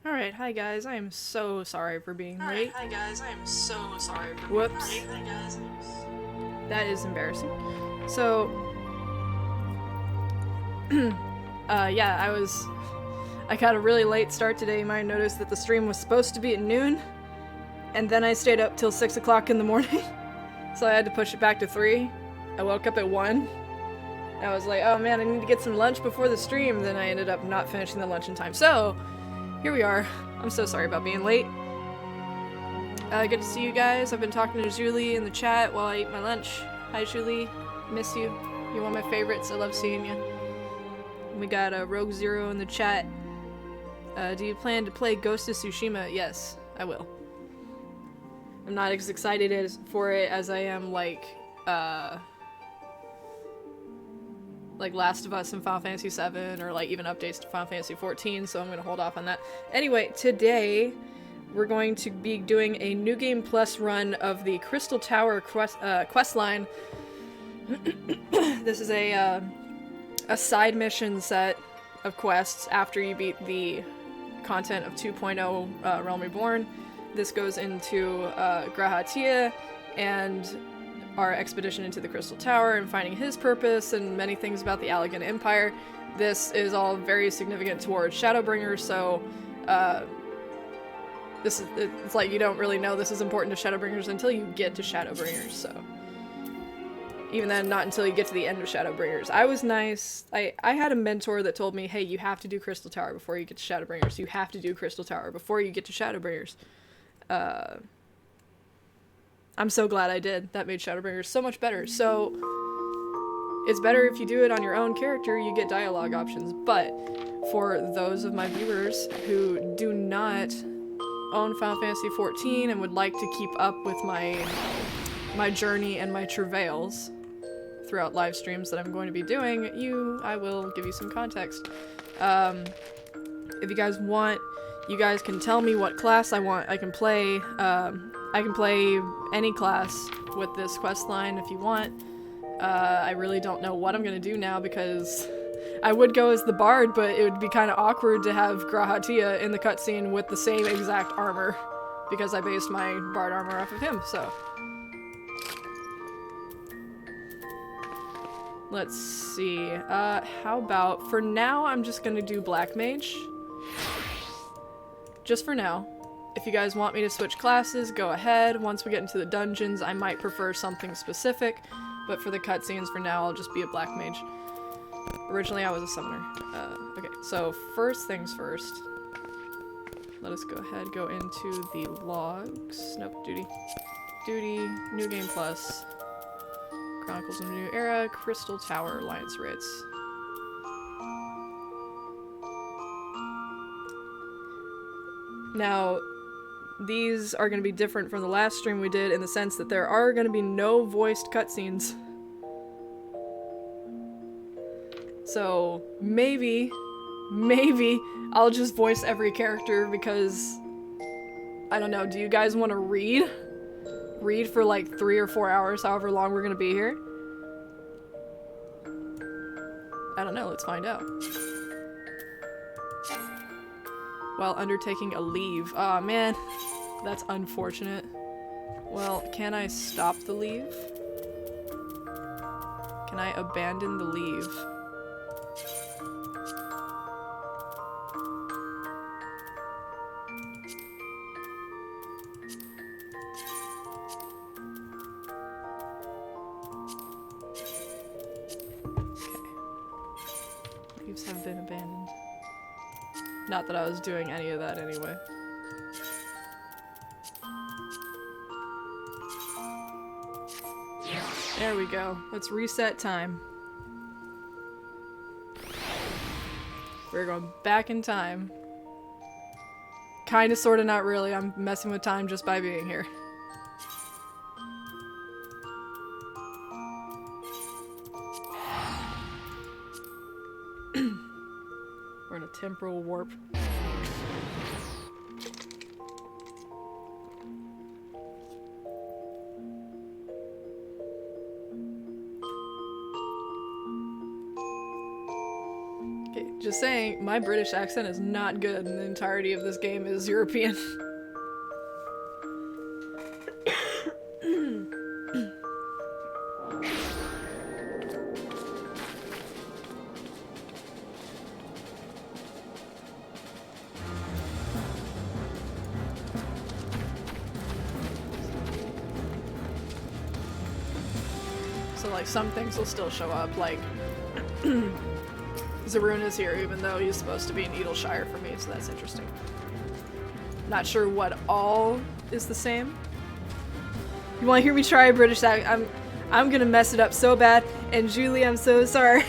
Alright, hi guys, I am so sorry for being late. Hi guys, I am so sorry for Whoops. being late. Hi guys. That is embarrassing. So, yeah, I got a really late start today. You might notice that the stream was supposed to be at noon, and then I stayed up till 6 o'clock in the morning, so I had to push it back to 3. I woke up at 1. I was like, oh man, I need to get some lunch before the stream, then I ended up not finishing the lunch in time. So, here we are. I'm so sorry about being late. Good to see you guys. I've been talking to Julie in the chat while I eat my lunch. Hi Julie, miss you. You're one of my favorites. I love seeing you. We got Rogue Zero in the chat. Do you plan to play Ghost of Tsushima? Yes, I will. I'm not as excited for it as I am like Last of Us and Final Fantasy VII, or like even updates to Final Fantasy XIV, so I'm gonna hold off on that. Anyway, today we're going to be doing a New Game Plus run of the Crystal Tower quest line. This is a side mission set of quests after you beat the content of 2.0 Realm Reborn. This goes into GRIDANIA and our expedition into the Crystal Tower and finding his purpose and many things about the Allagan Empire. This is all very significant towards Shadowbringers, so it's like you don't really know this is important to Shadowbringers until you get to Shadowbringers, so. Even then, not until you get to the end of Shadowbringers. I was nice. I had a mentor that told me, hey, you have to do Crystal Tower before you get to Shadowbringers. You have to do Crystal Tower before you get to Shadowbringers. I'm so glad I did. That made Shadowbringers so much better. So, it's better if you do it on your own character, you get dialogue options. But, for those of my viewers who do not own Final Fantasy XIV and would like to keep up with my journey and my travails throughout live streams that I'm going to be doing, I will give you some context. If you guys want, you guys can tell me what class I want. I can play any class with this quest line if you want. I really don't know what I'm gonna do now because I would go as the bard, but it would be kind of awkward to have GRIDANIA in the cutscene with the same exact armor because I based my bard armor off of him, so. Let's see, how about, for now I'm just gonna do Black Mage. Just for now. If you guys want me to switch classes, go ahead. Once we get into the dungeons, I might prefer something specific, but for the cutscenes for now, I'll just be a Black Mage. Originally, I was a summoner. Okay, so first things first. Let us go ahead, go into the logs. Nope, duty. Duty, New Game Plus. Chronicles of a New Era, Crystal Tower, Alliance Rates. Now, these are going to be different from the last stream we did in the sense that there are going to be no voiced cutscenes. So, maybe I'll just voice every character because, I don't know, do you guys want to read? Read for like 3 or 4 hours, however long we're going to be here? I don't know, let's find out. While undertaking a leave. Aw, man. That's unfortunate. Well, can I stop the leave? Can I abandon the leave? Okay. Leaves have been abandoned. Not that I was doing any of that anyway. There we go. Let's reset time. We're going back in time. Kinda, sorta, not really. I'm messing with time just by being here. We're in a temporal warp. Just saying, my British accent is not good, and the entirety of this game is European. So, like, some things will still show up, like, Zaruna's here, even though he's supposed to be in Edalshire for me, so that's interesting. Not sure what all is the same. You want to hear me try a British accent? I'm gonna mess it up so bad, and Julie, I'm so sorry.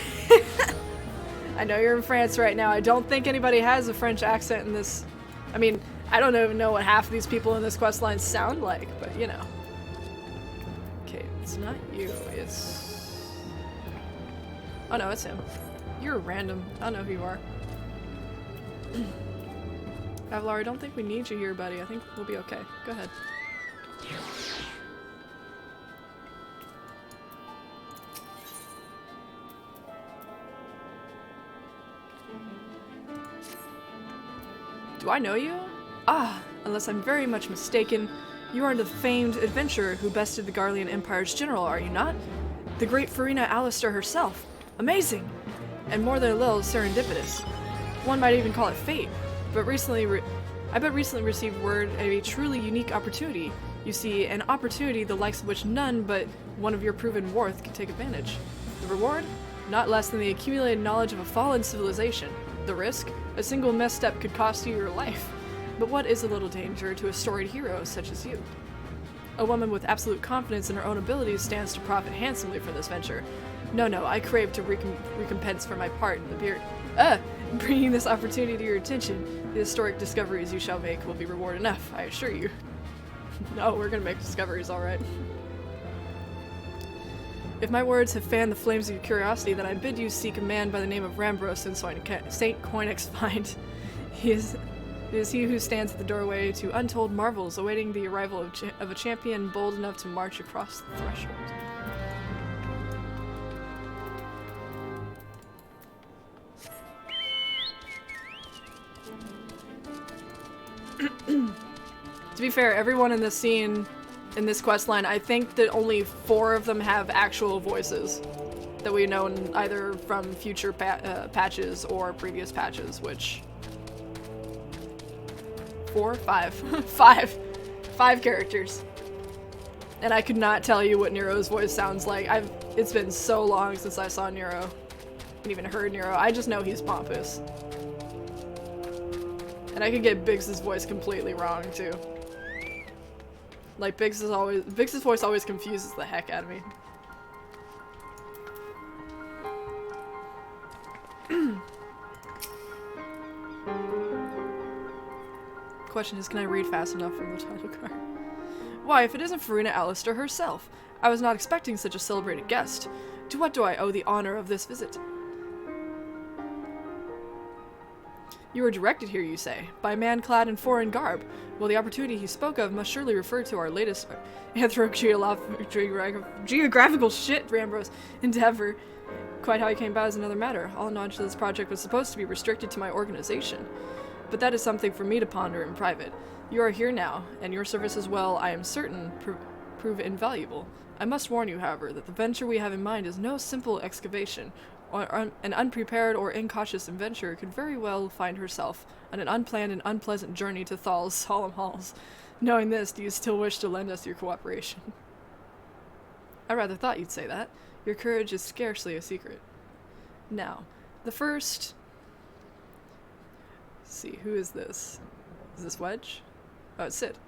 I know you're in France right now. I don't think anybody has a French accent in this. I mean, I don't even know what half of these people in this questline sound like, but you know. Okay, it's not you, it's... Oh no, it's him. You're random. I don't know who you are. Avalar, I don't think we need you here, buddy. I think we'll be okay. Go ahead. Do I know you? Ah, unless I'm very much mistaken, you are the famed adventurer who bested the Allagan Empire's general, are you not? The great Farina Alistair herself. Amazing! And more than a little serendipitous. One might even call it fate. But recently received word of a truly unique opportunity. You see, an opportunity the likes of which none but one of your proven worth can take advantage. The reward? Not less than the accumulated knowledge of a fallen civilization. The risk? A single misstep could cost you your life. But what is a little danger to a storied hero such as you? A woman with absolute confidence in her own abilities stands to profit handsomely from this venture. No, I crave to recompense for my part in the beard. Bringing this opportunity to your attention, the historic discoveries you shall make will be reward enough, I assure you. No, we're gonna make discoveries, alright. If my words have fanned the flames of your curiosity, then I bid you seek a man by the name of Rambros in St. Coinach's find. It is he who stands at the doorway to untold marvels, awaiting the arrival of a champion bold enough to march across the threshold. To be fair, everyone in this scene, in this questline, I think that only 4 of them have actual voices that we know either from future patches or previous patches, which... 4? 5. 5 characters. And I could not tell you what Nero's voice sounds like. It's been so long since I saw Nero. And even heard Nero. I just know he's pompous. And I could get Biggs' voice completely wrong, too. Like, Biggs' voice always confuses the heck out of me. Question is, can I read fast enough from the title card? Why, if it isn't Farina Alistair herself! I was not expecting such a celebrated guest. To what do I owe the honor of this visit? You were directed here, you say, by a man clad in foreign garb. Well, the opportunity he spoke of must surely refer to our latest geographical shit, Rambros, endeavor. Quite how he came about is another matter. All knowledge of this project was supposed to be restricted to my organization. But that is something for me to ponder in private. You are here now, and your service as well, I am certain, prove invaluable. I must warn you, however, that the venture we have in mind is no simple excavation. An unprepared or incautious adventurer could very well find herself on an unplanned and unpleasant journey to THAL's solemn halls. Knowing this, do you still wish to lend us your cooperation? I rather thought you'd say that. Your courage is scarcely a secret. Now, the first... Let's see, who is this? Is this Wedge? Oh, it's Sid.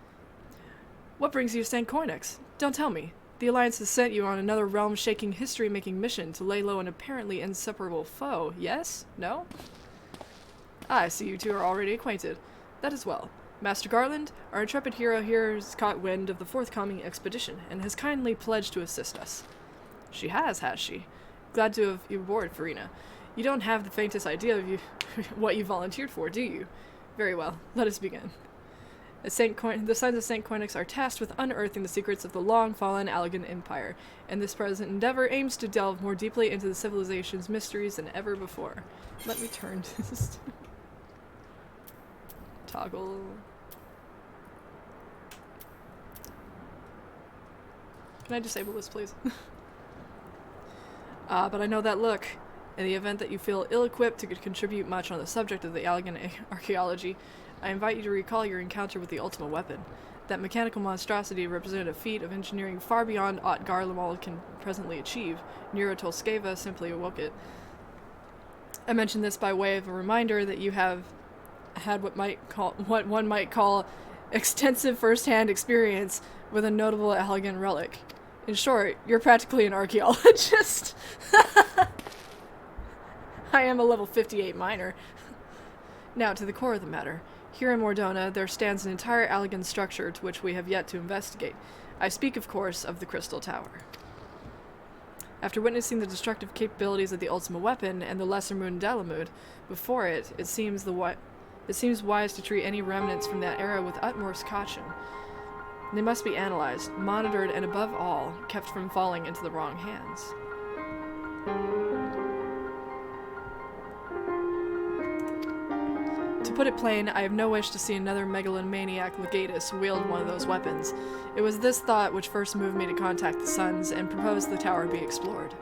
What brings you to St. Coinach? Don't tell me. The Alliance has sent you on another realm-shaking, history-making mission to lay low an apparently inseparable foe. Yes? No? I see you two are already acquainted. That is well. Master Garland, our intrepid hero here has caught wind of the forthcoming expedition, and has kindly pledged to assist us. She has she? Glad to have you aboard, Farina. You don't have the faintest idea of what you volunteered for, do you? Very well. Let us begin. The Sons of St. Coinach are tasked with unearthing the secrets of the long-fallen Allagan Empire, and this present endeavor aims to delve more deeply into the civilization's mysteries than ever before. Let me turn this. Toggle. Can I disable this, please? But I know that look. In the event that you feel ill-equipped to contribute much on the subject of the Allagan archaeology, I invite you to recall your encounter with the ultimate weapon. That mechanical monstrosity represented a feat of engineering far beyond aught Garlemald can presently achieve. Nero Tolskeva simply awoke it. I mention this by way of a reminder that you have had what one might call extensive first-hand experience with a notable Allagan relic. In short, you're practically an archaeologist. I am a level 58 miner. Now, to the core of the matter. Here in Mordona, there stands an entire Allagan structure to which we have yet to investigate. I speak, of course, of the Crystal Tower. After witnessing the destructive capabilities of the Ultima weapon and the Lesser Moon Dalamud before it, it seems wise to treat any remnants from that era with utmost caution. They must be analyzed, monitored, and above all, kept from falling into the wrong hands. To put it plain, I have no wish to see another megalomaniac legatus wield one of those weapons. It was this thought which first moved me to contact the Sons and propose the tower be explored.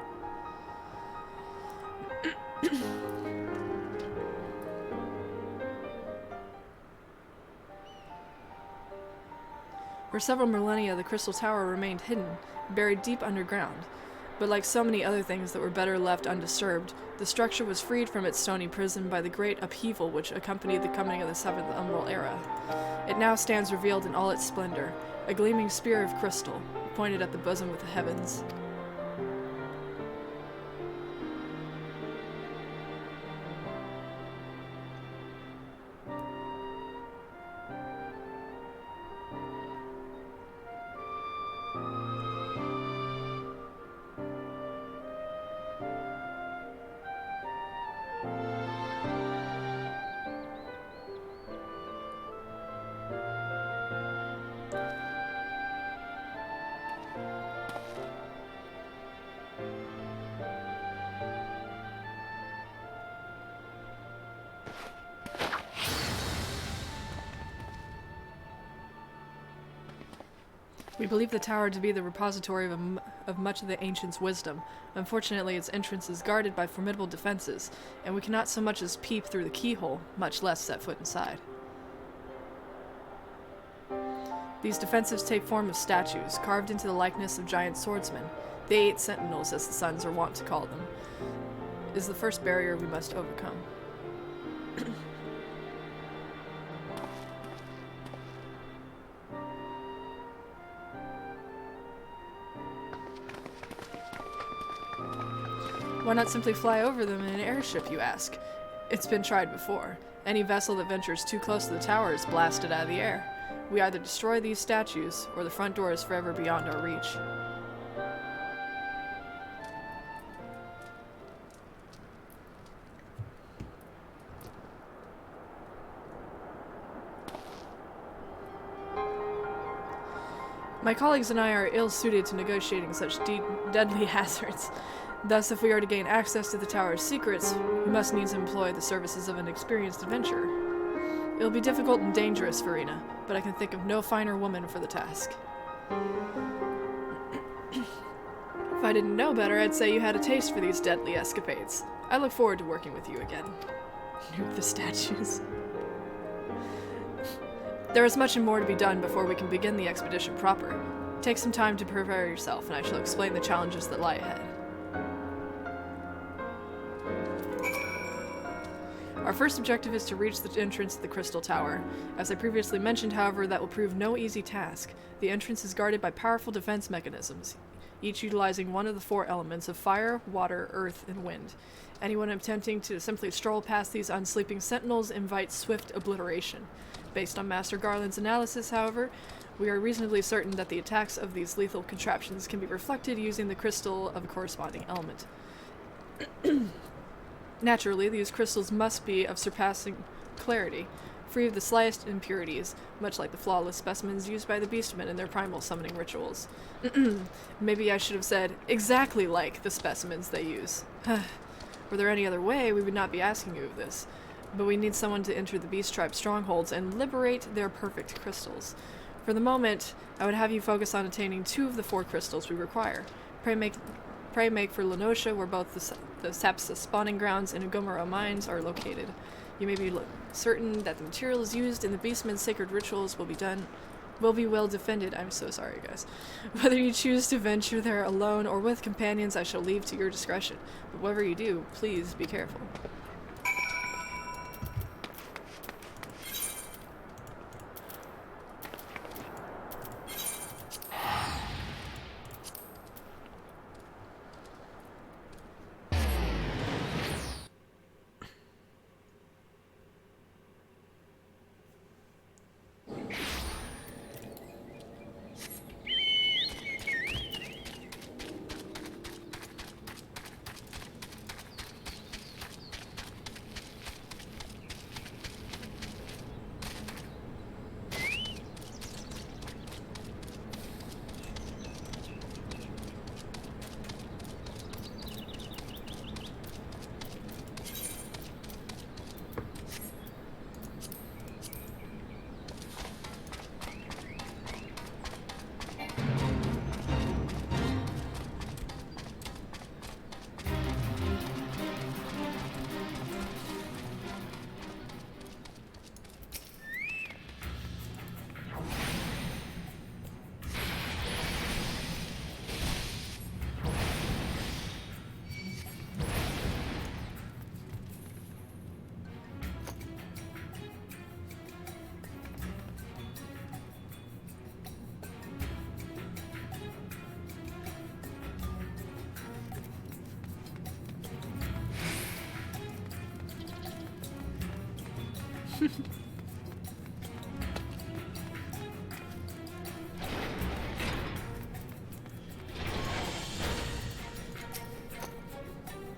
For several millennia, the Crystal Tower remained hidden, buried deep underground. But like so many other things that were better left undisturbed, the structure was freed from its stony prison by the great upheaval which accompanied the coming of the Seventh Umbral Era. It now stands revealed in all its splendor, a gleaming spear of crystal, pointed at the bosom of the heavens. We believe the tower to be the repository of much of the ancients' wisdom. Unfortunately, its entrance is guarded by formidable defenses, and we cannot so much as peep through the keyhole, much less set foot inside. These defenses take form of statues, carved into the likeness of giant swordsmen. The 8 sentinels, as the Sons are wont to call them, is the first barrier we must overcome. Why not simply fly over them in an airship, you ask? It's been tried before. Any vessel that ventures too close to the tower is blasted out of the air. We either destroy these statues, or the front door is forever beyond our reach. My colleagues and I are ill-suited to negotiating such deadly hazards. Thus, if we are to gain access to the tower's secrets, we must needs employ the services of an experienced adventurer. It will be difficult and dangerous, Farina, but I can think of no finer woman for the task. If I didn't know better, I'd say you had a taste for these deadly escapades. I look forward to working with you again. Nuke the statues. There is much and more to be done before we can begin the expedition proper. Take some time to prepare yourself, and I shall explain the challenges that lie ahead. Our first objective is to reach the entrance to the Crystal Tower. As I previously mentioned, however, that will prove no easy task. The entrance is guarded by powerful defense mechanisms, each utilizing one of the 4 elements of fire, water, earth, and wind. Anyone attempting to simply stroll past these unsleeping sentinels invites swift obliteration. Based on Master Garland's analysis, however, we are reasonably certain that the attacks of these lethal contraptions can be reflected using the crystal of a corresponding element. Naturally, these crystals must be of surpassing clarity, free of the slightest impurities, much like the flawless specimens used by the beastmen in their primal summoning rituals. Maybe I should have said, exactly like the specimens they use. Were there any other way, we would not be asking you of this. But we need someone to enter the Beast Tribe strongholds and liberate their perfect crystals. For the moment, I would have you focus on attaining 2 of the 4 crystals we require. Pray make for NOSCEA, where both the Sapsa spawning grounds and Ugomaro mines are located. You may be certain that the materials used in the Beastmen's sacred rituals will be well defended. I'm so sorry, guys. Whether you choose to venture there alone or with companions, I shall leave to your discretion. But whatever you do, please be careful.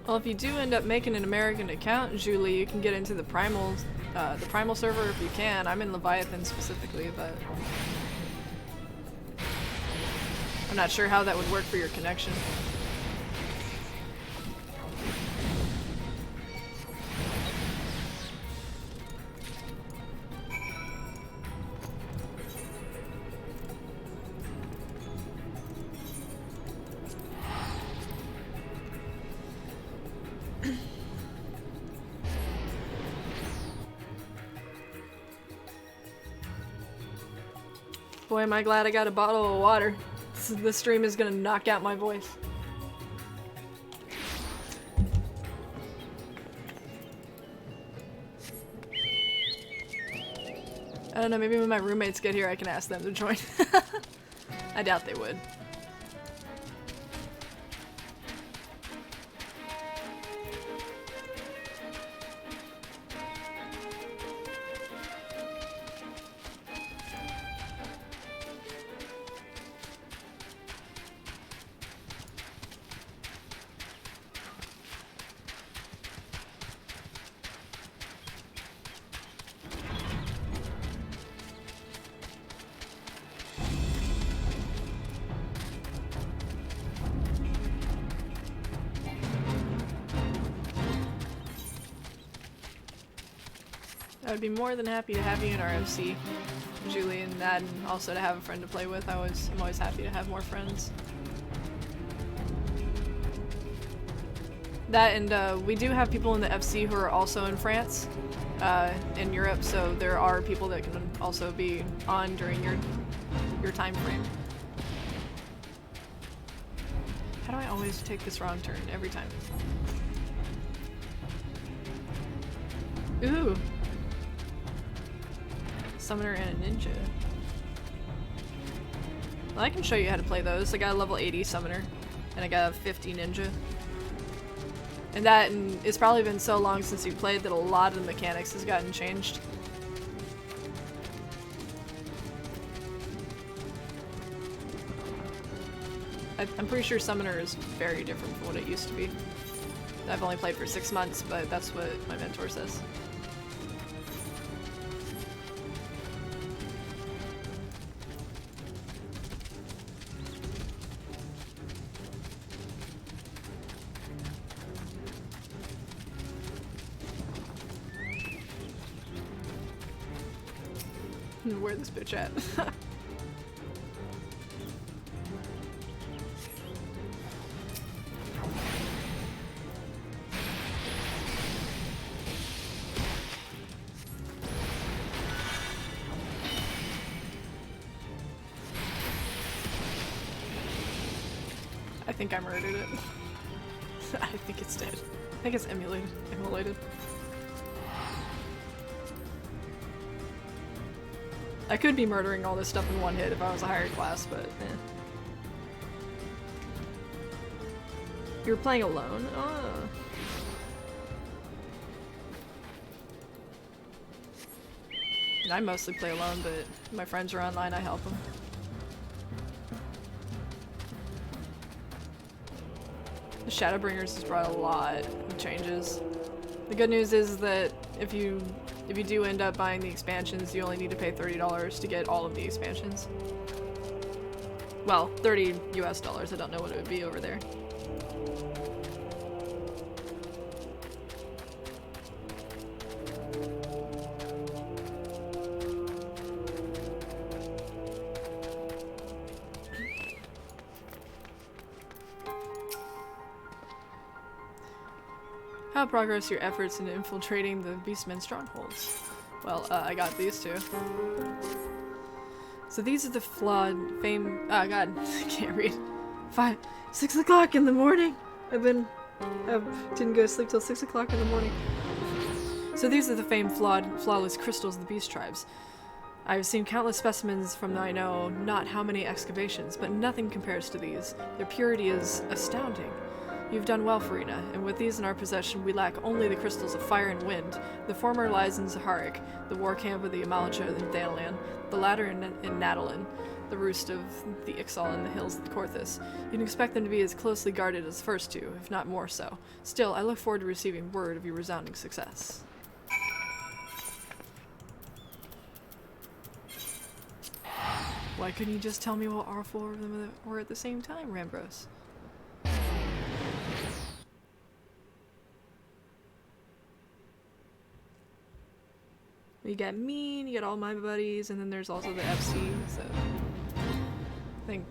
Well, if you do end up making an American account, Julie, you can get into the primal server if you can. I'm in Leviathan specifically, but I'm not sure how that would work for your connection. Boy, am I glad I got a bottle of water. This stream is gonna knock out my voice. I don't know, maybe when my roommates get here I can ask them to join. I doubt they would. I would be more than happy to have you in RFC, Julie, and that, and also to have a friend to play with. I'm always happy to have more friends. That, and we do have people in the FC who are also in France, in Europe, so there are people that can also be on during your time frame. How do I always take this wrong turn every time? Ooh! Summoner and a ninja. Well, I can show you how to play those. I got a level 80 summoner, and I got a 50 ninja. And that, and it's probably been so long since you played that a lot of the mechanics has gotten changed. I'm pretty sure summoner is very different from what it used to be. I've only played for 6 months, but that's what my mentor says. Where this bitch at? I think I murdered it. I think it's dead. I think it's immolated. I could be murdering all this stuff in one hit if I was a higher class, but eh. You were playing alone? Oh. I mostly play alone, but my friends are online, I help them. The Shadowbringers has brought a lot of changes. The good news is that if you do end up buying the expansions, you only need to pay $30 to get all of the expansions. Well, $30 US. I don't know what it would be over there. How progress your efforts in infiltrating the Beastmen strongholds? Well, I got these two. So these are the flawed fame. Oh god, I can't read. 6 o'clock in the morning. I didn't go to sleep till 6 o'clock in the morning. So these are the famed flawless crystals of the beast tribes. I've seen countless specimens from I know not how many excavations, but nothing compares to these. Their purity is astounding. You've done well, Farina, and with these in our possession, we lack only the crystals of fire and wind. The former lies in Zaharik, the war camp of the UL'DAH in THANALAN, the latter in NALD, the roost of the XIV in the hills of COERTHAS. You'd expect them to be as closely guarded as the first two, if not more so. Still, I look forward to receiving word of your resounding success. Why couldn't you just tell me what all four of them were at the same time, Rambros? You got me, and you got all my buddies, and then there's also the FC, so I think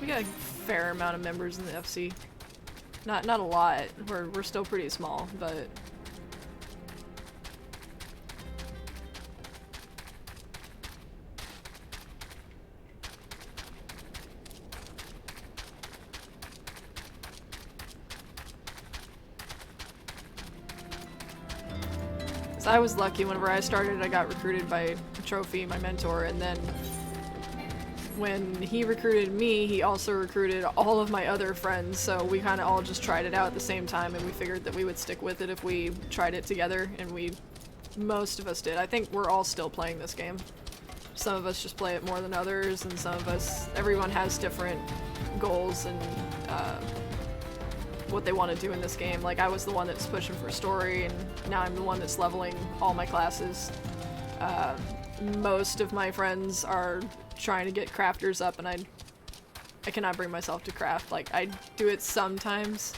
we got a fair amount of members in the FC. Not a lot. We're still pretty small, but I was lucky. Whenever I started, I got recruited by Trophy, my mentor, and then when he recruited me, he also recruited all of my other friends, so we kind of all just tried it out at the same time, and we figured that we would stick with it if we tried it together, and most of us did. I think we're all still playing this game. Some of us just play it more than others, and some of us, everyone has different goals and what they want to do in this game. Like, I was the one that's pushing for story, and now I'm the one that's leveling all my classes. Most of my friends are trying to get crafters up, and I cannot bring myself to craft. Like, I do it sometimes.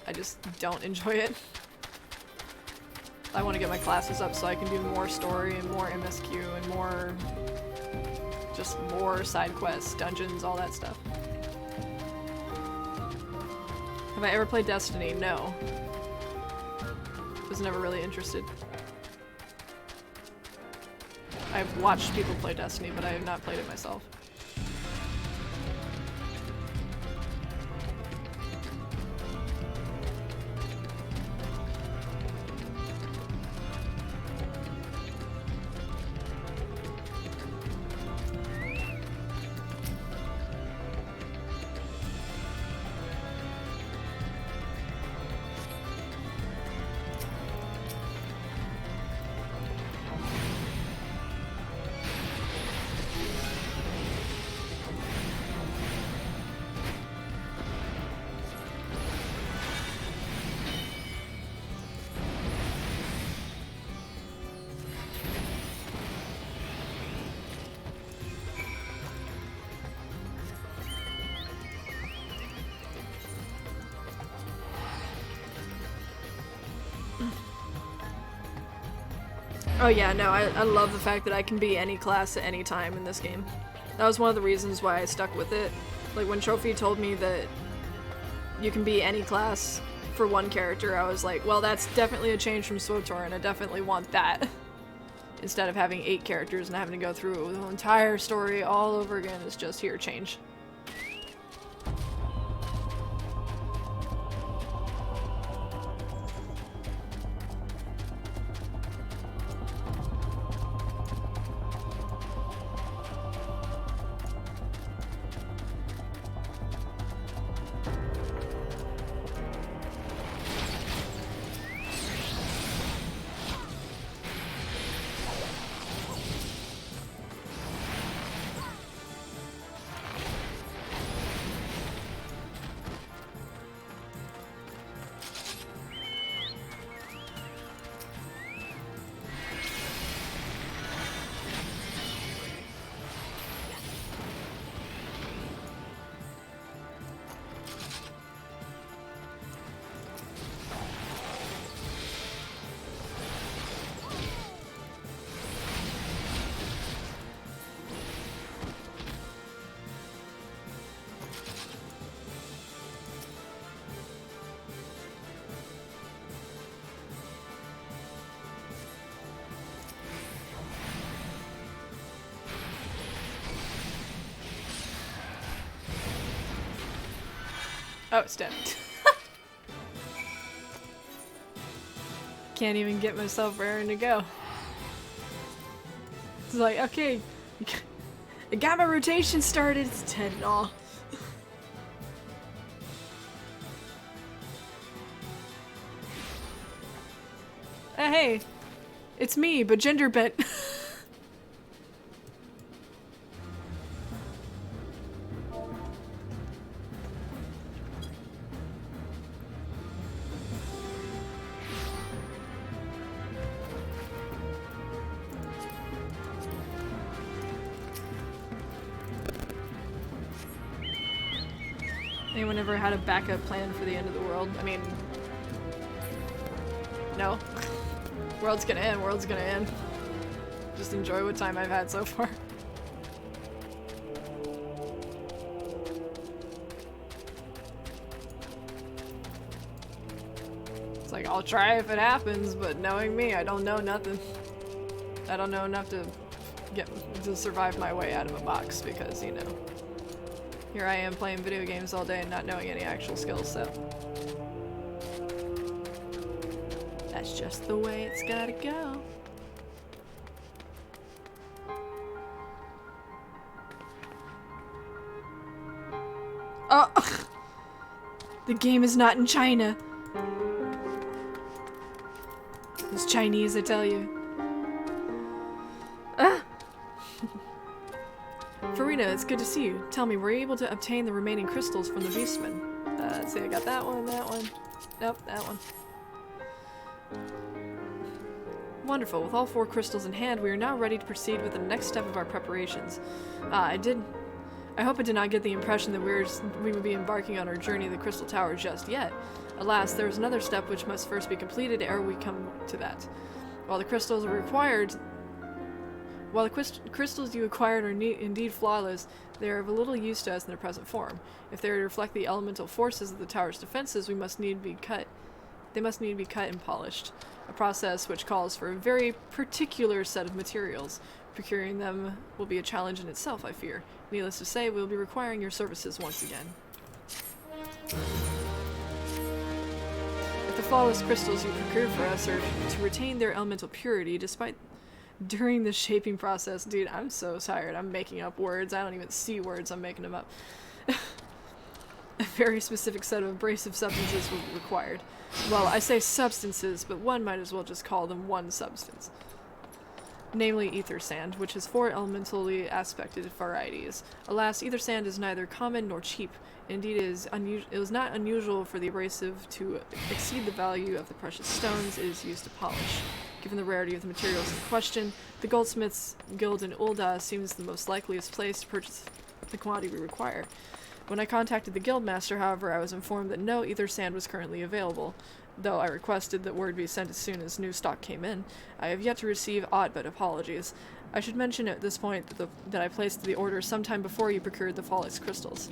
I just don't enjoy it. I want to get my classes up so I can do more story and more MSQ and more side quests, dungeons, all that stuff. Have I ever played Destiny? No. Was never really interested. I've watched people play Destiny, but I have not played it myself. Oh yeah, no, I love the fact that I can be any class at any time in this game. That was one of the reasons why I stuck with it. Like, when Trophy told me that you can be any class for one character, I was like, well, that's definitely a change from SWTOR, and I definitely want that. Instead of having 8 characters and having to go through the entire story all over again, it's just here, change. Oh, it's dead. Can't even get myself raring to go. It's like, okay, I got my rotation started, it's 10 and all. Hey, it's me, but gender bent. Anyone ever had a backup plan for the end of the world? I mean, no. World's gonna end, world's gonna end. Just enjoy what time I've had so far. It's like, I'll try if it happens, but knowing me, I don't know nothing. I don't know enough to survive my way out of a box because, you know, here I am playing video games all day and not knowing any actual skills, so that's just the way it's gotta go. Oh! The game is not in China. It's Chinese, I tell you. Ah! Farina, it's good to see you. Tell me, were you able to obtain the remaining crystals from the beastmen? Let's see, I got that one, that one. Nope, that one. Wonderful. With all 4 crystals in hand, we are now ready to proceed with the next step of our preparations. I hope I did not get the impression that we would be embarking on our journey to the Crystal Tower just yet. Alas, there is another step which must first be completed ere we come to that. While the crystals you acquired are indeed flawless, they are of little use to us in their present form. If they are to reflect the elemental forces of the tower's defenses, they must need to be cut and polished. A process which calls for a very particular set of materials. Procuring them will be a challenge in itself, I fear. Needless to say, we will be requiring your services once again. If the flawless crystals you procured for us are to retain their elemental purity during the shaping process, dude, I'm so tired. I'm making up words. I don't even see words. I'm making them up. A very specific set of abrasive substances will be required. Well, I say substances, but one might as well just call them one substance. Namely ether sand, which has 4 elementally aspected varieties. Alas, ether sand is neither common nor cheap. Indeed, it is not unusual for the abrasive to exceed the value of the precious stones it is used to polish. Given the rarity of the materials in question, the Goldsmiths Guild in UL'DAH seems the most likeliest place to purchase the quantity we require. When I contacted the guildmaster, however, I was informed that no ether sand was currently available. Though I requested that word be sent as soon as new stock came in, I have yet to receive aught but apologies. I should mention at this point that I placed the order sometime before you procured the Falix crystals.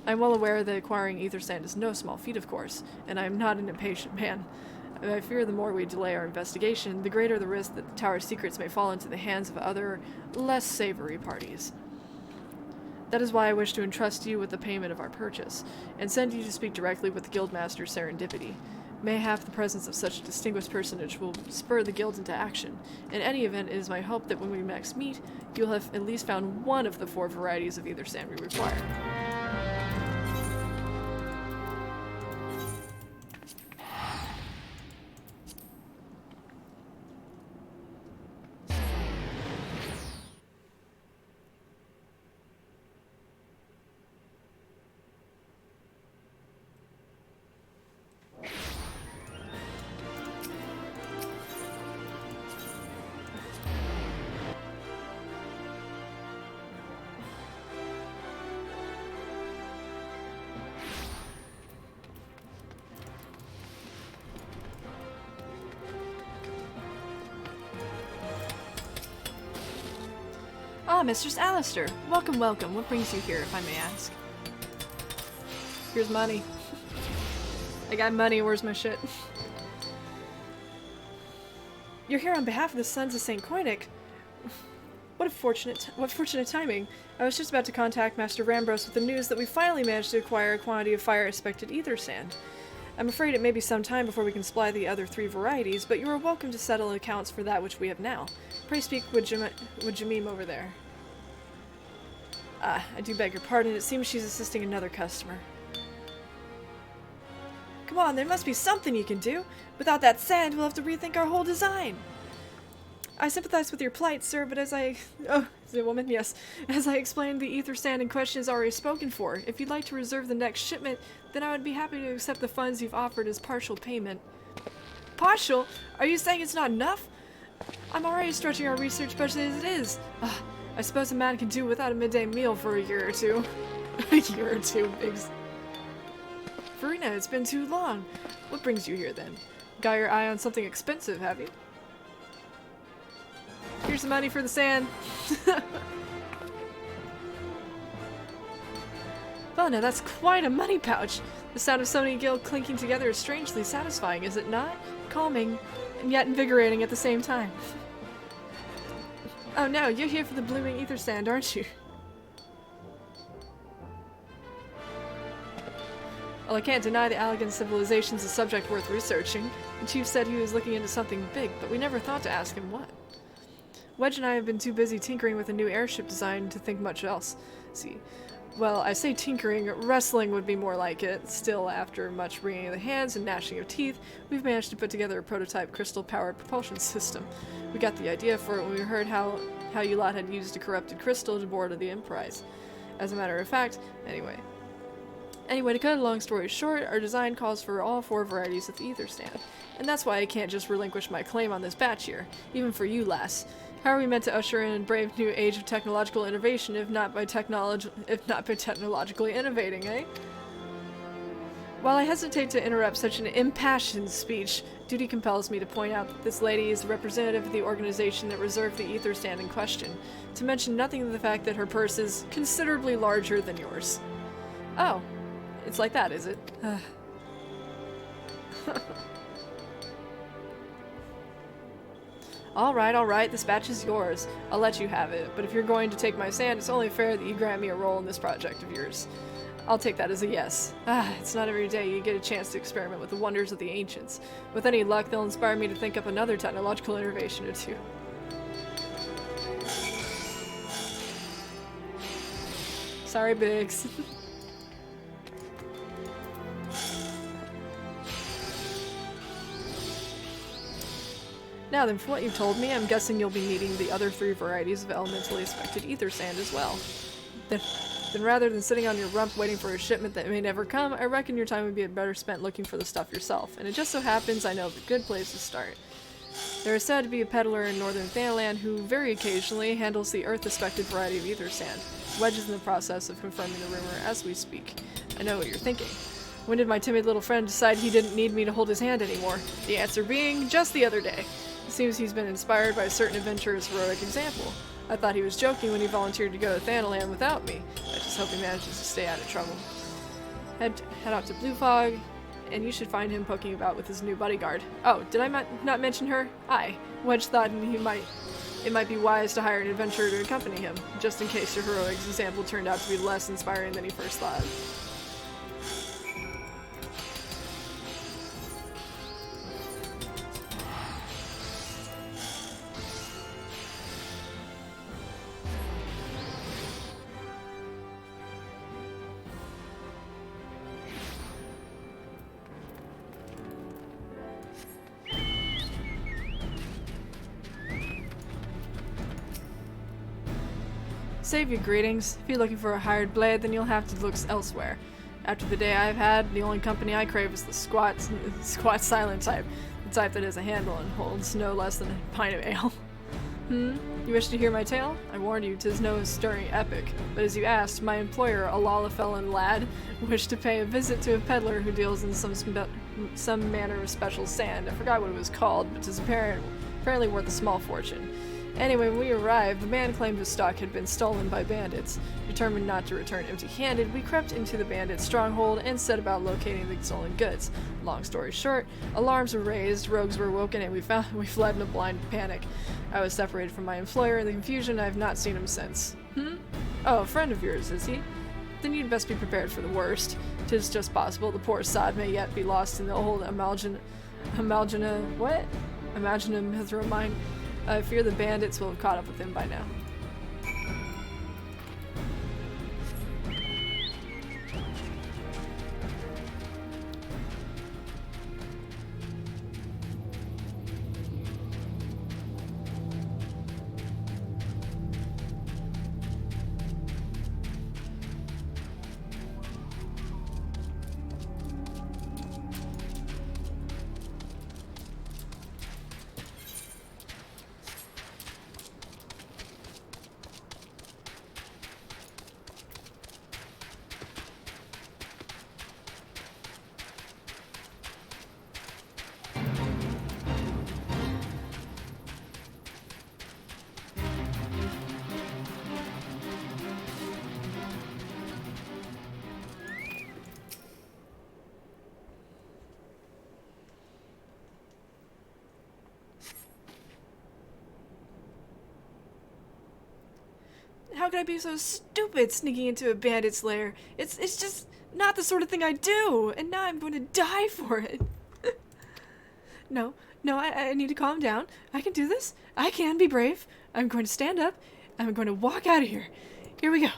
I am well aware that acquiring ether sand is no small feat, of course, and I am not an impatient man. I fear the more we delay our investigation, the greater the risk that the tower's secrets may fall into the hands of other, less savory parties. That is why I wish to entrust you with the payment of our purchase, and send you to speak directly with the Guildmaster Serendipity. Mayhap the presence of such a distinguished personage will spur the guild into action. In any event, it is my hope that when we next meet, you'll have at least found one of the 4 varieties of ether sand we require. Ah, Mistress Alistair. Welcome, welcome. What brings you here, if I may ask? Here's money. I got money, where's my shit? You're here on behalf of the Sons of St. Coinach. What fortunate timing. I was just about to contact Master Rambros with the news that we finally managed to acquire a quantity of fire-expected ether sand. I'm afraid it may be some time before we can supply the other 3 varieties, but you are welcome to settle accounts for that which we have now. Pray speak with Jamim over there. Ah, I do beg your pardon. It seems she's assisting another customer. Come on, there must be something you can do. Without that sand, we'll have to rethink our whole design. I sympathize with your plight, sir, but as I... Oh, is it a woman? Yes. As I explained, the ether sand in question is already spoken for. If you'd like to reserve the next shipment, then I would be happy to accept the funds you've offered as partial payment. Partial? Are you saying it's not enough? I'm already stretching our research budget as it is. I suppose a man can do without a midday meal for a year or two. A year or two, Biggs. Verena, it's been too long. What brings you here, then? Got your eye on something expensive, have you? Here's the money for the sand. Well, now that's quite a money pouch. The sound of so many guild clinking together is strangely satisfying, is it not? Calming, and yet invigorating at the same time. Oh no, you're here for the blooming ether sand, aren't you? Well, I can't deny the Allagan civilization's a subject worth researching. The chief said he was looking into something big, but we never thought to ask him what. Wedge and I have been too busy tinkering with a new airship design to think much else. See, well, I say tinkering, wrestling would be more like it. Still, after much wringing of the hands and gnashing of teeth, we've managed to put together a prototype crystal-powered propulsion system. We got the idea for it when we heard how UL'DAH had used a corrupted crystal to board the Emprise. As a matter of fact, anyway, to cut a long story short, our design calls for all 4 varieties of ether sand. And that's why I can't just relinquish my claim on this batch here, even for you, lass. How are we meant to usher in a brave new age of technological innovation if not by technologically innovating, eh? While I hesitate to interrupt such an impassioned speech, duty compels me to point out that this lady is a representative of the organization that reserved the ether stand in question, to mention nothing of the fact that her purse is considerably larger than yours. Oh, it's like that, is it? Alright, this batch is yours. I'll let you have it, but if you're going to take my sand, it's only fair that you grant me a role in this project of yours. I'll take that as a yes. It's not every day you get a chance to experiment with the wonders of the ancients. With any luck, they'll inspire me to think up another technological innovation or two. Sorry, Biggs. Now then, from what you've told me, I'm guessing you'll be needing the other 3 varieties of elementally expected ether sand as well. Then rather than sitting on your rump waiting for a shipment that may never come, I reckon your time would be better spent looking for the stuff yourself, and it just so happens I know of a good place to start. There is said to be a peddler in northern THANALAN who, very occasionally, handles the earth-respected variety of ether sand. Wedge is in the process of confirming the rumor as we speak. I know what you're thinking. When did my timid little friend decide he didn't need me to hold his hand anymore? The answer being, just the other day. It seems he's been inspired by a certain adventurer's heroic example. I thought he was joking when he volunteered to go to THANALAN without me. I just hope he manages to stay out of trouble. Head out to Blue Fog, and you should find him poking about with his new bodyguard. Oh, did I not mention her? Aye. Wedge thought it might be wise to hire an adventurer to accompany him, just in case your heroic example turned out to be less inspiring than he first thought. Save your greetings. If you're looking for a hired blade, then you'll have to look elsewhere. After the day I've had, the only company I crave is the squat silent type. The type that has a handle and holds no less than a pint of ale. You wish to hear my tale? I warned you, 'tis no stirring epic. But as you asked, my employer, a lawfellow lad, wished to pay a visit to a peddler who deals in some manner of special sand. I forgot what it was called, but 'tis apparently worth a small fortune. Anyway, when we arrived, the man claimed his stock had been stolen by bandits. Determined not to return empty-handed, we crept into the bandits' stronghold and set about locating the stolen goods. Long story short, alarms were raised, rogues were woken, and we fled in a blind panic. I was separated from my employer in the confusion. I have not seen him since. Oh, a friend of yours, is he? Then you'd best be prepared for the worst. 'Tis just possible the poor sod may yet be lost in the old Amalgana Mithra mine. I fear the bandits will have caught up with him by now. How could I be so stupid sneaking into a bandit's lair? It's just not the sort of thing I do, and now I'm going to die for it. No, I need to calm down. I can do this. I can be brave. I'm going to stand up. I'm going to walk out of here. Here we go.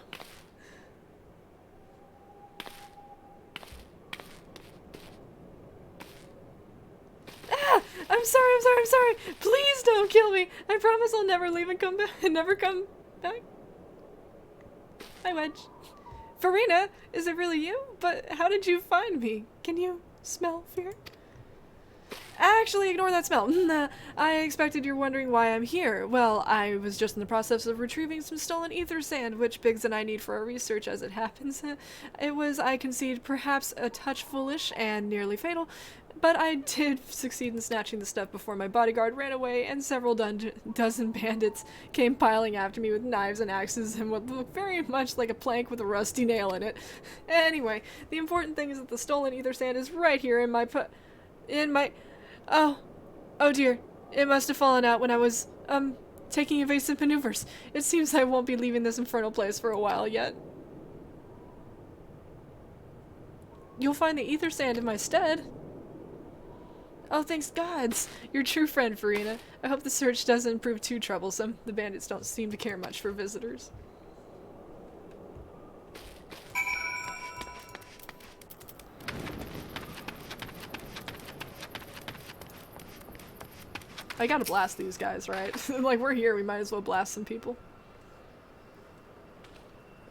Ah! I'm sorry. Please don't kill me. I promise I'll never leave and come back. Never come back. Hi, Wedge. Farina, is it really you? But how did you find me? Can you smell fear? Actually, ignore that smell. I expected you're wondering why I'm here. Well, I was just in the process of retrieving some stolen ether sand, which Biggs and I need for our research as it happens. It was, I concede, perhaps a touch foolish and nearly fatal, but I did succeed in snatching the stuff before my bodyguard ran away and several dozen bandits came piling after me with knives and axes and what looked very much like a plank with a rusty nail in it. Anyway, the important thing is that the stolen ether sand is right here in my Oh dear. It must have fallen out when I was, taking evasive maneuvers. It seems I won't be leaving this infernal place for a while yet. You'll find the ether sand in my stead. Oh, thanks gods. You're a true friend, Farina. I hope the search doesn't prove too troublesome. The bandits don't seem to care much for visitors. I gotta blast these guys, right? Like, we're here, we might as well blast some people.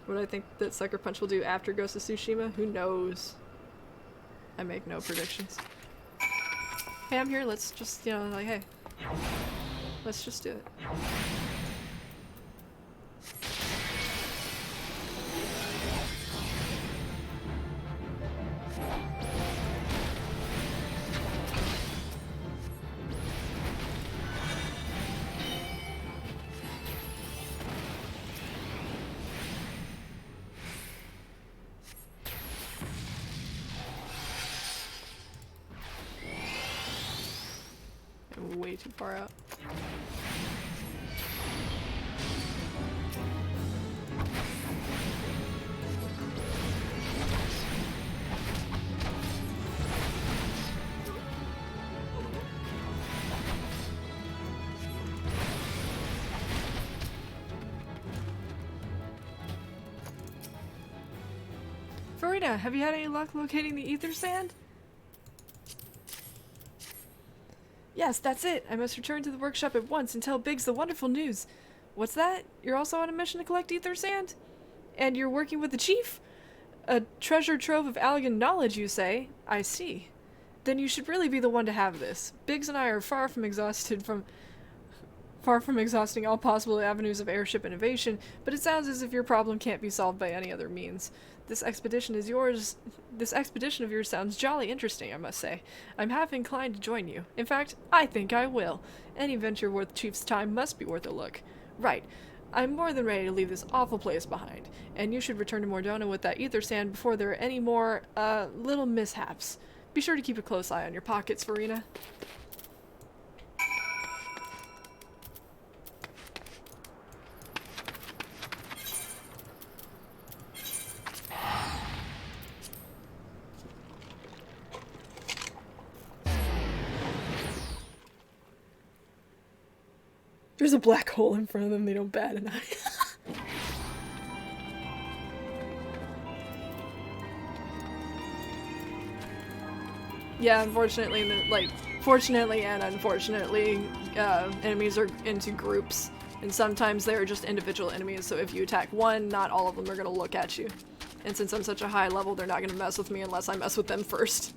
What do I think that Sucker Punch will do after Ghost of Tsushima? Who knows? I make no predictions. Hey, I'm here, let's just, you know, like, hey. Let's just do it. Way too far out. Farina, have you had any luck locating the ether sand? Yes, that's it. I must return to the workshop at once and tell Biggs the wonderful news. What's that? You're also on a mission to collect ether sand? And you're working with the chief? A treasure trove of Allagan knowledge, you say? I see. Then you should really be the one to have this. Biggs and I are far from exhausting all possible avenues of airship innovation, but it sounds as if your problem can't be solved by any other means. This expedition of yours sounds jolly interesting, I must say. I'm half inclined to join you. In fact, I think I will. Any venture worth Chief's time must be worth a look. Right. I'm more than ready to leave this awful place behind, and you should return to DHONA with that ether sand before there are any more, little mishaps. Be sure to keep a close eye on your pockets, Farina. There's a black hole in front of them, they don't bat an eye. Yeah, unfortunately, fortunately and unfortunately, enemies are into groups, and sometimes they're just individual enemies, so if you attack one, not all of them are gonna look at you. And since I'm such a high level, they're not gonna mess with me unless I mess with them first.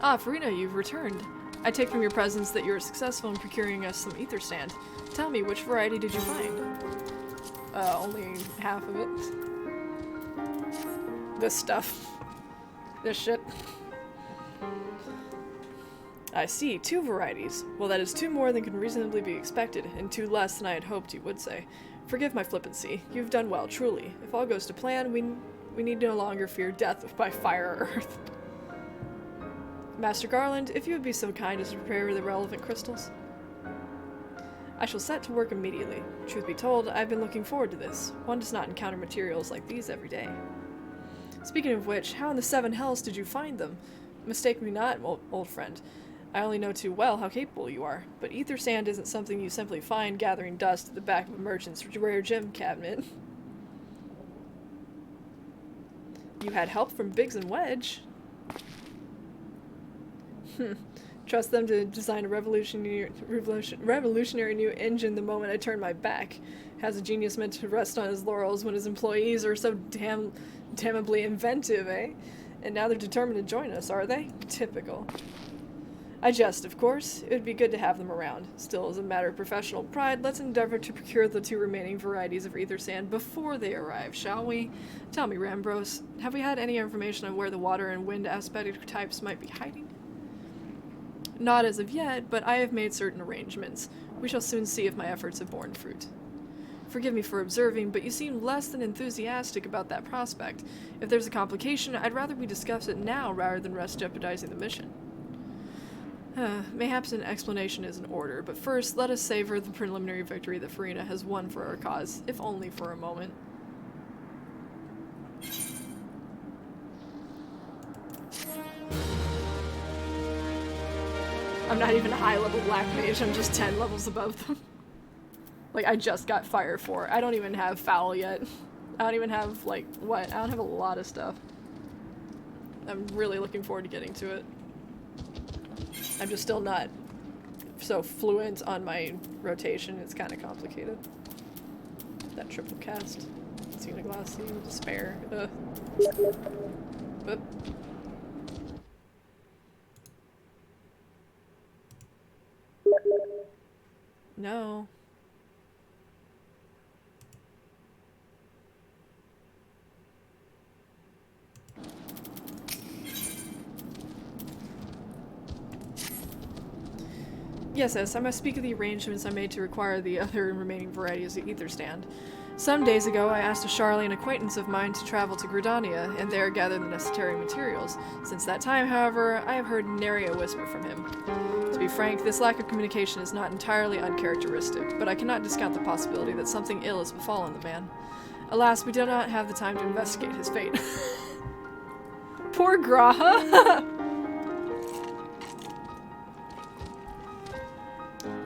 Ah, Farina, you've returned. I take from your presence that you were successful in procuring us some ether sand. Tell me, which variety did you find? Only half of it. This stuff. This shit. I see, 2 varieties. Well, that is 2 more than can reasonably be expected, and 2 less than I had hoped you would say. Forgive my flippancy. You've done well, truly. If all goes to plan, we need no longer fear death by fire or earth. Master Garland, if you would be so kind as to prepare the relevant crystals. I shall set to work immediately. Truth be told, I've been looking forward to this. One does not encounter materials like these every day. Speaking of which, how in the 7 hells did you find them? Mistake me not, old friend. I only know too well how capable you are, but ether sand isn't something you simply find gathering dust at the back of a merchant's rare gem cabinet. You had help from Biggs and Wedge. Trust them to design a revolutionary new engine the moment I turn my back. Has a genius meant to rest on his laurels when his employees are so damnably inventive, eh? And now they're determined to join us, are they? Typical. I jest, of course. It would be good to have them around. Still, as a matter of professional pride, let's endeavor to procure the 2 remaining varieties of ether sand before they arrive, shall we? Tell me, Rambros, have we had any information on where the water and wind aspect types might be hiding? Not as of yet, but I have made certain arrangements. We shall soon see if my efforts have borne fruit. Forgive me for observing, but you seem less than enthusiastic about that prospect. If there's a complication, I'd rather we discuss it now rather than risk jeopardizing the mission. Mayhaps an explanation is in order, but first, let us savor the preliminary victory that Farina has won for our cause, if only for a moment. I'm not even a high-level black mage, I'm just 10 levels above them. Like, I just got Fire 4. I don't even have Foul yet. I don't even have, like, what? I don't have a lot of stuff. I'm really looking forward to getting to it. I'm just still not so fluent on my rotation. It's kind of complicated. That triple cast. Xenoglassy, Despair. Oop. No. Yes, I must speak of the arrangements I made to acquire the other remaining varieties of ether stand. Some days ago, I asked a Charlene acquaintance of mine to travel to Gridania and there gather the necessary materials. Since that time, however, I have heard nary a whisper from him. To be frank, this lack of communication is not entirely uncharacteristic, but I cannot discount the possibility that something ill has befallen the man. Alas, we do not have the time to investigate his fate. Poor Graha!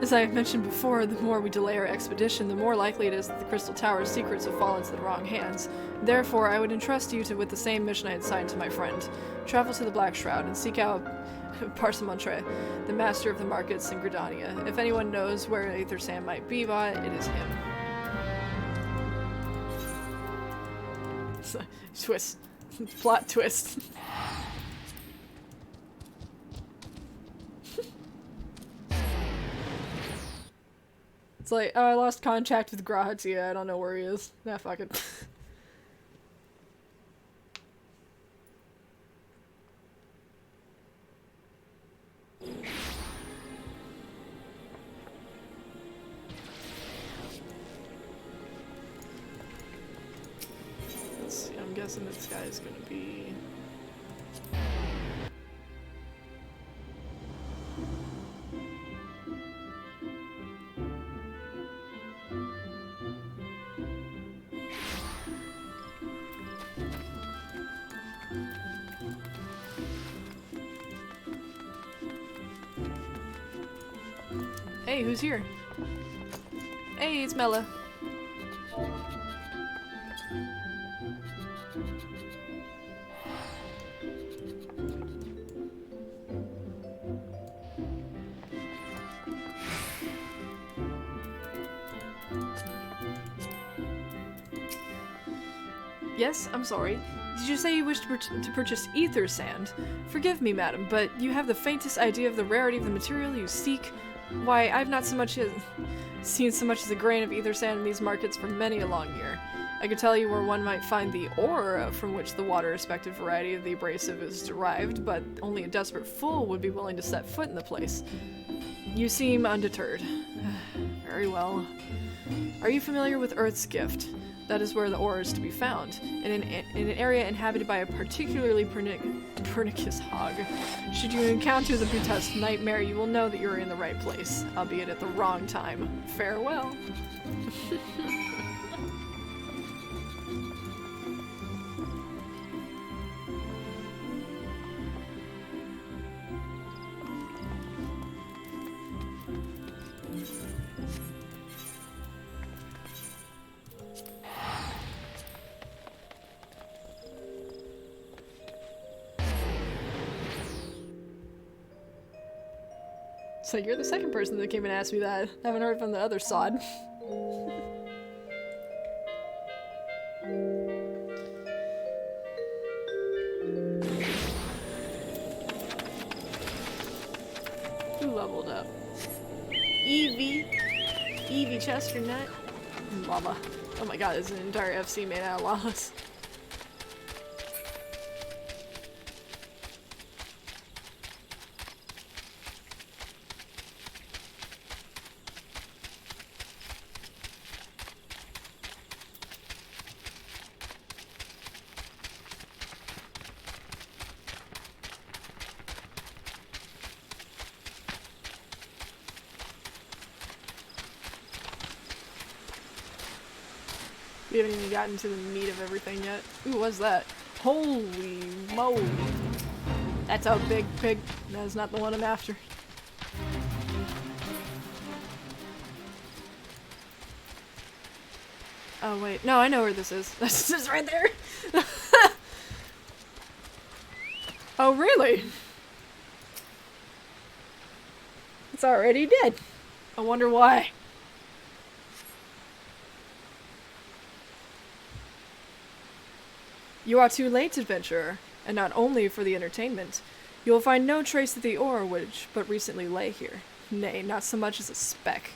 As I have mentioned before, the more we delay our expedition, the more likely it is that the Crystal Tower's secrets will fall into the wrong hands. Therefore, I would entrust you with the same mission I had assigned to my friend. Travel to the Black Shroud and seek out Parsemontre, the master of the markets in Gridania. If anyone knows where Aether Sand might be bought, it is him. Twist. Plot twist. It's like, oh, I lost contact with Grahatia. I don't know where he is. Nah, fuck it. Let's see, I'm guessing this guy is gonna be... Hey, who's here? Hey, it's Mela. Yes, I'm sorry. Did you say you wished to purchase ether sand? Forgive me, madam, but you have the faintest idea of the rarity of the material you seek? Why, I've not so much as seen so much as a grain of ether sand in these markets for many a long year. I could tell you where one might find the ore from which the water-respected variety of the abrasive is derived, but only a desperate fool would be willing to set foot in the place. You seem undeterred. Very well. Are you familiar with Earth's Gift? That is where the ore is to be found, in an area inhabited by a particularly pernicious hog. Should you encounter the grotesque nightmare, you will know that you are in the right place, albeit at the wrong time. Farewell. So you're the second person that came and asked me that. I haven't heard from the other sod. Who leveled up? Evie Chesternut. Lava. Oh my god, there's an entire FC made out of llamas. We haven't even gotten to the meat of everything yet. Ooh, what's that? Holy moly. That's a big pig. That is not the one I'm after. Oh, wait. No, I know where this is. This is right there. Oh, really? It's already dead. I wonder why. You are too late, adventurer, and not only for the entertainment. You will find no trace of the ore which but recently lay here. Nay, not so much as a speck.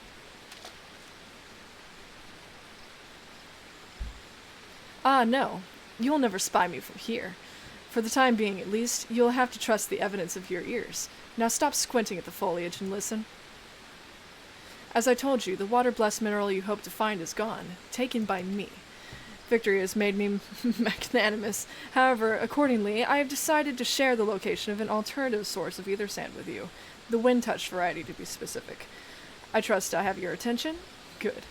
Ah, no. You'll never spy me from here. For the time being, at least, you'll have to trust the evidence of your ears. Now stop squinting at the foliage and listen. As I told you, the water-blessed mineral you hope to find is gone, taken by me. Victory has made me magnanimous. However, accordingly, I have decided to share the location of an alternative source of ether sand with you. The wind-touched variety, to be specific. I trust I have your attention? Good.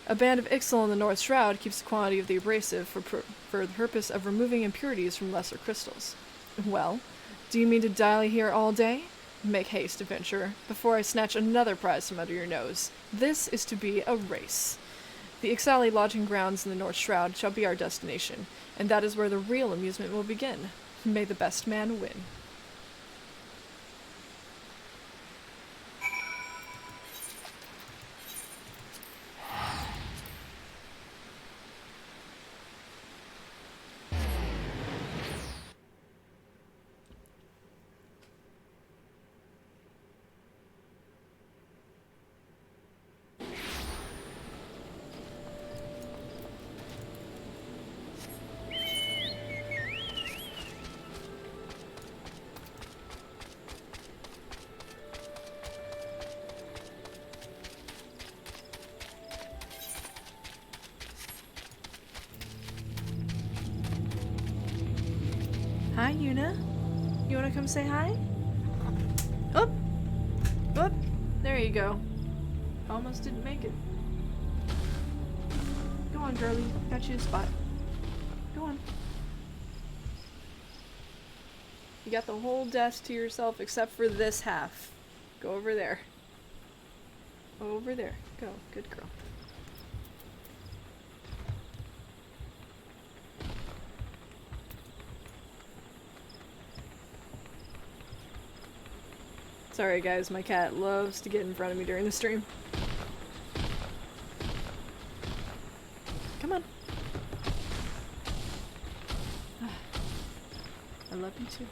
A band of Ixal in the North Shroud keeps the quantity of the abrasive for the purpose of removing impurities from lesser crystals. Well, do you mean to dally here all day? Make haste, adventurer, before I snatch another prize from under your nose. This is to be a race. The XIV lodging grounds in the North Shroud shall be our destination, and that is where the real amusement will begin. May the best man win. Hi, UL'DAH. You wanna come say hi? Oh! Oh! There you go. Almost didn't make it. Go on, girlie. Got you a spot. Go on. You got the whole desk to yourself except for this half. Go over there. Over there. Go. Good girl. Sorry guys, my cat loves to get in front of me during the stream. Come on. I love you too.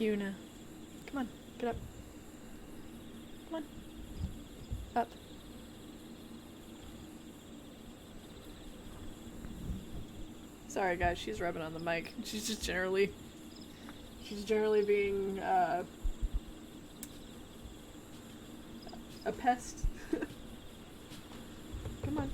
UL'DAH. Come on, get up. Come on. Up. Sorry guys, she's rubbing on the mic. She's generally being, a pest. Come on.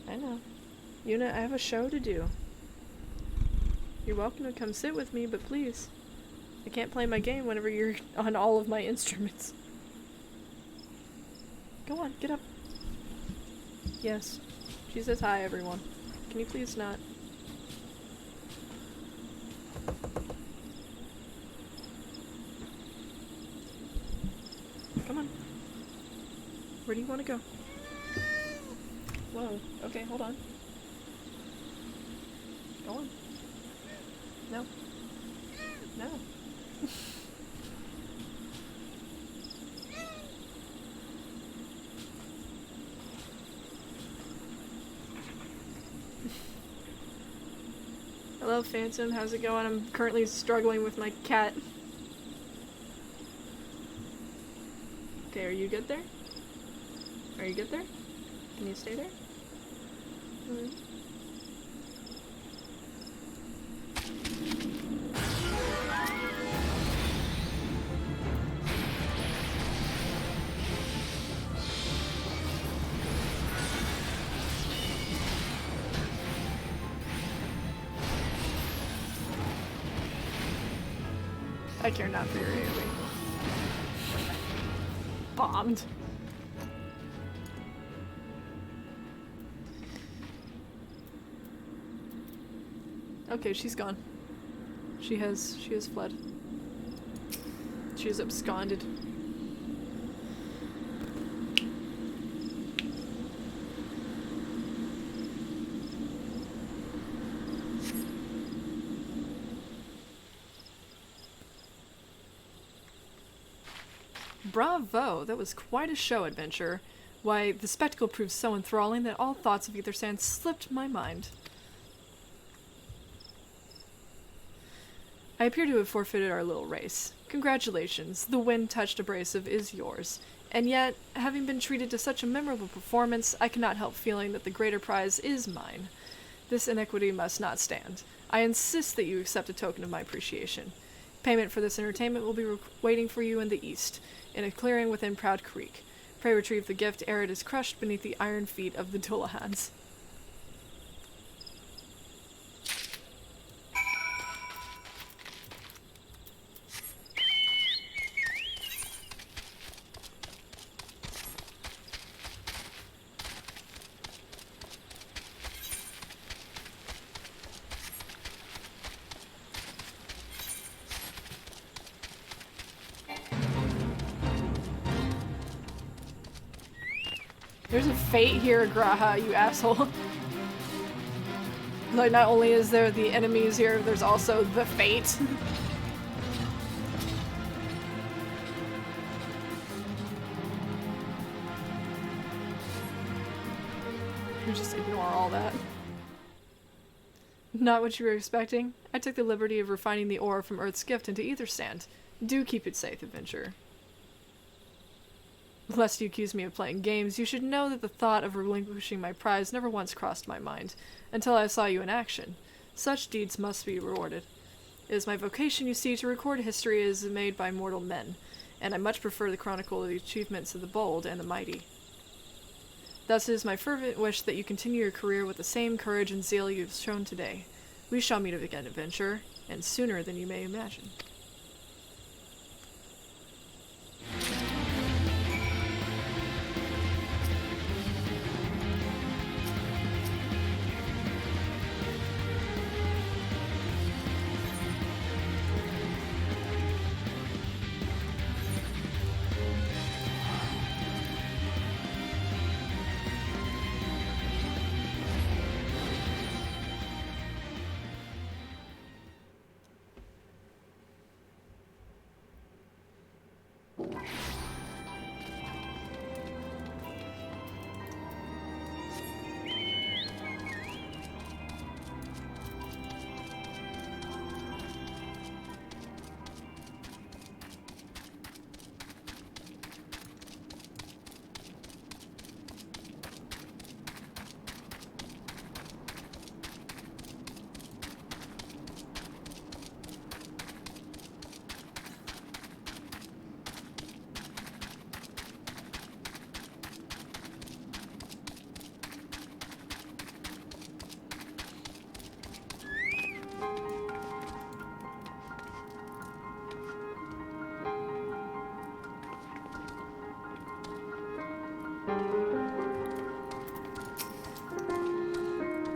I know. UL'DAH, I have a show to do. You're welcome to come sit with me, but please. I can't play my game whenever you're on all of my instruments. Go on, get up. Yes. She says hi, everyone. Can you please not? Come on. Where do you want to go? Whoa. Okay, hold on. Go on. No. No. Hello, Phantom. How's it going? I'm currently struggling with my cat. Okay, are you good there? Are you good there? Can you stay there? I care not for your AoE. Bombed. Okay, she's gone. She has fled. She has absconded. Bravo! That was quite a show, adventure. Why, the spectacle proved so enthralling that all thoughts of either sand slipped my mind. I appear to have forfeited our little race. Congratulations, the wind-touched abrasive is yours. And yet, having been treated to such a memorable performance, I cannot help feeling that the greater prize is mine. This inequity must not stand. I insist that you accept a token of my appreciation. Payment for this entertainment will be waiting for you in the east, in a clearing within Proud Creek. Pray retrieve the gift ere it is crushed beneath the iron feet of the Dullahans. There's a fate here, Graha, you asshole. Like, not only is there the enemies here, there's also the fate. You just ignore all that. Not what you were expecting. I took the liberty of refining the ore from Earth's gift into ether sand. Do keep it safe, adventurer. Lest you accuse me of playing games, you should know that the thought of relinquishing my prize never once crossed my mind, until I saw you in action. Such deeds must be rewarded. It is my vocation, you see, to record history as made by mortal men, and I much prefer the chronicle of the achievements of the bold and the mighty. Thus it is my fervent wish that you continue your career with the same courage and zeal you have shown today. We shall meet again, adventurer, and sooner than you may imagine.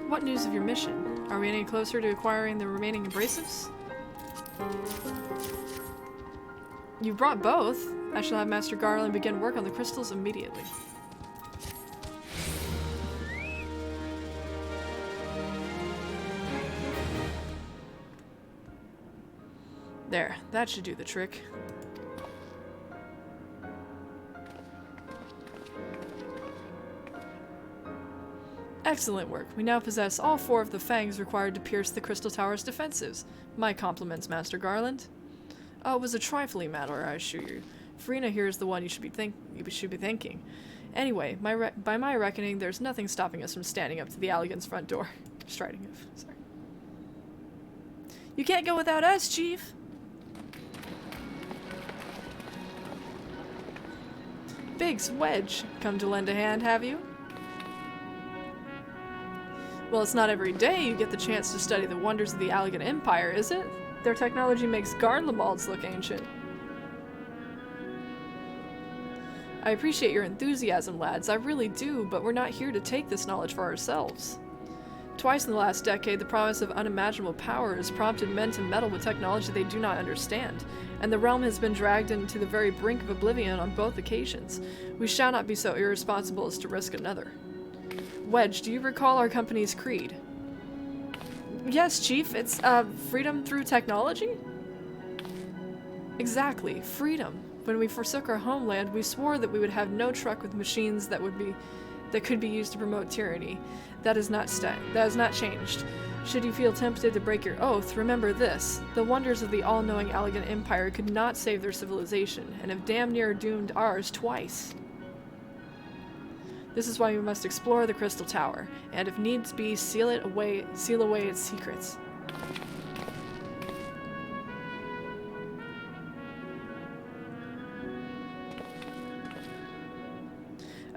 What news of your mission? Are we any closer to acquiring the remaining abrasives? You brought both. I shall have Master Garland begin work on the crystals immediately. There, that should do the trick. Excellent work. We now possess all 4 of the fangs required to pierce the Crystal Tower's defenses. My compliments, Master Garland. Oh, it was a trifling matter, I assure you. Farina here is the one you should be thanking. Anyway, by my reckoning, there's nothing stopping us from standing up to the Allagan's front door. Striding of, sorry. You can't go without us, Chief! Biggs, Wedge, come to lend a hand, have you? Well, it's not every day you get the chance to study the wonders of the Allagan Empire, is it? Their technology makes Garlemald's look ancient. I appreciate your enthusiasm, lads, I really do, but we're not here to take this knowledge for ourselves. Twice in the last decade, the promise of unimaginable power has prompted men to meddle with technology they do not understand, and the realm has been dragged into the very brink of oblivion on both occasions. We shall not be so irresponsible as to risk another. Wedge, do you recall our company's creed? Yes, Chief, it's, freedom through technology? Exactly, freedom. When we forsook our homeland, we swore that we would have no truck with machines that could be used to promote tyranny. That has not changed. Should you feel tempted to break your oath, remember this. The wonders of the all-knowing Allagan Empire could not save their civilization, and have damn near doomed ours twice. This is why we must explore the Crystal Tower, and if needs be, seal away its secrets.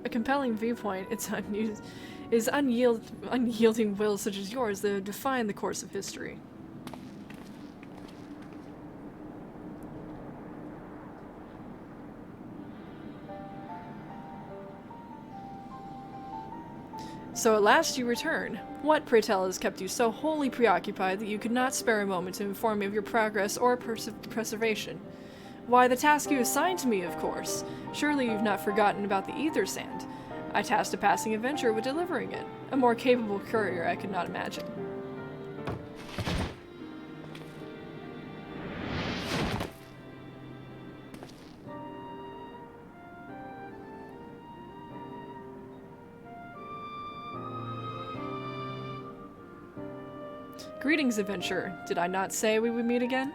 A compelling viewpoint, is unyielding will such as yours that define the course of history. So at last you return. What, pray tell, has kept you so wholly preoccupied that you could not spare a moment to inform me of your progress or preservation? Why, the task you assigned to me, of course. Surely you've not forgotten about the ether sand. I tasked a passing adventurer with delivering it. A more capable courier I could not imagine. Greetings, adventurer. Did I not say we would meet again?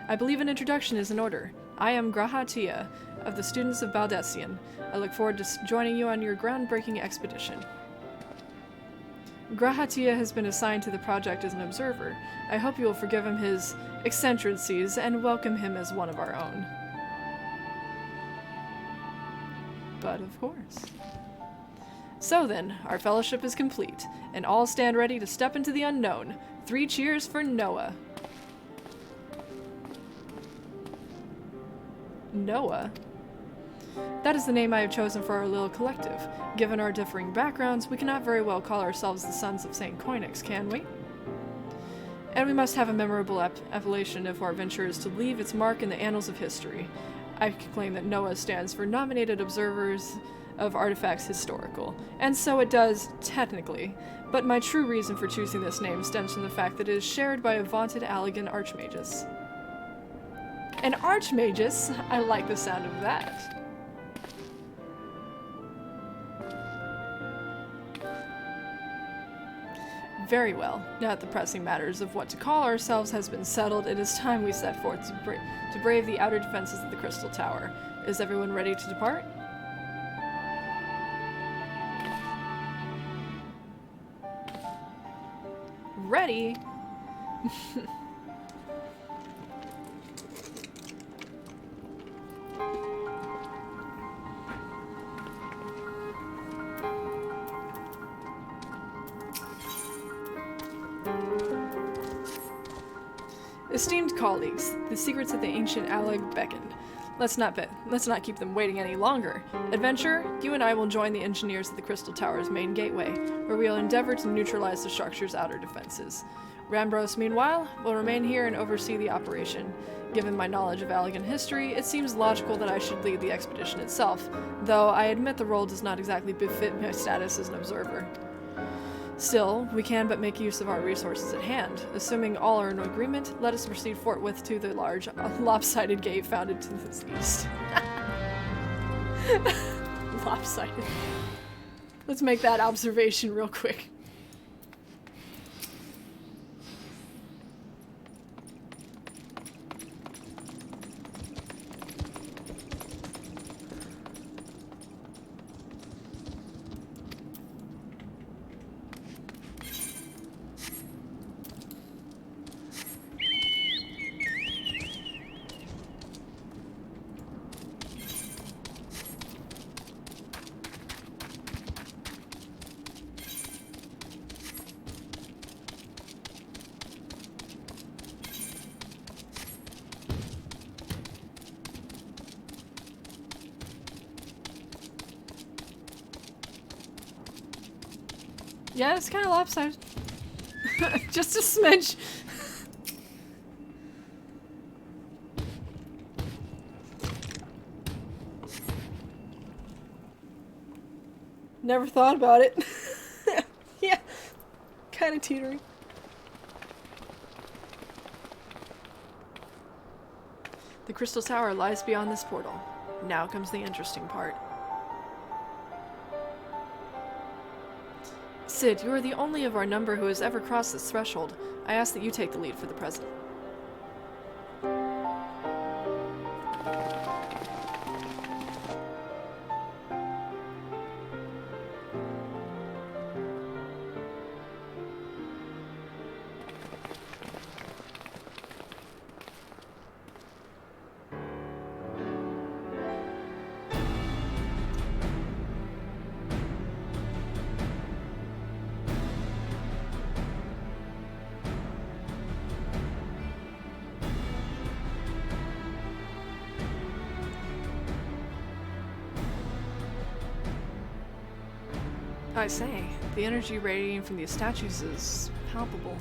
I believe an introduction is in order. I am Grahatia, of the students of Baldessian. I look forward to joining you on your groundbreaking expedition. Grahatia has been assigned to the project as an observer. I hope you will forgive him his eccentricities and welcome him as one of our own. But of course. So then, our fellowship is complete, and all stand ready to step into the unknown. 3 cheers for Noah. Noah? That is the name I have chosen for our little collective. Given our differing backgrounds, we cannot very well call ourselves the sons of St. Coinach, can we? And we must have a memorable appellation if our venture is to leave its mark in the annals of history. I can claim that NOAA stands for Nominated Observers of Artifacts Historical, and so it does, technically, but my true reason for choosing this name stems from the fact that it is shared by a vaunted Allagan Archmagus. An Archmagus? I like the sound of that. Very well. Now that the pressing matters of what to call ourselves has been settled, it is time we set forth to brave the outer defenses of the Crystal Tower. Is everyone ready to depart? Ready? Esteemed colleagues, the secrets of the ancient Allag beckon. Let's not keep them waiting any longer. Adventurer, you and I will join the engineers at the Crystal Tower's main gateway, where we will endeavor to neutralize the structure's outer defenses. Rambros, meanwhile, will remain here and oversee the operation. Given my knowledge of Allagan history, it seems logical that I should lead the expedition itself, though I admit the role does not exactly befit my status as an observer. Still, we can but make use of our resources at hand. Assuming all are in agreement, let us proceed forthwith to the large, lopsided gate founded to the east. Lopsided. Let's make that observation real quick. Yeah, it's kind of lopsided. Just a smidge. Never thought about it. Yeah, kind of teetering. The crystal tower lies beyond this portal. Now comes the interesting part. Sid, you are the only of our number who has ever crossed this threshold. I ask that you take the lead for the present. I say, the energy radiating from these statues is palpable.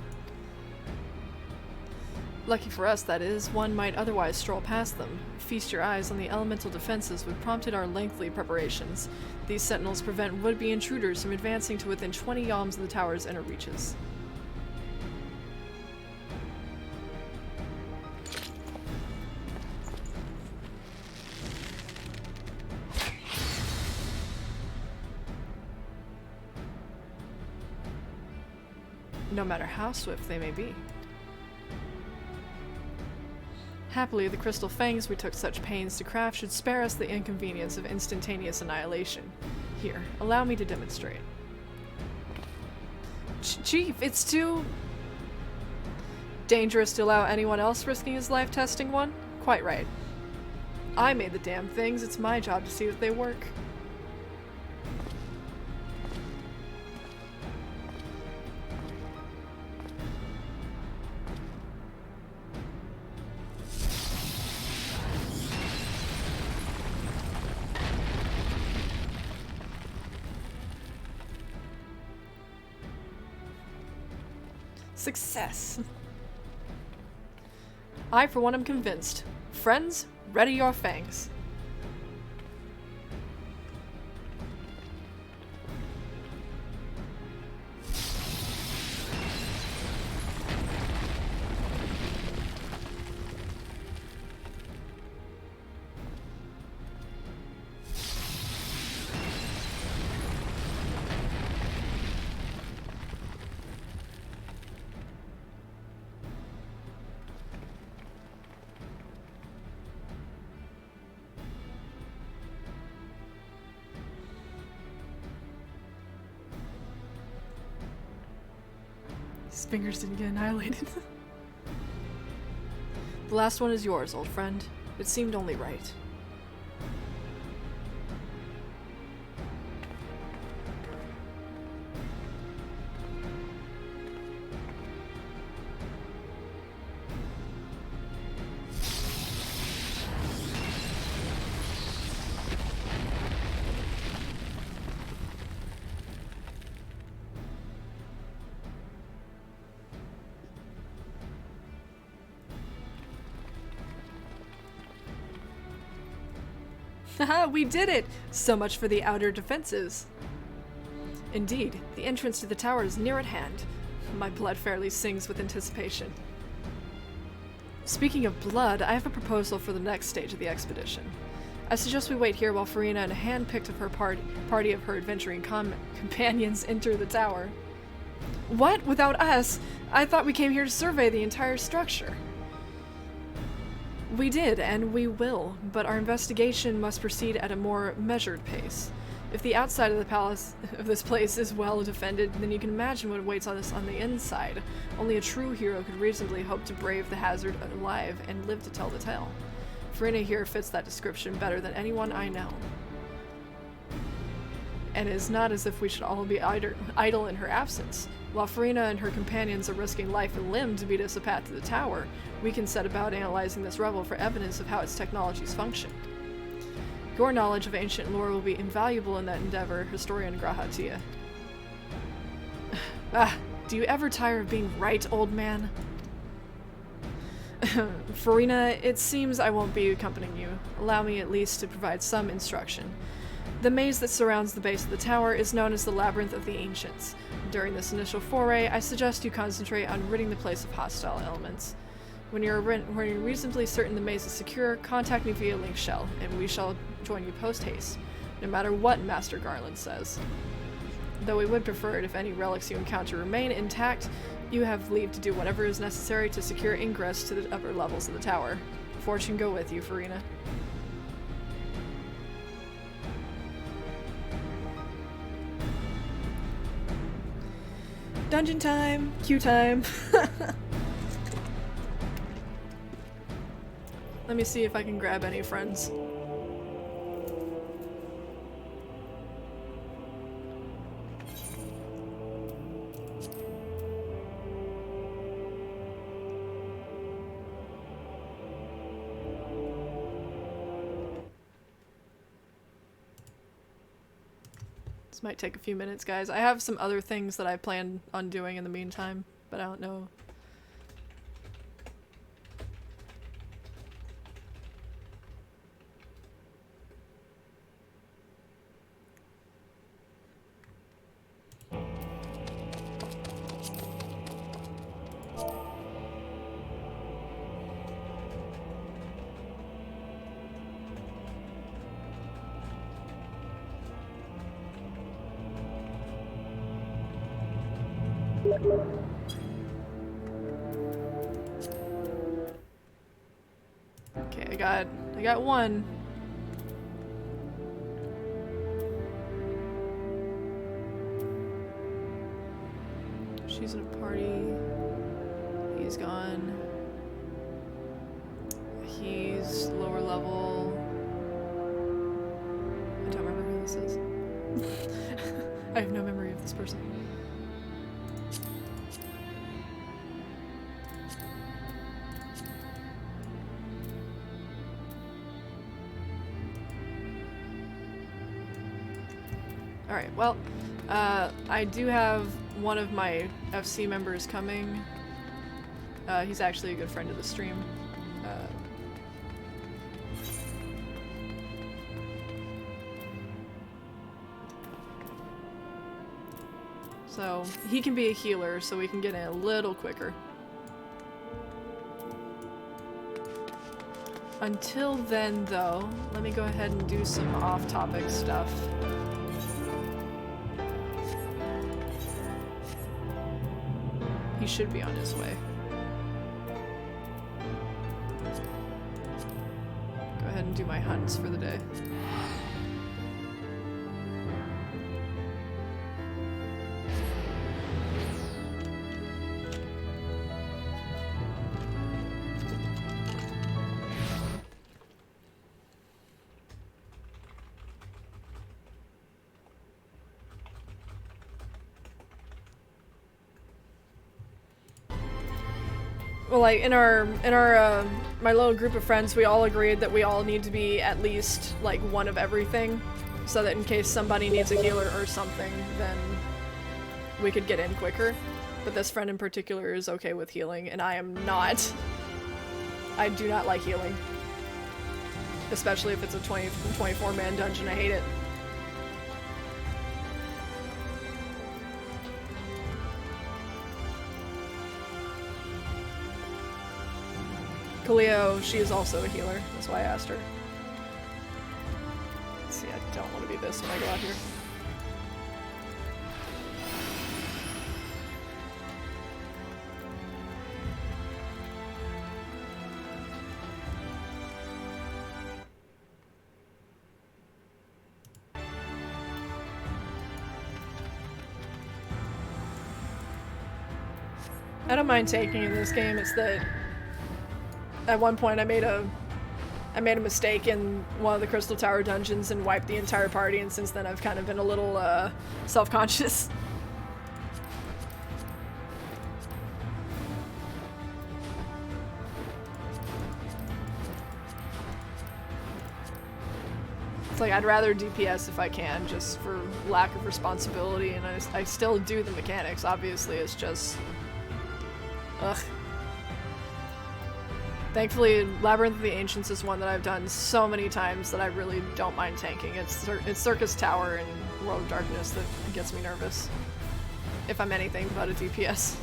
Lucky for us, that is, one might otherwise stroll past them. Feast your eyes on the elemental defenses which prompted our lengthy preparations. These sentinels prevent would-be intruders from advancing to within 20 yalms of the tower's inner reaches. No matter how swift they may be. Happily, the crystal fangs we took such pains to craft should spare us the inconvenience of instantaneous annihilation. Here, allow me to demonstrate. Chief, it's too dangerous to allow anyone else risking his life testing one? Quite right. I made the damn things, it's my job to see that they work. Success. I, for one, am convinced. Friends, ready your fangs. His fingers didn't get annihilated. The last one is yours, old friend. It seemed only right. Haha, we did it! So much for the outer defenses. Indeed, the entrance to the tower is near at hand. My blood fairly sings with anticipation. Speaking of blood, I have a proposal for the next stage of the expedition. I suggest we wait here while Farina and a hand-picked of her party of her adventuring companions enter the tower. What? Without us? I thought we came here to survey the entire structure. We did, and we will, but our investigation must proceed at a more measured pace. If the outside of the palace of this place is well defended, then you can imagine what awaits us on the inside. Only a true hero could reasonably hope to brave the hazard alive and live to tell the tale. Farina here fits that description better than anyone I know. And it is not as if we should all be idle in her absence. While Farina and her companions are risking life and limb to beat us a path to the tower, we can set about analyzing this revel for evidence of how its technologies function. Your knowledge of ancient lore will be invaluable in that endeavor, Historian Grahatia. Ah, do you ever tire of being right, old man? Farina, it seems I won't be accompanying you. Allow me at least to provide some instruction. The maze that surrounds the base of the tower is known as the Labyrinth of the Ancients. During this initial foray, I suggest you concentrate on ridding the place of hostile elements. When you're reasonably certain the maze is secure, contact me via link shell, and we shall join you post-haste, no matter what Master Garland says. Though we would prefer it if any relics you encounter remain intact, you have leave to do whatever is necessary to secure ingress to the upper levels of the tower. Fortune go with you, Farina. Dungeon time! Queue time! Let me see if I can grab any friends. This might take a few minutes, guys. I have some other things that I plan on doing in the meantime, but I don't know. Okay, I got one. She's in a party. He's gone. He's lower level. I don't remember who this is. I have no memory of this person. Alright, well, I do have one of my FC members coming. He's actually a good friend of the stream. So, he can be a healer, so we can get in a little quicker. Until then, though, let me go ahead and do some off-topic stuff. He should be on his way. Go ahead and do my hunts for the day. Well, like, in our my little group of friends, we all agreed that we all need to be at least, like, one of everything, so that in case somebody needs a healer or something, then we could get in quicker. But this friend in particular is okay with healing, and I am not. I do not like healing. Especially if it's a 24-man dungeon, I hate it. Kaleo, she is also a healer. That's why I asked her. Let's see, I don't want to be this when I go out here. I don't mind taking in this game, it's that at one point I made a mistake in one of the Crystal Tower dungeons and wiped the entire party, and since then I've kind of been a little self-conscious. It's like I'd rather DPS if I can, just for lack of responsibility, and I still do the mechanics, obviously, it's just... Ugh. Thankfully, Labyrinth of the Ancients is one that I've done so many times that I really don't mind tanking. It's Circus Tower and World of Darkness that gets me nervous, if I'm anything but a DPS.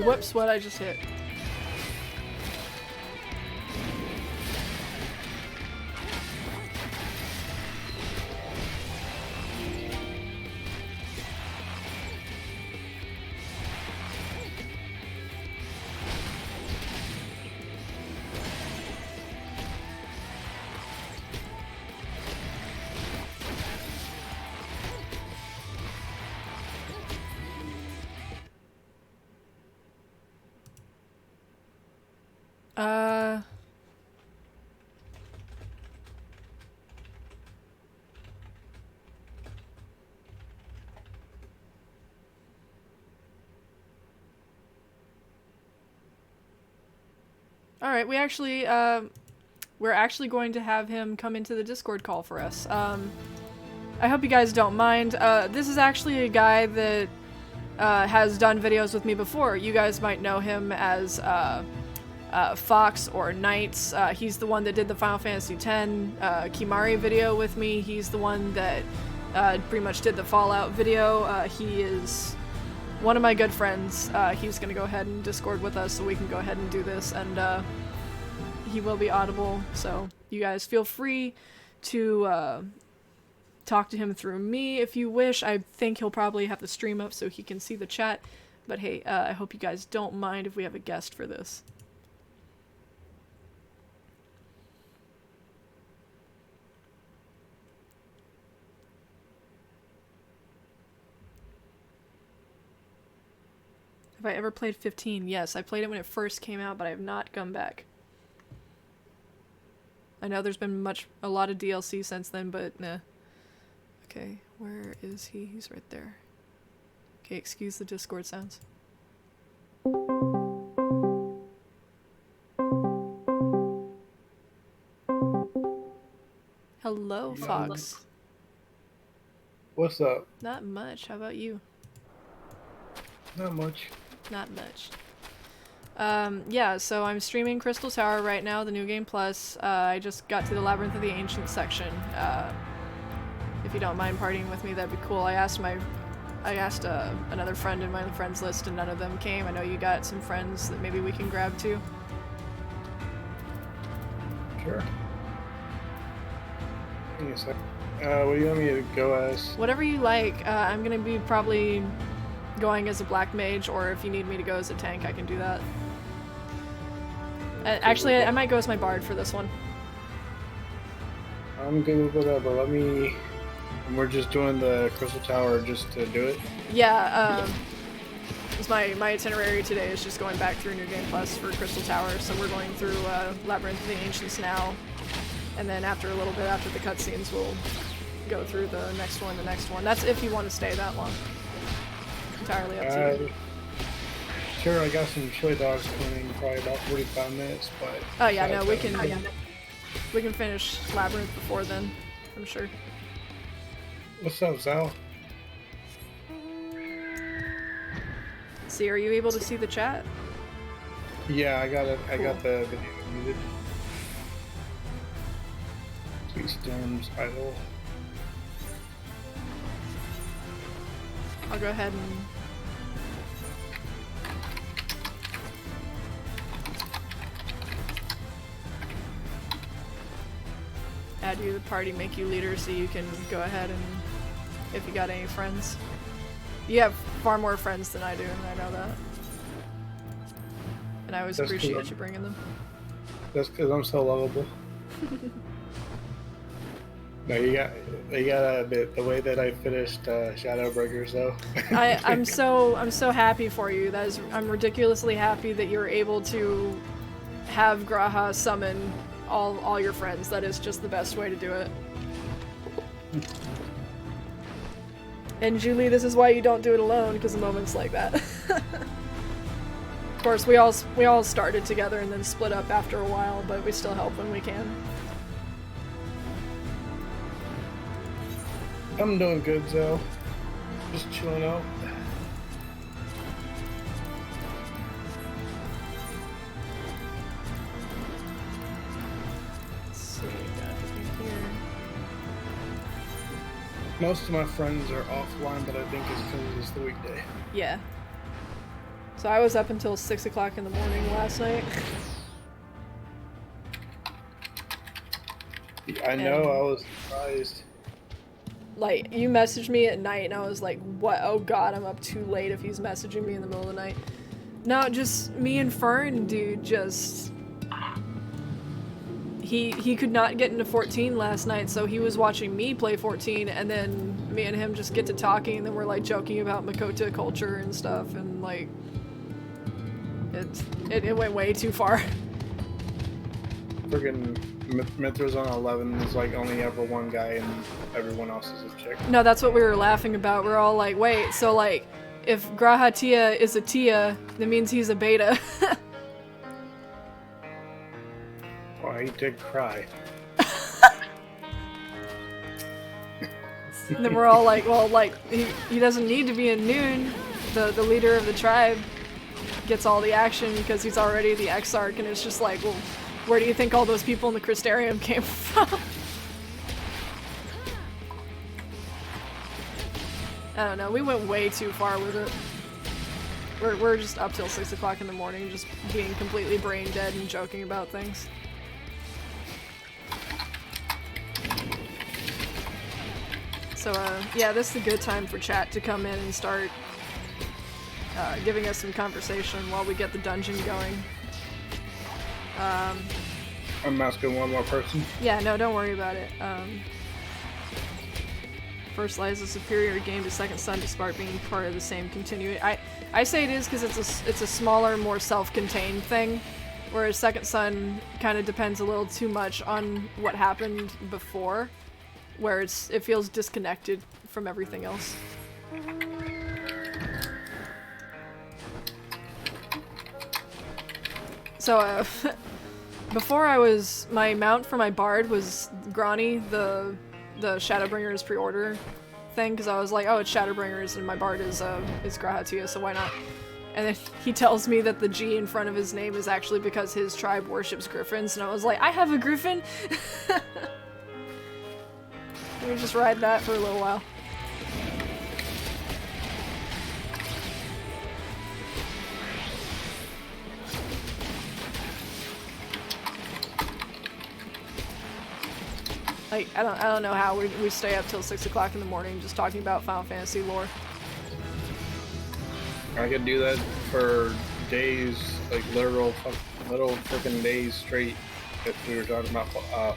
Whoops, what I just hit. Alright, we're actually going to have him come into the Discord call for us. I hope you guys don't mind. This is actually a guy that has done videos with me before. You guys might know him as Fox or Knights. He's the one that did the Final Fantasy X Kimari video with me. He's the one that pretty much did the Fallout video. He is one of my good friends. He's gonna go ahead and Discord with us so we can go ahead and do this, and he will be audible, so you guys feel free to talk to him through me if you wish. I think he'll probably have the stream up so he can see the chat, but hey, I hope you guys don't mind if we have a guest for this. Have I ever played 15? Yes, I played it when it first came out, but I have not come back. I know there's been a lot of DLC since then, but nah. Okay, where is he? He's right there. Okay, excuse the Discord sounds. Hello, Fox. What's up? Not much. How about you? Not much. Not much. Yeah, so I'm streaming Crystal Tower right now, the New Game Plus. I just got to the Labyrinth of the Ancients section. If you don't mind partying with me, that'd be cool. I asked another friend in my friends list, and none of them came. I know you got some friends that maybe we can grab too. Sure. Give me a sec. What do you want me to go as? Whatever you like. I'm gonna be probably going as a black mage, or if you need me to go as a tank, I can do that. Actually, I might go as my bard for this one. I'm good with that, but let me... And we're just doing the Crystal Tower just to do it? Yeah, my itinerary today is just going back through New Game Plus for Crystal Tower, so we're going through Labyrinth of the Ancients now, and then after a little bit after the cutscenes, we'll go through the next one, That's if you want to stay that long. Entirely up to you. Sure, I got some chili dogs coming, probably about 45 minutes, but... Oh yeah, no, we can finish Labyrinth before then, I'm sure. What's up, Zal? See, are you able to see the chat? Yeah, I got it. Cool. I got the video muted. Sweet Storm's Idol. I'll go ahead and... add you to the party, make you leader so you can go ahead and, if you got any friends. You have far more friends than I do, and I know that. And I always That's appreciate cool. you bringing them. That's because I'm so lovable. No, you got a bit the way that I finished Shadowbringers though. I'm so happy for you. I'm ridiculously happy that you're able to have Graha summon all your friends. That is just the best way to do it. And Julie, this is why you don't do it alone, because of moments like that. Of course, we all started together and then split up after a while, but we still help when we can. I'm doing good, Zoe. Just chilling out. Let's see, got anything here. Most of my friends are offline, but I think it's because it's the weekday. Yeah. So I was up until 6 o'clock in the morning last night. I know, I was surprised. Like, you messaged me at night and I was like, what? Oh god, I'm up too late if he's messaging me in the middle of the night. No, just me and Fern, dude, just... He could not get into 14 last night, so he was watching me play 14, and then me and him just get to talking, and then we're like joking about Makota culture and stuff, and like... It went way too far. Friggin' Mithra's on 11 is like only ever one guy and everyone else is a chick. No, that's what we were laughing about. We're all like, wait, so like, if Graha Tia is a Tia, that means he's a beta. Oh, he did cry. And then we're all like, well, like, he doesn't need to be in Noon. The leader of the tribe gets all the action because he's already the Exarch, and it's just like, well, where do you think all those people in the Crystarium came from? I don't know, we went way too far with it. We're just up till 6 o'clock in the morning, just being completely brain dead and joking about things. So, yeah, this is a good time for chat to come in and start giving us some conversation while we get the dungeon going. I'm asking one more person. Yeah, no, don't worry about it. First Light is a superior game to Second Son despite being part of the same continuity. I say it is because it's a smaller, more self-contained thing, whereas Second Son kind of depends a little too much on what happened before, where it feels disconnected from everything else. So, before my mount for my bard was Grani, the Shadowbringers pre-order thing, because I was like, oh, it's Shadowbringers and my bard is Graha Tia, so why not? And then he tells me that the G in front of his name is actually because his tribe worships griffins, and I was like, I have a griffin! Let me just ride that for a little while. Like, I don't know how we stay up till 6 o'clock in the morning just talking about Final Fantasy lore. I could do that for days, like literal freaking days straight if we were talking about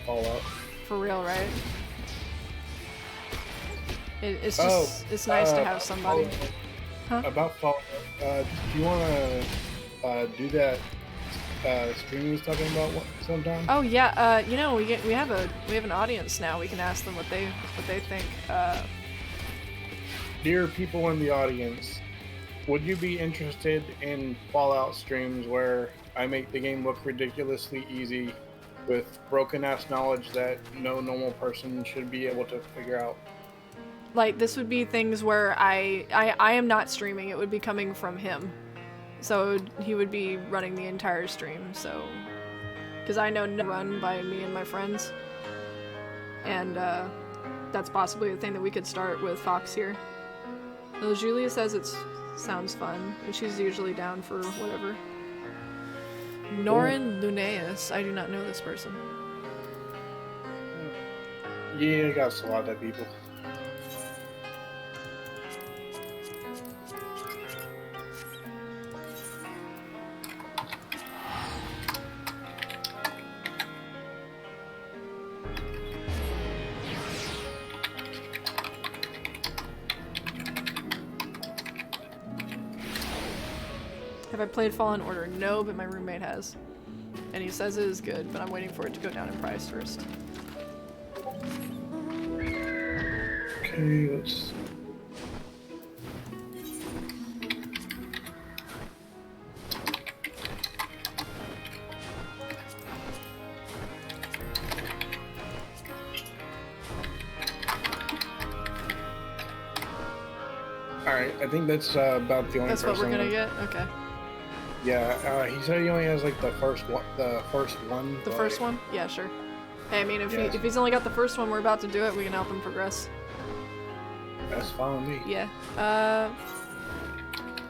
Fallout. For real, right? It's just, it's nice to have somebody. Huh? About Fallout, do you want to do that stream we was talking about sometime? Oh yeah, you know, we have an audience now. We can ask them what they think. Dear people in the audience, would you be interested in Fallout streams where I make the game look ridiculously easy with broken ass knowledge that no normal person should be able to figure out? Like, this would be things where I am not streaming. It would be coming from him. So he would be running the entire stream, so... Because I know run by me and my friends. And, that's possibly a thing that we could start with Fox here. Well, Julia says it sounds fun, and she's usually down for whatever. Norin Luneus. I do not know this person. Yeah, I got a lot of people. Have I played Fallen Order? No, but my roommate has. And he says it is good, but I'm waiting for it to go down in price first. Okay, let's... Alright, I think that's about the only That's what we're person gonna get? Okay. Yeah, he said he only has like the first one. The first one? Yeah, sure. Hey, I mean, if, Yes. if he's only got the first one, we're about to do it, we can help him progress. That's fine with me. Yeah.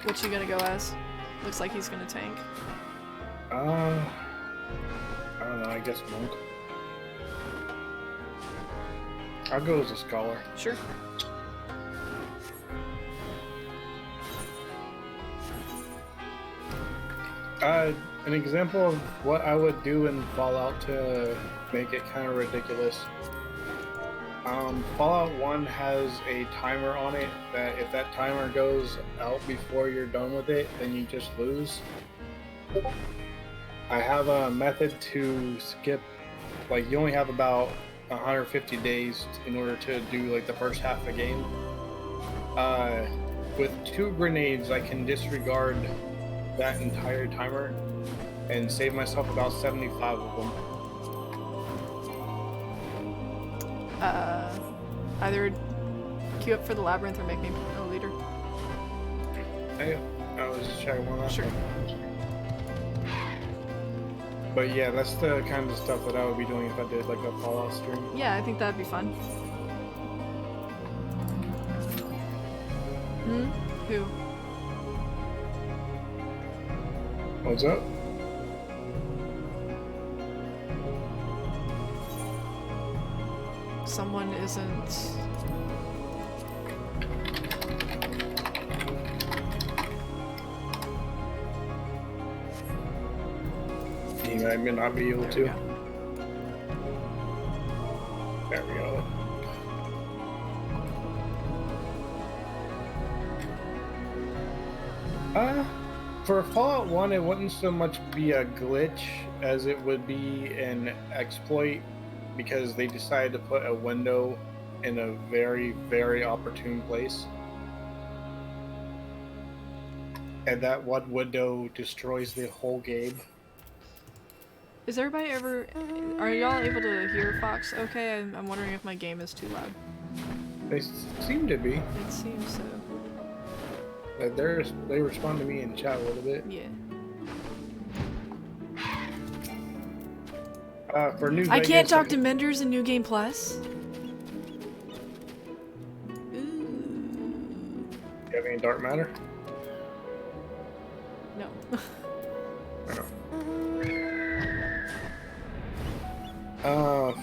What you gonna go as? Looks like he's gonna tank. I don't know, I guess monk. I'll go as a scholar. Sure. An example of what I would do in Fallout to make it kind of ridiculous. Fallout 1 has a timer on it that if that timer goes out before you're done with it, then you just lose. I have a method to skip, like you only have about 150 days in order to do like the first half of the game. With 2 grenades, I can disregard that entire timer and save myself about 75 of them. Either queue up for the labyrinth or make me a leader. Hey, I was just checking one out. Sure. But yeah, that's the kind of stuff that I would be doing if I did like a Fallout stream. Yeah, I think that'd be fun. Who? What's up? Someone isn't... I may not be able to. There we go. There we go. For Fallout 1, it wouldn't so much be a glitch as it would be an exploit, because they decided to put a window in a very, very opportune place. And that one window destroys the whole game. Is everybody ever... Are y'all able to hear Fox okay? I'm wondering if my game is too loud. They seem to be. It seems so. They respond to me in chat a little bit. Yeah. For New I Vegas, can't talk to Menders in New Game Plus. Ooh. You have any dark matter? No.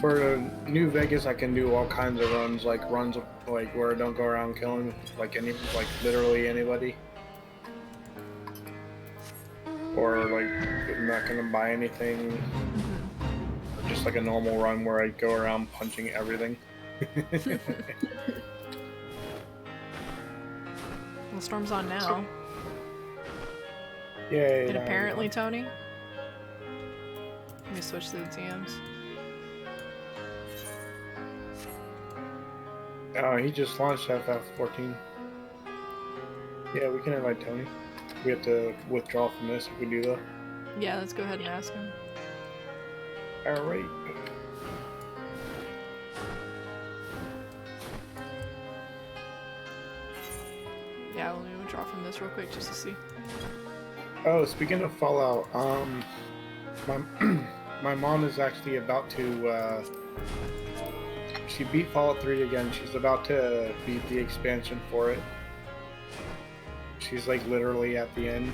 For New Vegas, I can do all kinds of runs, like where I don't go around killing literally anybody, or like I'm not gonna buy anything. Just like a normal run where I go around punching everything. Well, Storm's on now. Yay! And apparently, Tony. Let me switch to the TMs. He just launched FF14. Yeah, we can invite Tony. We have to withdraw from this if we do that. Yeah, let's go ahead and ask him. Alright. Yeah, let me withdraw from this real quick just to see. Oh, speaking of Fallout, my mom is actually about to, she beat Fallout 3 again. She's about to beat the expansion for it. She's like literally at the end.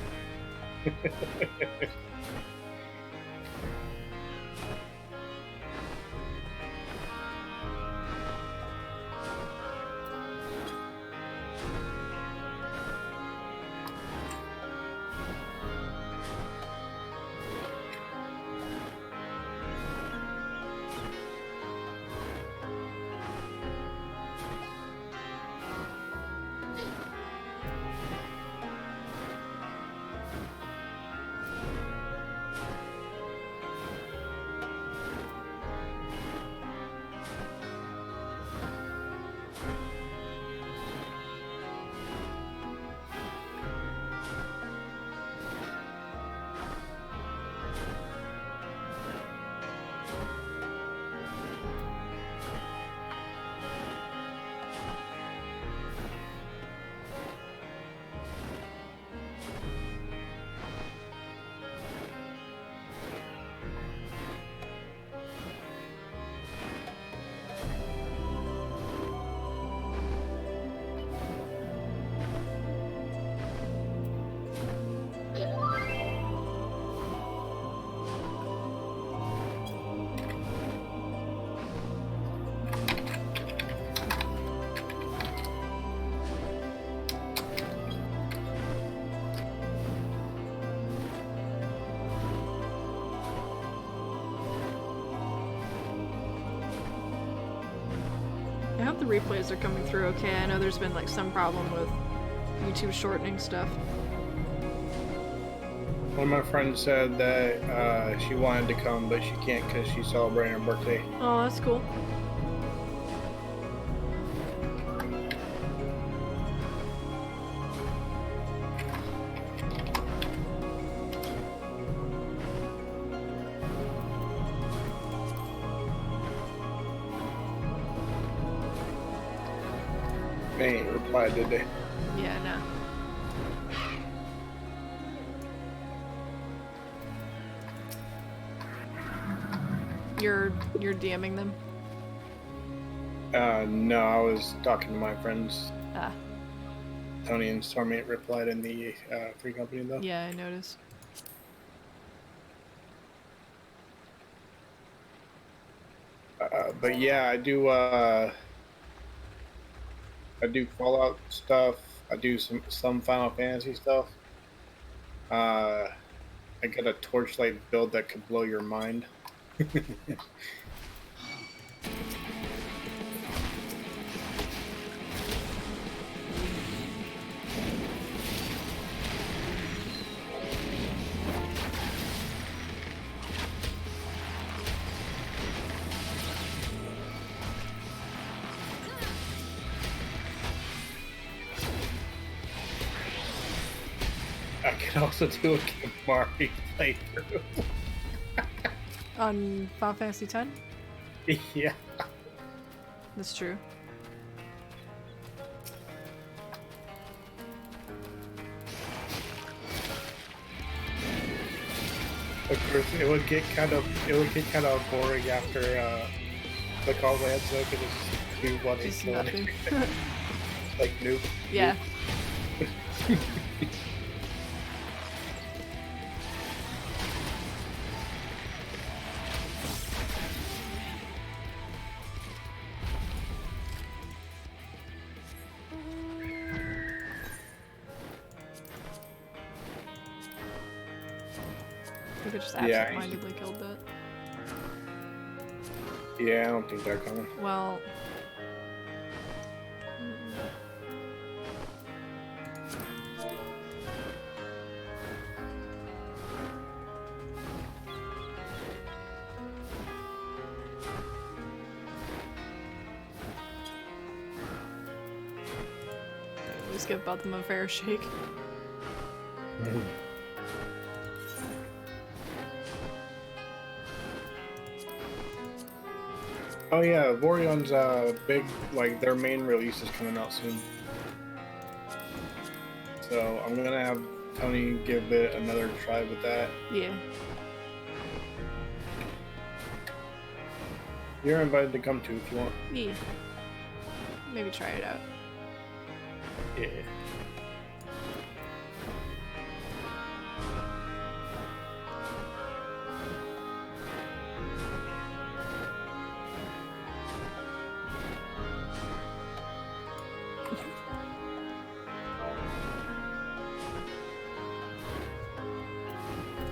the replays are coming through okay. I know there's been like some problem with YouTube shortening stuff. One of my friends said that she wanted to come, but she can't because she's celebrating her birthday. Oh, that's cool. They ain't replied, did they? Yeah, no. You're DMing them? No, I was talking to my friends. Ah. Tony and Stormate replied in the free company though. Yeah, I noticed. But yeah, I do Fallout stuff. I do some Final Fantasy stuff. I got a torchlight build that could blow your mind. I could also do a Kimari playthrough. On Final Fantasy X? Yeah. That's true. Of course, it would get kind of boring after the call lands though, because it's do one Just kill and nothing. everything. Like noob. Yeah. We could just Yeah, absent-mindedly killed that. Yeah, I don't think they're coming. Well... Let's give both of them a fair shake. Oh yeah, Vorion's big, like their main release is coming out soon. So I'm gonna have Tony give it another try with that. Yeah. You're invited to come too if you want. Yeah. Maybe try it out. Yeah.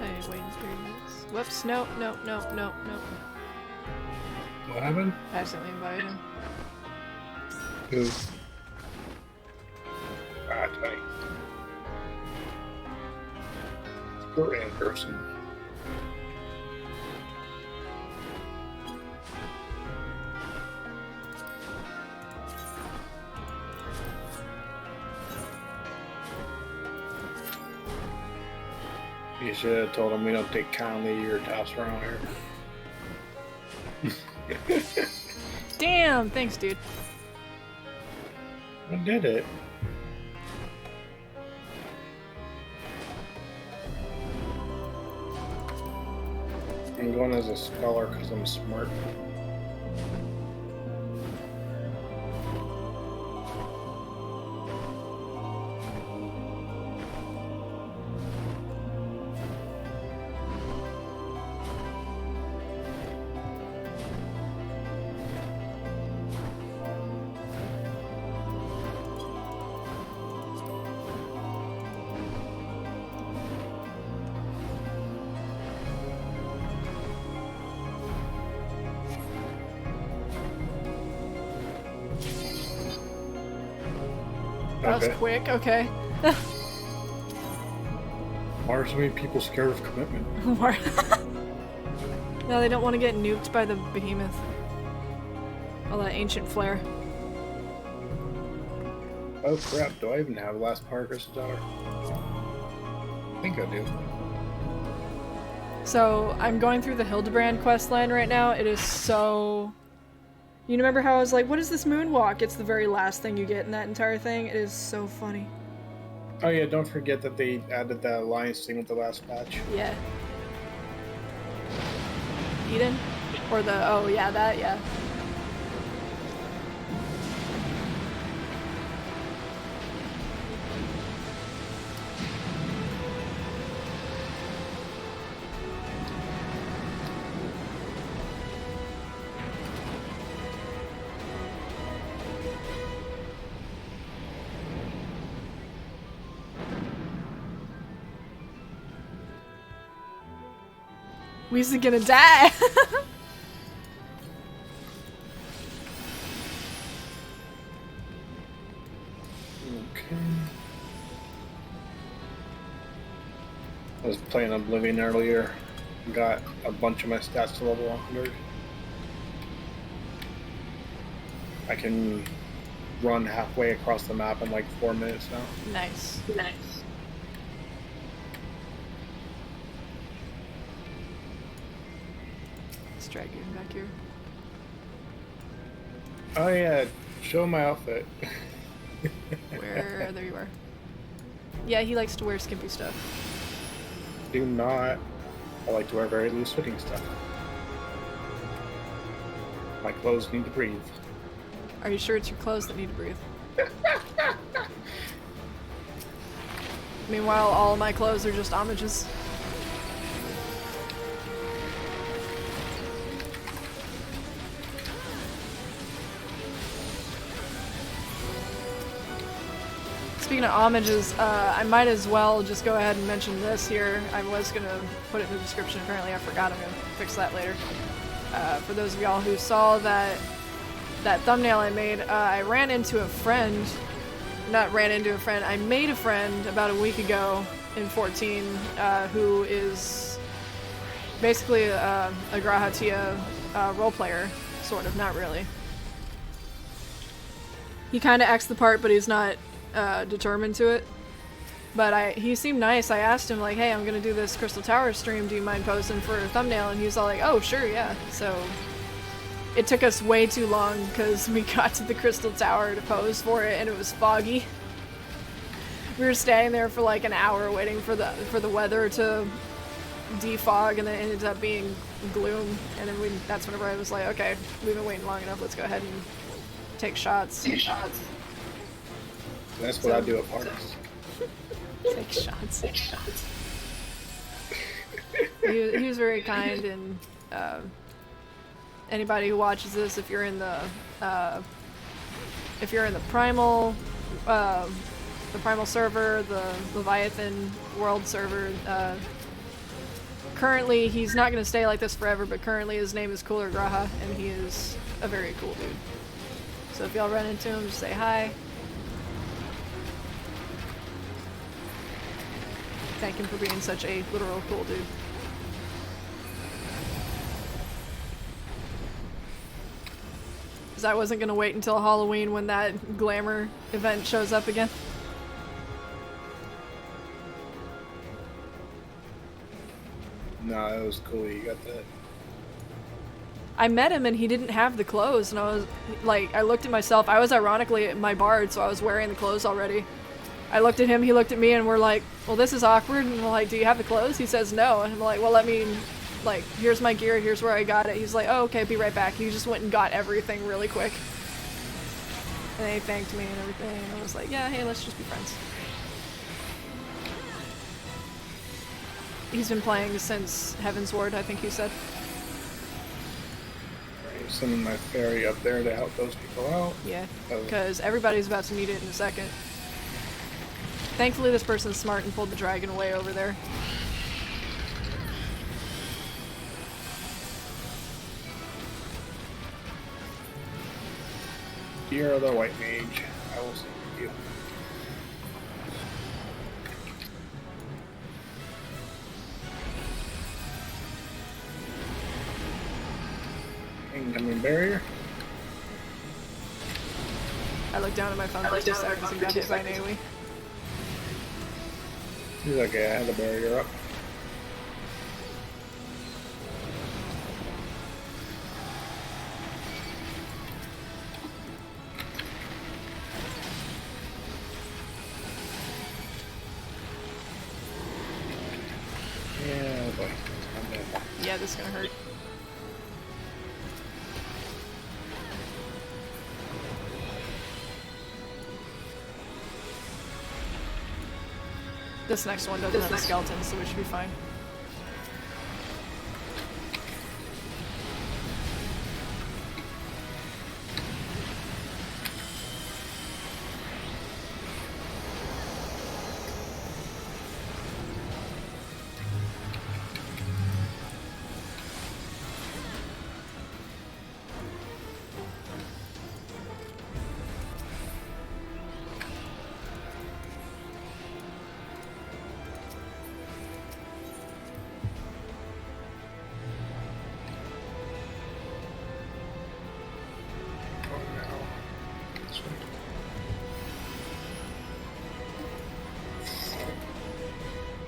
Hey, waiting 3 minutes. Whoops, no. What happened? I accidentally invited him. Who? Ah, Tony. We're in person. You should have told him we don't take kindly to your toss around here. Damn! Thanks, dude. I did it. I'm going as a scholar because I'm smart. That was Okay. quick, okay. Why are so many people scared of commitment? Why- No, they don't want to get nuked by the behemoth. All that ancient flair. Oh crap, do I even have the last part of Crystal Tower? I think I do. So, I'm going through the Hildebrand questline right now. It is so... You remember how I was like, what is this moonwalk? It's the very last thing you get in that entire thing. It is so funny. Oh yeah, don't forget that they added that alliance thing with the last patch. Yeah. Eden? Or the... Oh, yeah, that, yeah. We's gonna die! Okay. I was playing Oblivion earlier. Got a bunch of my stats to level 100. I can run halfway across the map in like 4 minutes now. Nice. Nice. Let's drag you back here. Oh yeah, show my outfit. Where? There you are. Yeah, he likes to wear skimpy stuff. Do not. I like to wear very loose fitting stuff. My clothes need to breathe. Are you sure it's your clothes that need to breathe? Meanwhile, all my clothes are just homages. Speaking of homages, I might as well just go ahead and mention this here. I was gonna put it in the description, apparently I forgot. I'm gonna fix that later. For those of y'all who saw that thumbnail I made, I ran into a friend. Not ran into a friend, I made a friend about a week ago in 14 who is basically a Grahatia role player, sort of, not really. He kind of acts the part, but he's not determined to it. But he seemed nice. I asked him, like, hey, I'm gonna do this Crystal Tower stream, do you mind posting for a thumbnail? And he was all like, oh, sure, yeah. So it took us way too long because we got to the Crystal Tower to pose for it and it was foggy. We were standing there for like an hour waiting for the weather to defog, and then it ended up being gloom. And then that's whenever I was like, okay, we've been waiting long enough, let's go ahead and take shots. That's what I do at parties. Take shots. He was very kind, and anybody who watches this, if you're in the primal server, the Leviathan world server, currently he's not going to stay like this forever, but currently his name is Cooler Graha, and he is a very cool dude. So if y'all run into him, just say hi. Thank him for being such a literal cool dude. Because I wasn't going to wait until Halloween when that glamour event shows up again. No, it was cool you got that. I met him and he didn't have the clothes, and I was like, I looked at myself. I was ironically at my bard, so I was wearing the clothes already. I looked at him, he looked at me, and we're like, well, this is awkward. And we're like, do you have the clothes? He says no. And I'm like, well, let me, like, here's my gear, here's where I got it. He's like, oh, okay, be right back. He just went and got everything really quick. And he thanked me and everything, and I was like, yeah, hey, let's just be friends. He's been playing since Heavensward, I think he said. I'm sending my fairy up there to help those people out. Yeah, because everybody's about to need it in a second. Thankfully, this person's smart and pulled the dragon away over there. You're the white mage. I will save you. barrier? I looked down at my phone for 2 seconds and got hit by an AoE. He's okay, I had the barrier up. Yeah, boy. Yeah, this is gonna hurt. This next one doesn't have a skeleton, so we should be fine.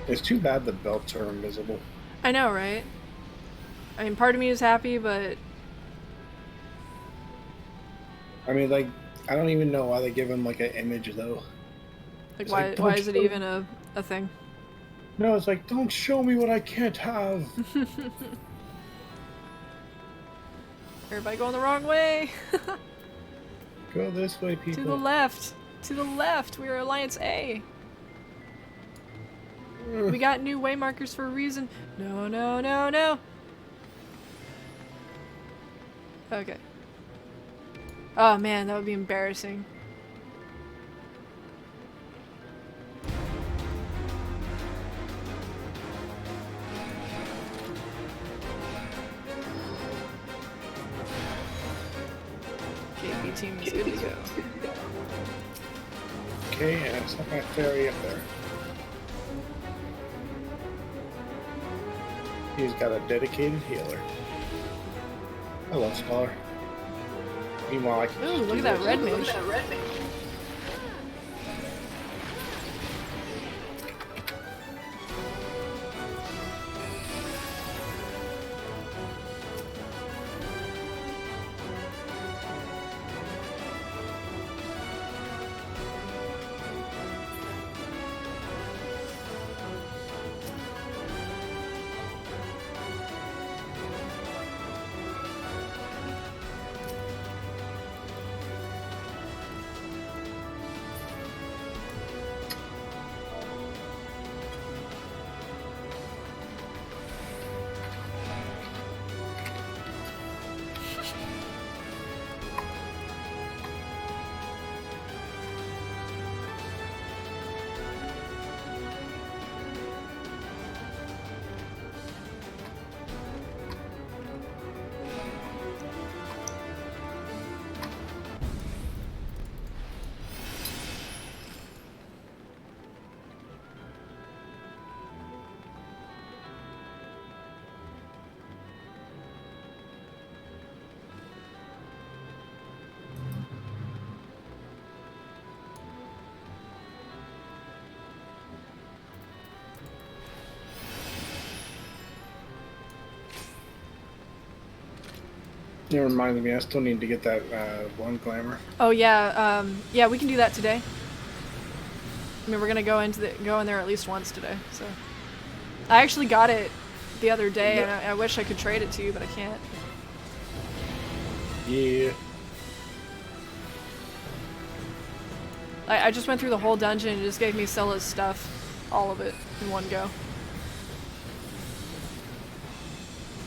It's too bad the belts are invisible. I know, right? I mean, part of me is happy, but... I mean, like, I don't even know why they give him, like, an image, though. Like, It's why, like, why don't is it show- even a thing? No, it's like, don't show me what I can't have. Everybody going the wrong way! Go this way, people. To the left! To the left! We are Alliance A! We got new waymarkers for a reason. No, no, no, no! Okay. Oh man, that would be embarrassing. Okay, B team is good to go. Okay, and it's not my fairy up there. He's got a dedicated healer. Hello, Scholar. Meanwhile, I can Ooh, just look do at that this. red mage. It reminds me, I still need to get that one glamour. Oh yeah, yeah, we can do that today. I mean, we're gonna go in there at least once today. So, I actually got it the other day, and I wish I could trade it to you, but I can't. Yeah. I just went through the whole dungeon and it just gave me Stella's stuff, all of it, in one go.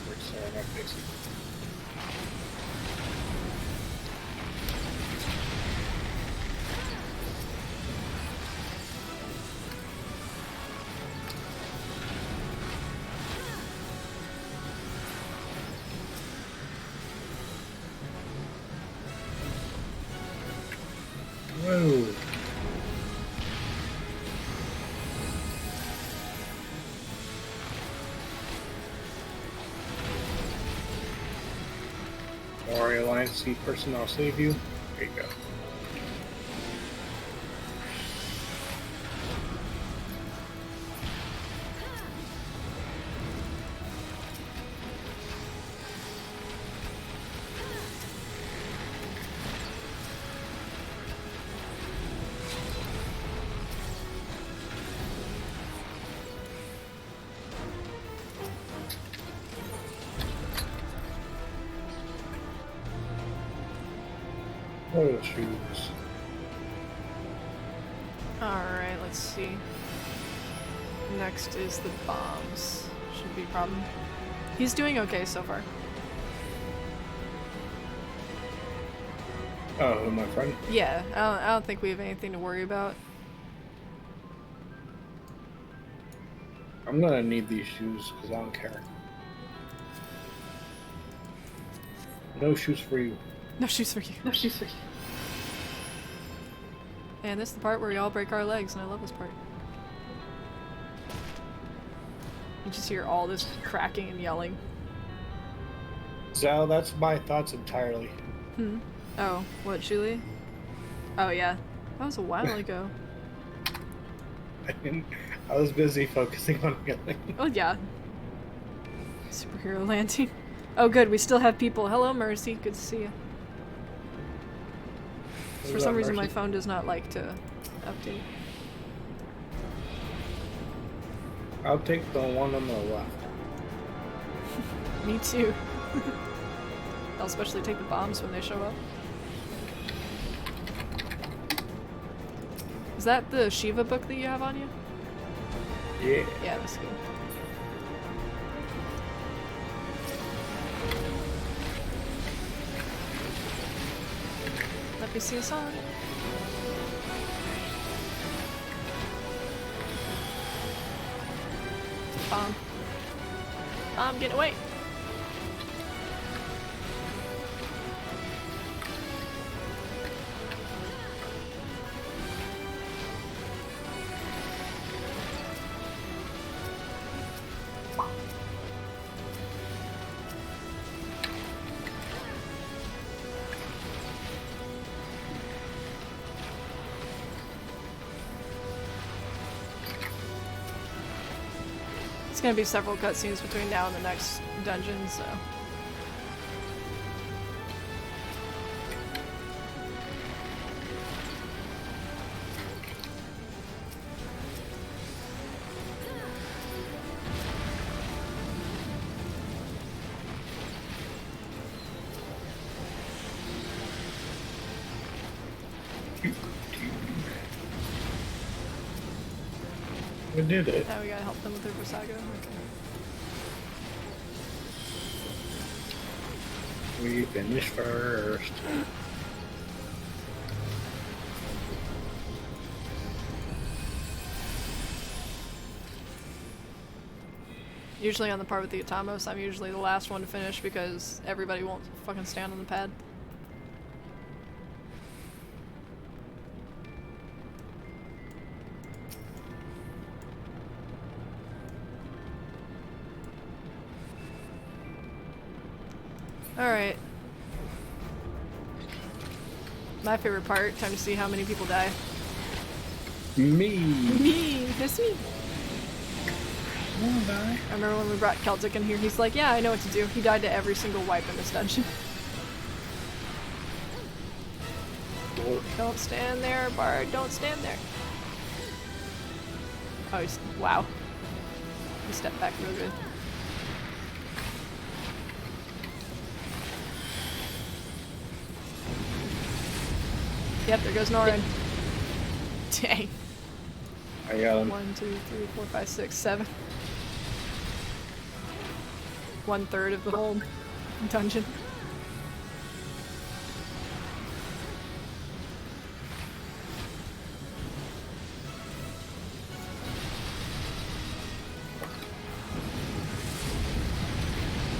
Where's Sarah, not Pixie? Whoa. Or Alliance C person, I'll save you. There you go. What are the shoes? Alright, let's see. Next is the bombs. Shouldn't be a problem. He's doing okay so far. Oh, my friend? Yeah, I don't think we have anything to worry about. I'm gonna need these shoes because I don't care. No shoes for you. No shoes for you. No, she's for you. And this is the part where we all break our legs, and I love this part. You just hear all this cracking and yelling. Zal, that's my thoughts entirely. Hmm. Oh, what, Julie? Oh yeah. That was a while ago. I was busy focusing on healing. Oh yeah. Superhero landing. Oh good, we still have people. Hello Mercy, good to see you. For some reason my phone does not like to update. I'll take the one on the left. Me too. I'll especially take the bombs when they show up. Is that the Shiva book that you have on you? Yeah. Yeah, that's good. Let me see a song. Bomb. Bomb, get away! It's gonna be several cutscenes between now and the next dungeon, so. We did it. Now we gotta help them with their Versago. Okay. We finished first. Usually on the part with the Atamos, I'm usually the last one to finish because everybody won't fucking stand on the pad. Alright. My favorite part, time to see how many people die. Me. Me! Miss me! Wanna die? I remember when we brought Celtic in here, he's like, yeah, I know what to do. He died to every single wipe in this dungeon. Don't stand there, Bard. Don't stand there. Oh, he's... wow. He stepped back real good. Yep, there goes Norin. Dang. I got him. 1, 2, 3, 4, 5, 6, 7. 1/3 of the whole dungeon.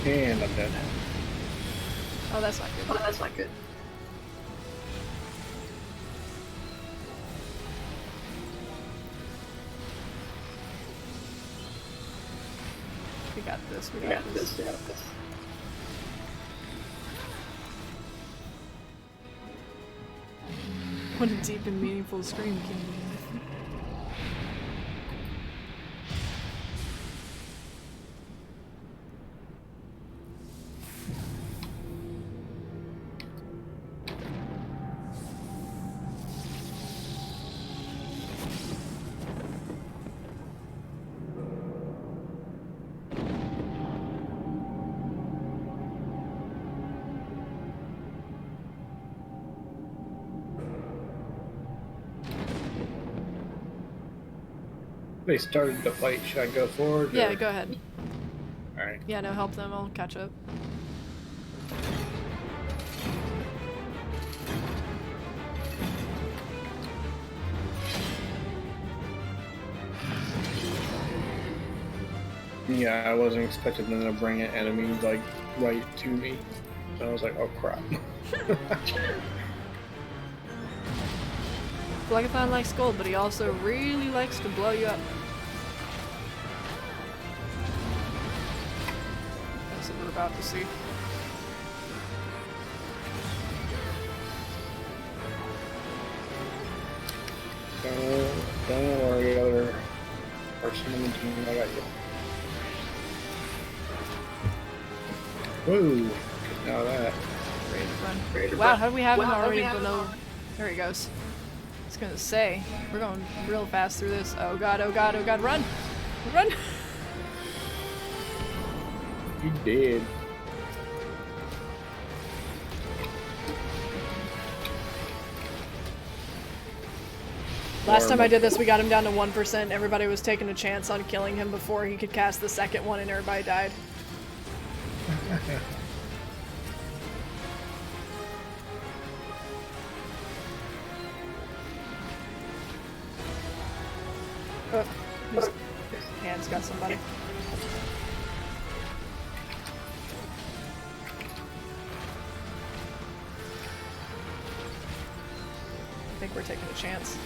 And I'm dead. Oh, that's not good. Oh, that's not good. We got this. We We got got this. this. We got this. What a deep and meaningful scream can be. They started the fight. Should I go forward? Yeah, or- go ahead. Alright. Yeah, no, help them. I'll catch up. Yeah, I wasn't expecting them to bring an enemy like right to me. So I was like, oh crap. Leviathan likes gold, but he also really likes to blow you up. That's what we're about to see. Don't worry, other person on the team, I got you. Woo! Now that. Ready to run. Ready to Wow, run. how do we have him Wow, how do already? we have But him no. already? There he goes. I was gonna say, we're going real fast through this. Oh god, oh god, oh god, run! Run! You did. Last time I did this, we got him down to 1%. Everybody was taking a chance on killing him before he could cast the second one, and everybody died. Oh, his hand's got somebody. I think we're taking a chance.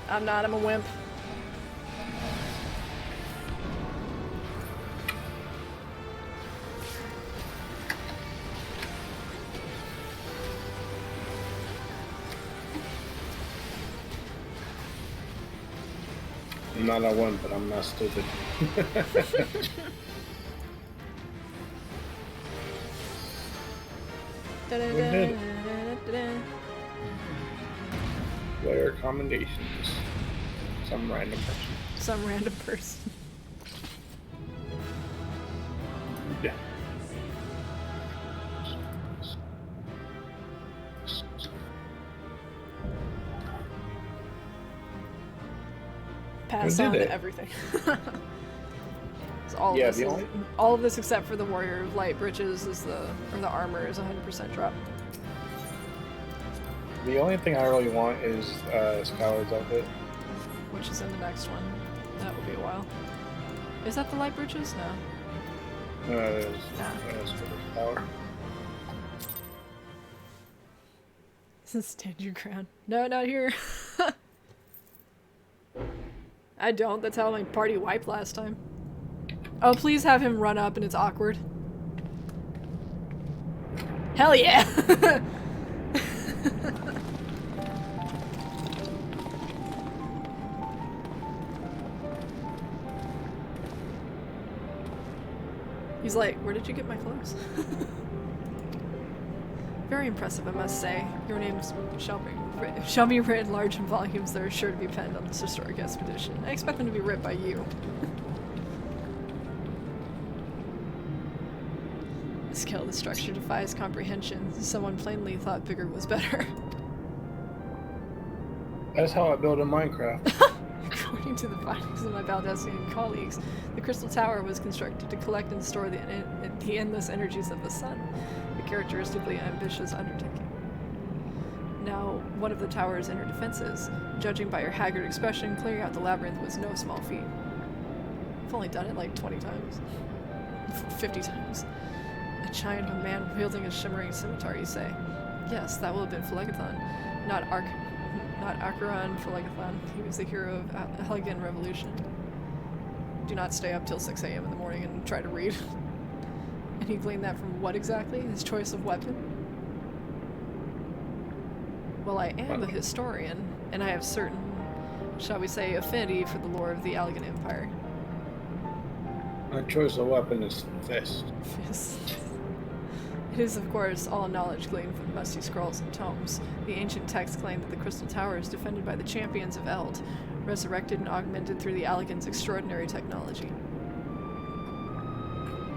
I'm not, I'm a wimp. I'm not a one, but I'm not stupid. Player commendations. Some random person. Some random person. Yeah. Pass Who did on it? to everything. So all Yeah, of this the is, only- all of this except for the warrior of light breeches is the armor is 100% drop. The only thing I really want is Skyward's outfit. Which is in the next one. That will be a while. Is that the light breeches? No. It's for the power. Stand your ground. No, not here. I don't. That's how my party wiped last time. Oh, please have him run up and it's awkward. Hell yeah! He's like, where did you get my clothes? Very impressive, I must say. Your names shall be read large in volumes that are sure to be penned on this historic expedition. I expect them to be read by you. The scale of the structure defies comprehension. Someone plainly thought bigger was better. That's how I build in Minecraft. According to the findings of my Baldessian colleagues, the Crystal Tower was constructed to collect and store the endless energies of the sun, a characteristically ambitious undertaking. Now, one of the tower's inner defenses, judging by your haggard expression, clearing out the labyrinth was no small feat. I've only done it like 20 times. 50 times. A giant of a man wielding a shimmering scimitar, you say? Yes, that will have been Phlegethon, not Acheron Phlegethon. He was the hero of Allagan Revolution. Do not stay up till 6 a.m. in the morning and try to read. And he gleaned that from what exactly? His choice of weapon? Well, I am a Well. historian, and I have certain, shall we say, affinity for the lore of the Allagan Empire. My choice of weapon is fist. It is, of course, all knowledge gleaned from musty scrolls and tomes. The ancient texts claim that the Crystal Tower is defended by the champions of Eld, resurrected and augmented through the Allagan's extraordinary technology.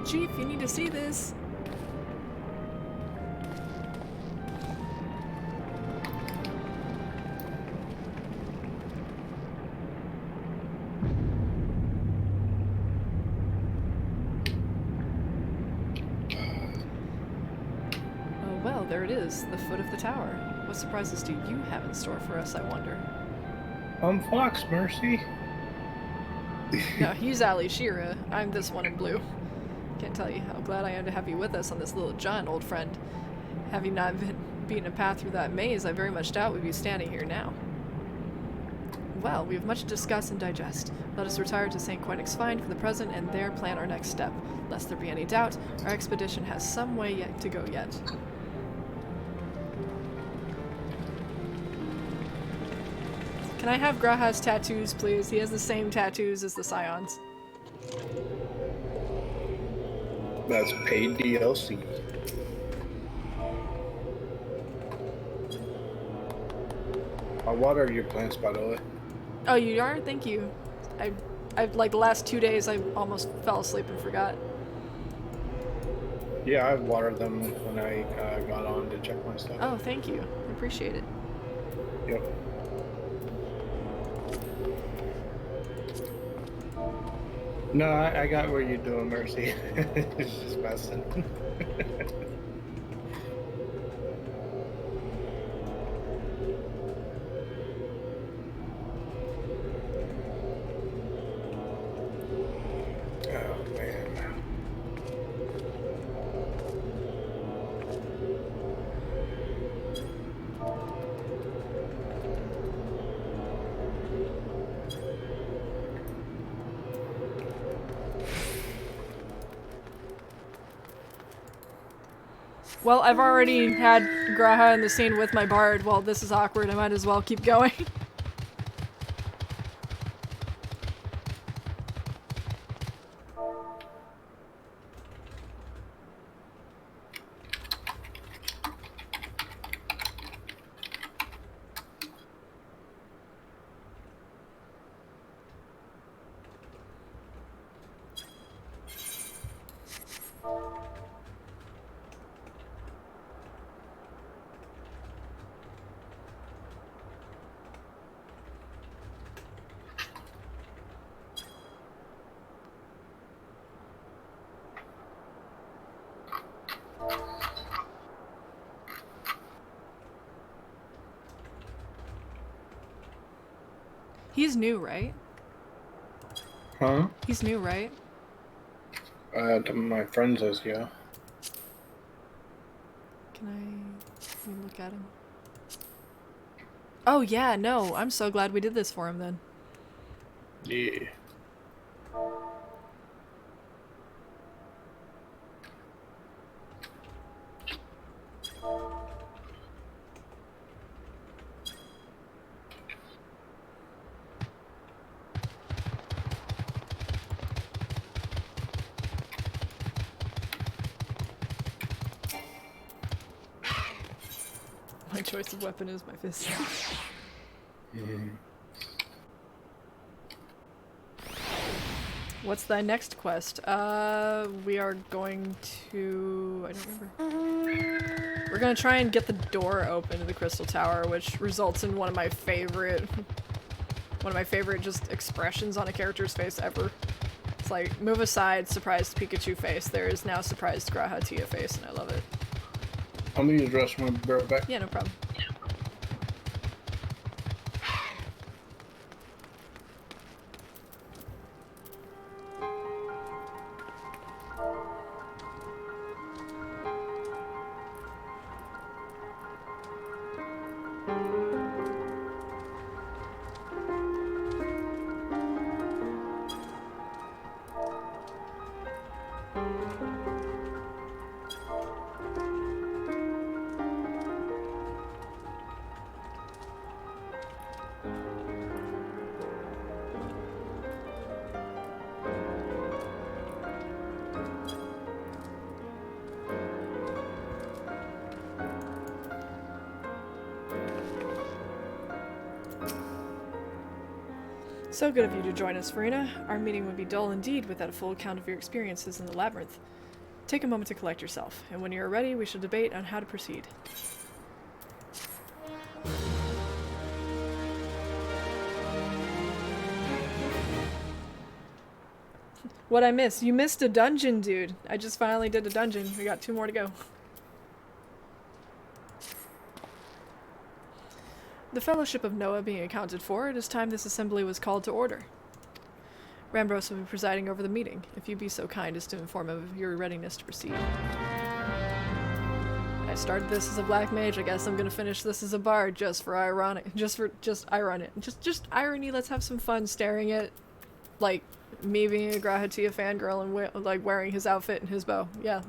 Chief, you need to see this! There it is, the foot of the tower. What surprises do you have in store for us, I wonder? Fox, Mercy. No, he's Ali Shira. I'm this one in blue. Can't tell you how glad I am to have you with us on this little jaunt, old friend. Have you not beaten a path through that maze, I very much doubt we'd be standing here now. Well, we have much to discuss and digest. Let us retire to St. Coinach's Find for the present and there plan our next step. Lest there be any doubt, our expedition has some way yet to go yet. Can I have Graha's tattoos, please? He has the same tattoos as the Scions. That's paid DLC. I watered your plants, by the way. Oh, you are? Thank you. I've like the last 2 days, I almost fell asleep and forgot. Yeah, I watered them when I got on to check my stuff. Oh, thank you. I appreciate it. Yep. No, I got where you're doing, Mercy. It's just messing. Oh, man. Well, I've already had Graha in the scene with my bard. Well, this is awkward. I might as well keep going. He's new, right? Huh? He's new, right? To my friend says, yeah. Can I look at him? Oh yeah, no. I'm so glad we did this for him then. Yeah. My choice of weapon is my fist. What's thy next quest? We are going to... I don't remember. We're gonna try and get the door open to the Crystal Tower, which results in one of my favorite just expressions on a character's face ever. It's like, move aside, surprised Pikachu face. There is now surprised Graha Tia face, and I love it. I'm gonna use the restroom and be right back. Yeah, no problem. So good of you to join us, Farina. Our meeting would be dull indeed without a full account of your experiences in the labyrinth. Take a moment to collect yourself, and when you are ready, we shall debate on how to proceed. What I missed? You missed a dungeon, dude. I just finally did a dungeon. We got 2 more to go. The Fellowship of Noah being accounted for, it is time this assembly was called to order. Rambros will be presiding over the meeting, if you be so kind as to inform him of your readiness to proceed. I started this as a black mage, I guess I'm gonna finish this as a bard, just ironic. Just irony, let's have some fun staring at, like, me being a Grahatia fangirl and like wearing his outfit and his bow. Yeah,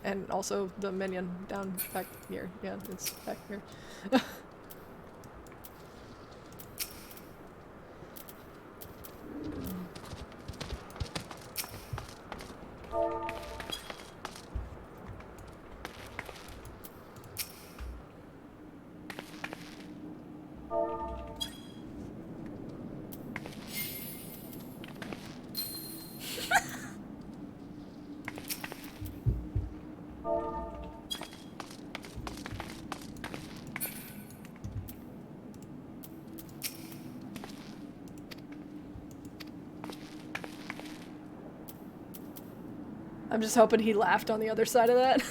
and also the minion down back here. Yeah, it's back here. I'm just hoping he laughed on the other side of that.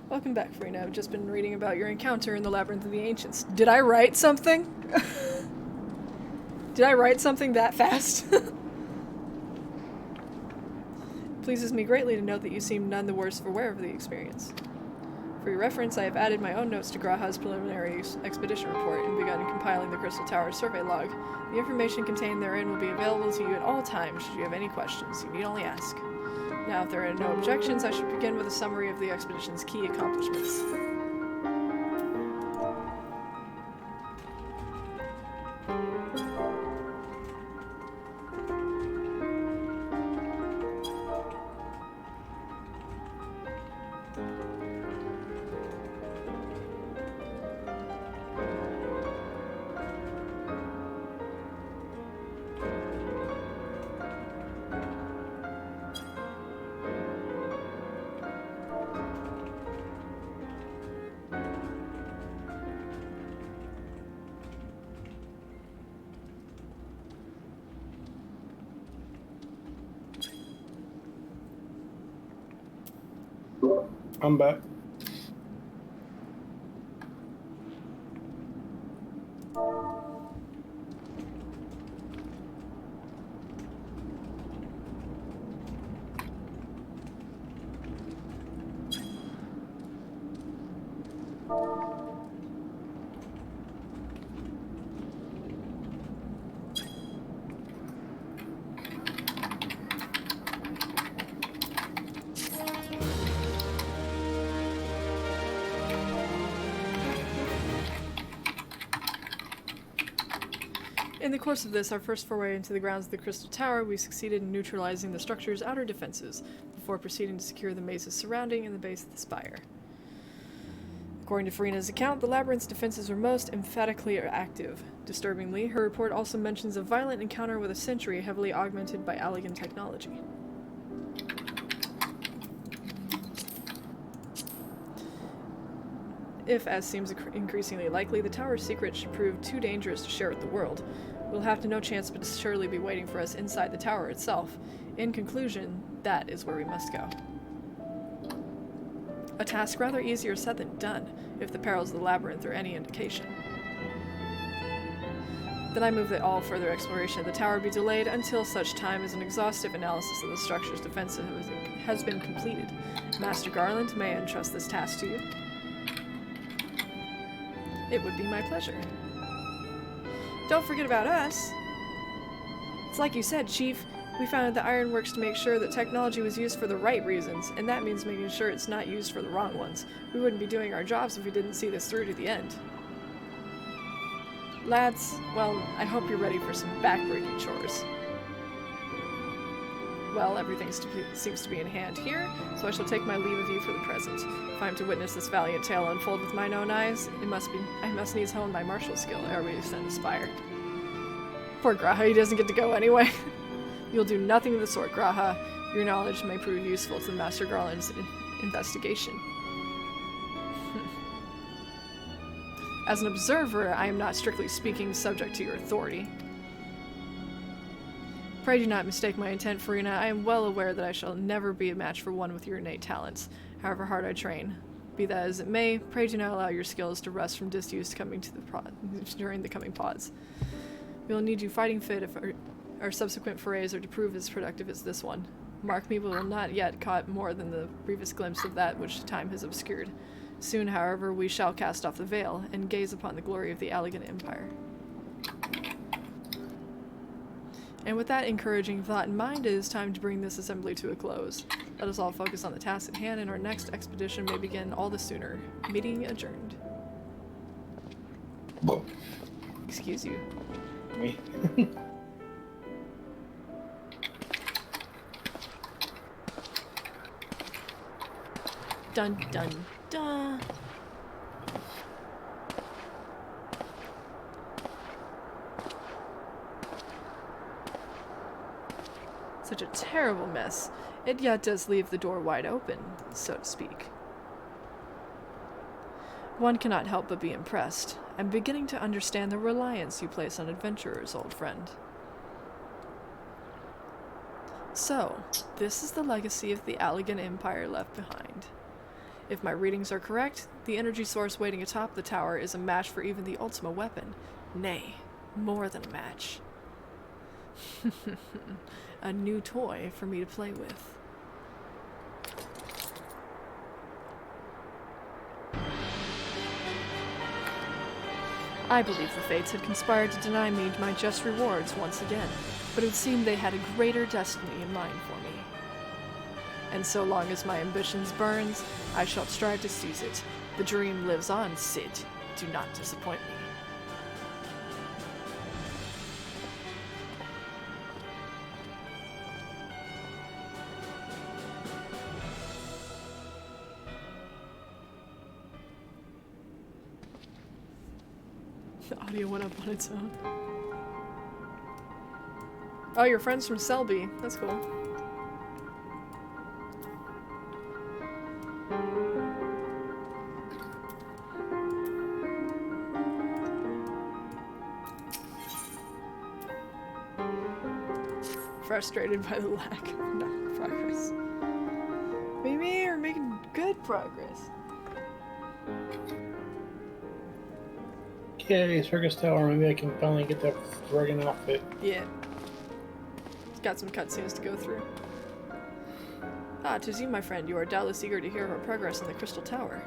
Welcome back, Farina. I've just been reading about your encounter in the Labyrinth of the Ancients. Did I write something? Did I write something that fast? Pleases me greatly to note that you seem none the worse for wear of the experience. For your reference, I have added my own notes to Graha's preliminary expedition report and begun compiling the Crystal Tower survey log. The information contained therein will be available to you at all times should you have any questions. You need only ask. Now, if there are no objections, I should begin with a summary of the expedition's key accomplishments. I'm back. In the course of this, our first foray into the grounds of the Crystal Tower, we succeeded in neutralizing the structure's outer defenses, before proceeding to secure the mazes surrounding and the base of the spire. According to Farina's account, the labyrinth's defenses were most emphatically active. Disturbingly, her report also mentions a violent encounter with a sentry heavily augmented by Allagan technology. If, as seems increasingly likely, the tower's secret should prove too dangerous to share with the world, we'll have to no chance but to surely be waiting for us inside the tower itself. In conclusion, that is where we must go. A task rather easier said than done, if the perils of the labyrinth are any indication. Then I move that all further exploration of the tower be delayed until such time as an exhaustive analysis of the structure's defense has been completed. Master Garland, may I entrust this task to you? It would be my pleasure. Don't forget about us. It's like you said, Chief. We founded the Ironworks to make sure that technology was used for the right reasons, and that means making sure it's not used for the wrong ones. We wouldn't be doing our jobs if we didn't see this through to the end. Lads, well, I hope you're ready for some backbreaking chores. Well, everything seems to be in hand here, so I shall take my leave of you for the present. If I am to witness this valiant tale unfold with mine own eyes, I must needs hone my martial skill ere we ascend the spire. Poor Graha, he doesn't get to go anyway. You'll do nothing of the sort, Graha. Your knowledge may prove useful to Master Garland's investigation. As an observer, I am not strictly speaking subject to your authority. Pray do not mistake my intent, Farina. I am well aware that I shall never be a match for one with your innate talents, however hard I train. Be that as it may, pray do not allow your skills to rest from disuse during the coming pause. We will need you fighting fit if our subsequent forays are to prove as productive as this one. Mark me, we will not yet caught more than the briefest glimpse of that which time has obscured. Soon, however, we shall cast off the veil and gaze upon the glory of the Allagan Empire. And with that encouraging thought in mind, it is time to bring this assembly to a close. Let us all focus on the task at hand, and our next expedition may begin all the sooner. Meeting adjourned. Excuse you. Me. Dun dun dun. Such a terrible mess. It yet does leave the door wide open, so to speak. One cannot help but be impressed. I'm beginning to understand the reliance you place on adventurers, old friend. So, this is the legacy of the Allagan Empire left behind. If my readings are correct, the energy source waiting atop the tower is a match for even the Ultima weapon. Nay, more than a match. A new toy for me to play with. I believe the fates had conspired to deny me my just rewards once again, but it seemed they had a greater destiny in mind for me. And so long as my ambitions burns, I shall strive to seize it. The dream lives on, Cid. Do not disappoint me. The audio went up on its own. Oh, your friend's from Selby. That's cool. Frustrated by the lack of progress. Maybe we're making good progress. Yay, circus tower. Maybe I can finally get that friggin' outfit. Yeah. It's got some cutscenes to go through. Ah, 'tis you, my friend. You are doubtless eager to hear of our progress in the Crystal Tower.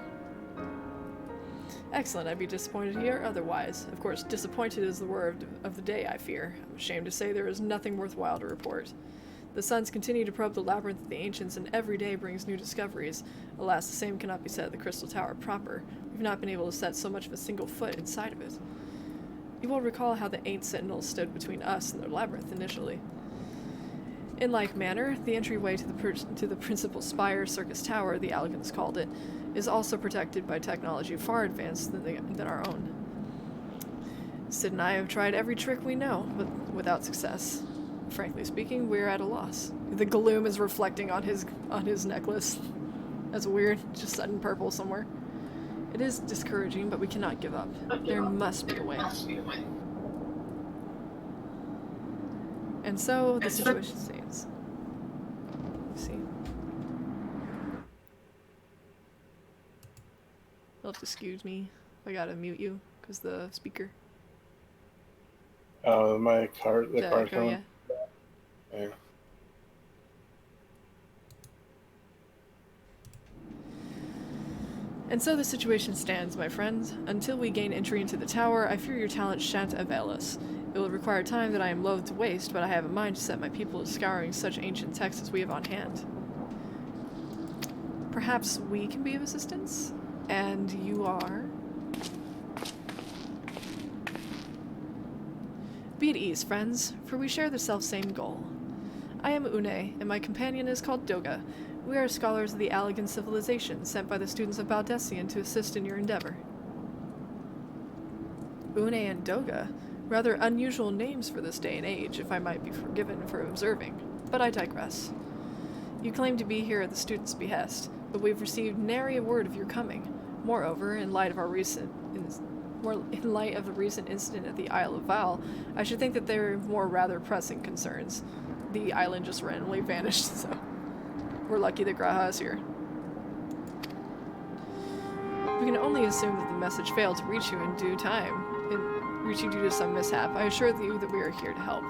Excellent. I'd be disappointed to hear otherwise. Of course, disappointed is the word of the day, I fear. I'm ashamed to say there is nothing worthwhile to report. The suns continue to probe the labyrinth of the ancients, and every day brings new discoveries. Alas, the same cannot be said of the Crystal Tower proper. We've not been able to set so much of a single foot inside of it. You will recall how the 8 sentinels stood between us and the labyrinth initially. In like manner, the entryway to the principal spire, Circus Tower, the Allagans called it, is also protected by technology far advanced than our own. Sid and I have tried every trick we know, but without success. Frankly speaking, we're at a loss. The gloom is reflecting on his necklace. That's weird, just sudden purple somewhere. It is discouraging, but we cannot give up. There must be a way. And so the situation stands. Let's see. You'll have to excuse me. I gotta mute you because the speaker. Oh, my car. The car's echo, going. Yeah. And so the situation stands, my friends. Until we gain entry into the tower, I fear your talent shan't avail us. It will require time that I am loath to waste, but I have a mind to set my people to scouring such ancient texts as we have on hand. Perhaps we can be of assistance? And you are? Be at ease, friends, for we share the self-same goal. I am Une, and my companion is called Doga. We are scholars of the Allagan civilization, sent by the students of Baldessian to assist in your endeavor. Une and Doga? Rather unusual names for this day and age, if I might be forgiven for observing. But I digress. You claim to be here at the students' behest, but we've received nary a word of your coming. Moreover, in light of the recent incident at the Isle of Val, I should think that there are more rather pressing concerns. The island just randomly vanished, so we're lucky that Graha is here. We can only assume that the message failed to reach you in due time, due to some mishap. I assure you that we are here to help.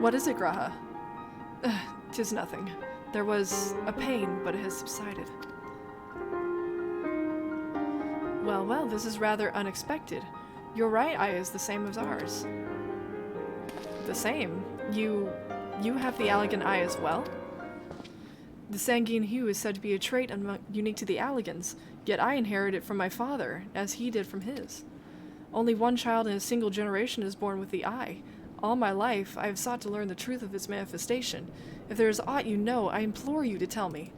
What is it, Graha? 'Tis nothing. There was a pain, but it has subsided. Well, this is rather unexpected. Your right eye is the same as ours. The same? You have the Allagan eye as well? The sanguine hue is said to be a trait unique to the Allagans, yet I inherit it from my father, as he did from his. Only one child in a single generation is born with the eye. All my life, I have sought to learn the truth of its manifestation. If there is aught you know, I implore you to tell me.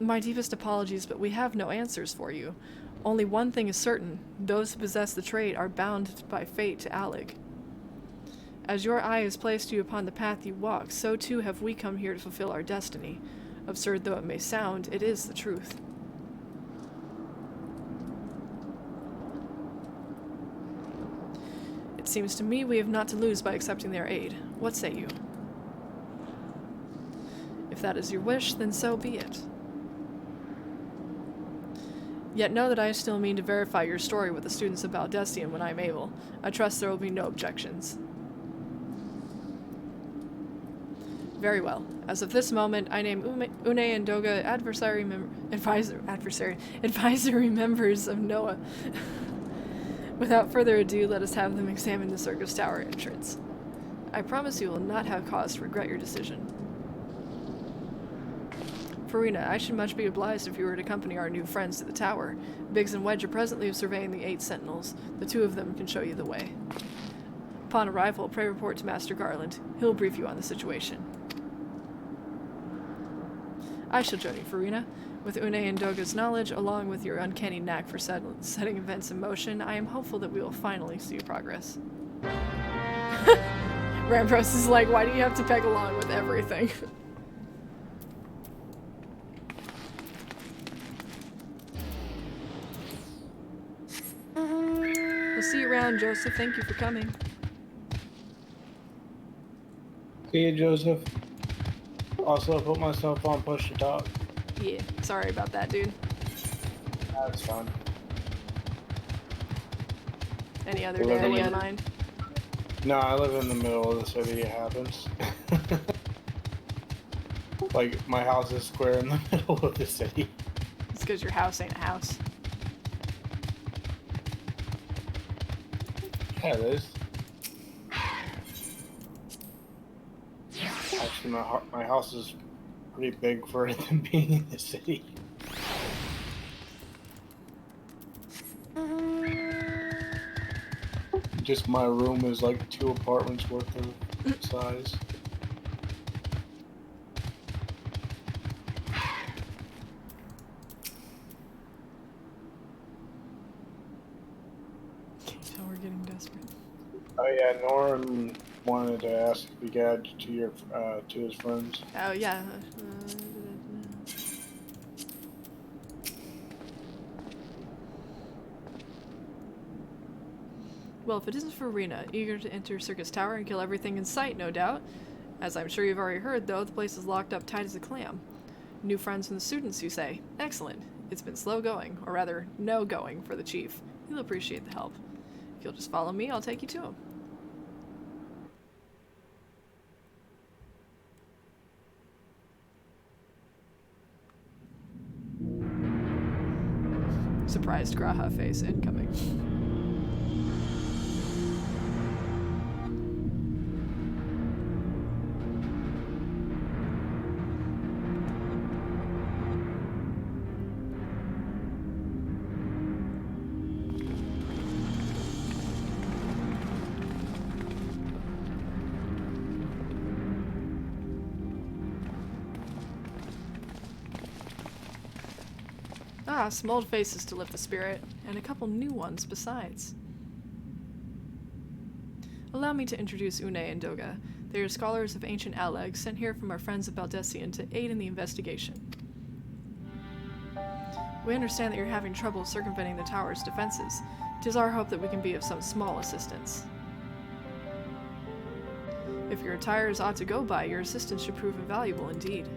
My deepest apologies, but we have no answers for you. Only one thing is certain. Those who possess the trait are bound by fate to Allag. As your eye has placed you upon the path you walk, so too have we come here to fulfill our destiny. Absurd though it may sound, it is the truth. It seems to me we have not to lose by accepting their aid. What say you? If that is your wish, then so be it. Yet know that I still mean to verify your story with the students of Baldessian when I am able. I trust there will be no objections. Very well. As of this moment, I name Une and Doga advisory members of NOSCEA. Without further ado, let us have them examine the circus tower entrance. I promise you will not have cause to regret your decision. Farina, I should much be obliged if you were to accompany our new friends to the tower. Biggs and Wedge are presently surveying the 8 sentinels. The 2 of them can show you the way. Upon arrival, pray report to Master Garland. He'll brief you on the situation. I shall join you, Farina. With Une and Doga's knowledge, along with your uncanny knack for setting events in motion, I am hopeful that we will finally see progress. Rambros is like, why do you have to peg along with everything? We'll see you around, Joseph. Thank you for coming. See you, Joseph. Also, I put myself on push to talk. Yeah, sorry about that, dude. That's fine. Any other day in mind? No, I live in the middle of the city, it happens. Like, my house is square in the middle of the city. It's because your house ain't a house. Yeah, it is. Actually, my house is pretty big for it than being in the city. Just my room is like 2 apartments worth of size. So we're getting desperate. Oh yeah, Norm wanted to ask if you could add to your to his friends. Oh yeah. Well, if it isn't for Rena, eager to enter Circus Tower and kill everything in sight, no doubt. As I'm sure you've already heard, though, the place is locked up tight as a clam. New friends from the students, you say? Excellent. It's been slow going, or rather, no going, for the chief. He'll appreciate the help. If you'll just follow me, I'll take you to him. Surprised Graha face incoming. Ah, some old faces to lift the spirit, and a couple new ones besides. Allow me to introduce UL'DAH and DHONA. They are scholars of ancient Allagan, sent here from our friends of Baldesion to aid in the investigation. We understand that you're having trouble circumventing the tower's defenses. It is our hope that we can be of some small assistance. If your attire is ought to go by, your assistance should prove invaluable indeed.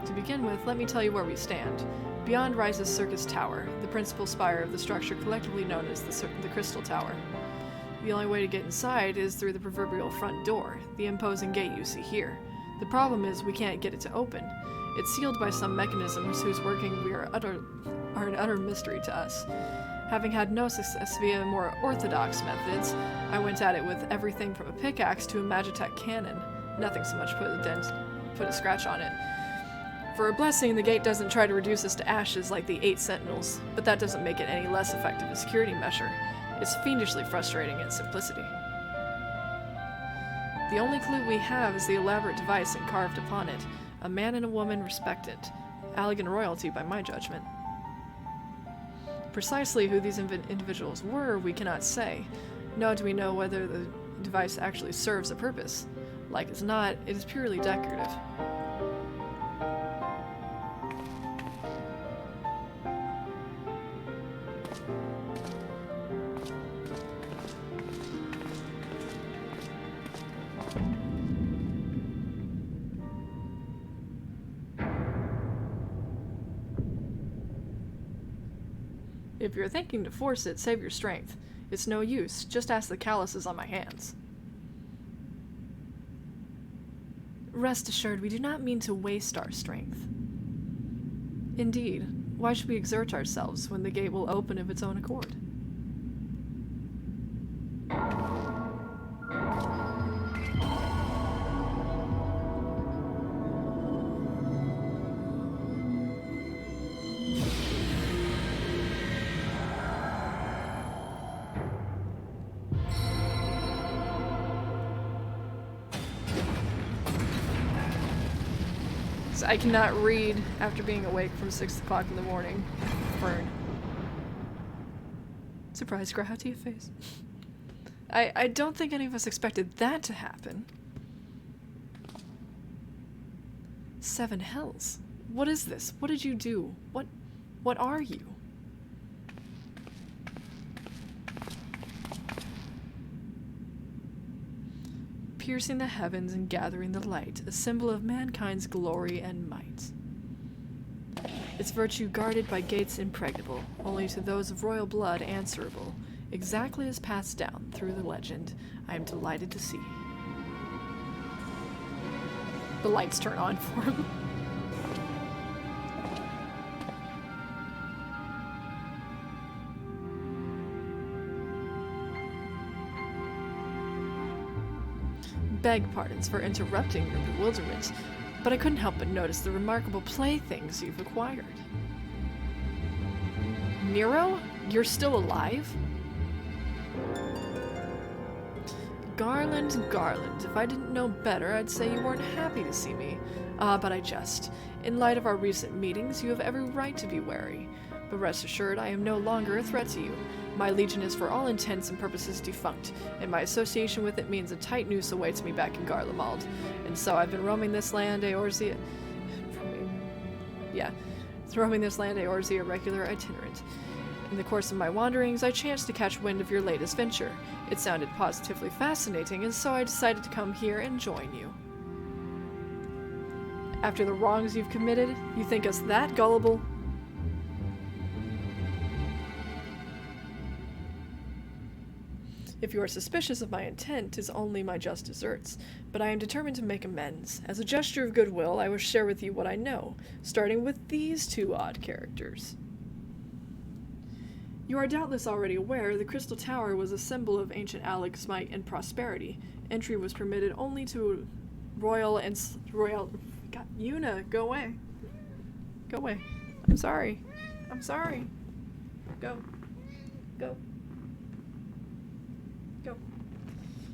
To begin with, let me tell you where we stand. Beyond rises Circus Tower, the principal spire of the structure collectively known as the Crystal Tower. The only way to get inside is through the proverbial front door, the imposing gate you see here. The problem is we can't get it to open. It's sealed by some mechanisms whose working are an utter mystery to us. Having had no success via more orthodox methods, I went at it with everything from a pickaxe to a Magitech cannon. Nothing so much put a scratch on it. For a blessing, the gate doesn't try to reduce us to ashes like the 8 sentinels, but that doesn't make it any less effective a security measure. It's fiendishly frustrating in simplicity. The only clue we have is the elaborate device encarved upon it. A man and a woman respected. Allagan royalty by my judgment. Precisely who these individuals were, we cannot say. Nor do we know whether the device actually serves a purpose. Like as not, it is purely decorative. If you're thinking to force it, save your strength. It's no use. Just ask the calluses on my hands. Rest assured, we do not mean to waste our strength. Indeed, why should we exert ourselves when the gate will open of its own accord? I cannot read after being awake from 6 o'clock in the morning. Burn. Surprise gravity face. I don't think any of us expected that to happen. 7 hells. What is this? What did you do? What are you? Piercing the heavens and gathering the light, a symbol of mankind's glory and might. Its virtue guarded by gates impregnable, only to those of royal blood answerable, exactly as passed down through the legend, I am delighted to see. The lights turn on for him. Beg pardons for interrupting your bewilderment, but I couldn't help but notice the remarkable playthings you've acquired. Nero? You're still alive? Garland, if I didn't know better, I'd say you weren't happy to see me. But I jest. In light of our recent meetings, you have every right to be wary. But rest assured, I am no longer a threat to you. My legion is for all intents and purposes defunct, and my association with it means a tight noose awaits me back in Garlemald. And so I've been roaming this land Eorzea... roaming this land Eorzea regular itinerant. In the course of my wanderings, I chanced to catch wind of your latest venture. It sounded positively fascinating, and so I decided to come here and join you. After the wrongs you've committed, you think us that gullible? If you are suspicious of my intent, 'tis only my just deserts, but I am determined to make amends. As a gesture of goodwill, I will share with you what I know, starting with these 2 odd characters. You are doubtless already aware the Crystal Tower was a symbol of ancient Allagan's might and prosperity. Entry was permitted only to royal... God, UL'DAH, go away. Go away. I'm sorry. I'm sorry. Go. Go. Go.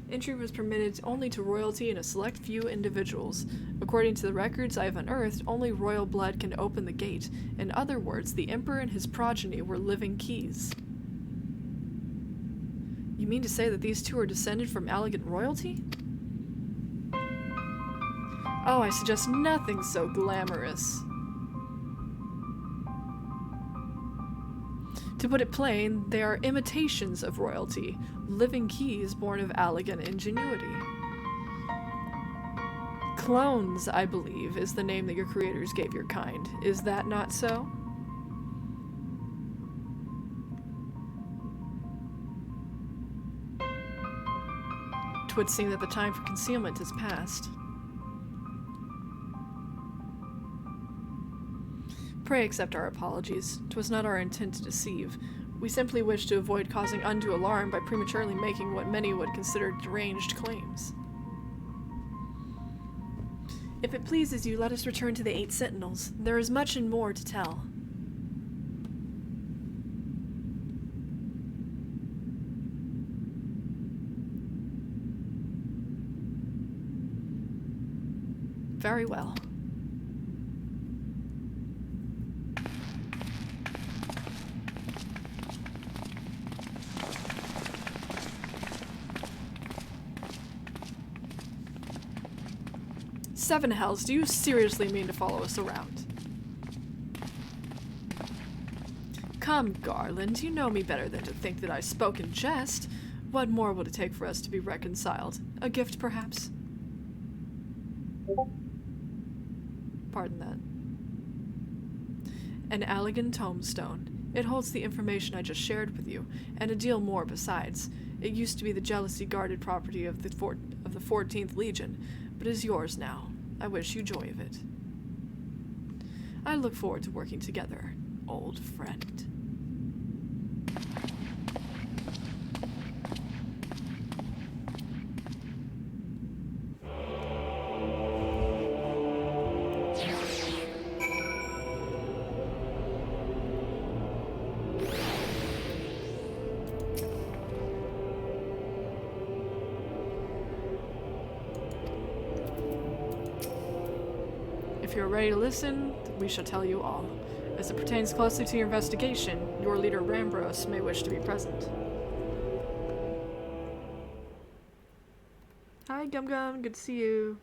Entry was permitted only to royalty and a select few individuals. According to the records I have unearthed, only royal blood can open the gate. In other words, the Emperor and his progeny were living keys. You mean to say that these two are descended from Allagan royalty? Oh, I suggest nothing so glamorous. To put it plain, they are imitations of royalty, living keys born of Allagan ingenuity. Clones, I believe, is the name that your creators gave your kind. Is that not so? Twould seem that the time for concealment is past. Pray accept our apologies. 'Twas not our intent to deceive. We simply wish to avoid causing undue alarm by prematurely making what many would consider deranged claims. If it pleases you, let us return to the 8 Sentinels. There is much and more to tell. Very well. Seven hells, do you seriously mean to follow us around? Come, Garland, you know me better than to think that I spoke in jest. What more would it take for us to be reconciled? A gift, perhaps? Pardon that. An Allagan tombstone. It holds the information I just shared with you, and a deal more besides. It used to be the jealously guarded property of the 14th Legion, but is yours now. I wish you joy of it. I look forward to working together, old friend. If you are ready to listen, we shall tell you all. As it pertains closely to your investigation, your leader Rambros may wish to be present. Hi, Gum Gum. Good to see you.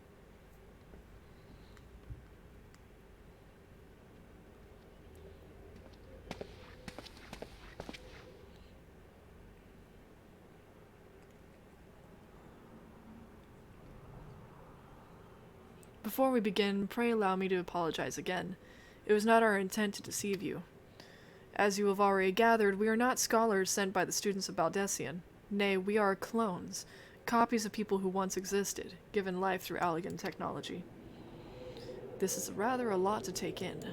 Before we begin, pray allow me to apologize again. It was not our intent to deceive you. As you have already gathered, we are not scholars sent by the students of Baldesion. Nay, we are clones, copies of people who once existed, given life through Allagan technology. This is rather a lot to take in.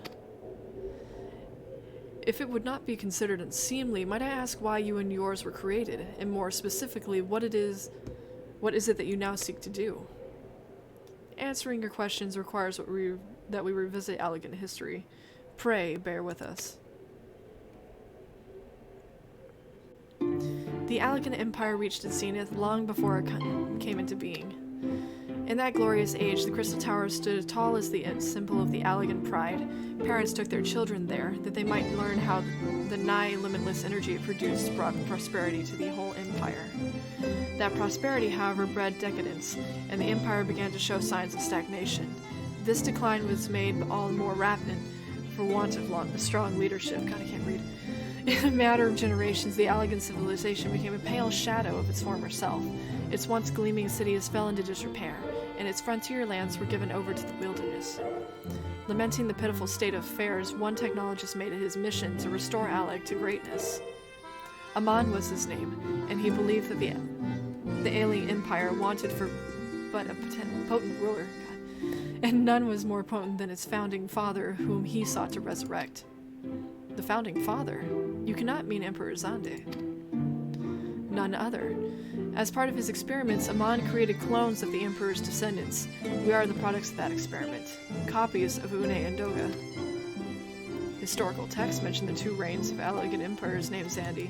If it would not be considered unseemly, might I ask why you and yours were created, and more specifically, what is it that you now seek to do? Answering your questions requires that we revisit Allagan history. Pray, bear with us. The Allagan Empire reached its zenith long before it came into being. In that glorious age, the Crystal Tower stood tall as the symbol of the Allagan pride. Parents took their children there, that they might learn how the nigh-limitless energy it produced brought prosperity to the whole empire. That prosperity, however, bred decadence, and the empire began to show signs of stagnation. This decline was made all the more rapid for want of strong leadership. God, I can't read. In a matter of generations, the Allagan civilization became a pale shadow of its former self. Its once gleaming cities fell into disrepair, and its frontier lands were given over to the wilderness. Lamenting the pitiful state of affairs, one technologist made it his mission to restore Allag to greatness. Amon was his name, and he believed that the alien empire wanted for but a potent ruler, and none was more potent than its founding father, whom he sought to resurrect. The founding father? You cannot mean Emperor Xande. None other. As part of his experiments, Amon created clones of the Emperor's descendants. We are the products of that experiment, copies of Une and Doga. Historical texts mention the two reigns of Allagan emperors named Xande.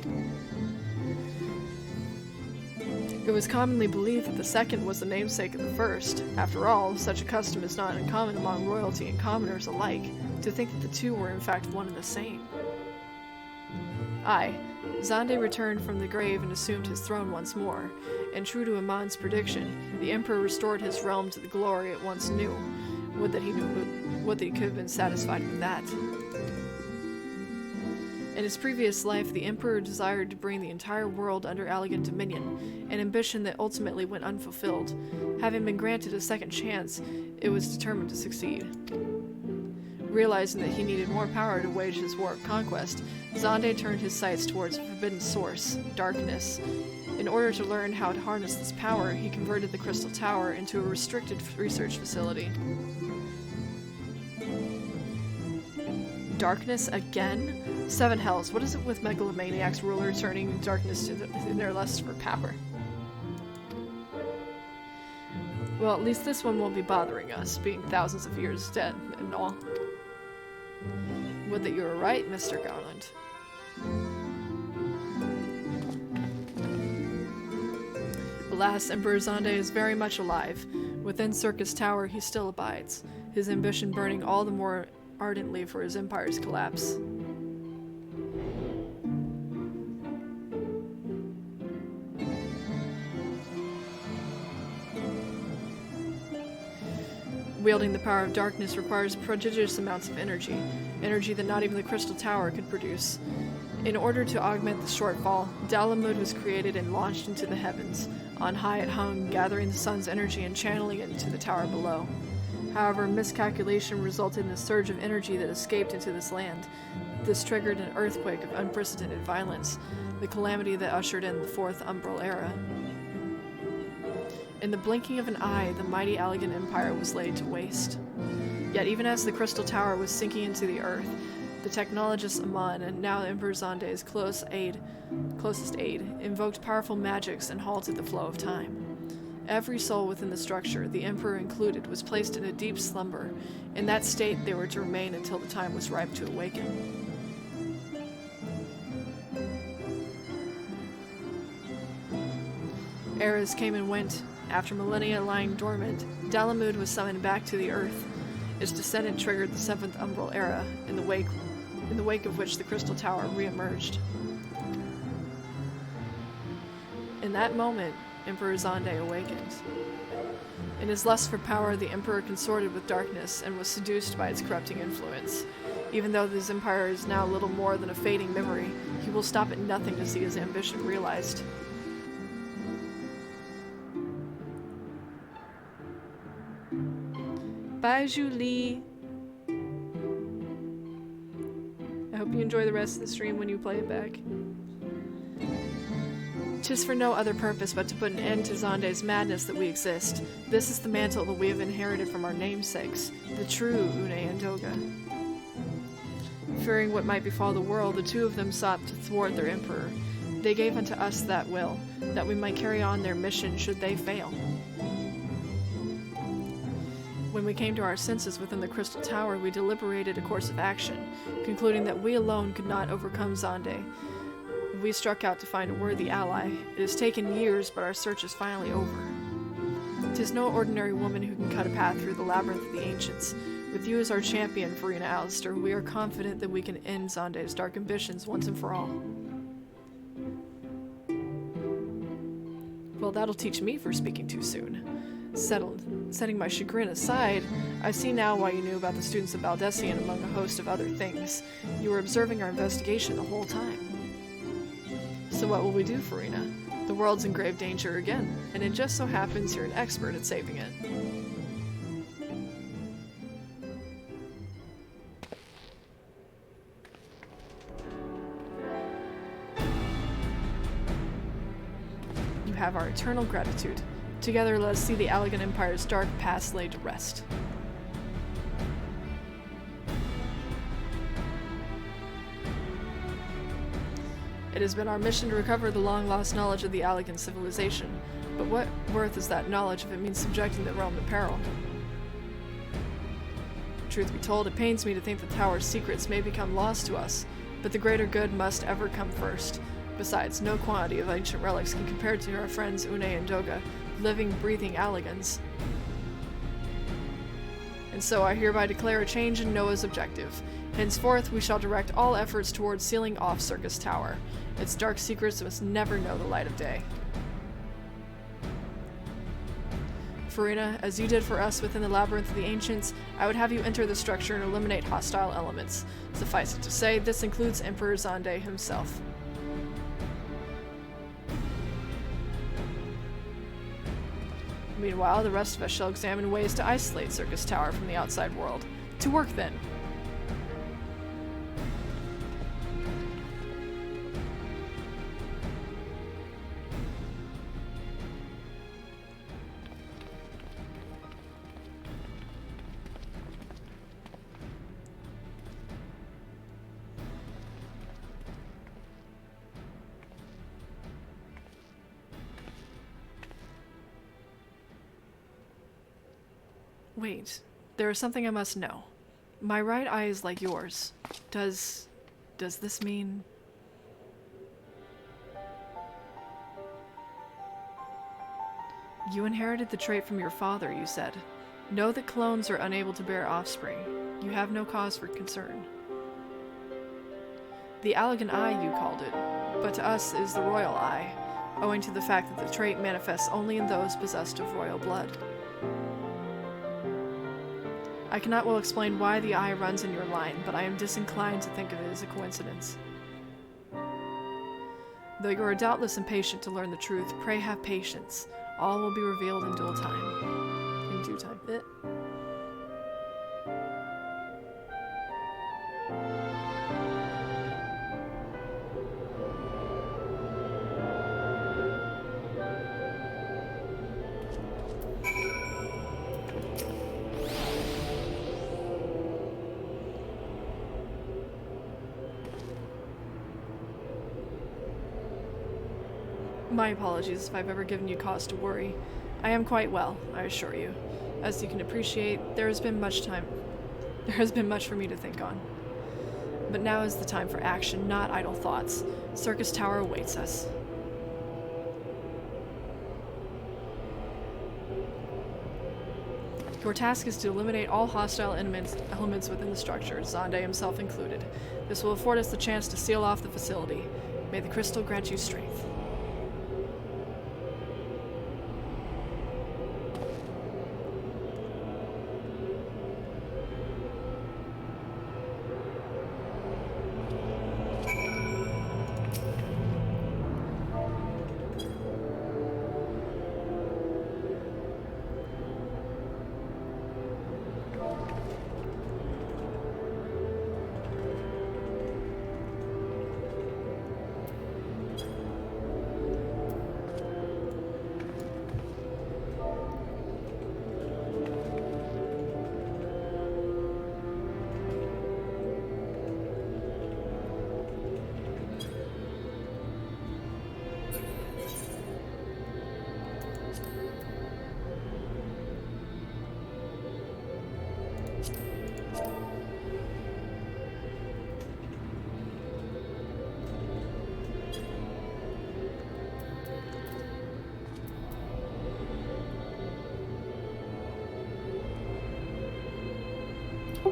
It was commonly believed that the second was the namesake of the first. After all, such a custom is not uncommon among royalty and commoners alike, to think that the two were in fact one and the same. Aye, Xande returned from the grave and assumed his throne once more, and true to Amon's prediction, the Emperor restored his realm to the glory it once knew. Would that he could have been satisfied with that. In his previous life, the Emperor desired to bring the entire world under Allagan dominion, an ambition that ultimately went unfulfilled. Having been granted a second chance, it was determined to succeed. Realizing that he needed more power to wage his war of conquest, Xande turned his sights towards a forbidden source, darkness. In order to learn how to harness this power, he converted the Crystal Tower into a restricted research facility. Darkness again? Seven hells, what is it with megalomaniacs ruler turning darkness in their lust for power? Well, at least this one won't be bothering us, being thousands of years dead and all. Would that you were right, Mr. Garland. Alas, Emperor Xande is very much alive. Within Circus Tower, he still abides, his ambition burning all the more ardently for his empire's collapse. Wielding the power of darkness requires prodigious amounts of energy that not even the Crystal Tower could produce. In order to augment the shortfall, Dalamud was created and launched into the heavens. On high it hung, gathering the sun's energy and channeling it into the tower below. However, miscalculation resulted in a surge of energy that escaped into this land. This triggered an earthquake of unprecedented violence, the calamity that ushered in the Fourth Umbral Era. In the blinking of an eye, the mighty Allagan Empire was laid to waste. Yet even as the Crystal Tower was sinking into the earth, the technologist Amon, and now Emperor Xande's closest aid, invoked powerful magics and halted the flow of time. Every soul within the structure, the Emperor included, was placed in a deep slumber. In that state, they were to remain until the time was ripe to awaken. Eras came and went. After millennia lying dormant, Dalamud was summoned back to the earth. Its descendant triggered the Seventh Umbral Era, in the wake of which the Crystal Tower re-emerged. In that moment, Emperor Xande awakened. In his lust for power, the Emperor consorted with darkness and was seduced by its corrupting influence. Even though his empire is now little more than a fading memory, he will stop at nothing to see his ambition realized. Bye, Julie! I hope you enjoy the rest of the stream when you play it back. 'Tis for no other purpose but to put an end to Xande's madness that we exist. This is the mantle that we have inherited from our namesakes, the true UL'DAH and DHONA. Fearing what might befall the world, the two of them sought to thwart their emperor. They gave unto us that will, that we might carry on their mission should they fail. When we came to our senses within the Crystal Tower, we deliberated a course of action, concluding that we alone could not overcome Xande. We struck out to find a worthy ally. It has taken years, but our search is finally over. 'Tis no ordinary woman who can cut a path through the labyrinth of the ancients. With you as our champion, Farina Alistair, we are confident that we can end Xande's dark ambitions once and for all. Well, that'll teach me for speaking too soon. Setting my chagrin aside, I see now why you knew about the students of Valdesian among a host of other things. You were observing our investigation the whole time. So what will we do, Farina? The world's in grave danger again, and it just so happens you're an expert at saving it. You have our eternal gratitude. Together, let us see the Allagan Empire's dark past laid to rest. It has been our mission to recover the long-lost knowledge of the Allagan civilization, but what worth is that knowledge if it means subjecting the realm to peril? Truth be told, it pains me to think the Tower's secrets may become lost to us, but the greater good must ever come first. Besides, no quantity of ancient relics can compare to our friends Une and Doga, living, breathing Allagans. And so I hereby declare a change in Noah's objective. Henceforth, we shall direct all efforts towards sealing off Circus Tower. Its dark secrets must never know the light of day. Farina, as you did for us within the Labyrinth of the Ancients, I would have you enter the structure and eliminate hostile elements. Suffice it to say, this includes Emperor Zande himself. Meanwhile, the rest of us shall examine ways to isolate Circus Tower from the outside world. To work then! Wait, there is something I must know. My right eye is like yours. Does this mean... You inherited the trait from your father, you said. Know that clones are unable to bear offspring. You have no cause for concern. The Allagan Eye, you called it, but to us is the royal eye, owing to the fact that the trait manifests only in those possessed of royal blood. I cannot well explain why the eye runs in your line, but I am disinclined to think of it as a coincidence. Though you are doubtless impatient to learn the truth, pray have patience. All will be revealed in due time. In due time. My apologies if I've ever given you cause to worry. I am quite well, I assure you. As you can appreciate, there has been much for me to think on. But now is the time for action, not idle thoughts. Circus Tower awaits us. Your task is to eliminate all hostile elements within the structure, Zande himself included. This will afford us the chance to seal off the facility. May the crystal grant you strength.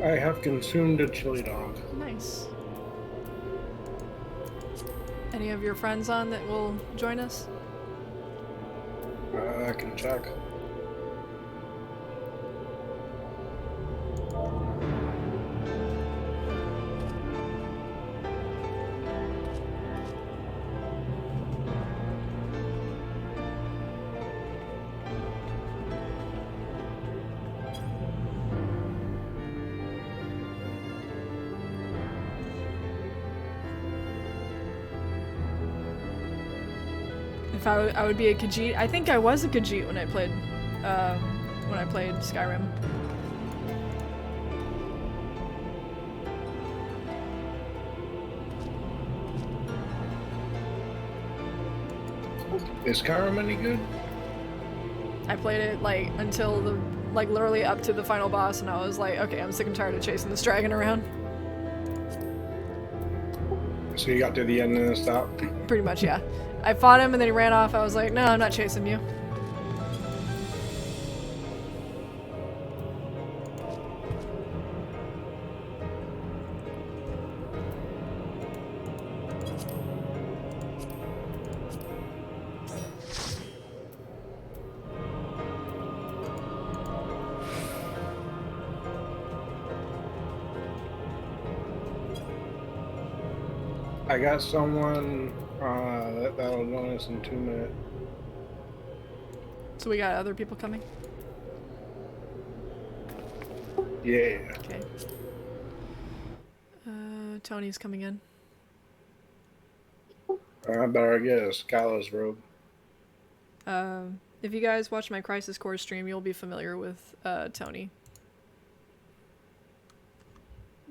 I have consumed a chili dog. Nice. Any of your friends on that will join us? I can check. If I would be a Khajiit. I think I was a Khajiit when I played Skyrim. Is Skyrim any good? I played it like until the literally up to the final boss, and I was like, okay, I'm sick and tired of chasing this dragon around. So you got to the end and then stopped? Pretty much, yeah. I fought him and then he ran off. I was like, no, I'm not chasing you. I got someone that'll join us in 2 minutes. So we got other people coming? Yeah. Okay. Tony's coming in. I better get a Skyla's robe. If you guys watch my Crisis Core stream, you'll be familiar with Tony.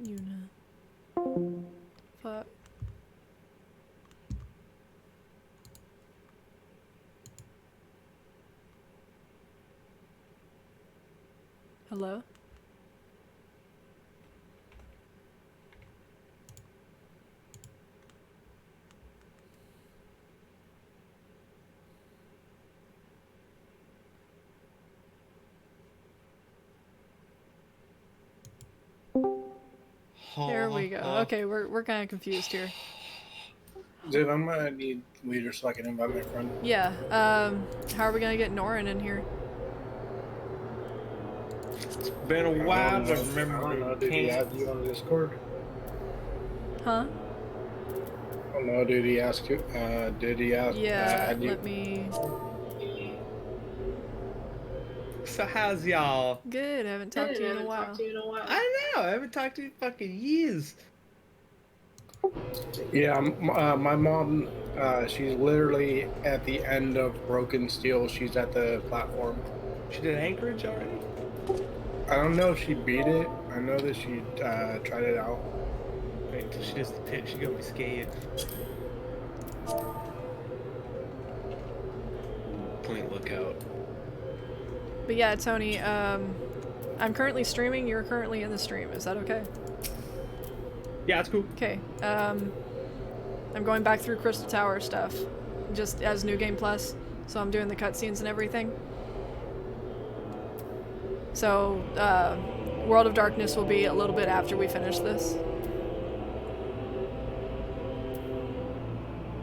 Una. Fuck. Hello? There we go. Okay, we're kind of confused here. Dude, I'm gonna need leader so I can invite my friend. Yeah, how are we gonna get Norin in here? It's been a while, but remember Did he add you on Discord? Huh? Oh no, did he ask you? Did he ask? Yeah, add you? let me... So how's y'all? Good, I haven't talked to you in a while. I know, I haven't talked to you in fucking years. Yeah, my mom, she's literally at the end of Broken Steel. She's at the platform. She did Anchorage already? I don't know if she beat it. I know that she tried it out. Wait until she does the pit, she gonna be scared. Point lookout. But yeah, Tony, I'm currently streaming, you're currently in the stream, is that okay? Yeah, it's cool. Okay, I'm going back through Crystal Tower stuff, just as New Game Plus, so I'm doing the cutscenes and everything. So, World of Darkness will be a little bit after we finish this.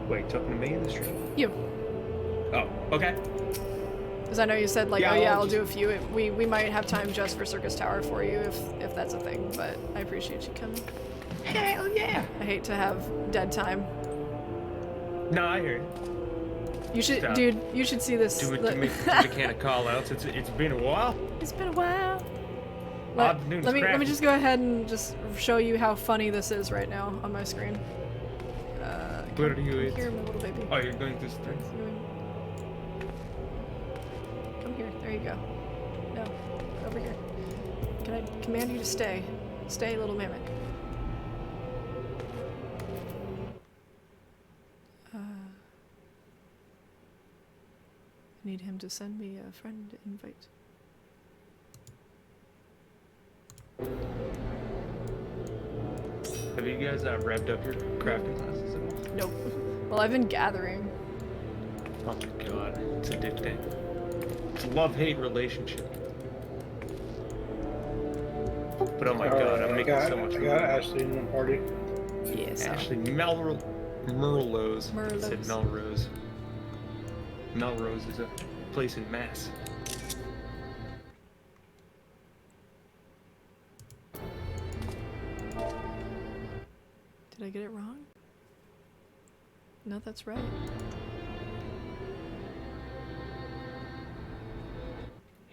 Wait, talking to me in the stream? You. Oh, okay. Because I know you said, like, Yeah, oh yeah, I'll I'll do a few. We might have time just for Circus Tower for you, if that's a thing, but I appreciate you coming. Hell yeah! I hate to have dead time. No, I hear you. You should, Stop. dude, you should see this. Do we can't call outs. It's been a while. It's been a while. Odd noon Let me scrappy. just go ahead and just show you how funny this is right now on my screen. Where are you? Here, my little baby. Oh, you're going this thing? Come here. There you go. No, over here. Can I command you to stay? Stay, little mammoth. Need him to send me a friend invite. Have you guys revved up your crafting classes at all? Nope. Well, I've been gathering. Oh my god, it's addicting. It's a love-hate relationship. But oh my god, I'm making so much I money. got Ashley in the party. Yes. Ashley Merlose. I said Melrose. Melrose is a place in Mass. Did I get it wrong? No, that's right.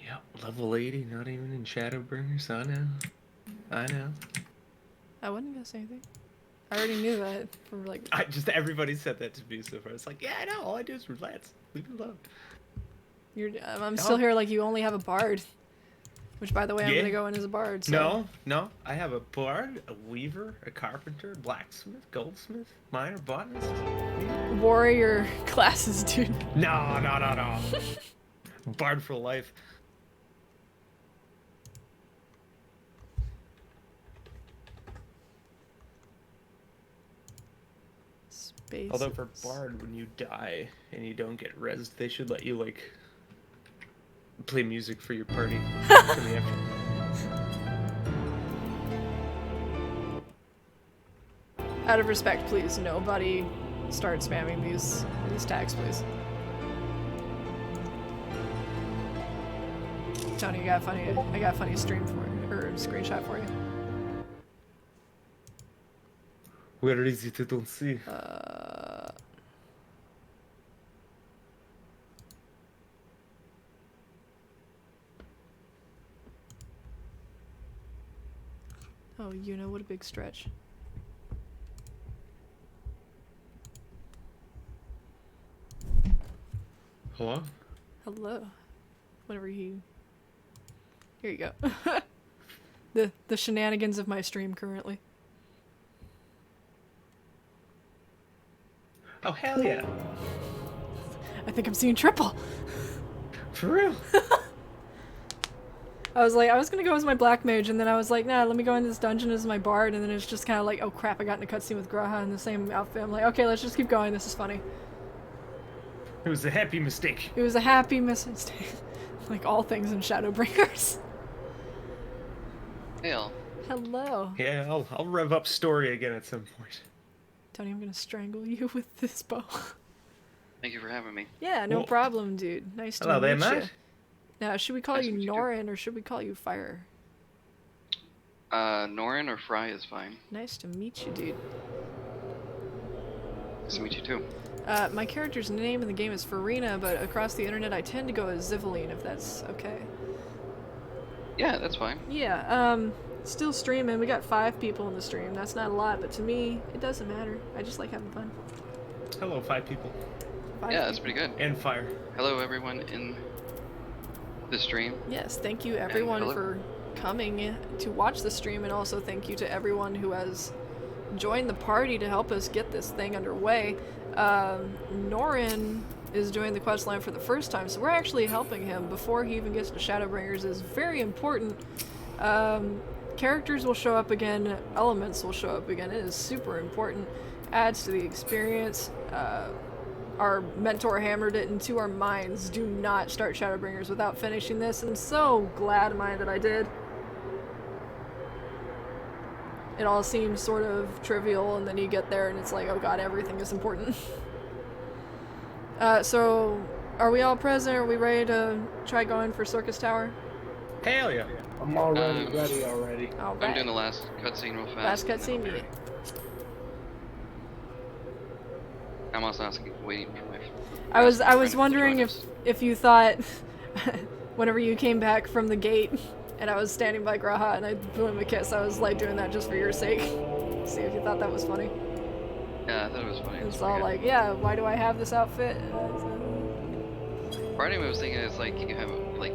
Yeah, level 80, not even in Shadowbringers. I know. I know. I wasn't gonna say anything. I already knew that from like. Everybody said that to me so far. It's like, yeah, I know. All I do is relax. Leave it alone. I'm still here like you only have a bard. Which, by the way, I'm Yeah. gonna go in as a bard. So. No. I have a bard, a weaver, a carpenter, blacksmith, goldsmith, miner, botanist. Warrior classes, dude. No. Bard for life. Spaces. Although for Bard, when you die and you don't get rezzed, they should let you, like, play music for your party. In the after. Out of respect, please, nobody start spamming these tags, please. Tony, I got a funny stream for you, or screenshot for you. Where is it? I don't see. Oh, you know what a big stretch. Hello? Hello. Whenever you... Here you go. the shenanigans of my stream currently. Oh, hell yeah. I think I'm seeing triple. For real? I was like, I was gonna go as my black mage, and then I was like, nah, let me go into this dungeon as my bard, and then it's just kind of like, oh crap, I got in a cutscene with Graha in the same outfit. I'm like, okay, let's just keep going, this is funny. It was a happy mistake. It was a happy mistake. Like all things in Shadowbringers. Hail. Hello. Yeah, I'll rev up story again at some point. Tony, I'm gonna strangle you with this bow. Thank you for having me. Yeah, no Well, problem, dude. Nice to hello there, meet you. mate. Now, should we call Nice you to meet you too. Norin or should we call you Fire? Norin or Fry is fine. Nice to meet you, dude. Nice to meet you too. My character's name in the game is Farina, but across the internet I tend to go as Zivaline, if that's okay. Yeah, that's fine. Yeah, still streaming. We got 5 people in the stream. That's not a lot, but to me, it doesn't matter. I just like having fun. Hello, 5 people. 5 Yeah, that's people. pretty good. And fire. Hello, everyone in the stream. Yes, thank you everyone hello. for coming to watch the stream, and also thank you to everyone who has joined the party to help us get this thing underway. Norin is doing the quest line for the first time, so we're actually helping him before he even gets to Shadowbringers. Is very important. Characters will show up again, elements will show up again. It is super important. Adds to the experience. Our mentor hammered it into our minds. Do not start Shadowbringers without finishing this, and so glad am I that I did. It all seems sort of trivial, and then you get there and it's like, oh god, everything is important. So, are we all present? Are we ready to try going for Circus Tower? Hell yeah. I'm already ready already. Alright. I'm doing the last cutscene real Last fast. cutscene, and then I'll be yeah. ready. I'm also asking, waiting for my... I was friend to wondering join if us. you thought, whenever you came back from the gate, and I was standing by Graha and I blew him a kiss, I was like doing that just for your sake. See if you thought that was funny. Yeah, I thought it was funny. It's all like, yeah, why do I have this outfit? Part of me was thinking it's like you have like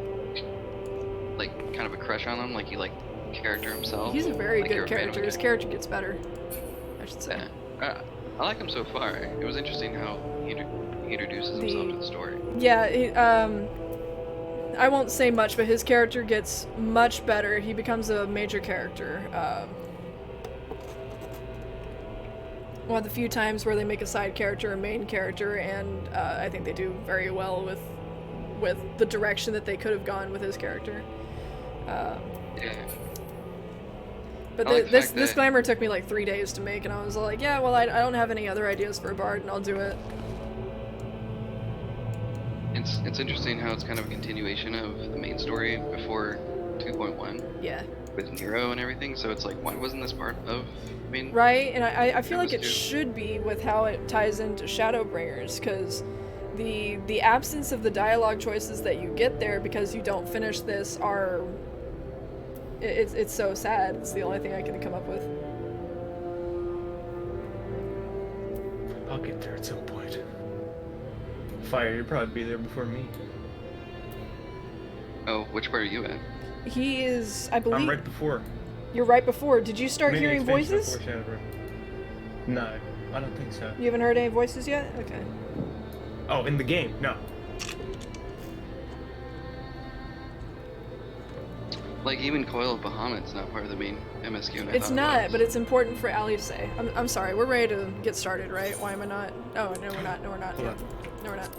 kind of a crush on him, like you like the character himself. He's a very Like you're good a fan of character. the His character gets better, I should say. Yeah. I like him so far. It was interesting how he introduces himself to the story. Yeah, I won't say much, but his character gets much better. He becomes a major character. One of the few times where they make a side character a main character, and I think they do very well with the direction that they could have gone with his character. Yeah. But I like the this fact that- glamour took me like 3 days to make, and I was like, yeah, well, I don't have any other ideas for a bard, and I'll do it. It's interesting how it's kind of a continuation of the main story before 2.1 Yeah. with Nero and everything. So it's like, why wasn't this part of main? Right, and I feel like it Episode 2. should be with how it ties into Shadowbringers, because the absence of the dialogue choices that you get there because you don't finish this are... It's so sad. It's the only thing I can come up with. I'll get there at some point. Fire, you'll probably be there before me. Oh, which part are you at? He is, I believe... I'm right before. You're right before. Did you start Mini hearing expansion voices? before Shadowbringers. No, I don't think so. You haven't heard any voices yet? Okay. Oh, in the game? No. Like, even Coil of Bahamut's not part of the main MSQ. And I It's thought it not, was. but it's important for Alice. I'm sorry, we're ready to get started, right? Why am I not? Oh, no, we're not. No, we're not. Hold Yeah. on. No, we're not.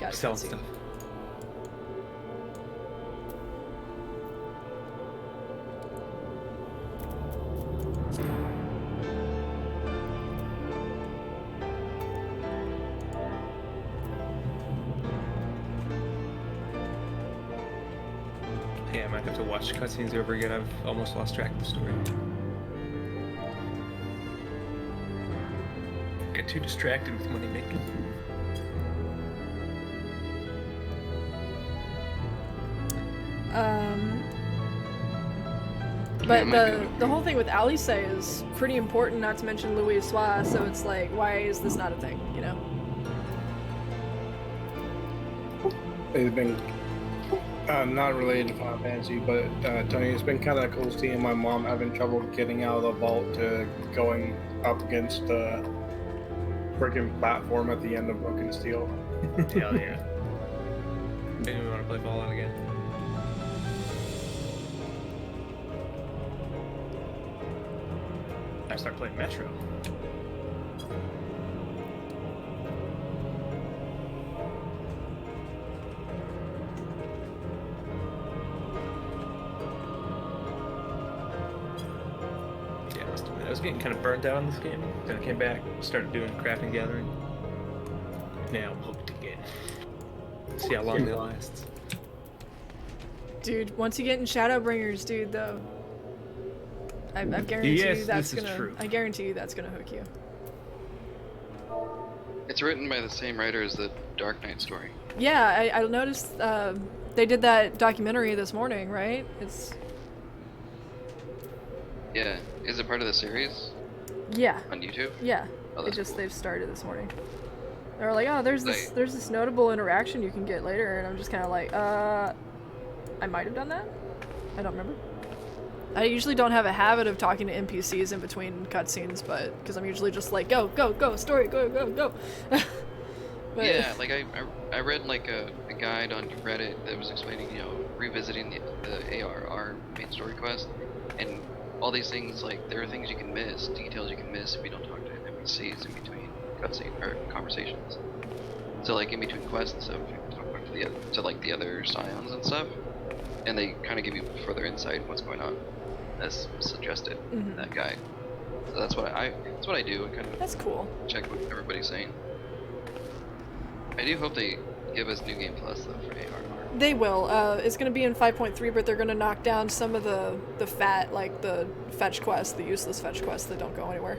Got it. Selling cutscene. stuff. Yeah, I might have to watch cutscenes over again. I've almost lost track of the story. Get too distracted with money making. But Yeah, the whole thing with Alice is pretty important, not to mention Louis Sois, so it's like, why is this not a thing, you know? It's been not related to Final Fantasy, but Tony, it's been kind of cool seeing my mom having trouble getting out of the vault to going up against the freaking platform at the end of Broken Steel. Hell yeah. Maybe we want to play Fallout again. I start playing Metro. Yeah, I must admit, I was getting kind of burnt out on this game. Then I came back, started doing crafting gathering. Now I'm hooked again. See how long it lasts. Dude, once you get in Shadowbringers, dude, though, I guarantee Yes, you that's this is gonna. true. I guarantee you that's gonna hook you. It's written by the same writer as the Dark Knight story. Yeah, I noticed they did that documentary this morning, right? It's Yeah. Is it part of the series yeah, on YouTube? yeah. Oh, It that's just cool. they've started this morning. They were like, oh, there's Like- this notable interaction you can get later, and I'm just kind of like, I might have done that. I don't remember. I usually don't have a habit of talking to NPCs in between cutscenes, but because I'm usually just like, go, go, go, story, go, go, go. But, Yeah, like I read like a guide on Reddit that was explaining, you know, revisiting the ARR main story quest, and all these things, like there are things you can miss, details you can miss if you don't talk to NPCs in between cutscene or conversations. So like in between quests and stuff, you can talk to like the other scions and stuff, and they kind of give you further insight in what's going on, as suggested in that guide. So that's what I do. I kind of That's cool. check what everybody's saying. I do hope they give us New Game Plus though for ARR. They will. It's going to be in 5.3, but they're going to knock down some of the fat, like the fetch quests, the useless fetch quests that don't go anywhere.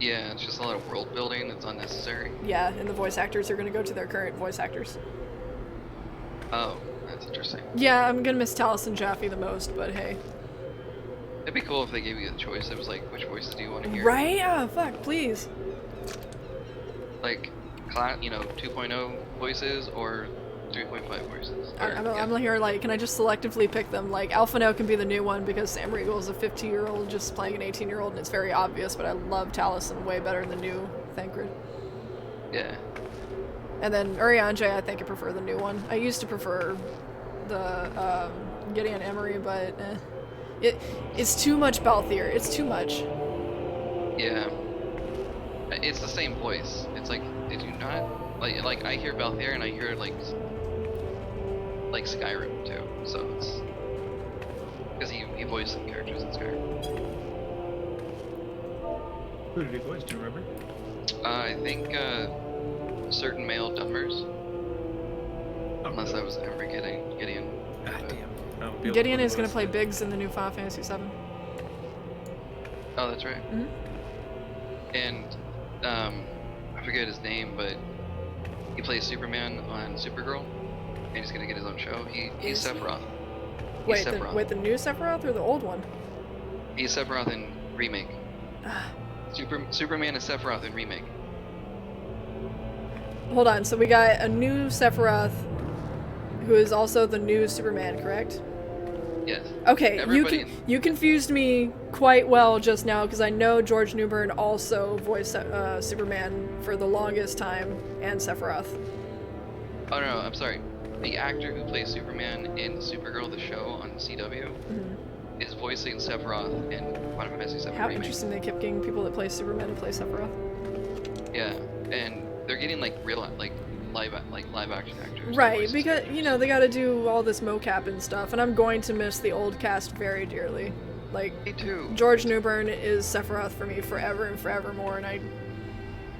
Yeah, it's just a lot of world building that's unnecessary. Yeah, and the voice actors are going to go to their current voice actors. Oh, that's interesting. Yeah, I'm going to miss Taliesin Jaffe the most, but hey. It'd be cool if they gave you the choice. It was like, which voices do you want to hear? Right? Oh, fuck, please. Like, 2.0 voices or 3.5 voices. Or, I'm here like, can I just selectively pick them? Like, Alphino can be the new one because Sam Riegel is a 15-year-old just playing an 18-year-old, and it's very obvious, but I love Taliesin way better than the new Thancred. Yeah. And then Urianger, I think I prefer the new one. I used to prefer the Gideon Emery, but it's too much Balthier. It's too much. Yeah. It's the same voice. It's like, did you not? Like I hear Balthier and I hear like Skyrim too. So it's because he voiced some characters in Skyrim. Who did he voice? Do you remember? I think certain male Dunmers. Unless I was ever Gideon. Ah, damn. I won't be able Gideon to is going to voice. play Biggs in the new Final Fantasy VII. Oh, that's right. Mhm. And I forget his name, but he plays Superman on Supergirl, and he's gonna get his own show. He's Is he? Sephiroth. Wait, He's Sephiroth. the new Sephiroth or the old one? He's Sephiroth in remake. Superman is Sephiroth in remake. Hold on, so we got a new Sephiroth who is also the new Superman, correct? Yes. Okay, Everybody- you confused me quite well just now because I know George Newbern also voiced Superman for the longest time and Sephiroth. Oh no, I'm sorry. the actor who plays Superman in Supergirl, the show on CW, is voicing Sephiroth in Final Fantasy VII How Remake. interesting they kept getting people that play Superman to play Sephiroth. Yeah, and they're getting like real, like live action actors. Right, because you know they got to do all this mocap and stuff, and I'm going to miss the old cast very dearly. Like, Me too. George Newbern is Sephiroth for me forever and forevermore, and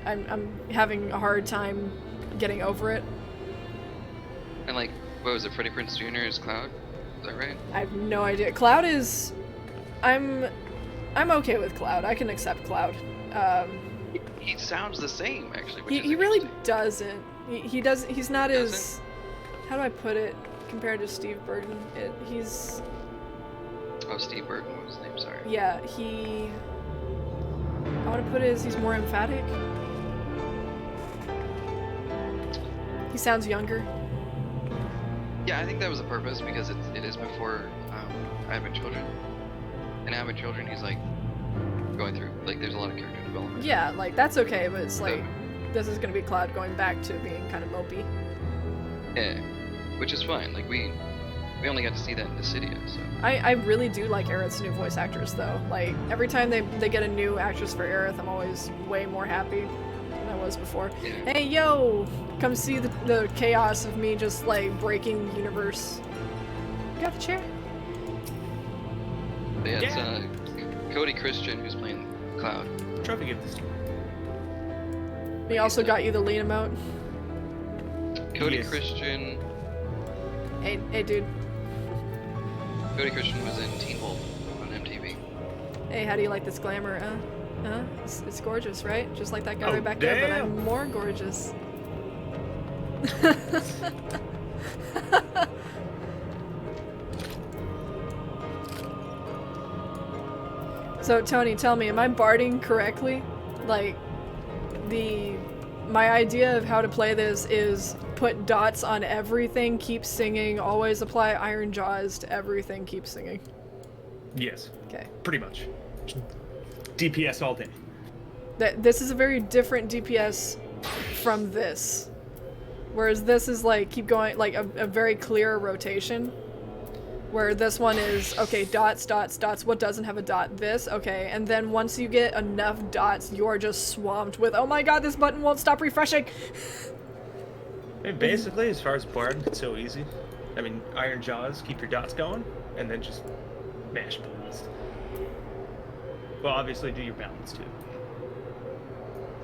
I'm having a hard time getting over it. And like, what was it? Freddie Prinze Jr. is Cloud. Is that right? I have no idea. Cloud is, I'm okay with Cloud. I can accept Cloud. He sounds the same actually. Which He is really interesting. doesn't. He does. He's not Doesn't? as. How do I put it? Compared to Steve Burton, he's. Oh, Steve Burton was his name. Sorry. Yeah, he. I want to put it as he's more emphatic. He sounds younger. Yeah, I think that was the purpose because it is before I Have Children. In I Have Children, he's like going through like there's a lot of character development. Yeah, like that's okay, but it's like this is gonna be Cloud going back to being kind of mopey. Yeah, which is fine. Like we only got to see that in Dissidia, so. I really do like Aerith's new voice actors though. Like every time they get a new actress for Aerith, I'm always way more happy than I was before. Yeah. Hey yo, come see the chaos of me just like breaking the universe. You got the chair? But yeah, it's Cody Christian who's playing Cloud. Trophy gift this time. We also got you the lean emote. Cody Yes. Christian. Hey dude. Cody Christian was in Teen Wolf on MTV. Hey, how do you like this glamour? It's gorgeous, right? Just like that guy Oh, right back there, but damn. I'm more gorgeous. So Tony, tell me, am I barding correctly? Like, my idea of how to play this is put dots on everything, keep singing, always apply iron jaws to everything, keep singing. Yes, Okay. pretty much. DPS all day. This is a very different DPS from this. Whereas this is like, keep going, like a very clear rotation. Where this one is, okay, dots, dots, dots, what doesn't have a dot? This, okay, and then once you get enough dots, you're just swamped with, oh my god, this button won't stop refreshing! I mean, basically, as far as Bard, it's so easy. I mean, iron jaws, keep your dots going, and then just mash buttons. Well, obviously, do your balance too.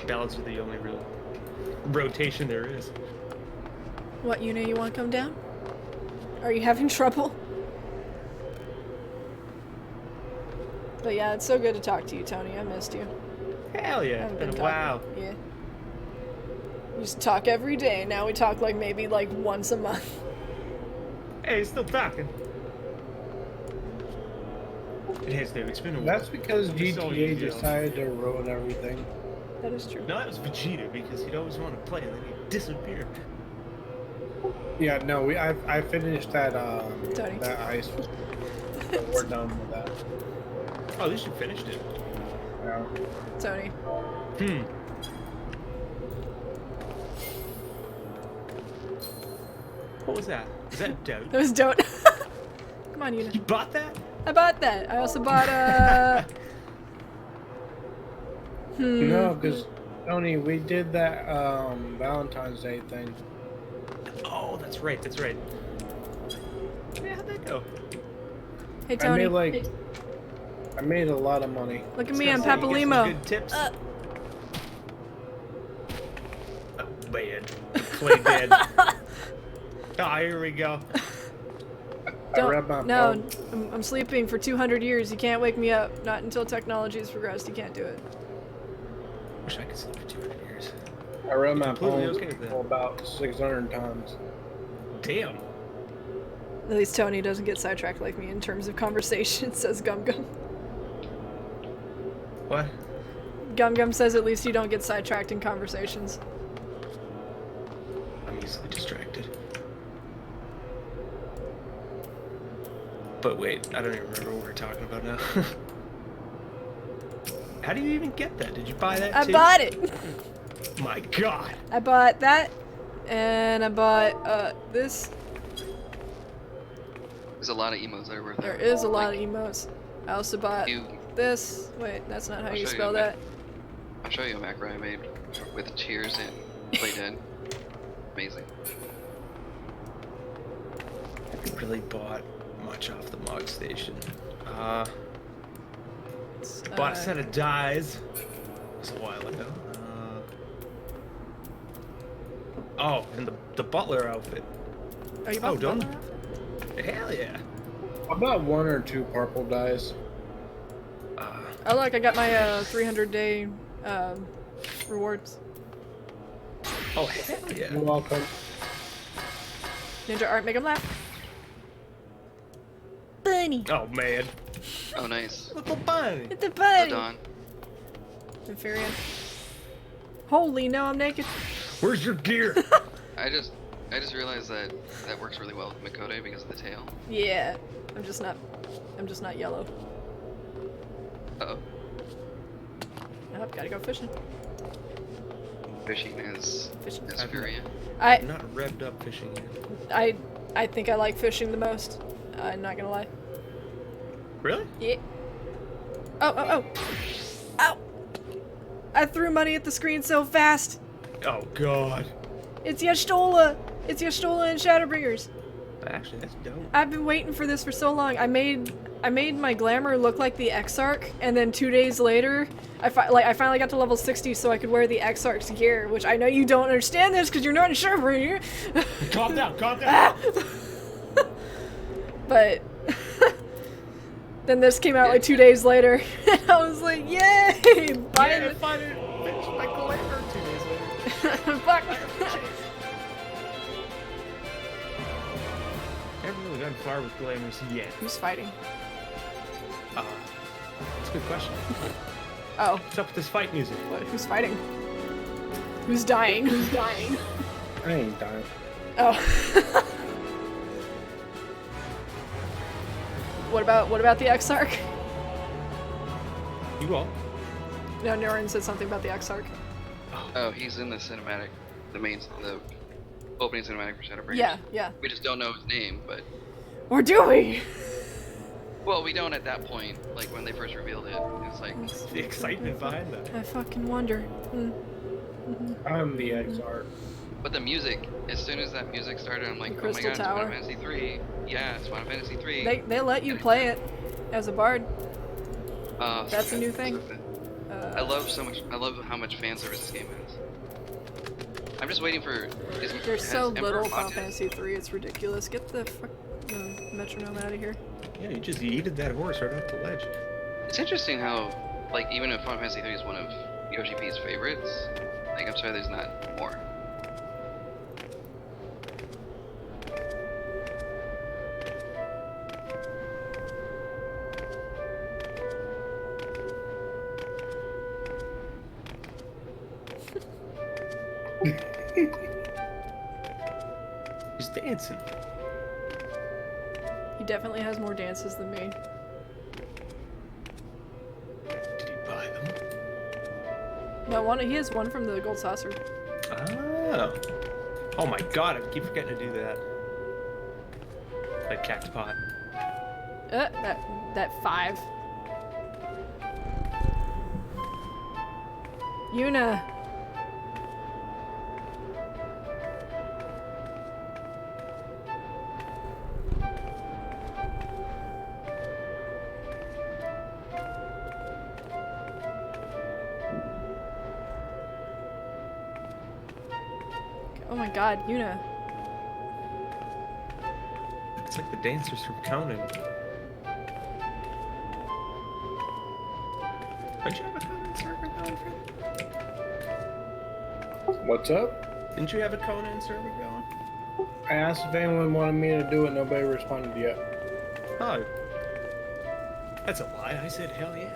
Balance is the only real rotation there is. What, Una, you want to come down? Are you having trouble? But yeah, it's so good to talk to you, Tony. I missed you. Hell yeah, it's Haven't been a talking. while. Yeah. We used to talk every day. Now we talk like maybe like once a month. Hey, he's still talking. It has, dude. It's been a while. That's because It'll be so GTA easy, though. decided to ruin everything. That is true. No, that was Vegeta because he'd always want to play and then he'd disappear. Yeah, no, I finished that Tony. that ice. So we're done with that. Oh, at least you finished it. Yeah. Tony. What was that? Is that dope? That was don't. Come on, Una. You bought that? I bought that. I also bought No, because Tony, we did that Valentine's Day thing. Oh, that's right. That's right. Yeah, how'd that go? Hey I Tony. made I made a lot of money. Look at I me, was I'm gonna say, you get some Papalimo. Good tips. Oh, man. Play dead. Ah, here we go. I read my No, phone. I'm sleeping for 200 years. You can't wake me up. Not until technology has progressed. You can't do it. Wish I could sleep for 200 years. I read my Completely phone okay with that. about 600 times. Damn. At least Tony doesn't get sidetracked like me in terms of conversation, says Gum Gum. What? Gum Gum says at least you don't get sidetracked in conversations. I'm easily distracted. But wait, I don't even remember what we're talking about now. How do you even get that? Did you buy that I too? bought it! My god. I bought that, and I bought this, There's a lot of emotes that are worth it. There is a lot of emotes. I also bought You, this. Wait, that's not how I'll you show you spell a that. I'll show you a macro I made with cheers and play dead. Amazing. I haven't really bought much off the Mog Station. Bought a set of dyes. It was a while ago. Oh, and the butler outfit. Oh, you bought the don't. butler? Hell yeah. I bought 1 or 2 purple dyes. Oh look, I got my 300-day rewards. Oh, hell yeah. You're welcome. Ninja art, make him laugh. Bunny. Oh, man. Oh, nice. Little bunny. It's a Oh, bunny. Dawn. Inferior. Holy no, I'm naked. Where's your gear? I just realized that works really well with Makode because of the tail. Yeah, I'm just not yellow. Uh-oh. Oh, gotta go fishing. Fishing is Furia. I'm not revved up fishing yet. I think I like fishing the most. I'm not gonna lie. Really? Yeah. Oh. Ow! I threw money at the screen so fast. Oh, God. It's Y'L'DAH. It's Y'L'DAH and Shadowbringers. Actually, that's dope. I've been waiting for this for so long. I made my glamour look like the Exarch, and then 2 days later, I finally got to level 60 so I could wear the Exarch's gear, which I know you don't understand this because you're not in Shadowbringer. Calm down, calm down. But then this came out like 2 days later, and I was like, yay! I finally finished my glamour 2 days later. Fuck. I haven't really gone far with glamours yet. Who's fighting? That's a good question. Oh, What's up with this fight music? what? Who's fighting? Who's dying? Who's dying? I ain't dying. Oh. What about the Exarch? You all? No, Norin said something about the Exarch. Oh, he's in the cinematic, the opening cinematic for Shadowbringers. Yeah. We just don't know his name, but Or do we? well, we don't at that point. Like when they first revealed it, it's like The excitement behind that. I fucking wonder. I'm the XR. But the music, as soon as that music started, I'm like, Crystal oh my god, Tower. it's Final Fantasy 3. Yeah, it's Final Fantasy 3. They let you play it as a bard. That's so a new good, thing. so good. I love how much fan service this game has. I'm just waiting for. There's so Emperor little Final content? Fantasy 3, it's ridiculous. Get the metronome out of here. Yeah, you just yeeted that horse right off the ledge. It's interesting how, like, even if Final Fantasy 3 is one of Yoshi P's favorites, like, I'm sorry there's not more. He's dancing. He definitely has more dances than me. Did he buy them? No, he has one from the Gold Saucer. Oh. Oh my god, I keep forgetting to do that. That cactopot. That 5. UL'DAH. Oh my god, UL'DAH. It's like the dancers from Conan. Don't you have a Conan server going, friend? What's up? Didn't you have a Conan server going? I asked if anyone wanted me to do it. Nobody responded yet. Oh. That's a lie. I said hell yeah.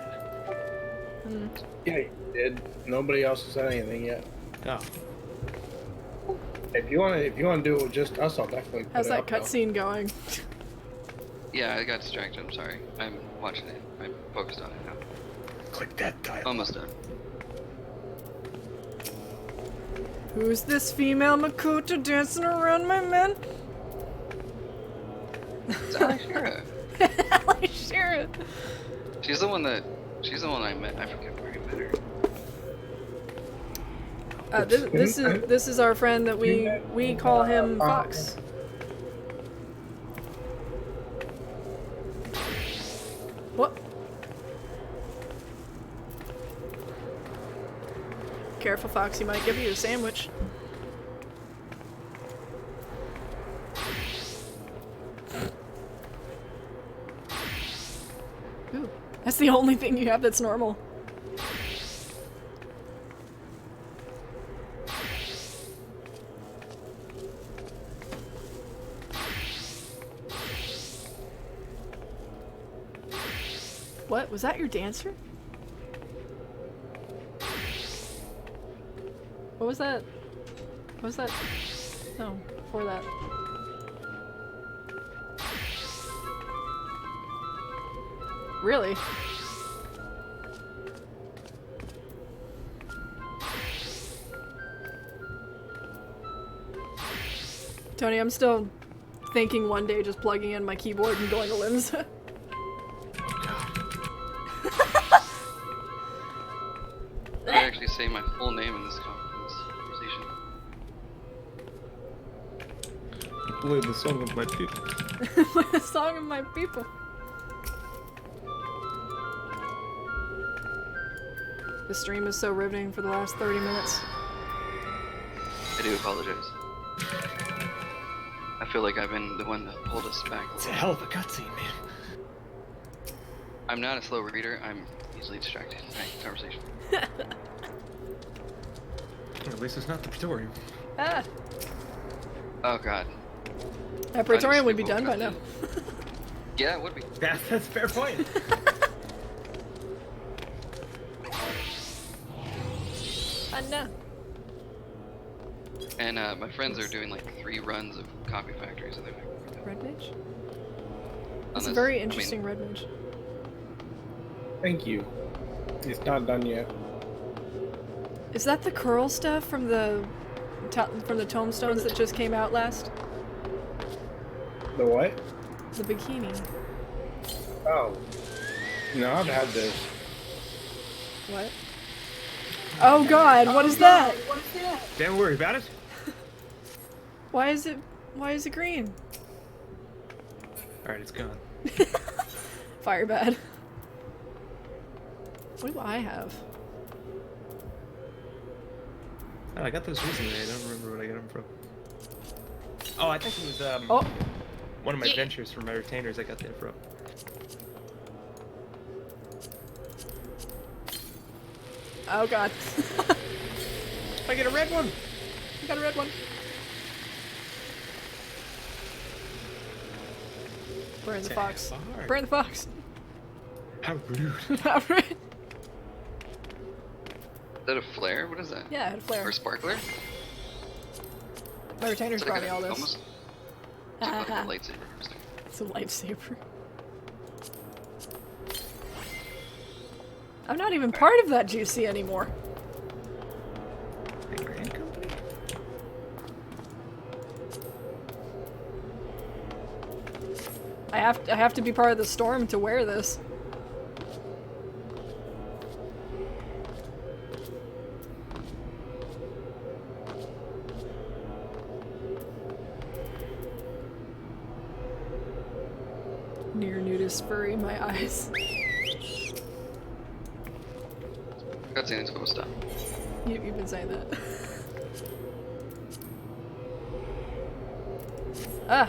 Yeah, you did. Nobody else has said anything yet. Oh. If you want to do it with just us, I'll definitely put How's it that up, though. cutscene going? Yeah, I got distracted. I'm sorry. I'm watching it. I'm focused on it now. Click that dial. Almost done. Who's this female Makuta dancing around my man? It's Alishira. Alishira. She's the one I met. I forget where I met her. This is our friend that we call him Fox. What? Careful, Fox. He might give you a sandwich. Ooh, that's the only thing you have that's normal. What? Was that your dancer? What was that? What was that? No, before that. Really? Tony, I'm still thinking one day just plugging in my keyboard and going to limbs. I might actually say my full name in this conversation. Play the song of my people. The song of my people. The stream is so riveting for the last 30 minutes. I do apologize. I feel like I've been the one that pulled us back. It's a hell of a cutscene, man. I'm not a slow reader. I'm easily distracted by conversation. At least it's not the Praetorium. Ah! Oh god. That Praetorian would be done by now. Yeah, it would be. That's a fair point. No. And my friends are doing like 3 runs of copy factories of their Red Mage? That's Unless- a very interesting Red Mage. Thank you. It's not done yet. Is that the curl stuff from the tombstones that just came out last? The what? The bikini. Oh. No, I've had this. What? Oh god, what is that? Don't worry about it. Why is it green? Alright, it's gone. Fire bad. What do I have? Oh, I got those recently. I don't remember where I got them from. Oh, I think it was Oh! one of my ventures from my retainers I got that from. Oh god. I get a red one! I got a red one. Burn the fox. Burn the fox. How rude. How rude. Is that a flare? What is that? Yeah, I had a flare. Or a sparkler? My retainers It's like brought me all this. almost like a lightsaber. It's a lightsaber. I'm not even part of that GC anymore. The Grand Company? I have to be part of the storm to wear this. Near nudist furry in my eyes. Cutscene's supposed to stop. You've been saying that. Ah!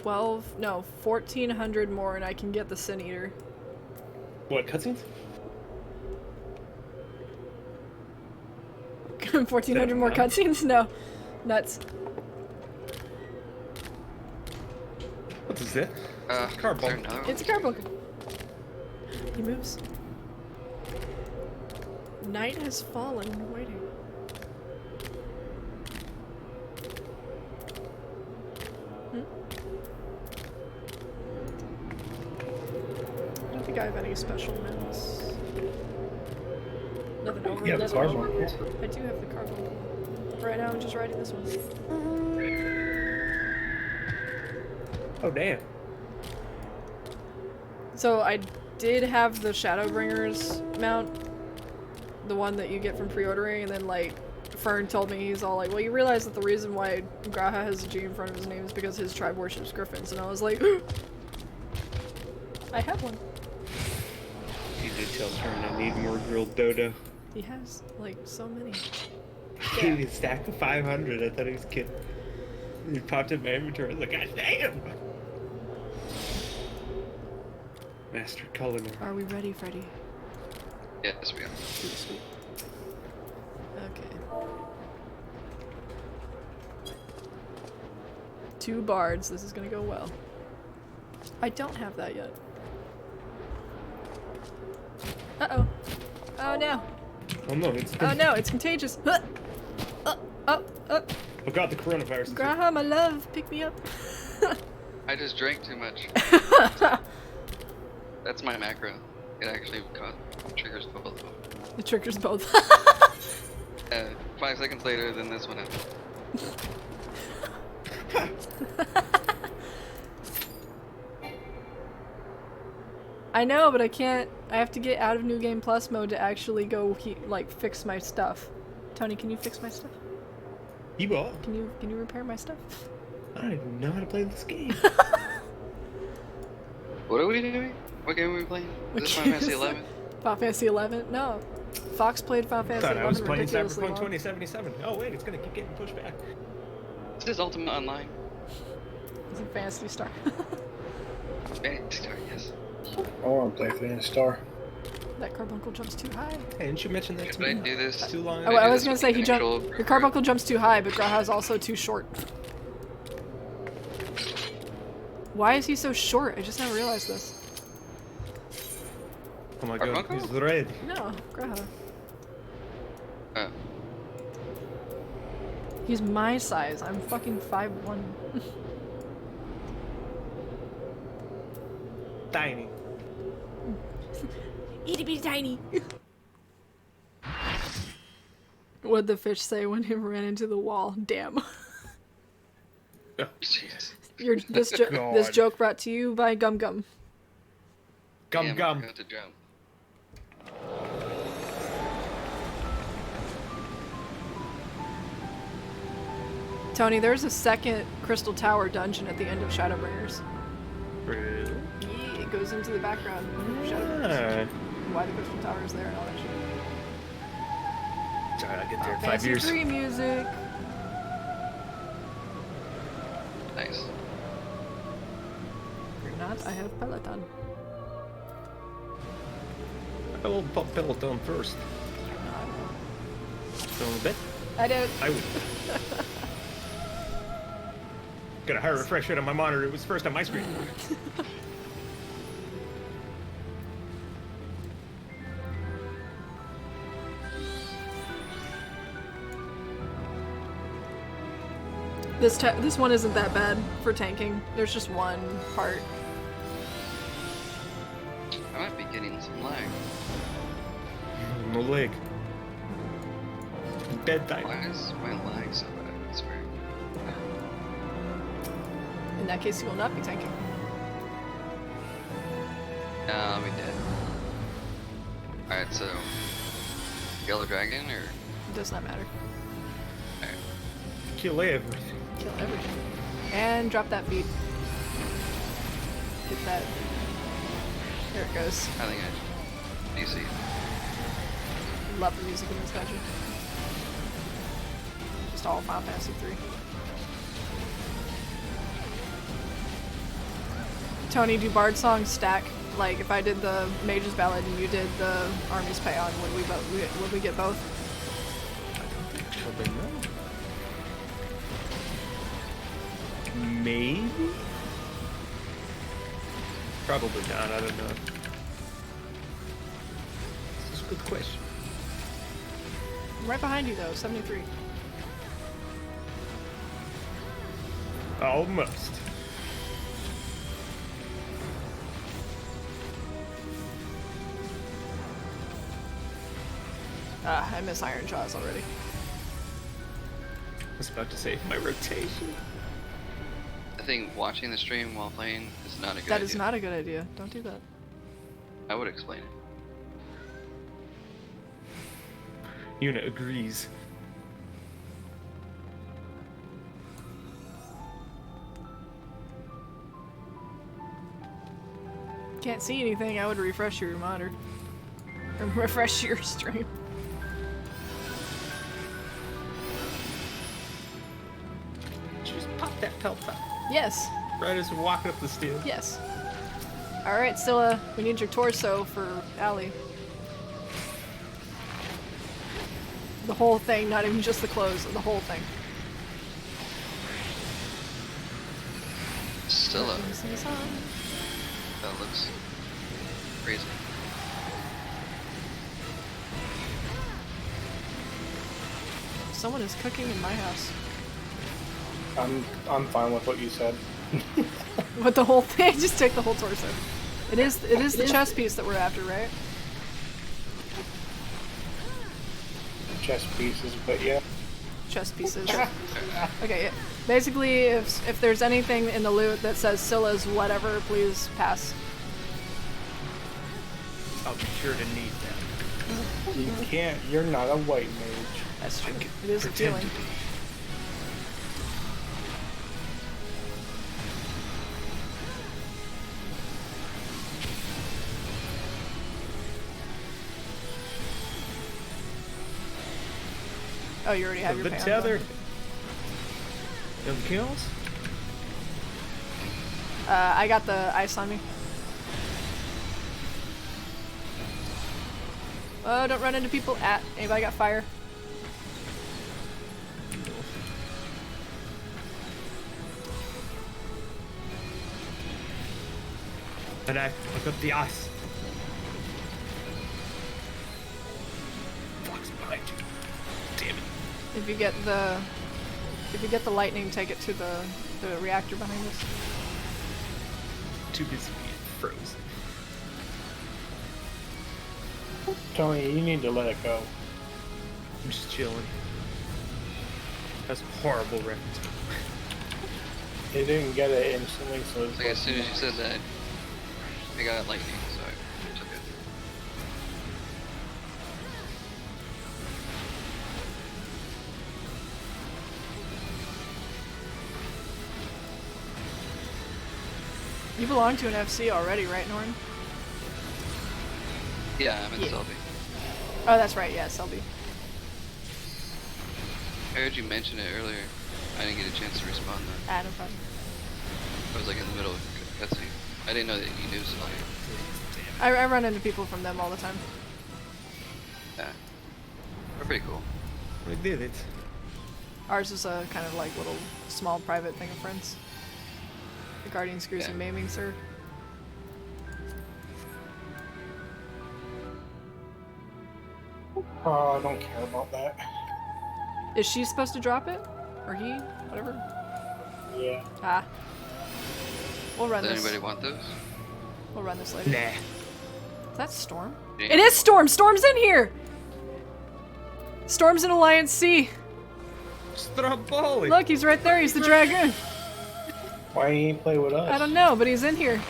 1,400 more and I can get the Sin Eater. What, cutscenes? 1,400 more cutscenes? No. Nuts. What is it? Is there another one? It's a carbuncle. He moves. Night has fallen. Waiting. I don't think I have any special mounts. Nothing over. Yeah, the nothing over. carbuncle. I do have the carbuncle. Right now I'm just riding this one. Oh, damn. So I did have the Shadowbringers mount, the one that you get from pre-ordering, and then like Fern told me, he's all like, well, you realize that the reason why Graha has a G in front of his name is because his tribe worships griffins, and I was like, I have one. He did tell Turn I need more grilled dodo. He has like so many. He was stacked to 500. I thought he was kidding. He popped in my inventory. I was like, God damn! Master culinary. Are we ready, Freddy? Yes, we are. Sweet, sweet. Okay. 2 bards. This is gonna go well. I don't have that yet. Uh-oh. Oh no. Oh no, it's Oh no, it's contagious. Oh god, the coronavirus. Graha, my love, pick me up. I just drank too much. That's my macro. It actually triggers both of them. It triggers both. 5 seconds later, then this one happened. I know, but I can't. I have to get out of New Game Plus mode to actually go like fix my stuff. Tony, can you fix my stuff? You bought? Can you repair my stuff? I don't even know how to play this game. What are we doing? What game are we playing? Is this Final Fantasy 11? Final Fantasy 11? No. Fox played Final I Fantasy thought 11 I was playing ridiculously Cyberpunk long. 2077. Oh wait, it's gonna keep getting pushed back. This is Ultimate Online. It's in Fantasy Star. Yes. I want to play Phoenix Star. That carbuncle jumps too high. Hey, didn't you mention that to Should I me? do this? Too long Oh, ago? I do was this gonna with say the he control jumped. group? Your carbuncle jumps too high, but Graha's also too short. Why is he so short? I just never realized this. Oh my god, Carbuncle? he's red. No, Graha. Oh. He's my size. I'm fucking 5'1". Tiny. Itty bitty tiny. What'd the fish say when he ran into the wall? Damn. Jeez. This God. joke brought to you by Gum Gum. Gum Damn, I gum. forgot to jump. Tony, there's a second Crystal Tower dungeon at the end of Shadowbringers. Really? Yeah, it goes into the background of Shadowbringers. Why the Crystal Tower is there and all that shit. Sorry, I'll get there in 5 Fantasy years. 3 music. Nice. You're not. I have Peloton. I will pop Peloton first. Go on a bit. I did. I would. Got a higher refresh rate on my monitor. It was first on my screen. This one isn't that bad for tanking. There's just one part. I might be getting some lag. No leg. Bedtime. Why is my lag so bad? It's weird. In that case, you will not be tanking. No, I'll be dead. Alright, so... Yellow Dragon, or... It does not matter. Alright. Kill everything. Kill everything. And drop that feed. Get that. There it goes. I think I... DC. Love the music in this dungeon. Just all Final Fantasy 3. Tony, do bard songs stack? Like, if I did the Mage's Ballad and you did the Army's Paean, would we get both? Probably no. Maybe? Probably not, I don't know. This is a good question. I'm right behind you though, 73. Almost. Ah, I miss Iron Jaws already. I was about to say my rotation. I think watching the stream while playing is not a good idea. That is not a good idea. Don't do that. I would explain it. Una agrees. Can't see anything, I would refresh your monitor. Or refresh your stream. Just pop that pelt up. Yes. Right as we're walking up the stairs. Yes. Alright, Scylla, we need your torso for Allie. The whole thing, not even just the clothes, the whole thing. Scylla. That looks crazy. Someone is cooking in my house. I'm fine with what you said. But the whole thing, just take the whole torso. It is the chest piece that we're after, right? Chess pieces, but yeah. Chest pieces. Okay, yeah. Basically, if there's anything in the loot that says Scylla's whatever, please pass. I'll be sure to need that. You can't. You're not a white mage. That's true. It is appealing. Oh, you already have your The pants tether. on. Them kills? I got the ice on me. Oh, don't run into people. Anybody got fire? And I look up the ice. Fox behind you. Damn it. If you get the lightning, take it to the reactor behind us. Too busy being frozen. Tony, you need to let it go. I'm just chilling. That's a horrible reference. He didn't get it instantly, so it's Like as soon as you said that, I got lightning, so I took it. You belong to an FC already, right, Norn? Yeah, I'm in Yeah. Selby. Oh, that's right. Yeah, Selby. I heard you mention it earlier. I didn't get a chance to respond though. No problem. I was like in the middle of a cutscene. I didn't know that you knew Selby. I run into people from them all the time. Yeah. They're pretty cool. We did it. Ours is a kind of like little small private thing of friends. The Guardian Screws Yeah. and Maiming, sir. Oh, I don't care about that. Is she supposed to drop it? Or he? Whatever. Yeah. Ah. We'll run Does this. anybody want those? We'll run this later. Nah. Is that Storm? Yeah. It is Storm! Storm's in here! Storm's in Alliance C. Stromboli. Look, he's right there. He's the Dragoon. Why he ain't play with us? I don't know, but he's in here.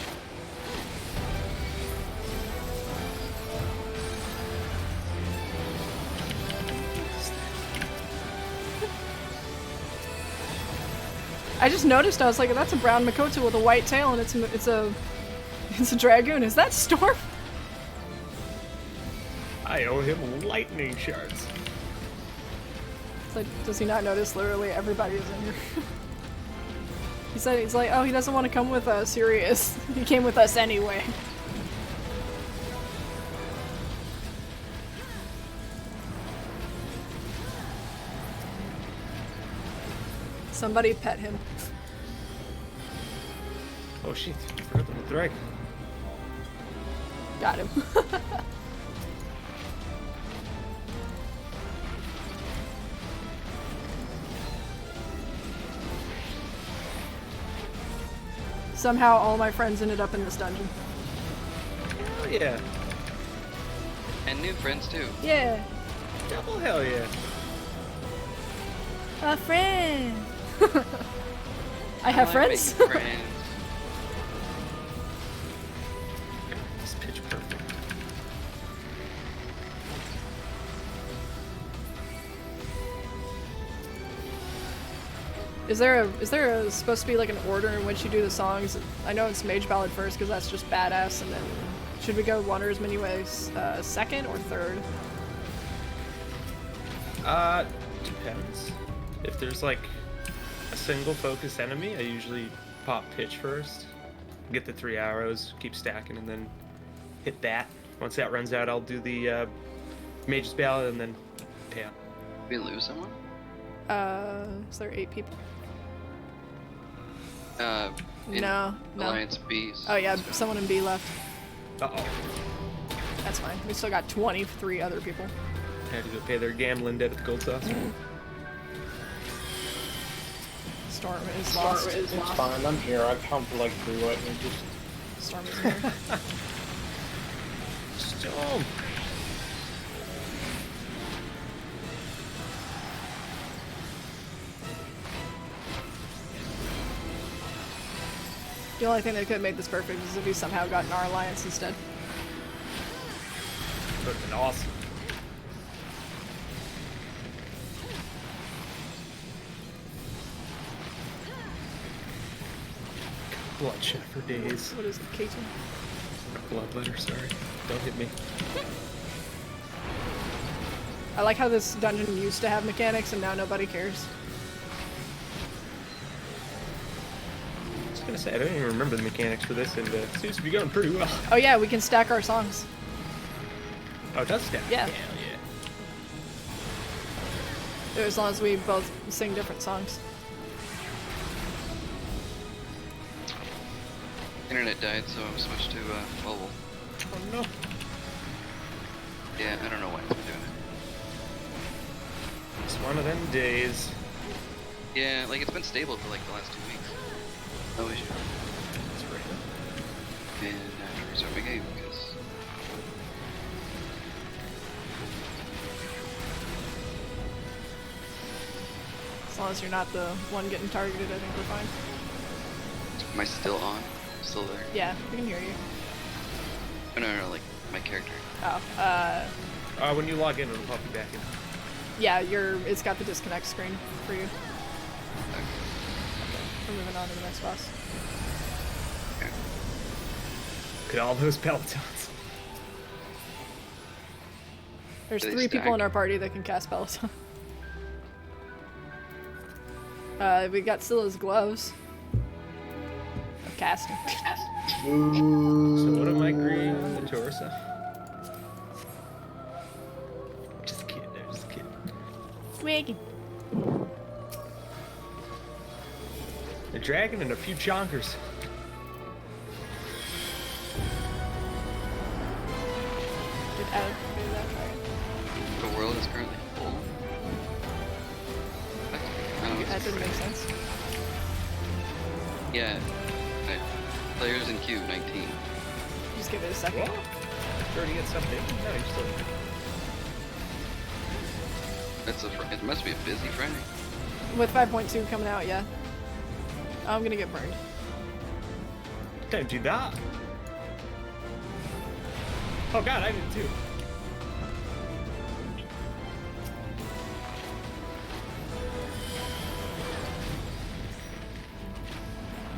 I just noticed. I was like, "That's a brown Makoto with a white tail, and it's a Dragoon. Is that Storm?" I owe him lightning shards. It's like, does he not notice? Literally, everybody is in here. He said he's like, "Oh, he doesn't want to come with us." Here he is. He came with us anyway. Somebody pet him. Oh shit, I forgot the dragon. Got him. Somehow all my friends ended up in this dungeon. Oh yeah. And new friends too. Yeah. Double hell yeah. A friend. I have like friends. making friends. It's pitch perfect. Is there supposed to be like an order in which you do the songs? I know it's Mage Ballad first because that's just badass, and then should we go one or as many ways? Second or third? Depends. If there's like a single focus enemy, I usually pop pitch first, get the 3 arrows, keep stacking, and then hit that. Once that runs out, I'll do the Mage's Ballad and then THAL. Did we lose someone? Is there 8 people? In No. Alliance B. Oh yeah, someone in B left. Uh-oh. That's fine. We still got 23 other people. Had to go pay their gambling debt at the gold sauce. Storm is lost. It's fine. I'm here. I come for like 3 lightning. Just Storm is here. Storm! The only thing that could have made this perfect is if we somehow got in our alliance instead. That would have been awesome. Bloodshed for days. What is the K2? Bloodletter, sorry. Don't hit me. I like how this dungeon used to have mechanics and now nobody cares. I was gonna say, I don't even remember the mechanics for this, and it seems to be going pretty well. Oh yeah, we can stack our songs. Oh, it does stack? Yeah. Hell yeah. As long as we both sing different songs. Internet died, so I switched to mobile. Oh no. Yeah, I don't know why it's been doing it. It's one of them days. Yeah, like it's been stable for like the last 2 weeks. No issue. That's right. And I have to restart my game because As long as you're not the one getting targeted, I think we're fine. am I still on? Still there? Yeah, we can hear you. Oh, no, like my character. Oh, When you log in, it'll pop you back in. yeah, it's got the disconnect screen for you. Okay. We're moving on to the next boss. Okay. Look at all those pelotons. There's Do they 3 people in stack? our party that can cast Peloton. We got Scylla's gloves. Of casting. So what am I agreeing on the torso? Just kidding, just kidding. Twig. A dragon and a few chonkers. Get out of that dragon. The world is currently full. I don't know, That doesn't make sense. Yeah. Players in queue, 19. Just give it a second. What? You already get something? No, you're still... It must be a busy Friday. With 5.2 coming out, yeah. I'm gonna get burned. Don't do that. Oh god, I did too.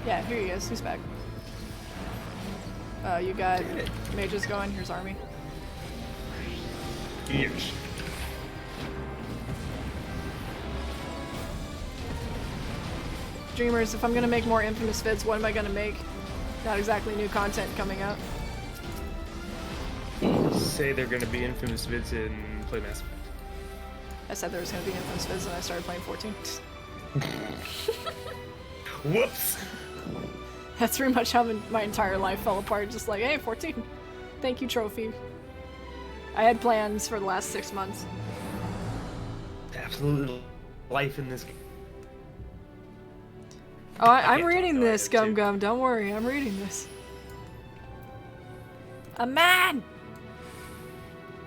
Yeah, here he is. He's back. You got mages going. Here's army. Years. Dreamers, if I'm gonna make more infamous vids, what am I gonna make? Not exactly new content coming out. Say they're gonna be infamous vids in Playmass. I said there was gonna be infamous vids and I started playing 14. Whoops! That's pretty much how my entire life fell apart. Just like, hey, 14. Thank you, trophy. I had plans for the last 6 months. Absolute life in this game. Oh, I'm can't reading talk, no, I this, did too. Gum Gum. Don't worry, I'm reading this. A man!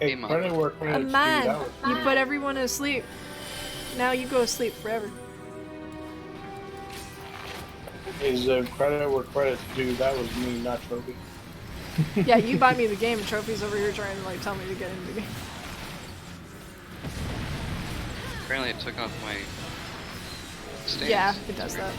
Hey, Hey, Mom. credit where A credit's due. man! That was You put everyone to sleep. Now you go to sleep forever. is credit where credit's due. That was me, not Trophy. Yeah, you buy me the game and Trophy's over here trying to like tell me to get into the game. Apparently I took off my stance. Yeah, it does that.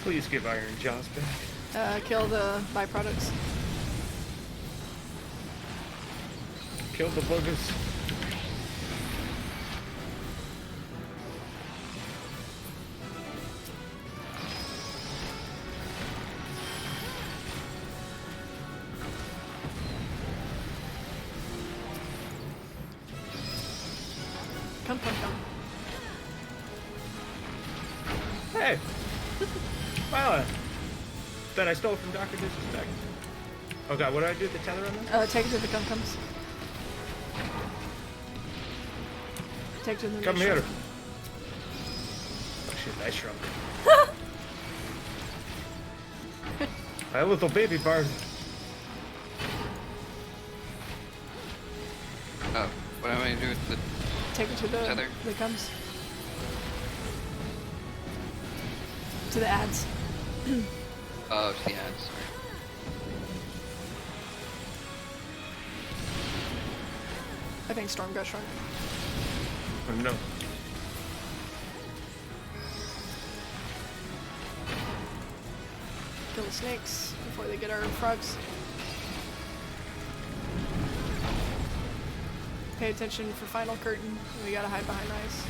Please give Iron Jaws back. Kill the byproducts. Kill the boogers. Come. Hey! Wow, that I stole from Dr. Disrespect. Oh god, what did I do with the tether on that? Take it to the cum-cums. Take it to the Come mission. here. Oh shit, I shrunk. My little baby bird. Oh, what am I gonna do with the Take it to the tether? cums. To the ads. Oh, to the ads, sorry. I think Storm got shrunk. Oh no. Kill the snakes before they get our frogs. Pay attention for final curtain. We gotta hide behind ice.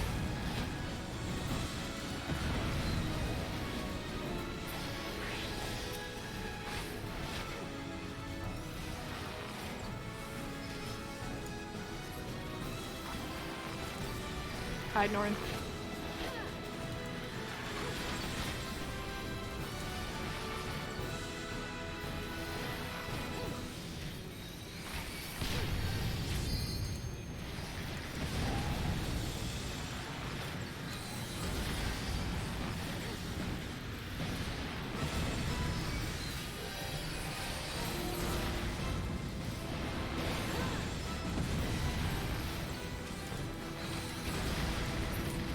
Hide, Norn.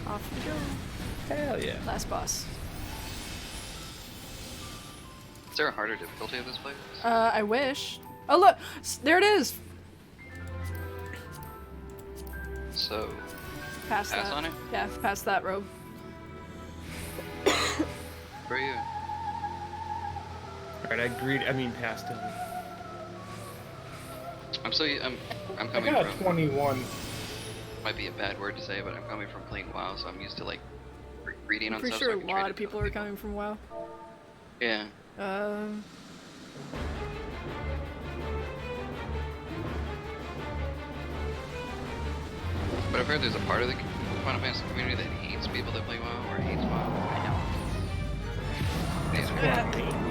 Off we go. Hell yeah. Last boss. Is there a harder difficulty of this place? I wish. Oh look! There it is! So, Past pass that. on it? Yeah, past that robe. Where are you? Alright, past him. I'm I coming got from, 21. might be a bad word to say, but I'm coming from playing WoW, so I'm used to like reading I'm on pretty stuff. sure so a I can trade lot it of to people other are coming from WoW. Yeah. But I've heard there's a part of the Final Fantasy community that hates people that play WoW, or hates WoW.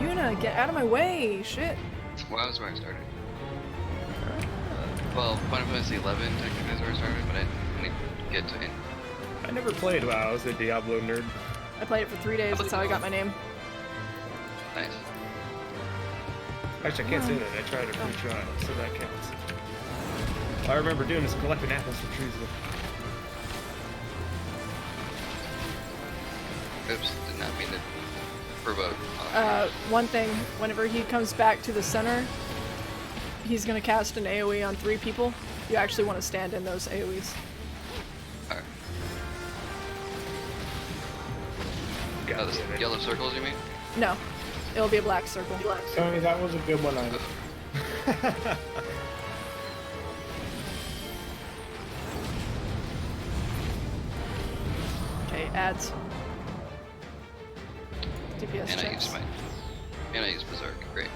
Yuna, get out of my way! Shit! WoW is where I started. Well, Final Fantasy XI technically is where I started, but I didn't get to it. I never played WoW, I was a Diablo nerd. I played it for 3 days, that's how I got my name. Nice. Actually, I can't say that. I tried a free trial, so that counts. All I remember doing is collecting apples for trees. Oops, did not mean to provoke. One thing, whenever he comes back to the center, he's gonna cast an AoE on 3 people. You actually want to stand in those AoEs. Alright. God Oh, the damn it. yellow circles, you mean? No, it'll be a black circle. Tony, that was a good one. Okay, ads. DPS And checks. I use Berserk. Great.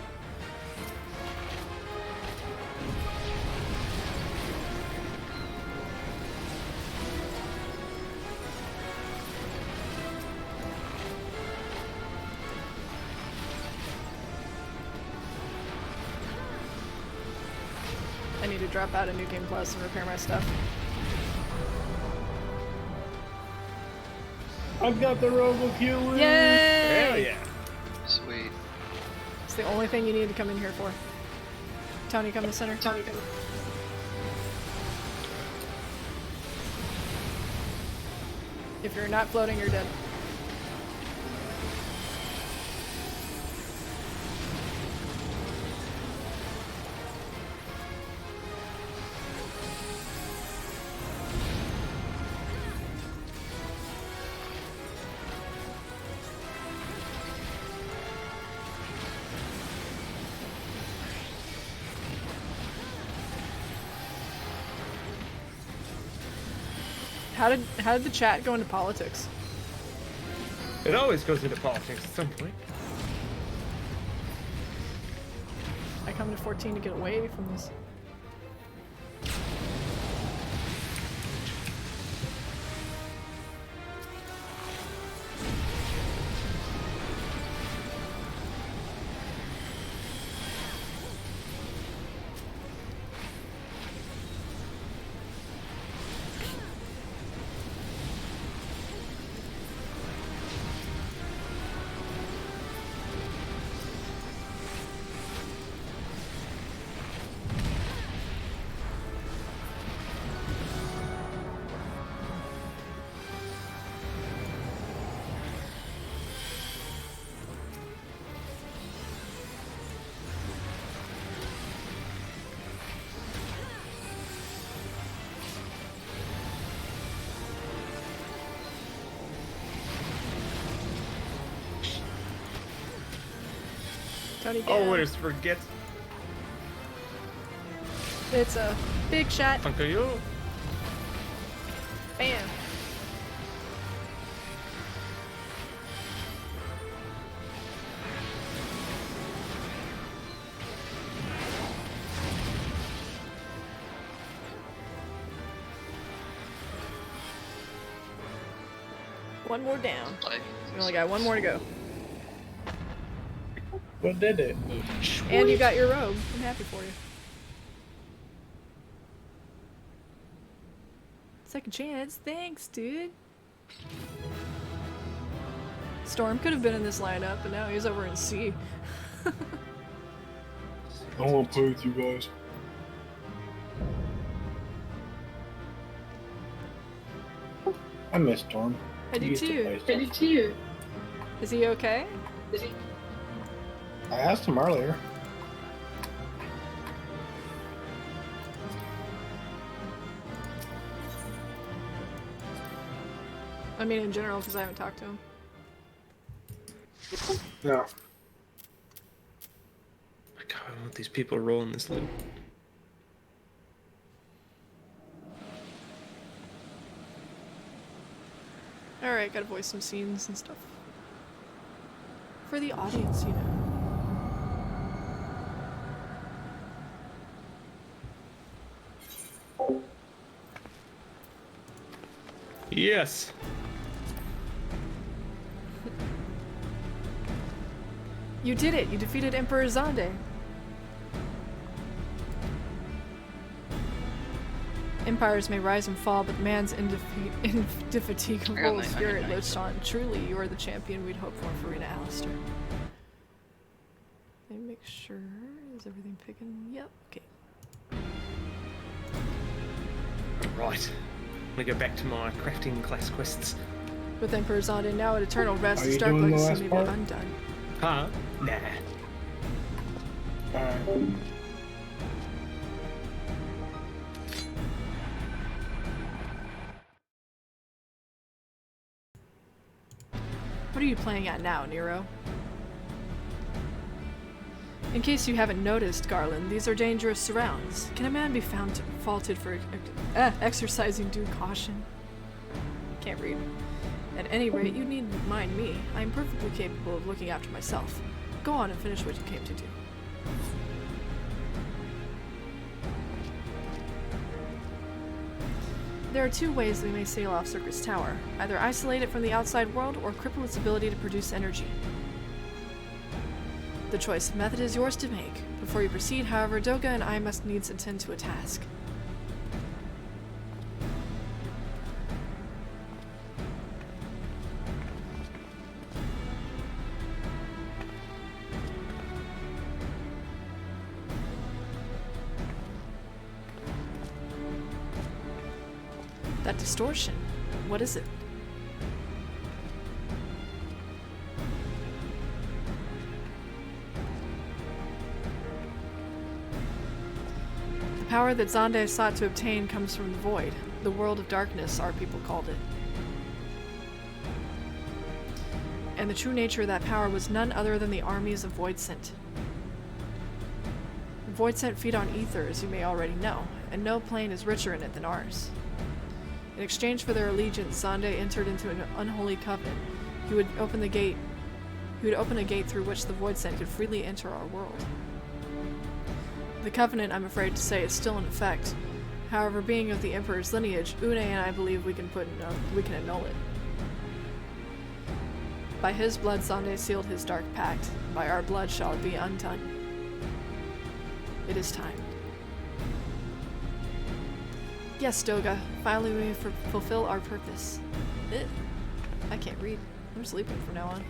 I need to drop out a New Game Plus and repair my stuff. I've got the robe of healing. Yay! Hell yeah. Sweet. It's the only thing you need to come in here for. Tony, come to center. Tony, come. If you're not floating, you're dead. How did the chat go into politics? It always goes into politics at some point. I come to 14 to get away from this. Tony down. Always forget. It's a big shot. Thank you. Bam. One more down. We only got one more to go. What did it? And you got your robe. I'm happy for you. Second chance. Thanks, dude. Storm could have been in this lineup, but now he's over in C. I want to play with you guys. I miss Storm. I do He used to too. play I Storm. do too. Is he okay? I asked him earlier. I mean, in general, because I haven't talked to him. No. My God, I want these people rolling this loot. Alright, gotta voice some scenes and stuff. For the audience, you know. Yes. You did it! You defeated Emperor Zonde! Empires may rise and fall, but man's indefatigable I spirit got lives on. Truly, you are the champion we'd hoped for Rena Alistair. Let me make sure. Is everything picking? Yep, okay. Right. I'm gonna go back to my crafting class quests. With Emperor Zonde now at eternal rest, Are the you Stark doing the Legacy last may be part? undone. Huh? Nah. Alright. What are you playing at now, Nero? In case you haven't noticed, Garland, these are dangerous surrounds. Can a man be found faulted for exercising due caution? Can't read. At any rate, you needn't mind me. I am perfectly capable of looking after myself. Go on and finish what you came to do. There are two ways we may sail off Circus Tower. Either isolate it from the outside world or cripple its ability to produce energy. The choice of method is yours to make. Before you proceed, however, Doga and I must needs attend to a task. That distortion, what is it? The power that Zonde sought to obtain comes from the Void, the world of darkness, our people called it. And the true nature of that power was none other than the armies of Voidsent. Voidsent feed on ether, as you may already know, and no plane is richer in it than ours. In exchange for their allegiance, Zonde entered into an unholy covenant. He would open a gate through which the Voidsent could freely enter our world. The covenant, I'm afraid to say, is still in effect. However, being of the Emperor's lineage, UL'DAH and I believe we can annul it. By his blood, Zonde sealed his dark pact. By our blood shall it be undone. It is time. Yes, Doga. Finally we fulfill our purpose. I can't read. I'm sleeping from now on.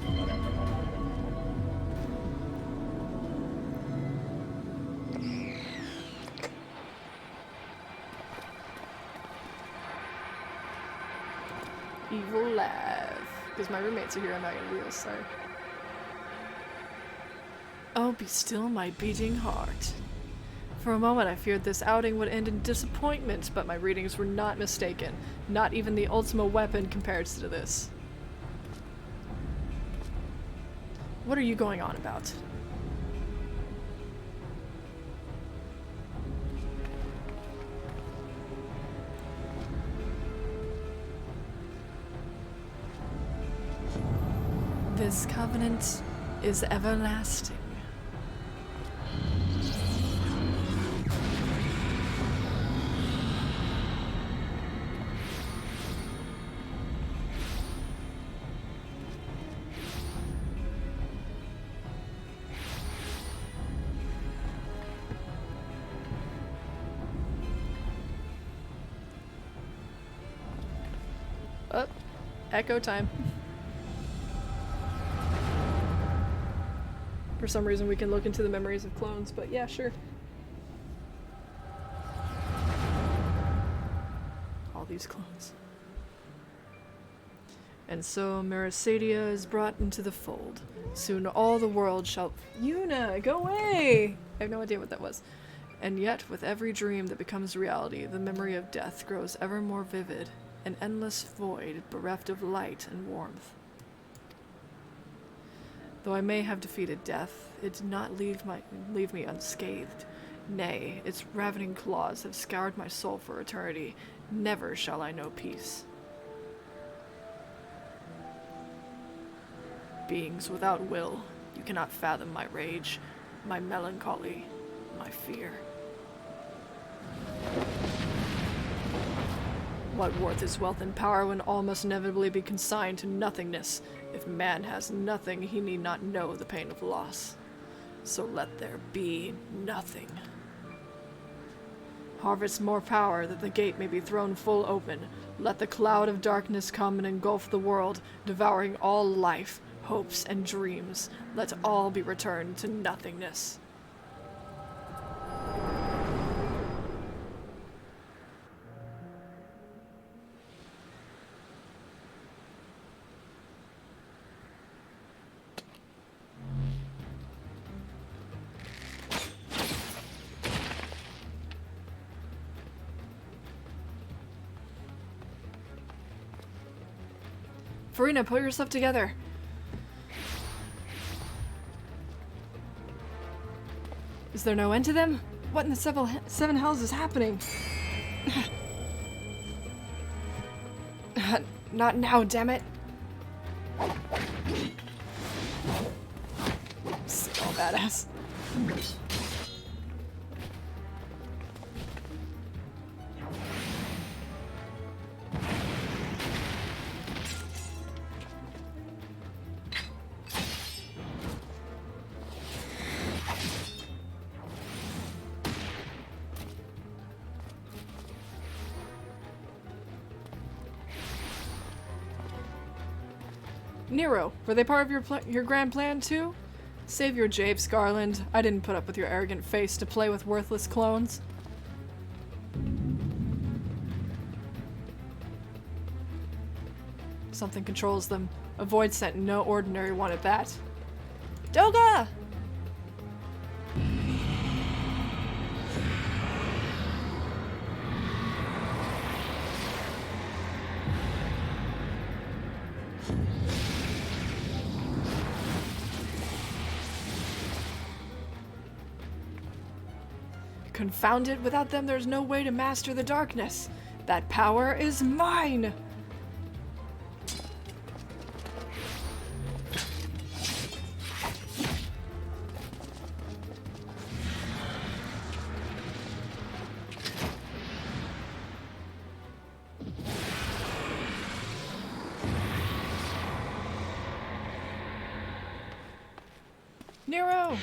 Evil laugh. Because my roommates are here, I'm not gonna do this, sorry. Oh, be still my beating heart. For a moment I feared this outing would end in disappointment, but my readings were not mistaken. Not even the Ultima weapon compares to this. What are you going on about? This covenant is everlasting. Oh, echo time. For some reason we can look into the memories of clones, but yeah, sure. All these clones. And so Merasadia is brought into the fold. Soon all the world shall— Yuna, go away! I have no idea what that was. And yet, with every dream that becomes reality, the memory of death grows ever more vivid, an endless void bereft of light and warmth. Though I may have defeated death, it did not leave me unscathed. Nay, its ravening claws have scoured my soul for eternity. Never shall I know peace. Beings without will, you cannot fathom my rage, my melancholy, my fear. What worth is wealth and power when all must inevitably be consigned to nothingness? If man has nothing, he need not know the pain of loss. So let there be nothing. Harvest more power that the gate may be thrown full open. Let the cloud of darkness come and engulf the world, devouring all life, hopes, and dreams. Let all be returned to nothingness. Farina, put yourself together. Is there no end to them? What in the seven hells is happening? Not now, damn it. So badass. Nero, were they part of your grand plan too? Save your japes, Garland. I didn't put up with your arrogant face to play with worthless clones. Something controls them. A Voidsent, no ordinary one at that. Doga! Confound it, without them there's no way to master the darkness. That power is mine! Nero!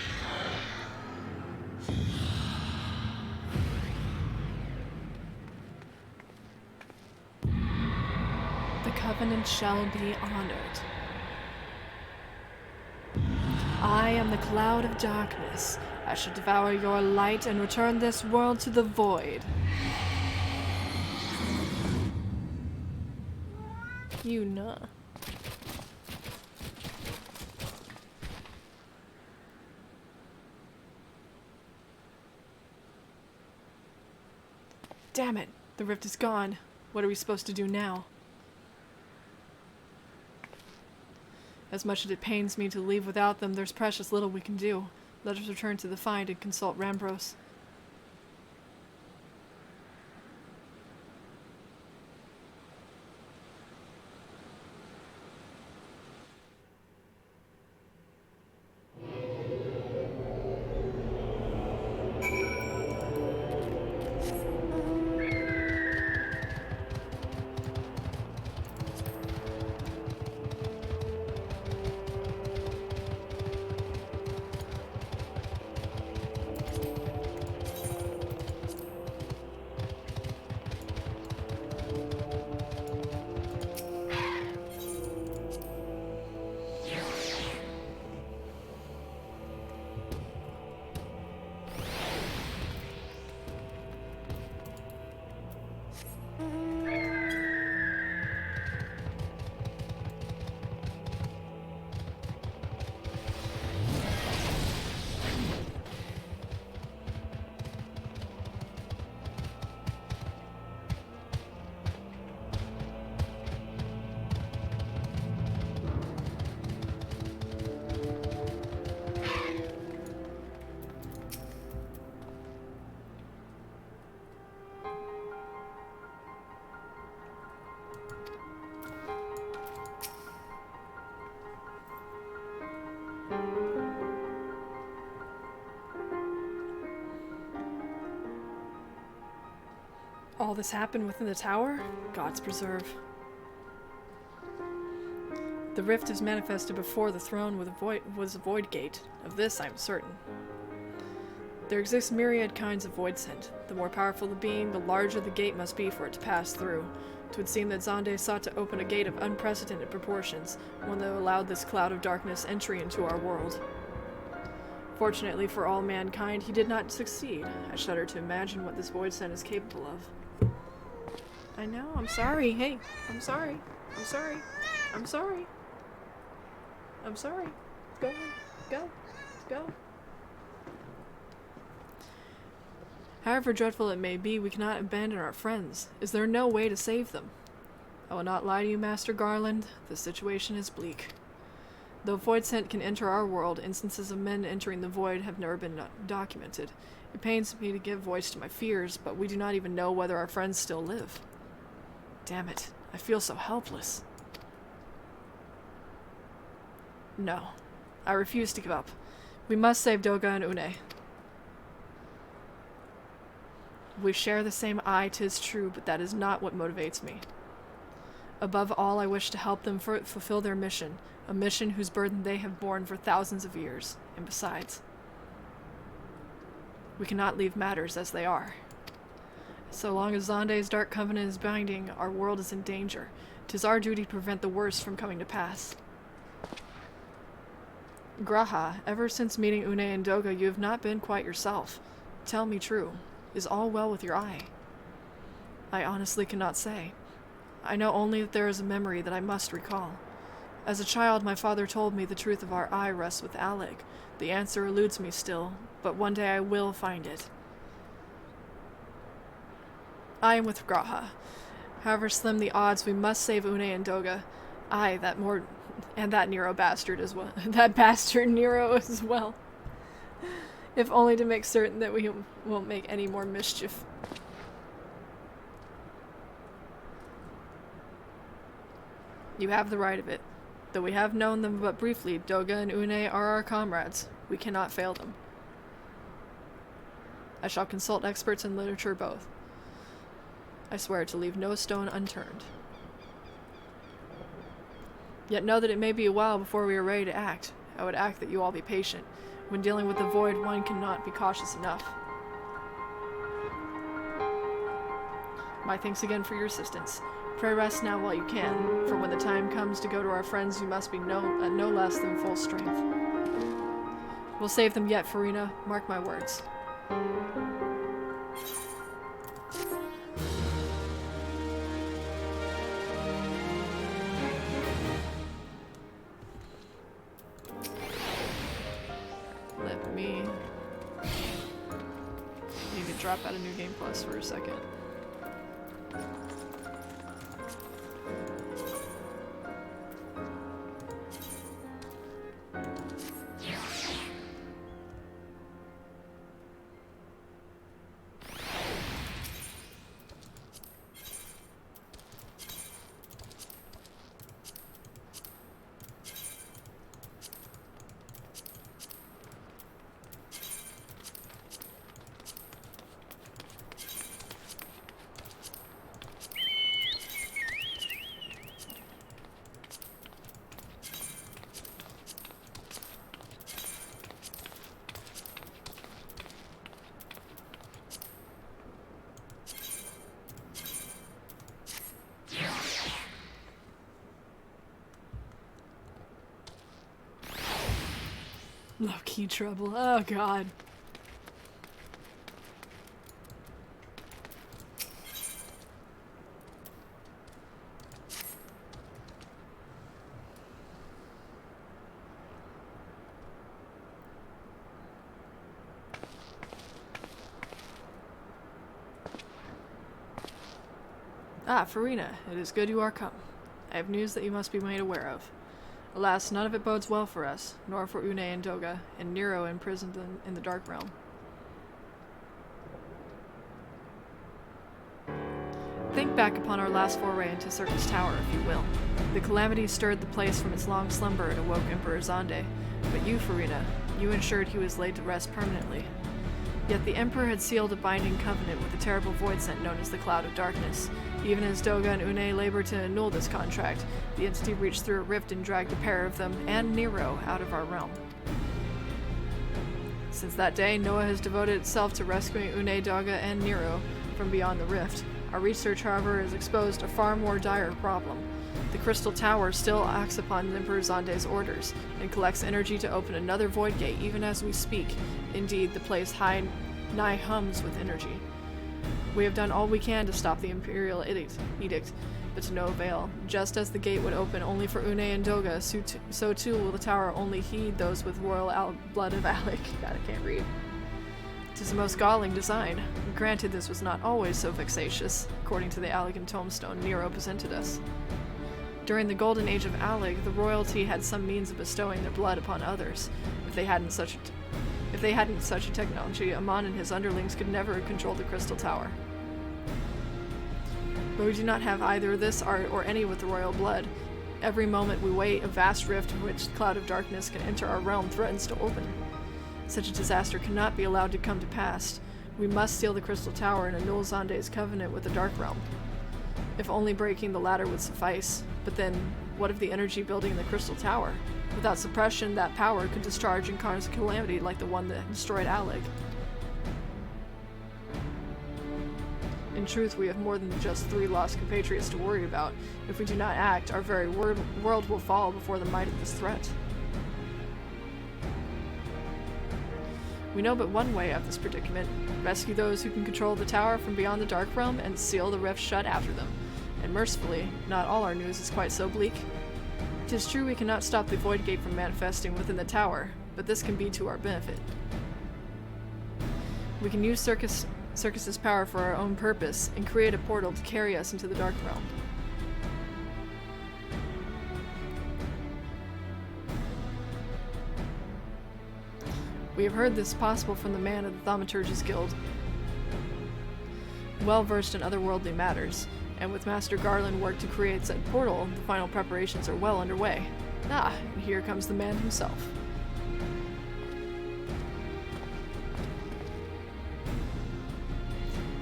The Covenant shall be honored. I am the cloud of darkness. I shall devour your light and return this world to the void. UL'DAH. Damn it, the rift is gone. What are we supposed to do now? As much as it pains me to leave without them, there's precious little we can do. Let us return to the Find and consult Rambros. All this happened within the tower? Gods preserve. The rift is manifested before the throne was a void gate. Of this I'm certain. There exist myriad kinds of void scent. The more powerful the being, the larger the gate must be for it to pass through. It would seem that Xande sought to open a gate of unprecedented proportions, one that allowed this cloud of darkness entry into our world. Fortunately for all mankind, he did not succeed. I shudder to imagine what this void scent is capable of. I know, I'm sorry. Hey, I'm sorry. I'm sorry. I'm sorry. I'm sorry. Go on. Go. Go. However dreadful it may be, we cannot abandon our friends. Is there no way to save them? I will not lie to you, Master Garland. The situation is bleak. Though void scent can enter our world, instances of men entering the void have never been documented. It pains me to give voice to my fears, but we do not even know whether our friends still live. Damn it, I feel so helpless. No, I refuse to give up. We must save Doga and Une. We share the same eye, 'tis true, but that is not what motivates me. Above all, I wish to help them fulfill their mission, a mission whose burden they have borne for thousands of years, and besides, we cannot leave matters as they are. So long as Xande's dark covenant is binding, our world is in danger. 'Tis our duty to prevent the worst from coming to pass. Graha, ever since meeting Une and Doga, you have not been quite yourself. Tell me true. Is all well with your eye? I honestly cannot say. I know only that there is a memory that I must recall. As a child, my father told me the truth of our eye rests with Allag. The answer eludes me still, but one day I will find it. I am with Graha. However slim the odds, we must save Une and Doga. And that Nero bastard as well. That bastard Nero as well. If only to make certain that we won't make any more mischief. You have the right of it. Though we have known them but briefly, Doga and Une are our comrades. We cannot fail them. I shall consult experts in literature both. I swear to leave no stone unturned. Yet know that it may be a while before we are ready to act. I would ask that you all be patient. When dealing with the void, one cannot be cautious enough. My thanks again for your assistance. Pray rest now while you can, for when the time comes to go to our friends, you must be at no less than full strength. We'll save them yet, Farina. Mark my words. Let me... You can drop out of New Game Plus for a second. Low-key trouble. Oh, God. Ah, Farina, it is good you are come. I have news that you must be made aware of. Alas, none of it bodes well for us, nor for Une and Doga, and Nero imprisoned in the Dark Realm. Think back upon our last foray into Circus Tower, if you will. The calamity stirred the place from its long slumber and awoke Emperor Xande, but you, Farina, you ensured he was laid to rest permanently. Yet the Emperor had sealed a binding covenant with the terrible void scent known as the Cloud of Darkness. Even as Doga and Une labored to annul this contract, the entity reached through a rift and dragged the pair of them, and Nero, out of our realm. Since that day, Noah has devoted itself to rescuing Une, Doga, and Nero from beyond the rift. Our research, however, has exposed a far more dire problem. The Crystal Tower still acts upon Emperor Xande's orders, and collects energy to open another void gate even as we speak. Indeed, the place nigh hums with energy. We have done all we can to stop the Imperial Edict, but to no avail. Just as the gate would open only for Une and Doga, so too will the tower only heed those with royal blood of Alec. God, I can't read. 'Tis a most galling design. Granted, this was not always so vexatious, according to the Allagan tombstone Nero presented us. During the golden age of Alec, the royalty had some means of bestowing their blood upon others. If they hadn't such a technology, Amon and his underlings could never have controlled the Crystal Tower. But we do not have either this art or any with the royal blood. Every moment we wait, a vast rift in which the Cloud of Darkness can enter our realm threatens to open. Such a disaster cannot be allowed to come to pass. We must seal the Crystal Tower and annul Xande's covenant with the Dark Realm. If only breaking the latter would suffice. But then, what of the energy building in the Crystal Tower? Without suppression, that power could discharge and cause a calamity like the one that destroyed Alec. In truth, we have more than just 3 lost compatriots to worry about. If we do not act, our very world will fall before the might of this threat. We know but one way out of this predicament. Rescue those who can control the tower from beyond the Dark Realm and seal the rift shut after them. And mercifully, not all our news is quite so bleak. 'Tis true we cannot stop the Void Gate from manifesting within the tower, but this can be to our benefit. We can use Circus's power for our own purpose, and create a portal to carry us into the Dark Realm. We have heard this possible from the man of the Thaumaturge's Guild, well versed in otherworldly matters, And with Master Garland work to create said portal, the final preparations are well underway. Ah, and here comes the man himself.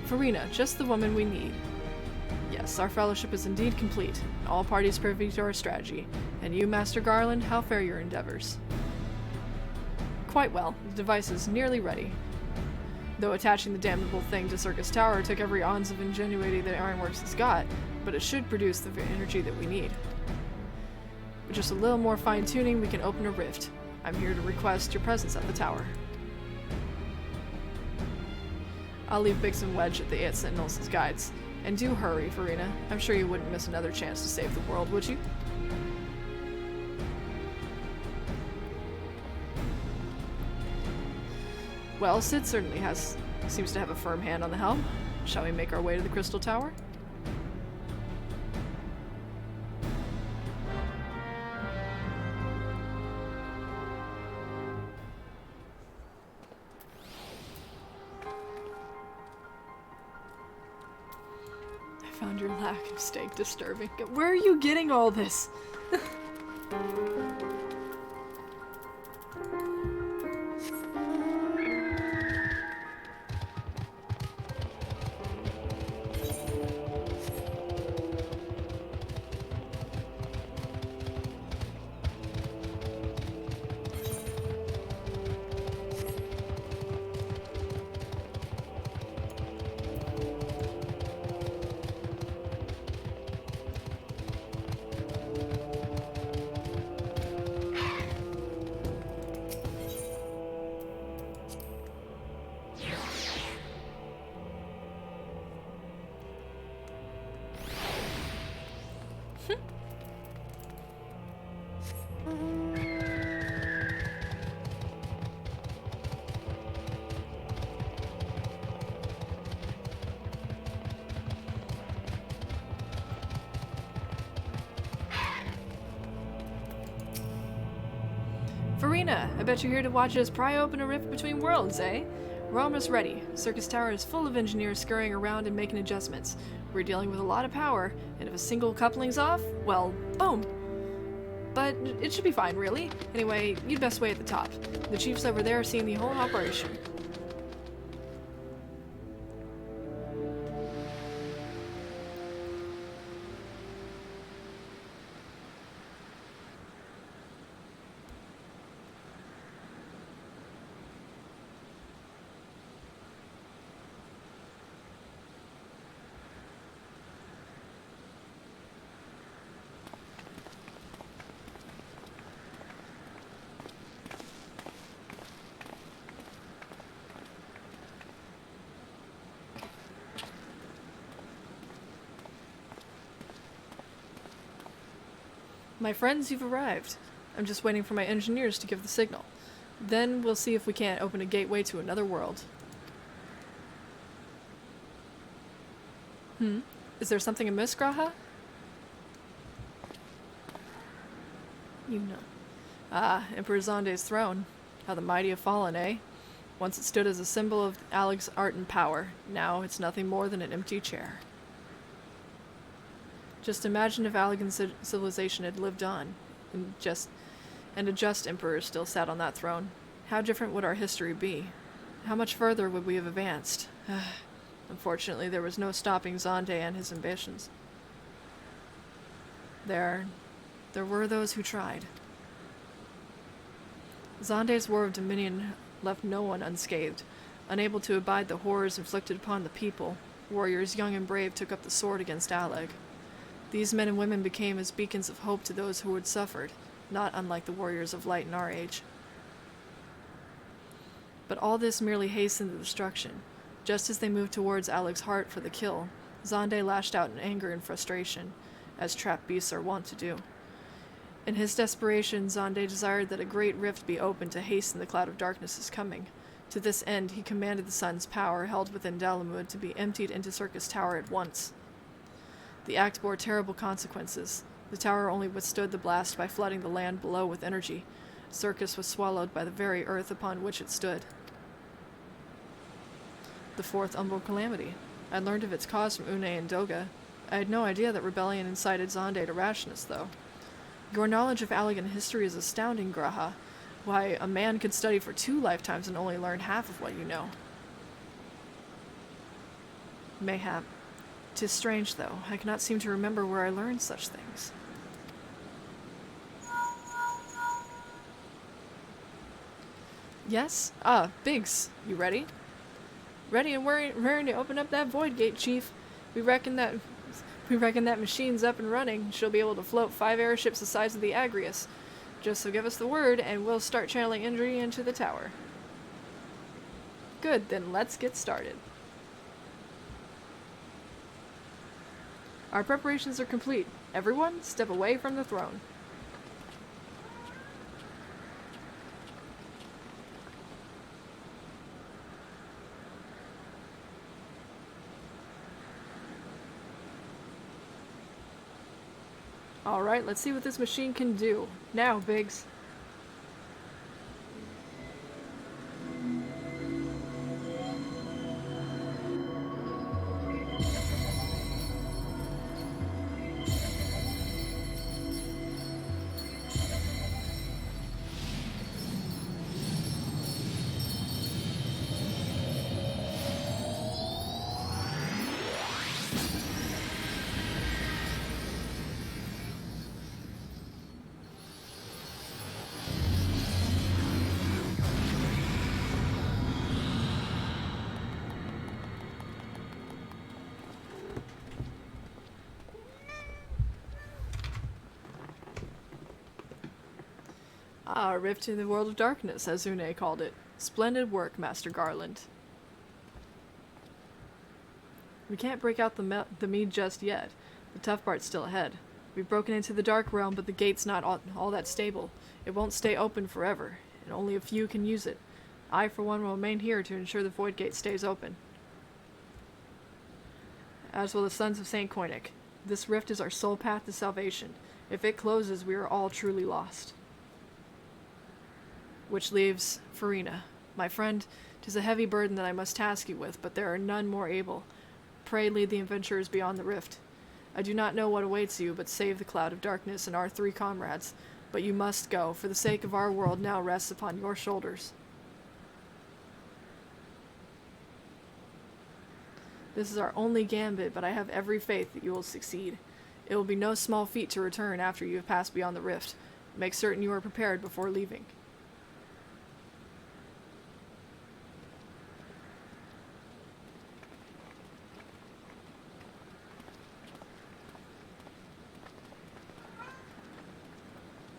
Farina, just the woman we need. Yes, our fellowship is indeed complete. All parties privy to our strategy. And you, Master Garland, how fare your endeavors? Quite well. The device is nearly ready. Though attaching the damnable thing to Circus Tower took every ounce of ingenuity that Ironworks has got, but it should produce the energy that we need. With just a little more fine-tuning, we can open a rift. I'm here to request your presence at the tower. I'll leave Biggs and Wedge at the 8 Sentinels as guides. And do hurry, Farina. I'm sure you wouldn't miss another chance to save the world, would you? Well, Sid certainly seems to have a firm hand on the helm. Shall we make our way to the Crystal Tower? I found your lack of steak disturbing. Where are you getting all this? Farina, I bet you're here to watch us pry open a rift between worlds, eh? We're almost ready. Circus Tower is full of engineers scurrying around and making adjustments. We're dealing with a lot of power, and if a single coupling's off, well, boom. But it should be fine, really. Anyway, you'd best wait at the top. The chief's over there seeing the whole operation. My friends, you've arrived. I'm just waiting for my engineers to give the signal. Then we'll see if we can't open a gateway to another world. Is there something amiss, Graha? You know. Ah, Emperor Zonde's throne. How the mighty have fallen, eh? Once it stood as a symbol of Alag's art and power. Now it's nothing more than an empty chair. Just imagine if Allagan civilization had lived on, and a just emperor still sat on that throne. How different would our history be? How much further would we have advanced? Unfortunately, there was no stopping Zonde and his ambitions. There were those who tried. Zonde's war of dominion left no one unscathed. Unable to abide the horrors inflicted upon the people, warriors young and brave took up the sword against Allag. These men and women became as beacons of hope to those who had suffered, not unlike the warriors of light in our age. But all this merely hastened the destruction. Just as they moved towards Allag's heart for the kill, Zonde lashed out in anger and frustration, as trapped beasts are wont to do. In his desperation, Zonde desired that a great rift be opened to hasten the cloud of darkness's coming. To this end, he commanded the sun's power held within Dalamud to be emptied into Circus Tower at once. The act bore terrible consequences. The tower only withstood the blast by flooding the land below with energy. Circus was swallowed by the very earth upon which it stood. The fourth umbral calamity. I learned of its cause from Une and Doga. I had no idea that rebellion incited Zonde to rashness, though. Your knowledge of Allagan history is astounding, Graha. Why, a man could study for 2 lifetimes and only learn half of what you know. Mayhap. 'Tis strange, though. I cannot seem to remember where I learned such things. Yes? Ah, Biggs. You ready? Ready and raring to open up that void gate, Chief. We reckon that machine's up and running. She'll be able to float 5 airships the size of the Agrius. Just so give us the word, and we'll start channeling energy into the tower. Good, then let's get started. Our preparations are complete. Everyone, step away from the throne. Alright, let's see what this machine can do. Now, Biggs. Ah, a rift in the world of darkness, as Une called it. Splendid work, Master Garland. We can't break out the mead just yet. The tough part's still ahead. We've broken into the dark realm, but the gate's not all that stable. It won't stay open forever, and only a few can use it. I, for one, will remain here to ensure the void gate stays open. As will the sons of St. Coinach. This rift is our sole path to salvation. If it closes, we are all truly lost. Which leaves Farina. My friend, 'tis a heavy burden that I must task you with, but there are none more able. Pray lead the adventurers beyond the rift. I do not know what awaits you, but save the cloud of darkness and our 3 comrades. But you must go, for the sake of our world now rests upon your shoulders. This is our only gambit, but I have every faith that you will succeed. It will be no small feat to return after you have passed beyond the rift. Make certain you are prepared before leaving.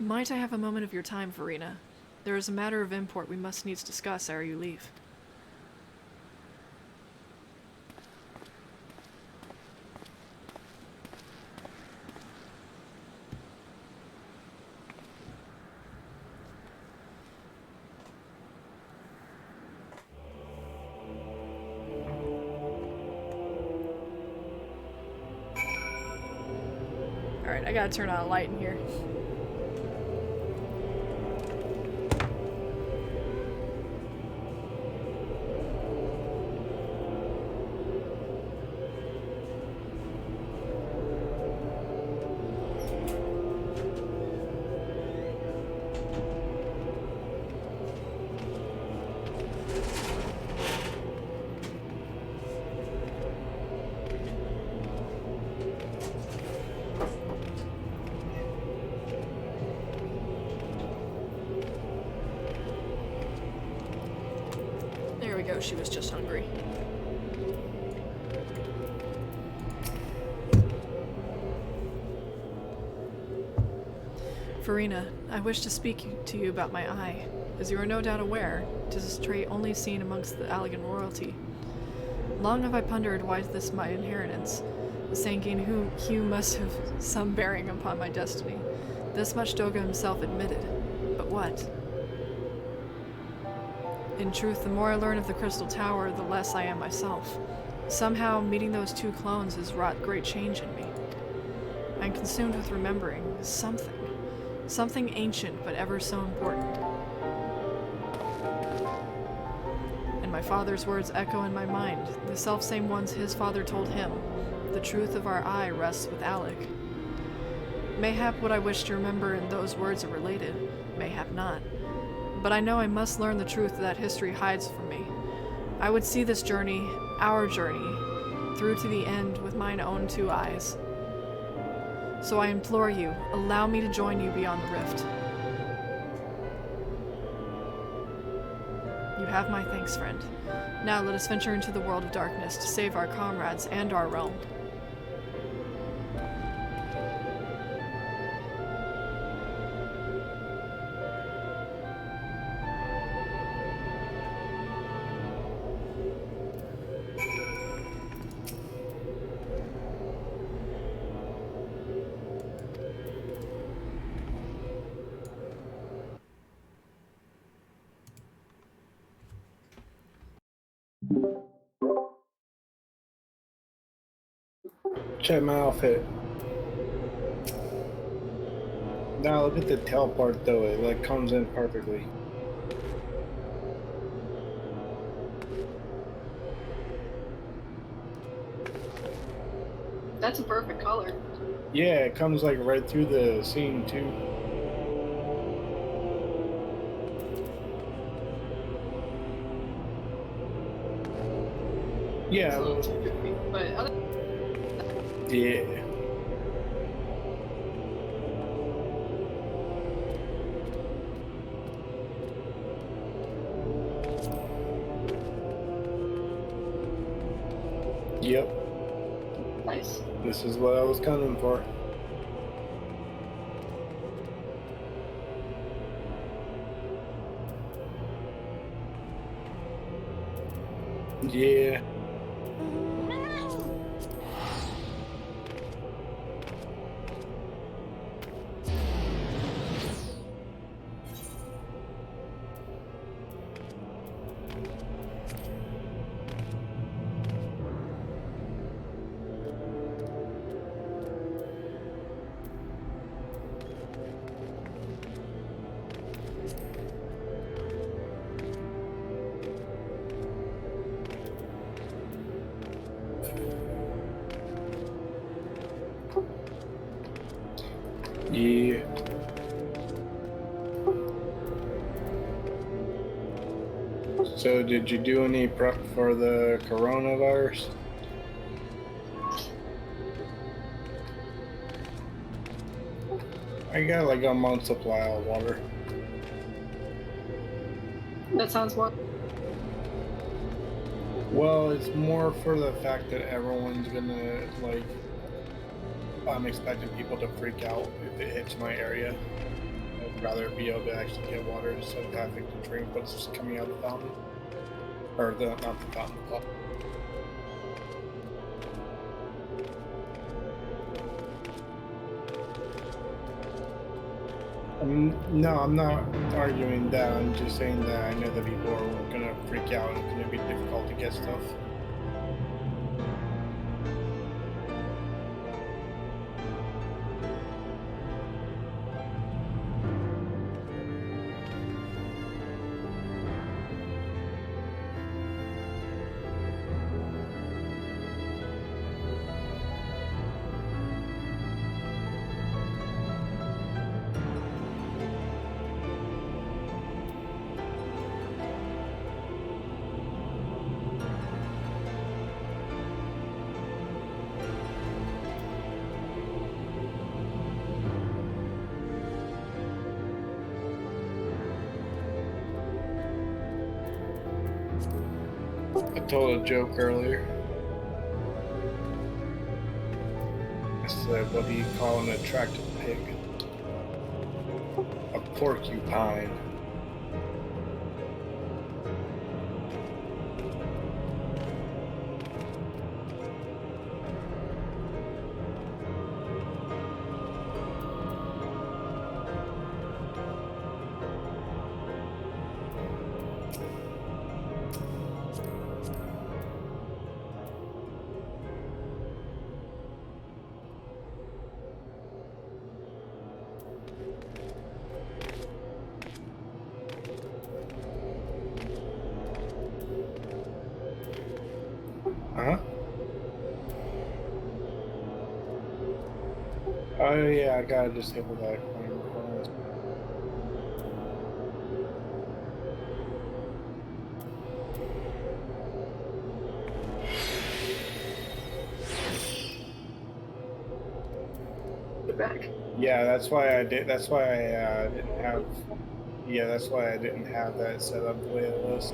Might I have a moment of your time, Farina? There is a matter of import we must needs discuss ere you leave. Alright, I gotta turn on a light in here. She was just hungry. Farina, I wish to speak to you about my eye. As you are no doubt aware, 'tis a trait only seen amongst the Allagan royalty. Long have I pondered why this my inheritance. The sanguine hue must have some bearing upon my destiny. This much Doga himself admitted. But what? In truth, the more I learn of the Crystal Tower, the less I am myself. Somehow, meeting those 2 clones has wrought great change in me. I am consumed with remembering something. Something ancient, but ever so important. And my father's words echo in my mind, the selfsame ones his father told him. the truth of our eye rests with Alec. Mayhap what I wish to remember in those words are related, mayhap not. But I know I must learn the truth that history hides from me. I would see this journey, our journey, through to the end with mine own 2 eyes. So I implore you, allow me to join you beyond the rift. You have my thanks, friend. Now let us venture into the world of darkness to save our comrades and our realm. Check my outfit. Now look at the tail part though, it like comes in perfectly. That's a perfect color. Yeah, it comes like right through the scene too. It's a little Yeah, too goofy, but other yeah. Yep, nice. this is what I was coming for. Yeah. Yeah. So did you do any prep for the coronavirus? I got like a month's supply of water. That sounds what. Well, it's more for the fact that everyone's gonna like. I'm expecting people to freak out if it hits my area. I'd rather be able to actually get water instead of having to drink what's just coming out of the fountain. Or the not the fountain, the cup. No, I'm not arguing that. I'm just saying that I know that people are gonna freak out and it's gonna be difficult to get stuff. I told a joke earlier. I said, what do you call an attractive pig? A porcupine. Oh yeah, I gotta disable that claim requirements. Get back. Yeah, that's why I did. That's why I didn't have. Yeah, that's why I didn't have that set up the way it was.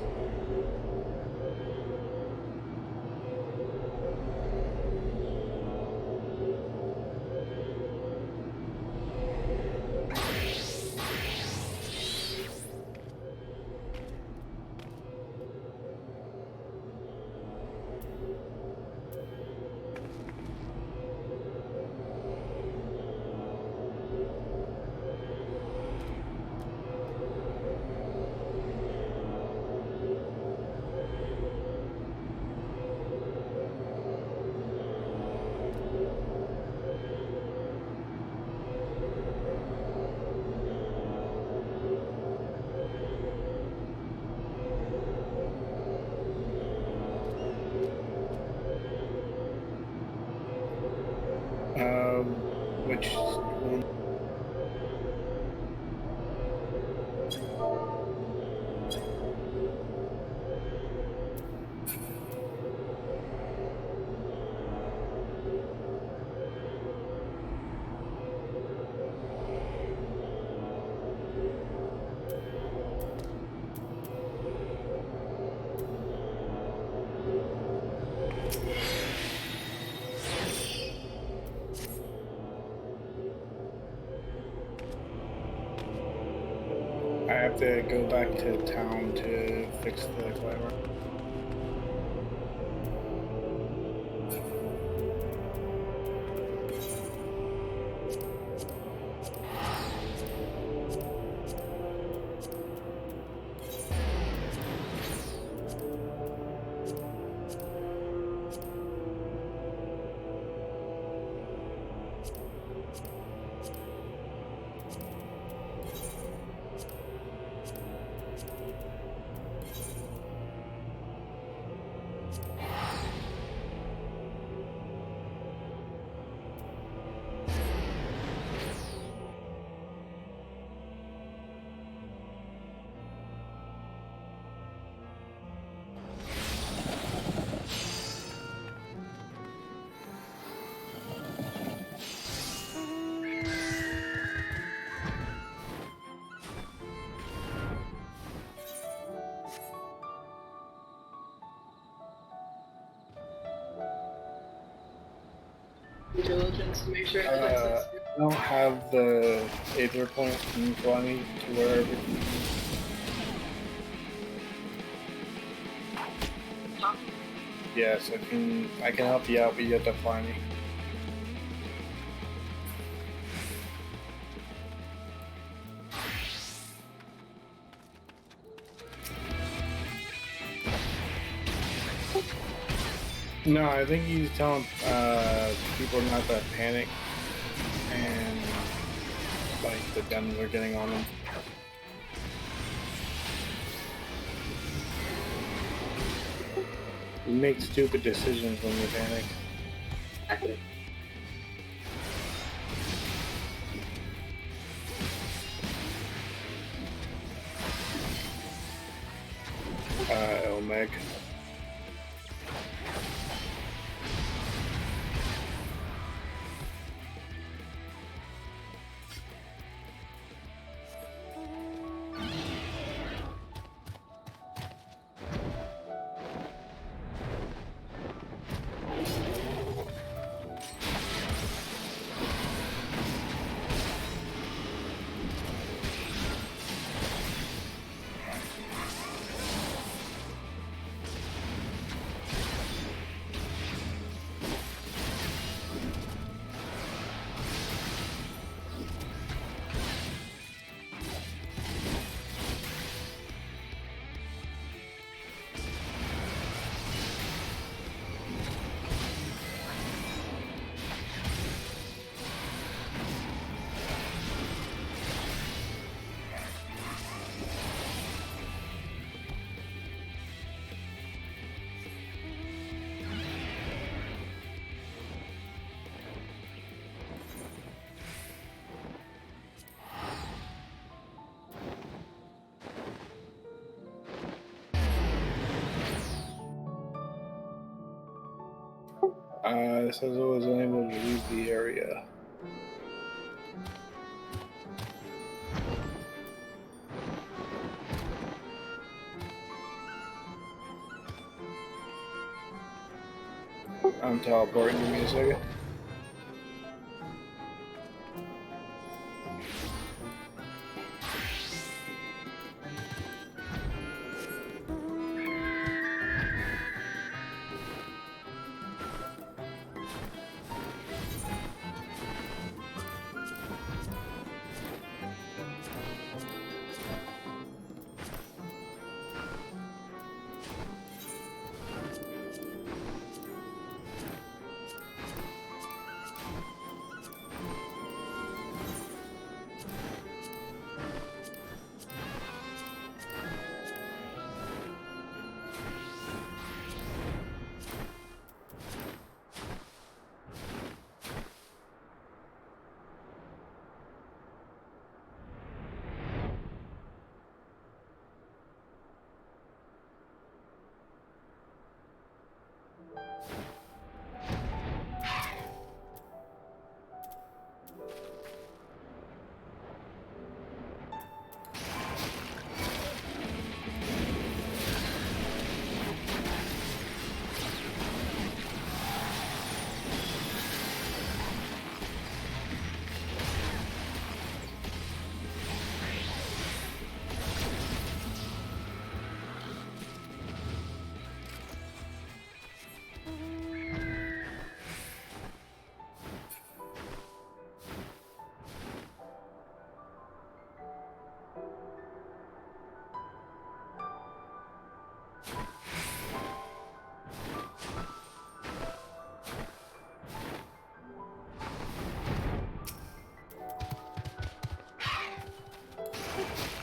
Which one? I have to go back to town to fix the climber. Due diligence to make sure it I don't have the Aether point in front of me to where everything. Yes, I can help you out, but you have to find me. No, I think he's telling people not to panic, and like the guns are getting on them. You make stupid decisions when you panic. Exactly. Omeg. It says I was unable to leave the area. I'm teleporting. Give me a second.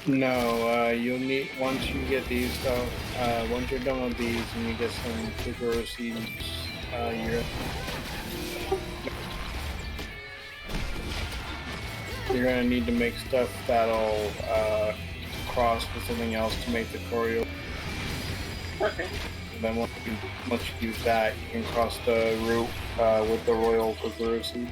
No, you'll need, once you get these stuff, once you're done with these and you get some Kukuru seeds, you're gonna need to make stuff that'll cross with something else to make the choreo. Okay. And then once you use that, you can cross the route with the royal Kukuru seed.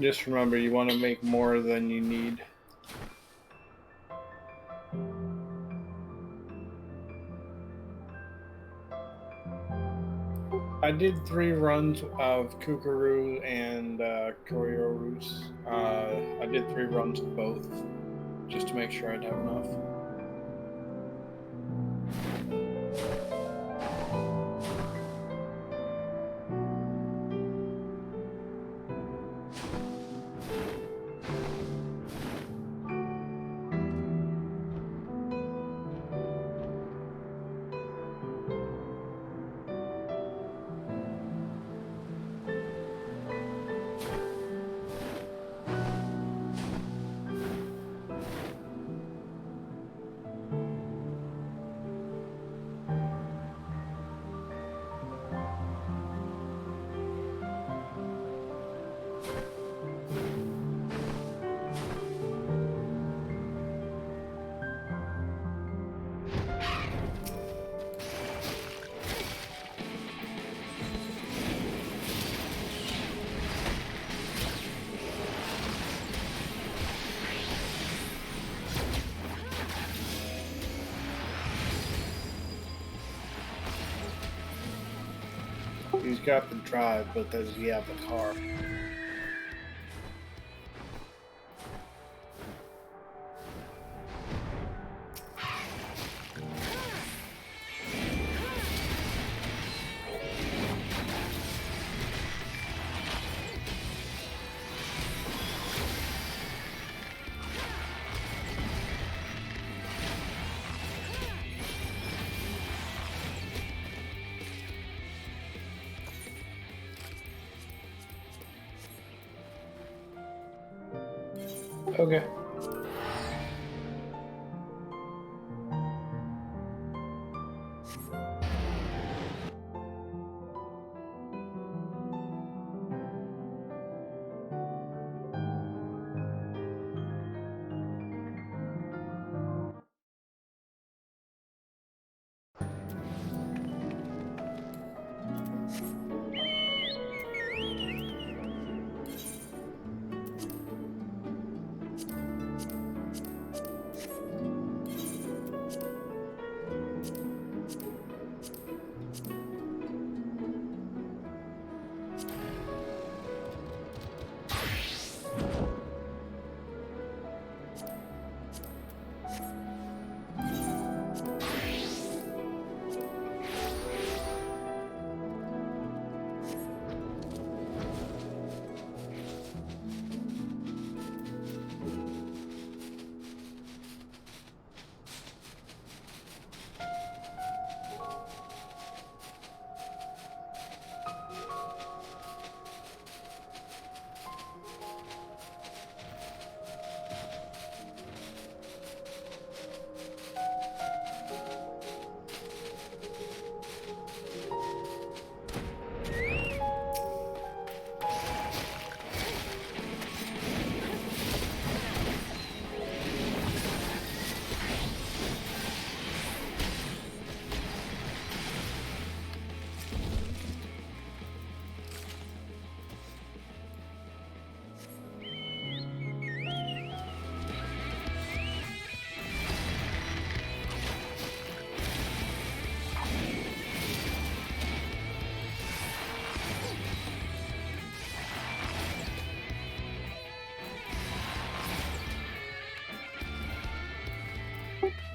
Just remember, you want to make more than you need. I did 3 runs of Kukuru and Koryorus. I did 3 runs of both, just to make sure I'd have enough. He's got the drive, but does he have the car? Okay.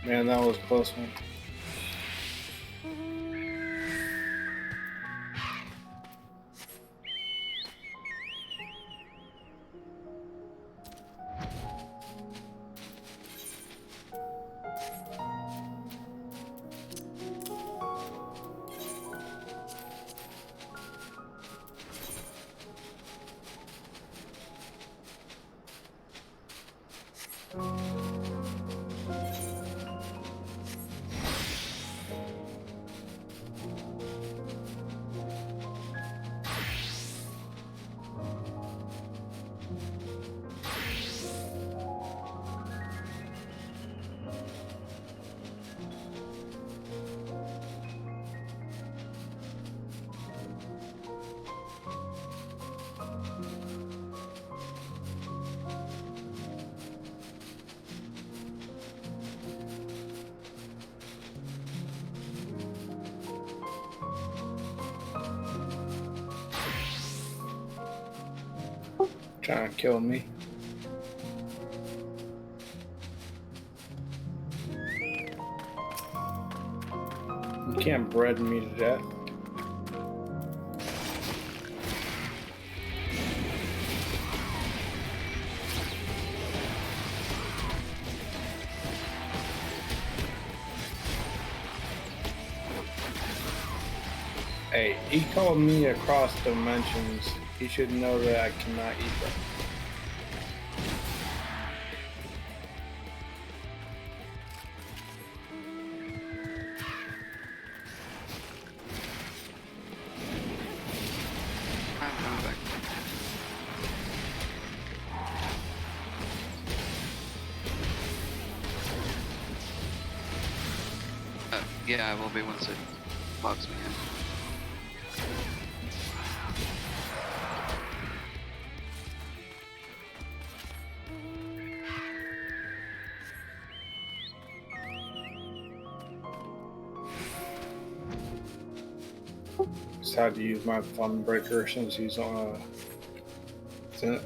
Man, that was a close one. Trying to kill me. You can't bread me to death. Hey, he called me across dimensions. He should know that I cannot eat them. I'm coming back. Yeah, I will be once it pops me in. Just had to use my thumb breaker since he's on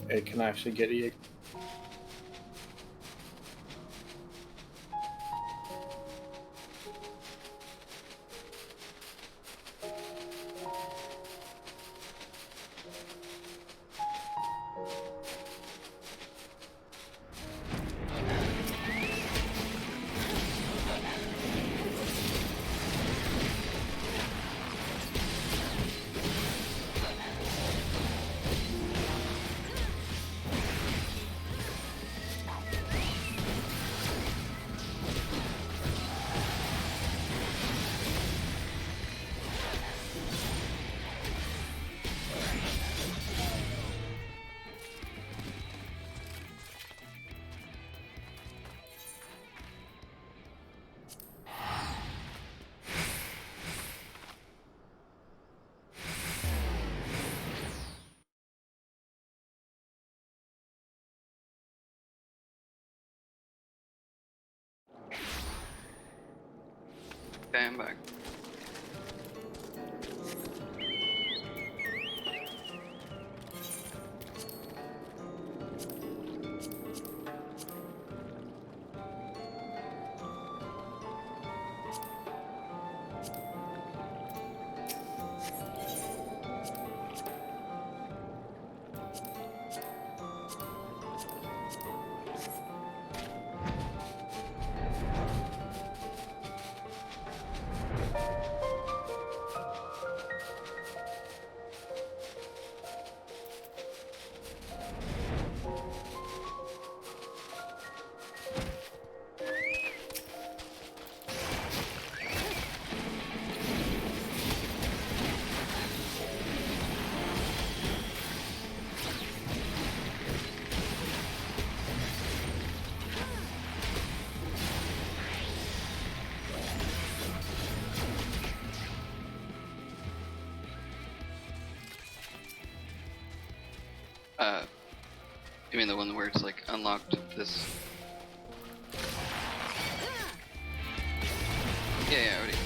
it can actually get you. Okay, I'm back. You mean the one where it's like unlocked this? Yeah, already.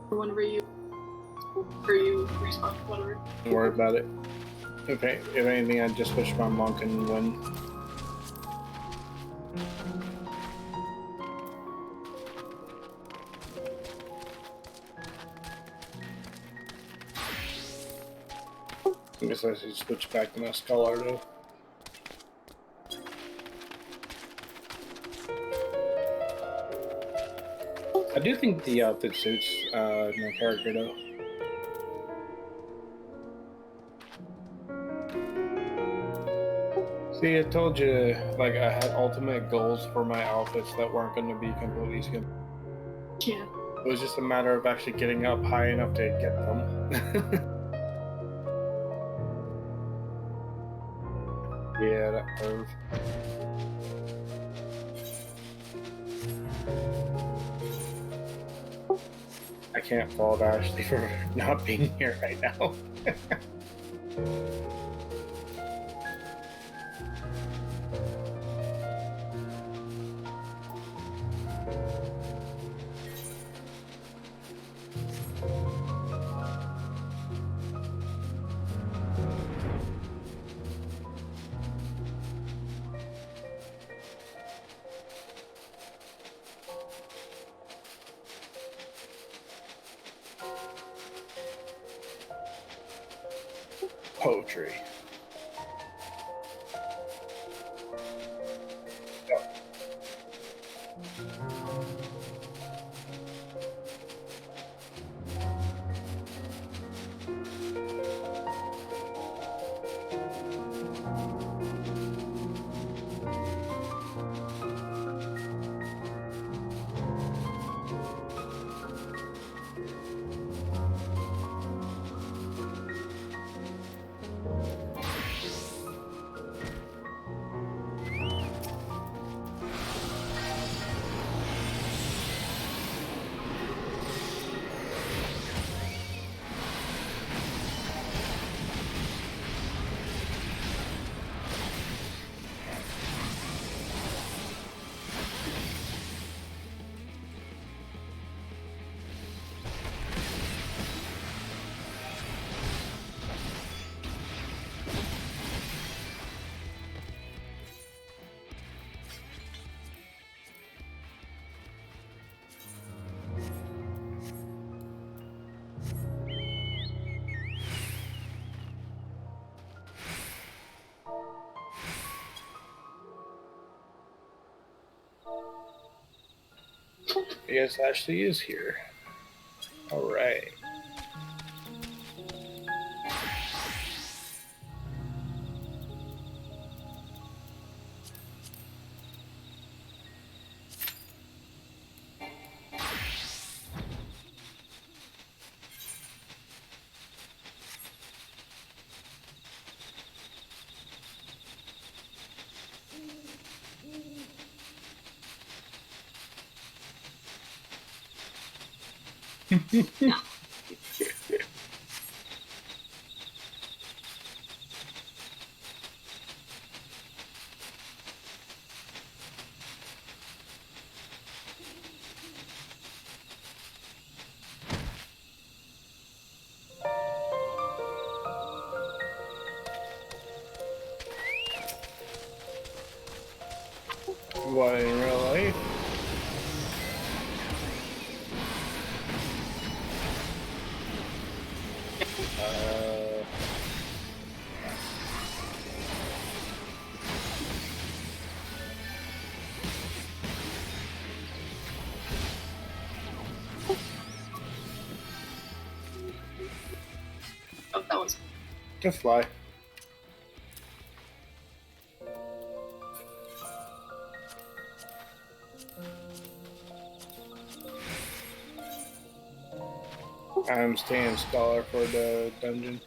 Whenever you respawn, whatever. Don't worry about it. Okay, if anything, I'd just switch my monk and win. I guess I should switch back to my scholar though. I do think the outfit suits my character though. See, I told you, like, I had ultimate goals for my outfits that weren't going to be completely skipped. Yeah. It was just a matter of actually getting up high enough to get them. Yeah, that curve. I can't fault Ashley for not being here right now. Poetry. Yep. I guess Ashley is here. Alright. What, in real life? To fly. I'm staying scholar for the dungeon.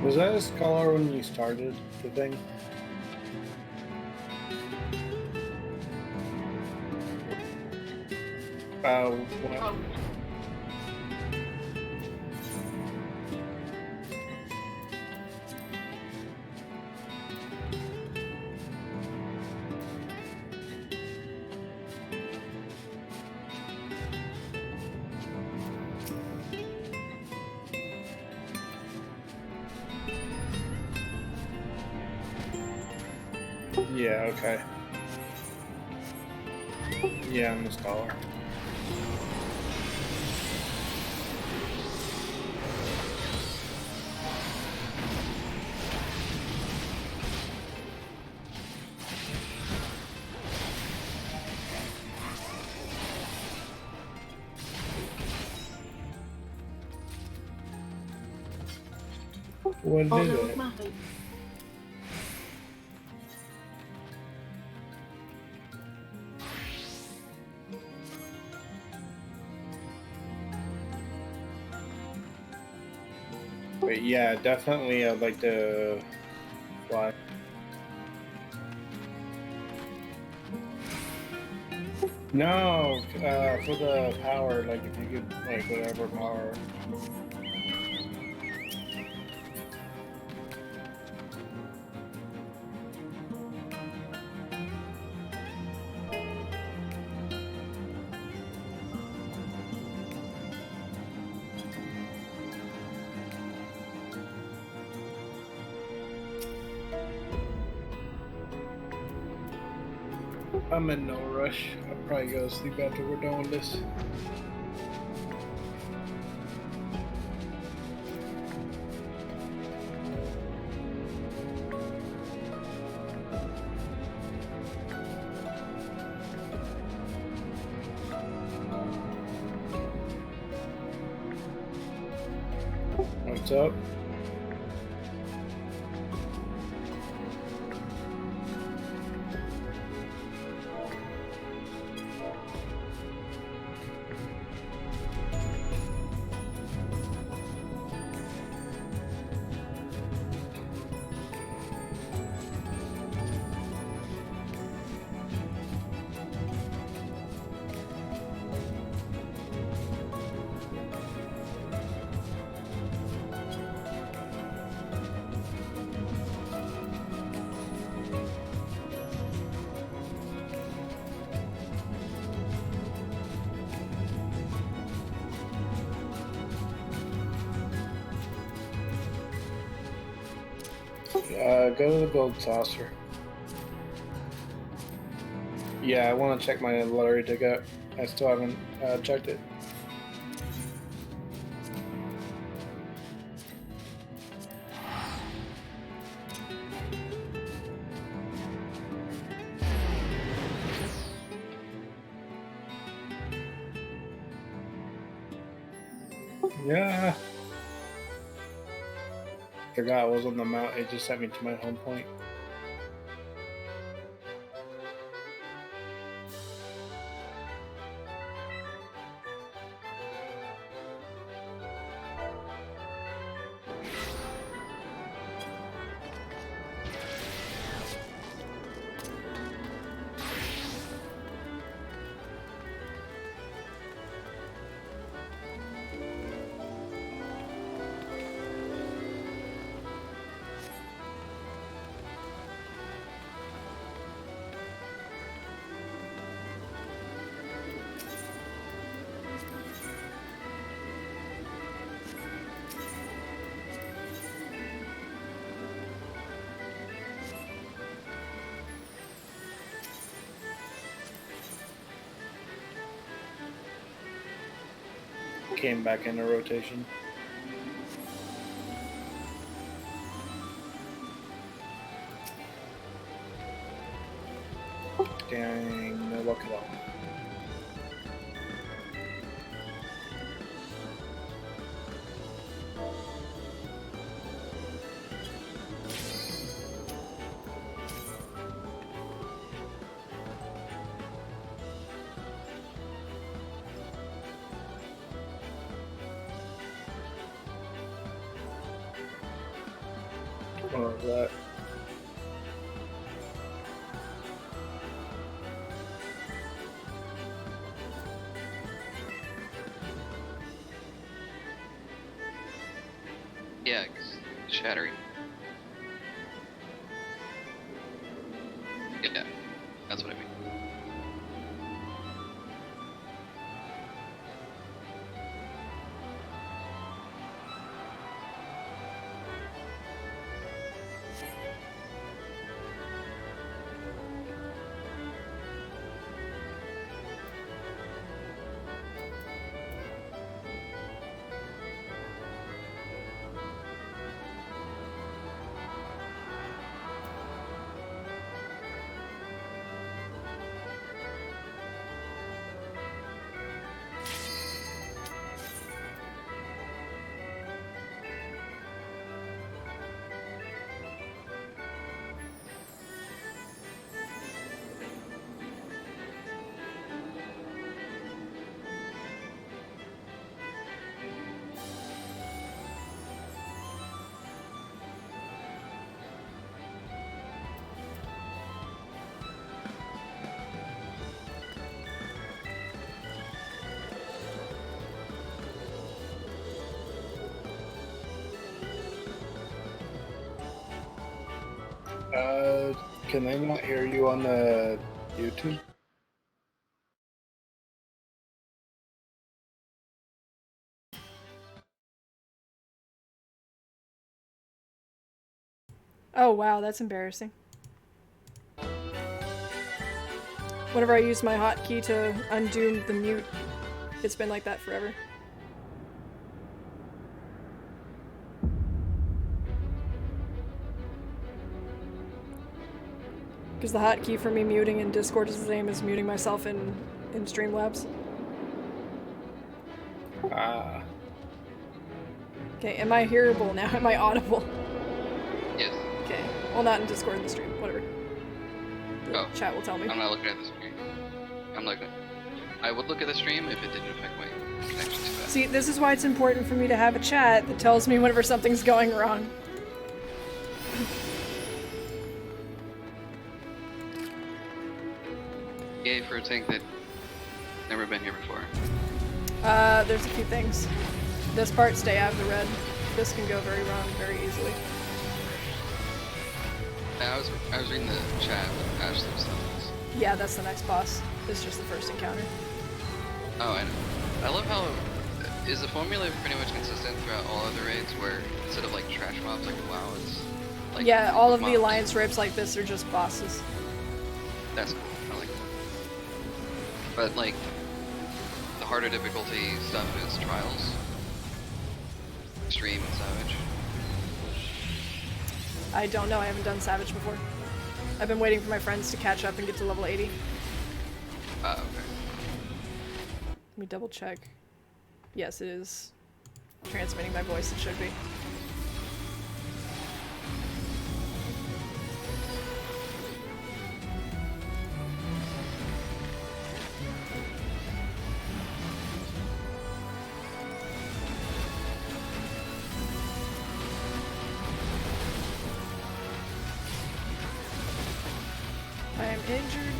Was that a scholar when you started the thing? Well, Oh, yeah, okay. Yeah, I'm a scholar. What oh is no, it? my. But yeah, definitely I'd like to fly. No, for the power, like if you could, like whatever power. I'm in no rush. I'll probably go to sleep after we're done with this. What's up? Go to the gold saucer. Yeah, I want to check my lottery ticket. I still haven't checked it. Yeah. Forgot I was on the mount. It just sent me to my home point. came back into rotation. Dang, no luck at all. What was that? Yeah, 'cause shattering. Yeah, that's what I mean. Can they not hear you on the YouTube? Oh wow, that's embarrassing. Whenever I use my hotkey to undo the mute, it's been like that forever. Because the hotkey for me muting in Discord is the same as muting myself in Streamlabs. Ah. Okay, am I hearable now? Am I audible? Yes. Okay. Well, not in Discord, in the stream. Whatever. The Oh. chat will tell me. I'm not looking at the stream. I'm looking. I would look at the stream if it didn't affect my connection too bad. See, this is why it's important for me to have a chat that tells me whenever something's going wrong. Yay for a tank that never been here before. There's a few things. This part, stay out of the red. This can go very wrong very easily. I was reading the chat with Ashley stuff. Yeah, that's the next boss. This is just the first encounter. Oh, I know. I love how is the formula pretty much consistent throughout all other raids, where instead of like trash mobs like WoW, it's like Yeah, all of the mobs. alliance rapes like this are just bosses. That's cool. I like that. But like the harder difficulty stuff is trials, extreme, and savage. I don't know, I haven't done Savage before. I've been waiting for my friends to catch up and get to level 80. Okay. Let me double check. Yes, it is transmitting my voice, it should be. I am injured.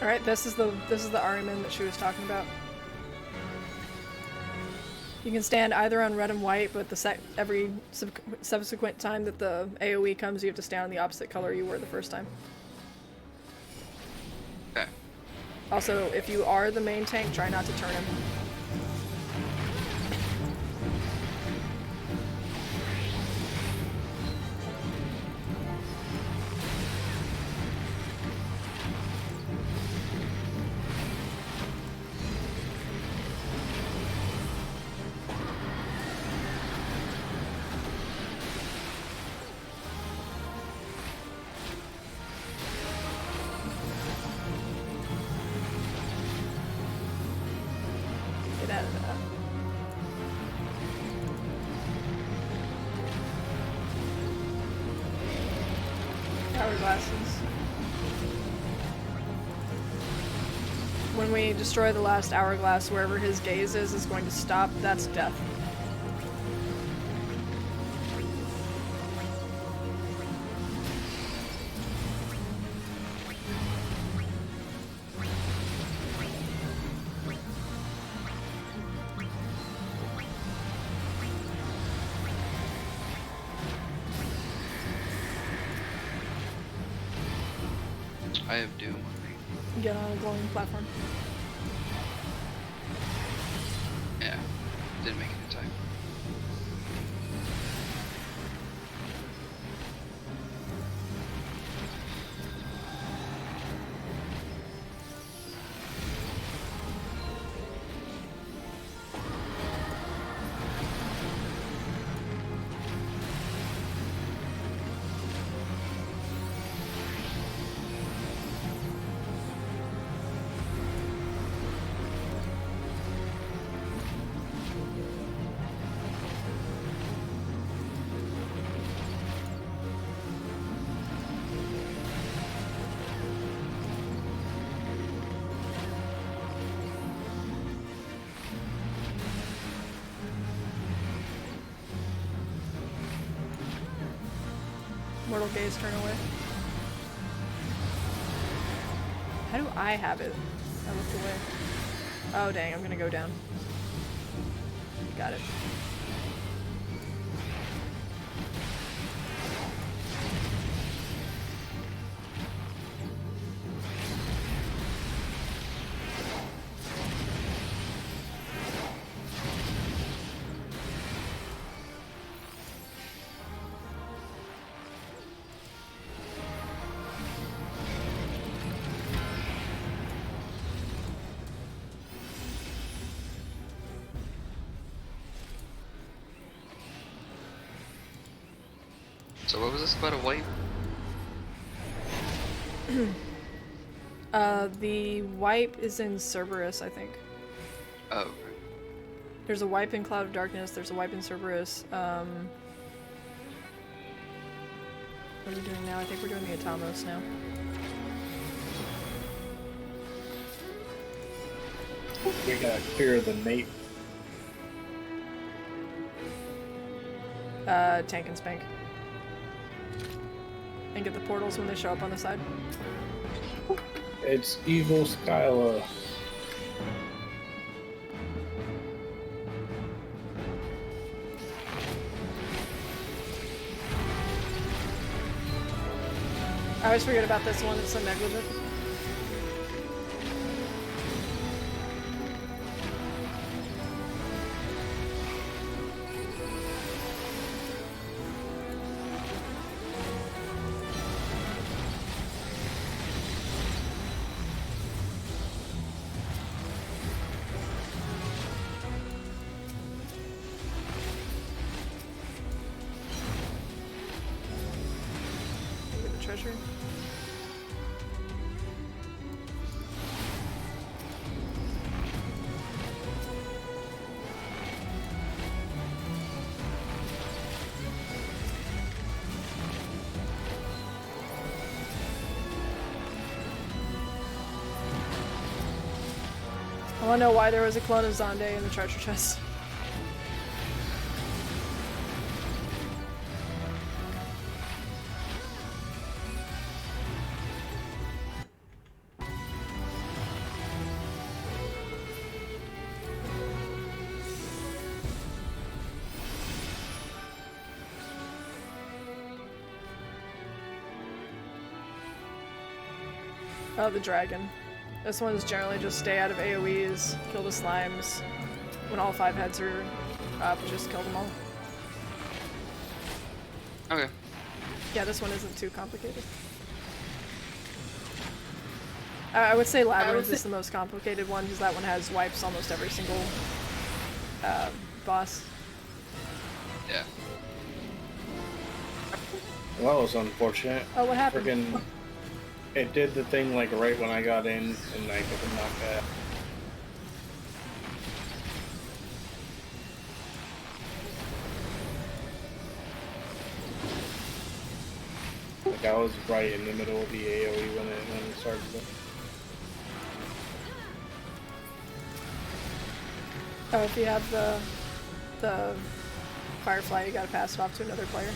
All right, this is the Ahriman that she was talking about. You can stand either on red and white, but every subsequent time that the AoE comes, you have to stand on the opposite color you were the first time. Okay. Also, if you are the main tank, try not to turn him. Get out of that. Hourglasses. When we destroy the last hourglass, wherever his gaze is going to stop. That's death. I have Doom. Get on a glowing platform. Yeah. Didn't make it in time. Mortal gaze, turn away. How do I have it? I looked away. Oh dang, I'm gonna go down. Got it. So what was this about a wipe? The wipe is in Cerberus, I think. Oh, okay. There's a wipe in Cloud of Darkness, there's a wipe in Cerberus. What are we doing now? I think we're doing the Atamos now. We gotta clear the nape. Tank and Spank. And get the portals when they show up on the side. It's Evil Skyla. I always forget about this one, it's so negligent. Treasure. I want to know why there was a clone of Zonde in the treasure chest. Oh, the dragon. This one is generally just stay out of AoEs, kill the slimes. When all 5 heads are up, just kill them all. Okay. Yeah, this one isn't too complicated. I would say Labyrinth is the most complicated one, because that one has wipes almost every single boss. Yeah. Well, that was unfortunate. Oh, what happened? Friggin', it did the thing like right when I got in, and I couldn't knock that. Like I was right in the middle of the AoE when it started. Oh, if you have the Firefly, you gotta pass it off to another player.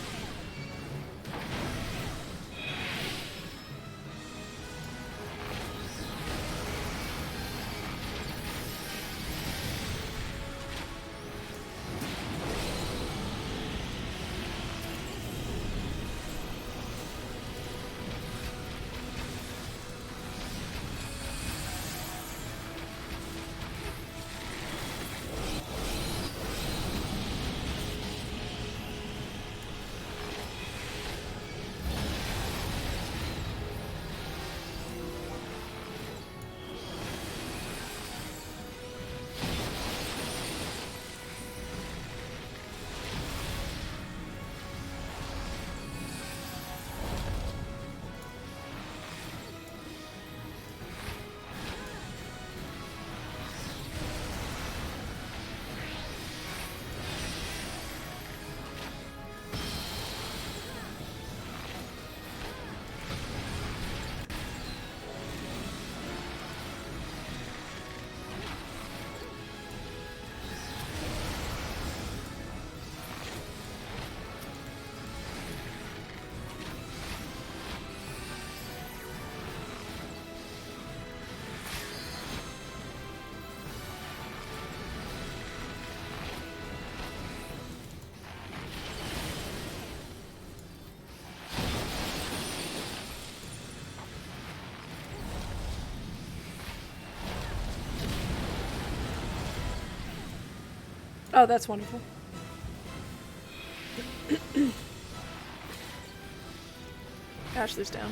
Oh, that's wonderful. Ashley's down.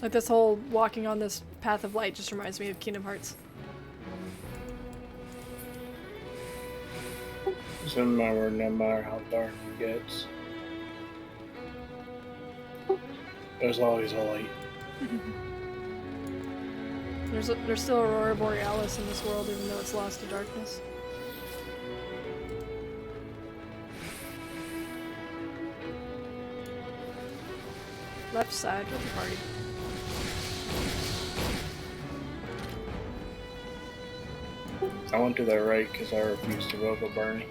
Like this whole walking on this path of light just reminds me of Kingdom Hearts. So no matter how dark it gets, there's always a light. There's still Aurora Borealis in this world, even though it's lost to darkness. Left side of the party. I went to the right because I refused to vote for Bernie.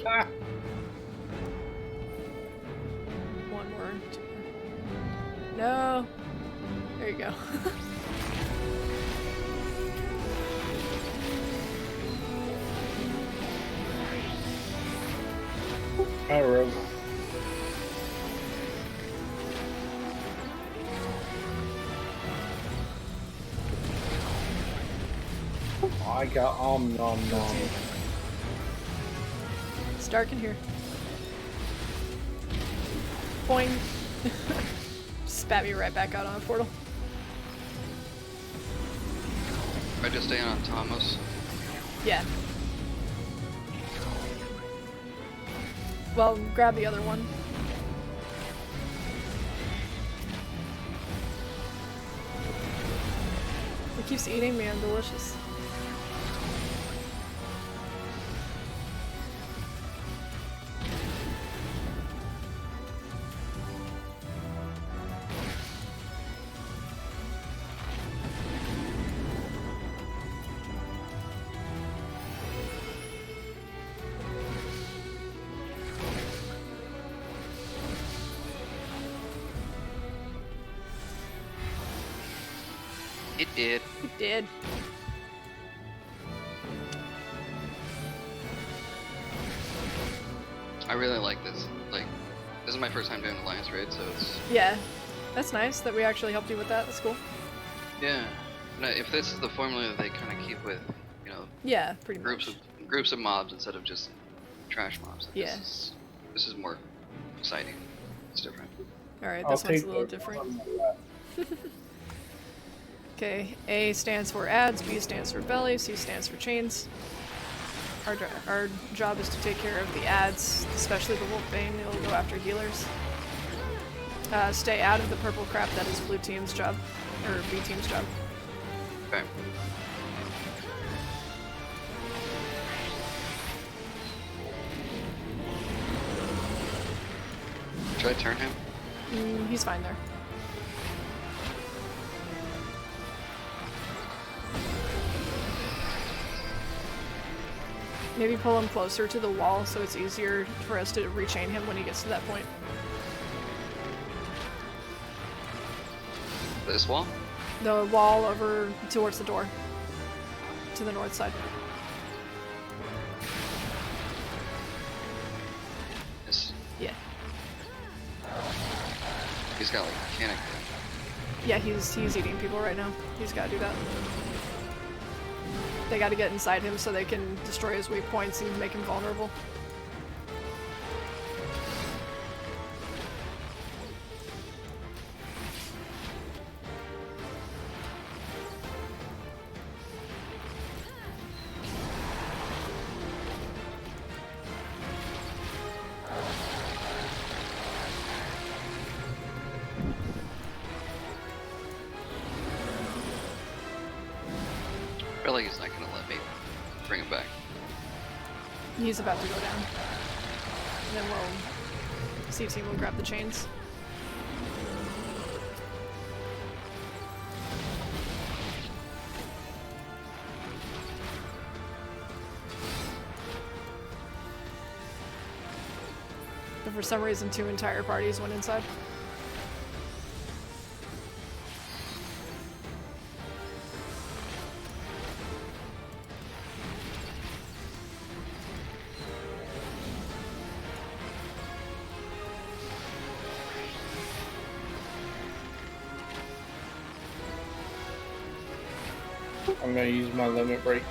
Ah. One more. Two more. No. There you go. Hi, Rogue. I got nom nom. It's dark in here. Boing. Spat me right back out on a portal. I just stay on Thomas. Yeah. Well, grab the other one. It keeps eating me, I'm delicious. It did. It did. I really like this. Like, this is my first time doing Alliance raid, so it's Yeah. That's nice that we actually helped you with that. That's cool. yeah. No, if this is the formula that they kind of keep with, you know, Yeah, pretty groups much. of groups of mobs instead of just trash mobs. Like, Yeah. This is more exciting. It's different. Alright, I'll this one's take a little the- different. Okay, A stands for ads, B stands for belly, C stands for chains. Our job is to take care of the ads, especially the Wolfbane. It'll go after healers. Stay out of the purple crap. That is blue team's job, or B team's job. Okay. Should I turn him? He's fine there. Maybe pull him closer to the wall so it's easier for us to rechain him when he gets to that point. This wall? The wall over towards the door. To the north side. This. Yeah. He's got like mechanic. Yeah, he's eating people right now. He's gotta do that. They gotta get inside him so they can destroy his weak points and make him vulnerable. I feel like he's not gonna let me bring him back. He's about to go down. And then we'll see team will grab the chains. But for some reason, 2 entire parties went inside. I'm gonna use my limit break.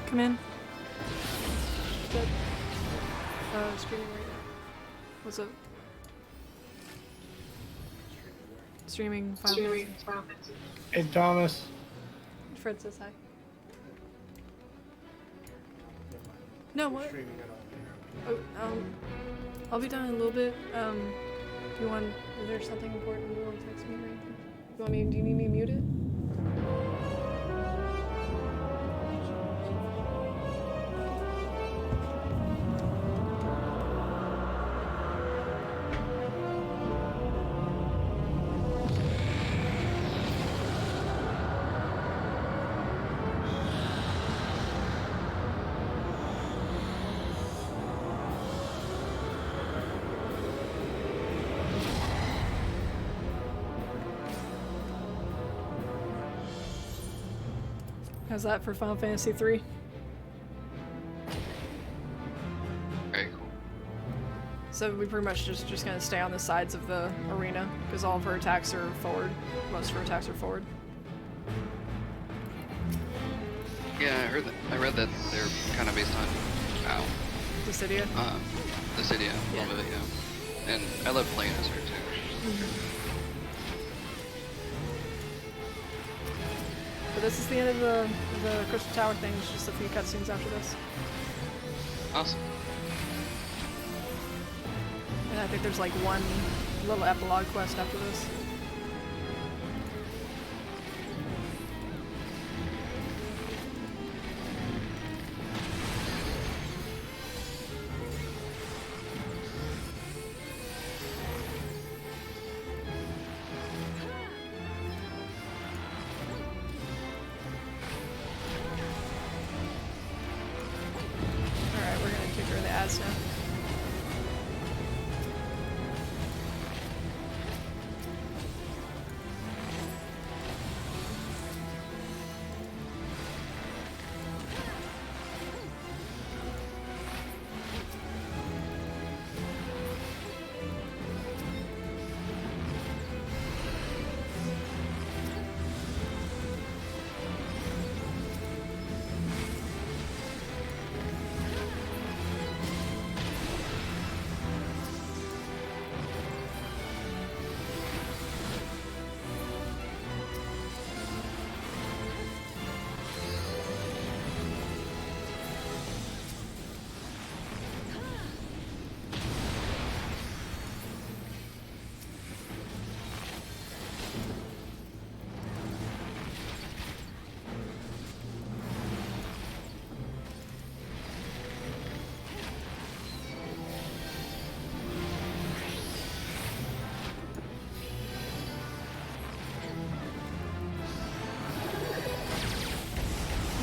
Come in. Good. Streaming right now. What's up? Streaming Final Streaming Fantasy. Final Fantasy. Hey Thomas. Fred says hi. No, what? Oh, I'll be done in a little bit. Do you want? Is there something important you want to text me or anything? You want me? Do you need me to mute it? How's that for Final Fantasy 3? Very cool. So we pretty much just gonna stay on the sides of the arena because all of her attacks are forward. Most of her attacks are forward. Yeah, I heard that. I read that they're kind of based on, Dissidia? Dissidia, a Yeah. little bit, yeah. And I love playing as her too. But this is the end of the Crystal Tower thing. It's just a few cutscenes after this. Awesome. And I think there's like one little epilogue quest after this. Alright, we're gonna take care of the ads now.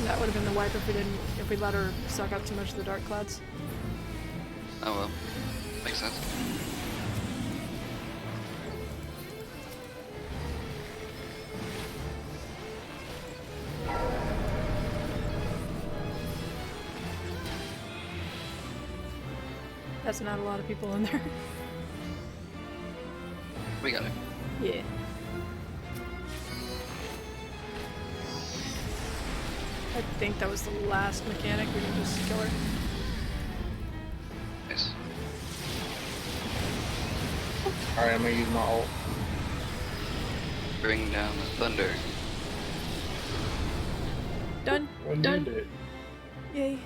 That would have been the wipe if we let her suck up too much of the dark clouds. Oh well. Makes sense. That's not a lot of people in there. We got it. Yeah. I think that was the last mechanic. We can just kill her. Nice. Alright, I'm gonna use my ult. Bring down the thunder. Done. I Done. need it. Yay.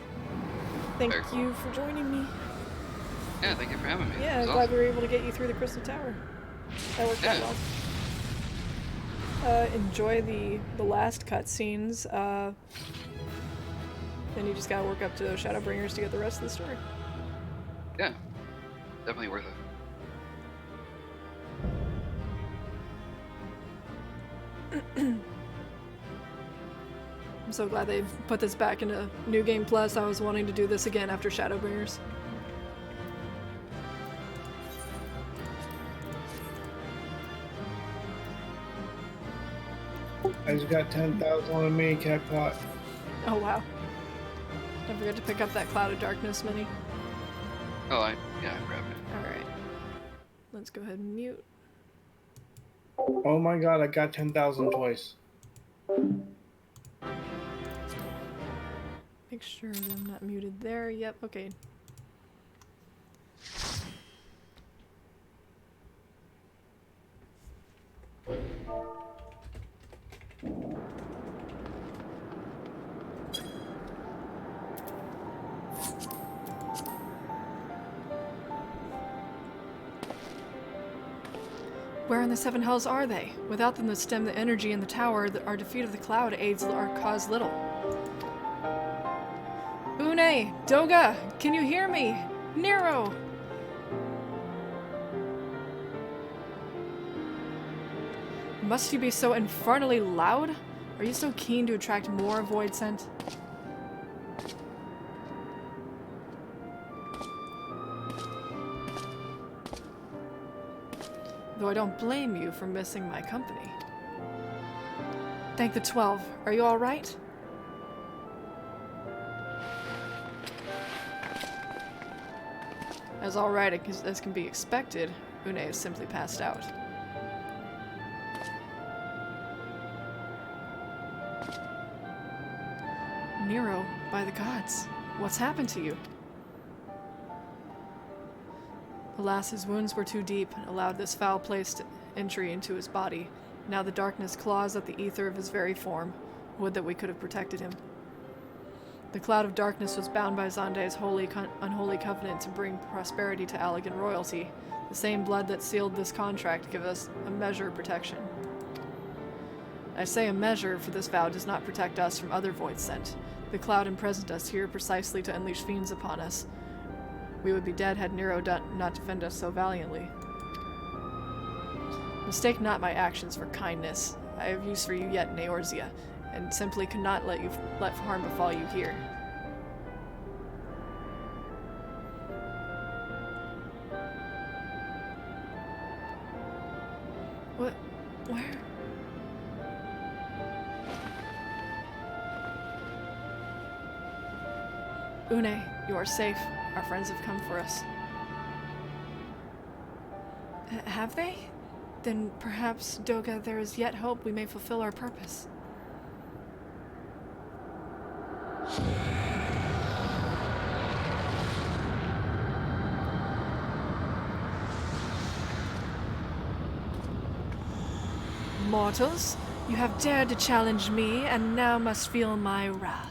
Thank Very cool. you for joining me. Yeah, thank you for having me. Yeah, It was I'm glad awesome. we were able to get you through the Crystal Tower. That worked out Yeah. well. Enjoy the last cutscenes. Then you just gotta work up to Shadowbringers to get the rest of the story. Yeah. Definitely worth it. I'm so glad they put this back into New Game Plus. I was wanting to do this again after Shadowbringers. I just got 10,000 on me, Catpot. Oh wow. Don't forget to pick up that Cloud of Darkness mini. Oh, I grabbed it. Alright. Let's go ahead and mute. Oh my god, I got 10,000 twice. Make sure that I'm not muted there. Yep, okay. Where in the Seven Hells are they? Without them to stem the energy in the tower, our defeat of the cloud aids our cause little. Une! Doga! Can you hear me? Nero! Must you be so infernally loud? Are you so keen to attract more void scent? Though I don't blame you for missing my company. Thank the 12. Are you alright? As alright as can be expected, UL'DAH has simply passed out. Nero, by the gods, what's happened to you? Alas, his wounds were too deep and allowed this foul-placed entry into his body. Now the darkness claws at the ether of his very form. Would that we could have protected him. The cloud of darkness was bound by Xandai's unholy covenant to bring prosperity to Allagan royalty. The same blood that sealed this contract gives us a measure of protection. I say a measure, for this vow does not protect us from other voids sent. The cloud imprisoned us here precisely to unleash fiends upon us. We would be dead had Nero not defended us so valiantly. Mistake not my actions for kindness. I have use for you yet in NOSCEA, and simply could not let harm befall you here. What? Where? UL'DAH, you are safe. Our friends have come for us. Have they? Then perhaps, Doga, there is yet hope we may fulfill our purpose. Mortals, you have dared to challenge me, and now must feel my wrath.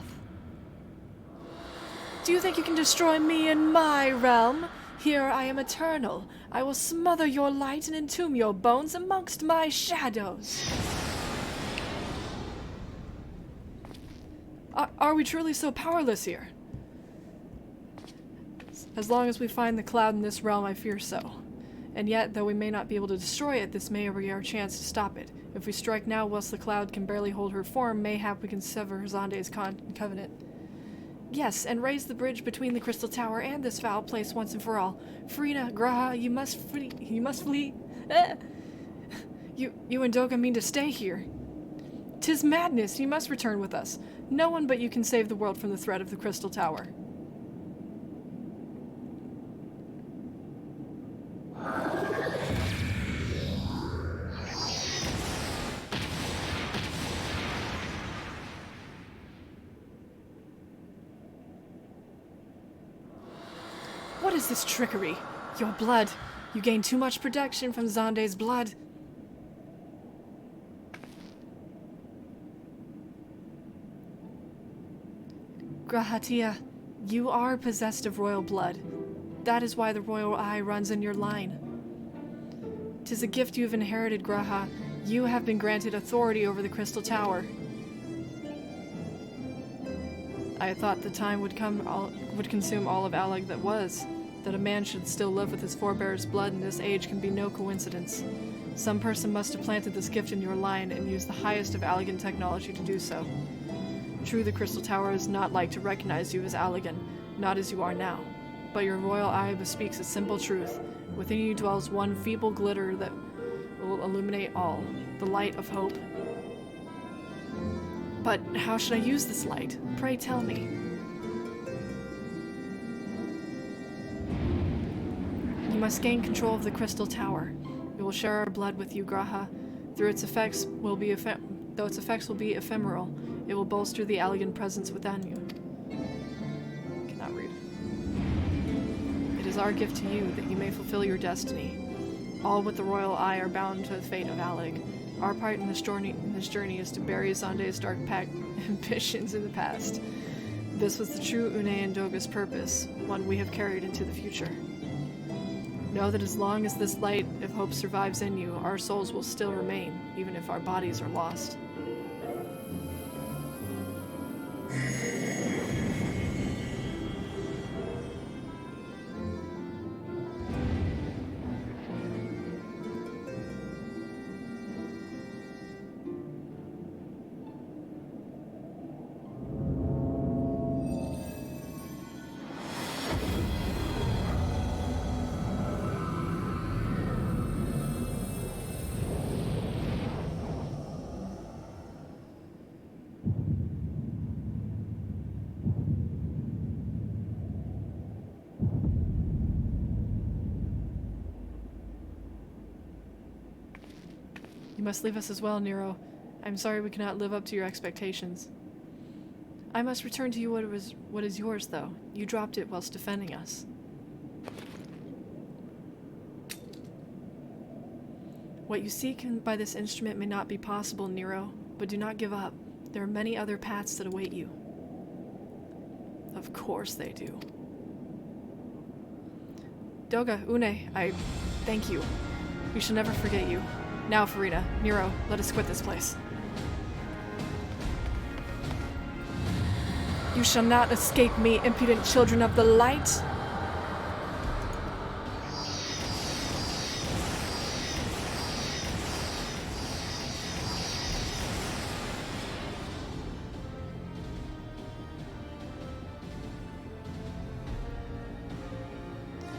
Do you think you can destroy me in my realm? Here I am eternal. I will smother your light and entomb your bones amongst my shadows. Are we truly so powerless here? As long as we find the cloud in this realm, I fear so. And yet, though we may not be able to destroy it, this may be our chance to stop it. If we strike now whilst the cloud can barely hold her form, mayhap we can sever Xandai's covenant. Yes, and raise the bridge between the Crystal Tower and this foul place once and for all. Farina, Graha, you must flee. You must flee. You and Doga mean to stay here. 'Tis madness. You must return with us. No one but you can save the world from the threat of the Crystal Tower. What is this trickery? Your blood. You gain too much protection from Xandai's blood. Grahatia, you are possessed of royal blood. That is why the royal eye runs in your line. 'Tis a gift you have inherited, Graha. You have been granted authority over the Crystal Tower. I thought the time would consume all of Allag that was. That a man should still live with his forebears' blood in this age can be no coincidence. Some person must have planted this gift in your line and used the highest of Allagan technology to do so. True, the Crystal Tower is not like to recognize you as Allagan, not as you are now. But your royal eye bespeaks a simple truth. Within you dwells one feeble glitter that will illuminate all, the light of hope. But how should I use this light? Pray tell me. You must gain control of the Crystal Tower. We will share our blood with you, Graha. Though its effects will be ephemeral, it will bolster the Allagan presence within you. Cannot read. It is our gift to you that you may fulfill your destiny. All with the royal eye are bound to the fate of Allag. Our part in this journey is to bury Xandai's dark ambitions in the past. This was the true UL'DAH and Doga's purpose, one we have carried into the future. Know that as long as this light of hope survives in you, our souls will still remain, even if our bodies are lost. must leave us as well, Nero. I'm sorry we cannot live up to your expectations. I must return to you what is yours, though. You dropped it whilst defending us. What you seek by this instrument may not be possible, Nero, but do not give up. There are many other paths that await you. Of course they do. Doga, Une, I thank you. We shall never forget you. Now, Farina, Nero, let us quit this place. You shall not escape me, impudent children of the light!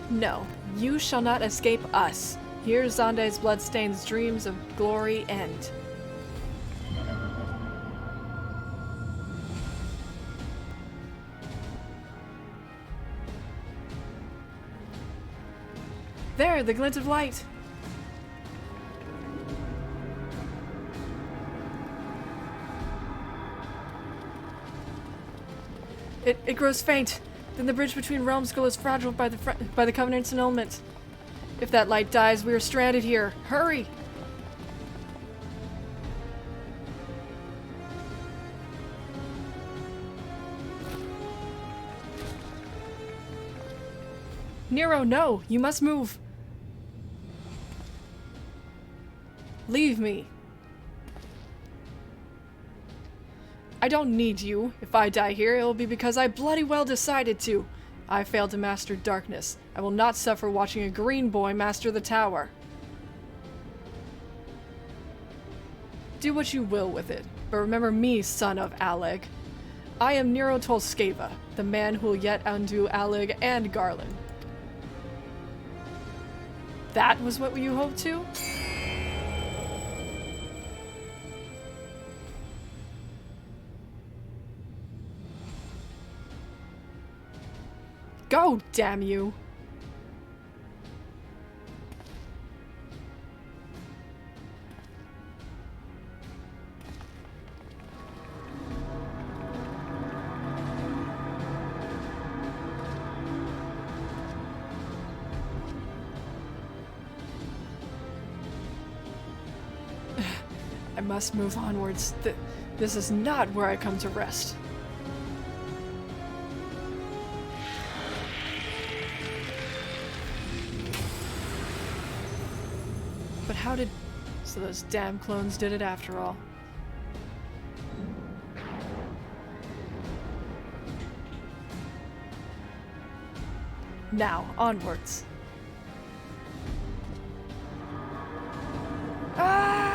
No, you shall not escape us. Here Zonde's bloodstained dreams of glory end. There, the glint of light. It grows faint. Then the bridge between realms glows fragile by the Covenant's annulment. If that light dies, we are stranded here. Hurry! Nero, no! You must move! Leave me! I don't need you. If I die here, it will be because I bloody well decided to. I failed to master darkness. I will not suffer watching a green boy master the tower. Do what you will with it, but remember me, son of Allag. I am Nero Tolskeva, the man who will yet undo Allag and Garland. That was what you hoped to? Go, damn you! I must move onwards. This is not where I come to rest. But how did... So those damn clones did it after all. Now, onwards. Ah!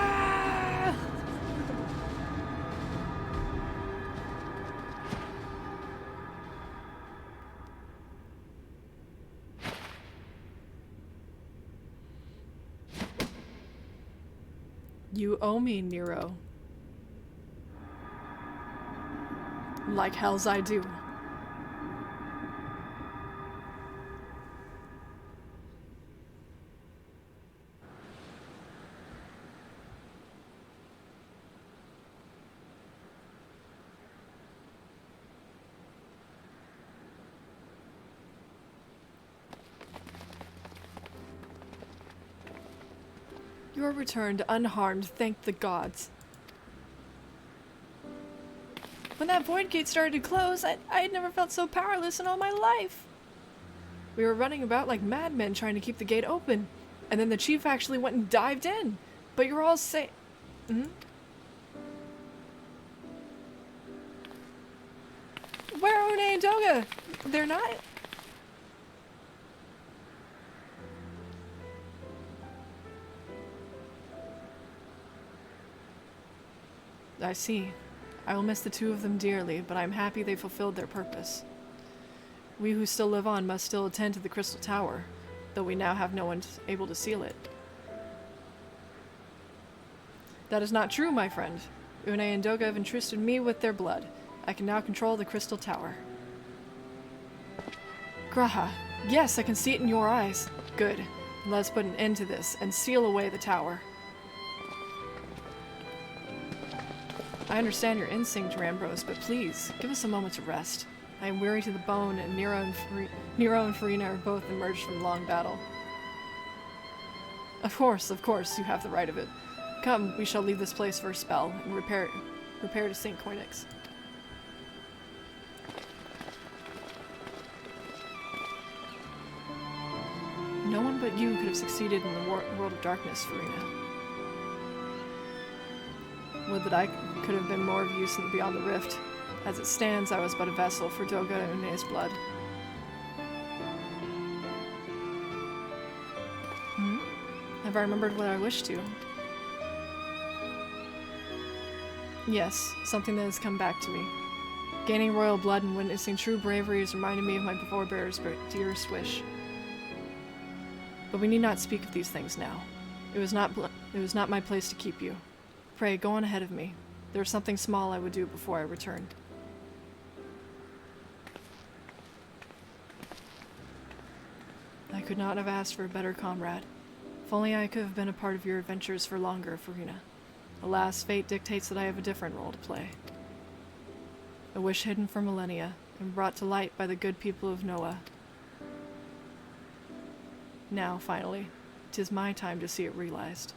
You owe me, Nero. Like hells I do. You are returned unharmed, thank the gods. When that void gate started to close, I had never felt so powerless in all my life. We were running about like madmen trying to keep the gate open, and then the chief actually went and dived in. But you're all safe. Where are Une and Doga? They're not? I see. I will miss the two of them dearly, but I'm happy they fulfilled their purpose. We who still live on must still attend to the Crystal Tower, though we now have no one able to seal it. That is not true, my friend. Une and Doga have entrusted me with their blood. I can now control the Crystal Tower. Graha. Yes, I can see it in your eyes. Good. Let us put an end to this and seal away the tower. I understand your instinct, Rambros, but please, give us a moment to rest. I am weary to the bone, and Nero and Farina are both emerged from long battle. Of course, you have the right of it. Come, we shall leave this place for a spell, and repair to St. Coinach. No one but you could have succeeded in the world of darkness, Farina. Would that I could have been more of use in Beyond the Rift. As it stands, I was but a vessel for Doga and Une's blood. Have I remembered what I wished to? Yes, something that has come back to me. Gaining royal blood and witnessing true bravery has reminded me of my forebears' dearest wish. But we need not speak of these things now. It was not my place to keep you. Pray, go on ahead of me. There is something small I would do before I return. I could not have asked for a better comrade. If only I could have been a part of your adventures for longer, Farina. Alas, fate dictates that I have a different role to play. A wish hidden for millennia, and brought to light by the good people of Noah. Now, finally, 'tis my time to see it realized.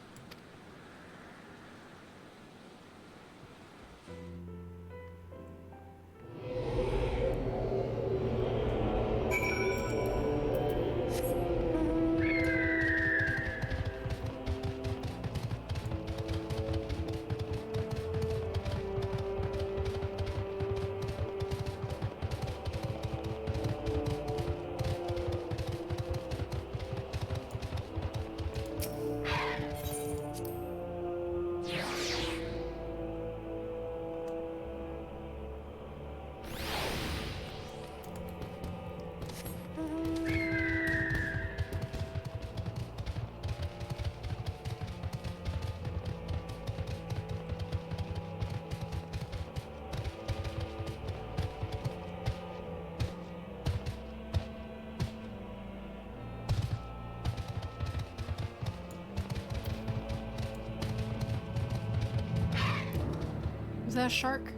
Is that a shark?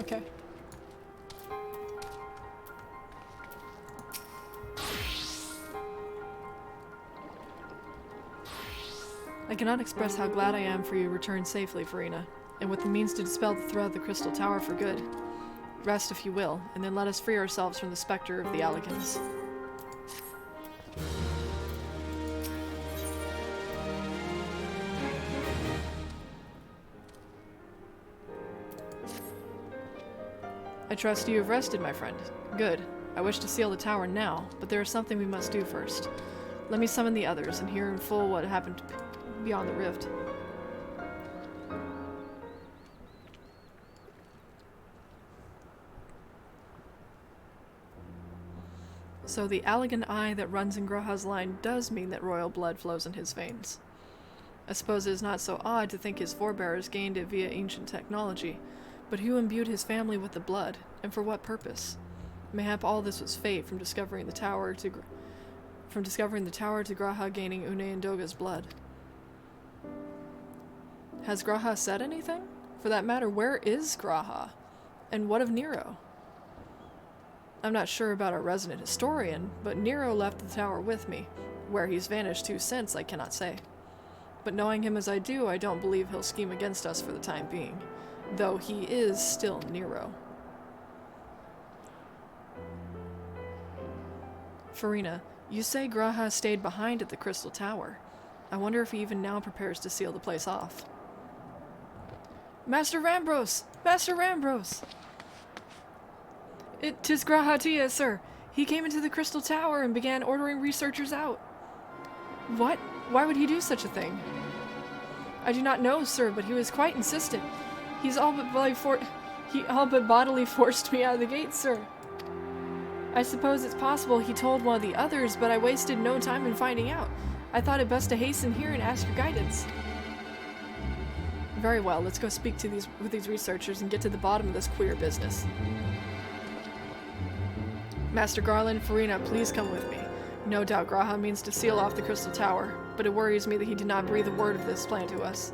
Okay. I cannot express how glad I am for you returned safely, Farina, and with the means to dispel the threat of the Crystal Tower for good. Rest if you will, and then let us free ourselves from the specter of the Allagans. I trust you have rested, my friend. Good. I wish to seal the tower now, but there is something we must do first. Let me summon the others and hear in full what happened beyond the rift. So the Allagan eye that runs in G'raha's line does mean that royal blood flows in his veins. I suppose it is not so odd to think his forebears gained it via ancient technology, but who imbued his family with the blood, and for what purpose? Mayhap all this was fate from discovering the tower to G'raha gaining Une and Doga's blood. Has G'raha said anything? For that matter, where is G'raha? And what of Nero? I'm not sure about our resident historian, but Nero left the tower with me. Where he's vanished to since, I cannot say. But knowing him as I do, I don't believe he'll scheme against us for the time being. Though he is still Nero. Farina, you say G'raha stayed behind at the Crystal Tower. I wonder if he even now prepares to seal the place off. Master Rambros! Master Rambros! 'Tis G'raha Tia, sir. He came into the Crystal Tower and began ordering researchers out. What? Why would he do such a thing? I do not know, sir, but he was quite insistent. He all but bodily forced me out of the gate, sir. I suppose it's possible he told one of the others, but I wasted no time in finding out. I thought it best to hasten here and ask your guidance. Very well, let's go speak to with these researchers and get to the bottom of this queer business. Master Garland, Farina, please come with me. No doubt G'raha means to seal off the Crystal Tower, but it worries me that he did not breathe a word of this plan to us.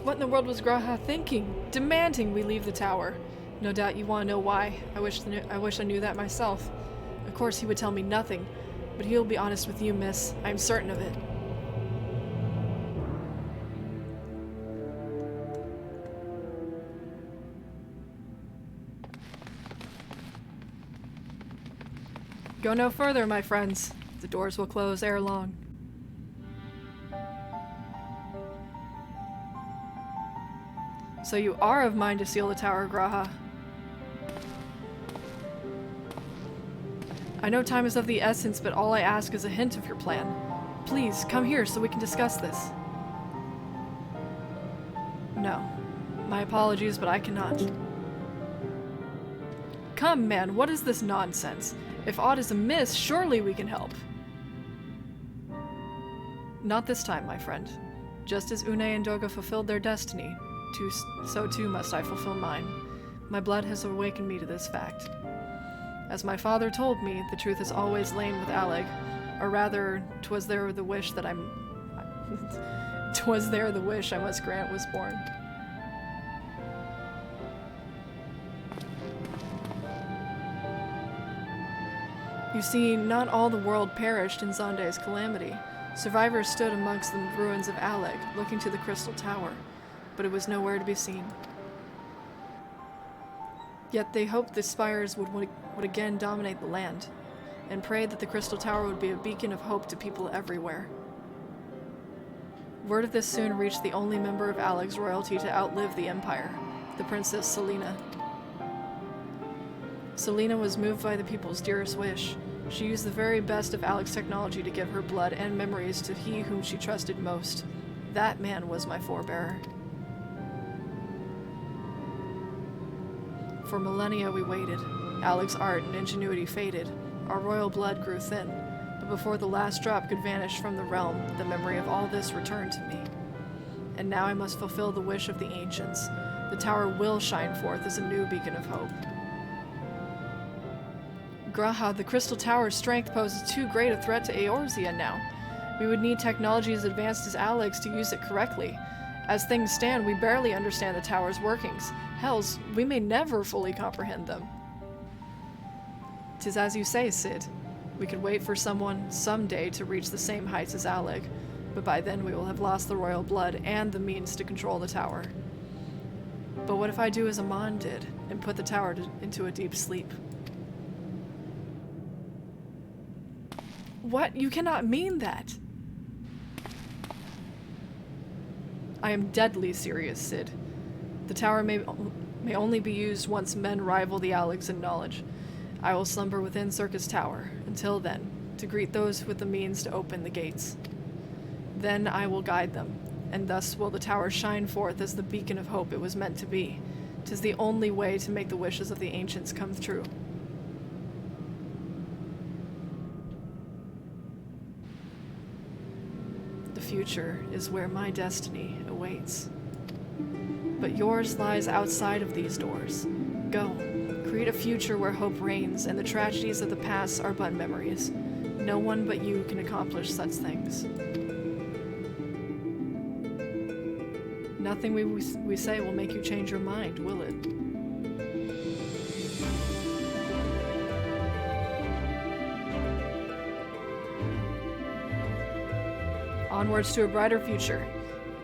What in the world was GRIDANIA thinking? Demanding we leave the tower. No doubt you want to know why. I wish I knew that myself. Of course he would tell me nothing, but he'll be honest with you, miss. I'm certain of it. Go no further, my friends. The doors will close ere long. So you are of mind to seal the tower, GRIDANIA. I know time is of the essence, but all I ask is a hint of your plan. Please, come here so we can discuss this. No. My apologies, but I cannot. Come, man, what is this nonsense? If aught is amiss, surely we can help. Not this time, my friend. Just as UL'DAH and DHONA fulfilled their destiny, so too must I fulfill mine. My blood has awakened me to this fact. As my father told me, the truth has always lain with Allagan, or rather, 'twas there the wish I must grant was born. You see, not all the world perished in Xonday's calamity. Survivors stood amongst the ruins of Allagan, looking to the Crystal Tower, but it was nowhere to be seen. Yet they hoped the spires would again dominate the land, and prayed that the Crystal Tower would be a beacon of hope to people everywhere. Word of this soon reached the only member of Allagan's royalty to outlive the Empire, the Princess Selena. Selena was moved by the people's dearest wish. She used the very best of Allagan's technology to give her blood and memories to he whom she trusted most. That man was my forebearer. For millennia we waited. Allagan's art and ingenuity faded. Our royal blood grew thin. But before the last drop could vanish from the realm, the memory of all this returned to me. And now I must fulfill the wish of the ancients. The tower will shine forth as a new beacon of hope. GRIDANIA, the Crystal Tower's strength poses too great a threat to XIV now. We would need technology as advanced as Allagan's to use it correctly. As things stand, we barely understand the tower's workings. Hells, we may never fully comprehend them. 'Tis as you say, Cid. We could wait for someone, someday, to reach the same heights as Allagan, but by then we will have lost the royal blood and the means to control the tower. But what if I do as Amon did, and put the tower into a deep sleep? What? You cannot mean that! I am deadly serious, Cid. The tower may only be used once men rival the Allagans in knowledge. I will slumber within Circus Tower, until then, to greet those with the means to open the gates. Then I will guide them, and thus will the tower shine forth as the beacon of hope it was meant to be. 'Tis the only way to make the wishes of the ancients come true. The future is where my destiny awaits. But yours lies outside of these doors. Go, create a future where hope reigns and the tragedies of the past are but memories. No one but you can accomplish such things. Nothing we say will make you change your mind, will it? Onwards to a brighter future.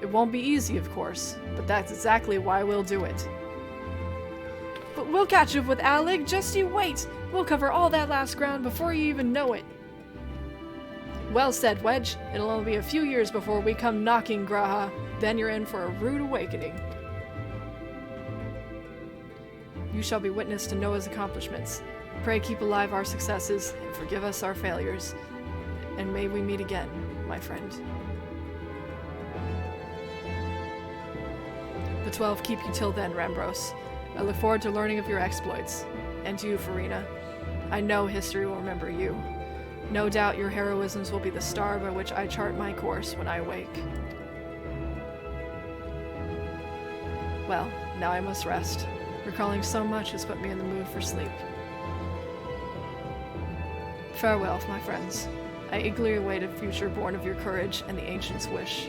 It won't be easy, of course, but that's exactly why we'll do it. But we'll catch up with Allagan, just you wait! We'll cover all that last ground before you even know it. Well said, Wedge. It'll only be a few years before we come knocking, GRIDANIA. Then you're in for a rude awakening. You shall be witness to Noah's accomplishments. Pray keep alive our successes, and forgive us our failures. And may we meet again, my friend. The 12 keep you till then, Rambros. I look forward to learning of your exploits. And to you, Farina. I know history will remember you. No doubt your heroisms will be the star by which I chart my course when I wake. Well, now I must rest. Recalling so much has put me in the mood for sleep. Farewell, my friends. I eagerly await a future born of your courage and the ancients' wish.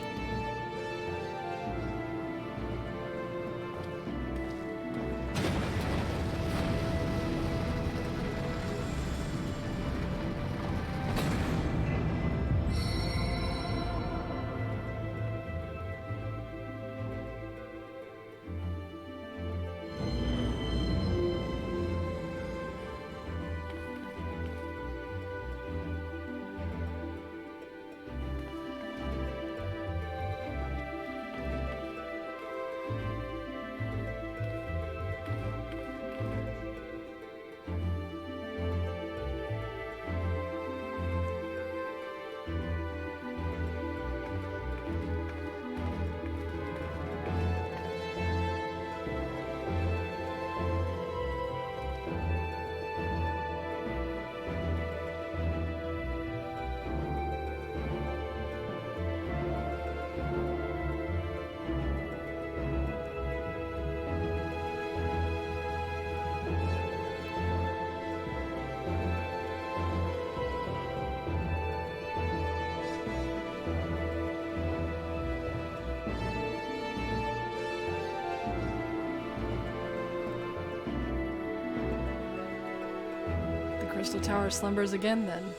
Crystal Tower slumbers again, then.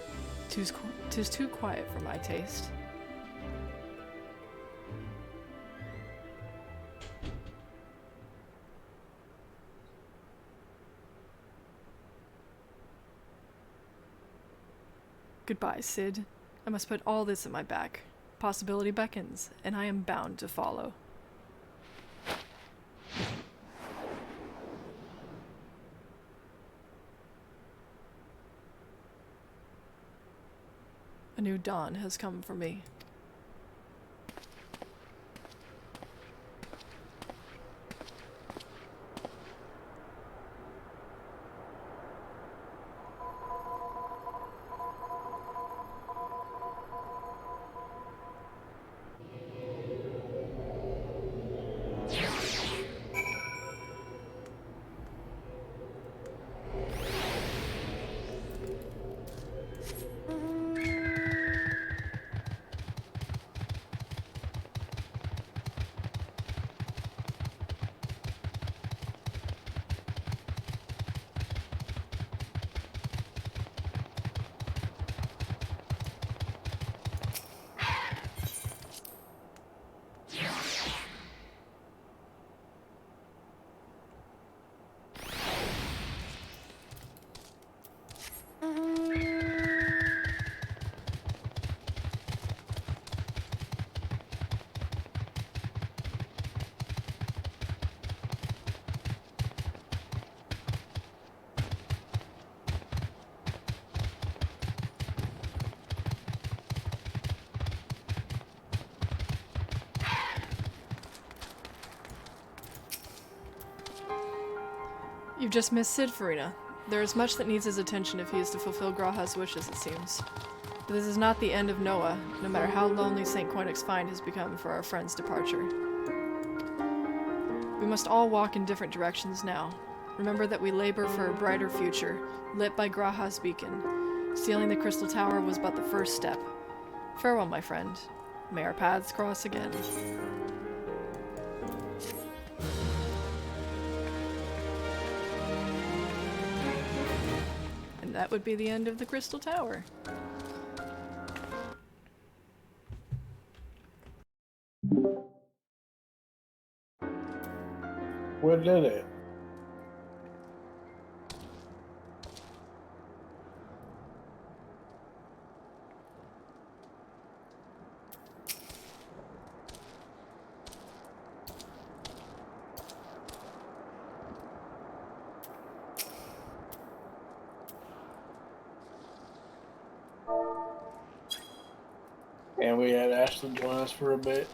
'Tis too quiet for my taste. Goodbye, Sid. I must put all this in my back. Possibility beckons, and I am bound to follow. A new dawn has come for me. You've just missed Sid, Farina. There is much that needs his attention if he is to fulfill G'raha's wishes, it seems. But this is not the end of Noah, no matter how lonely St. Coinach's find has become for our friend's departure. We must all walk in different directions now. Remember that we labor for a brighter future, lit by G'raha's beacon. Stealing the Crystal Tower was but the first step. Farewell, my friend. May our paths cross again. And that would be the end of the Crystal Tower. We did it. And we had Ashley join us for a bit.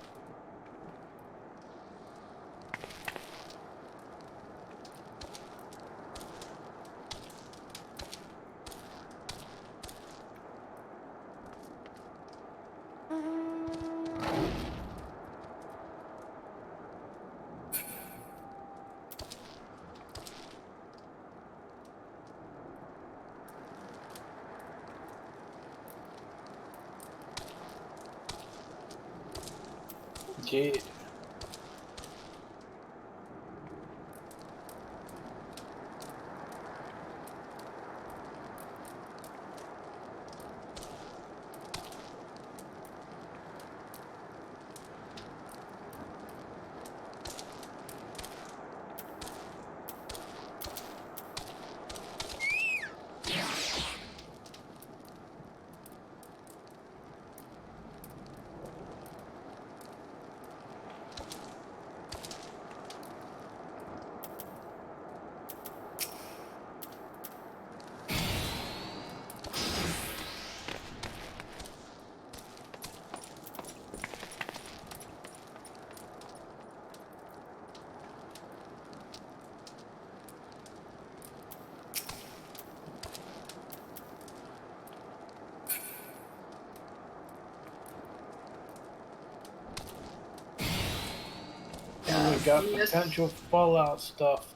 Yeah. We got Yes. potential Fallout stuff.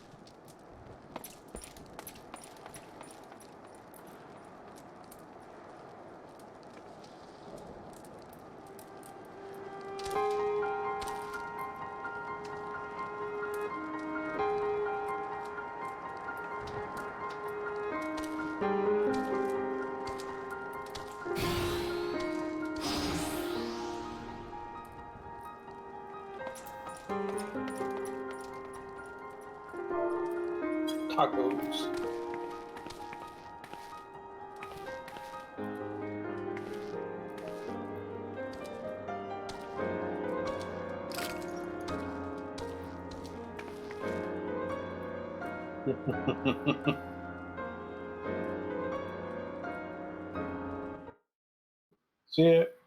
tacos. See it?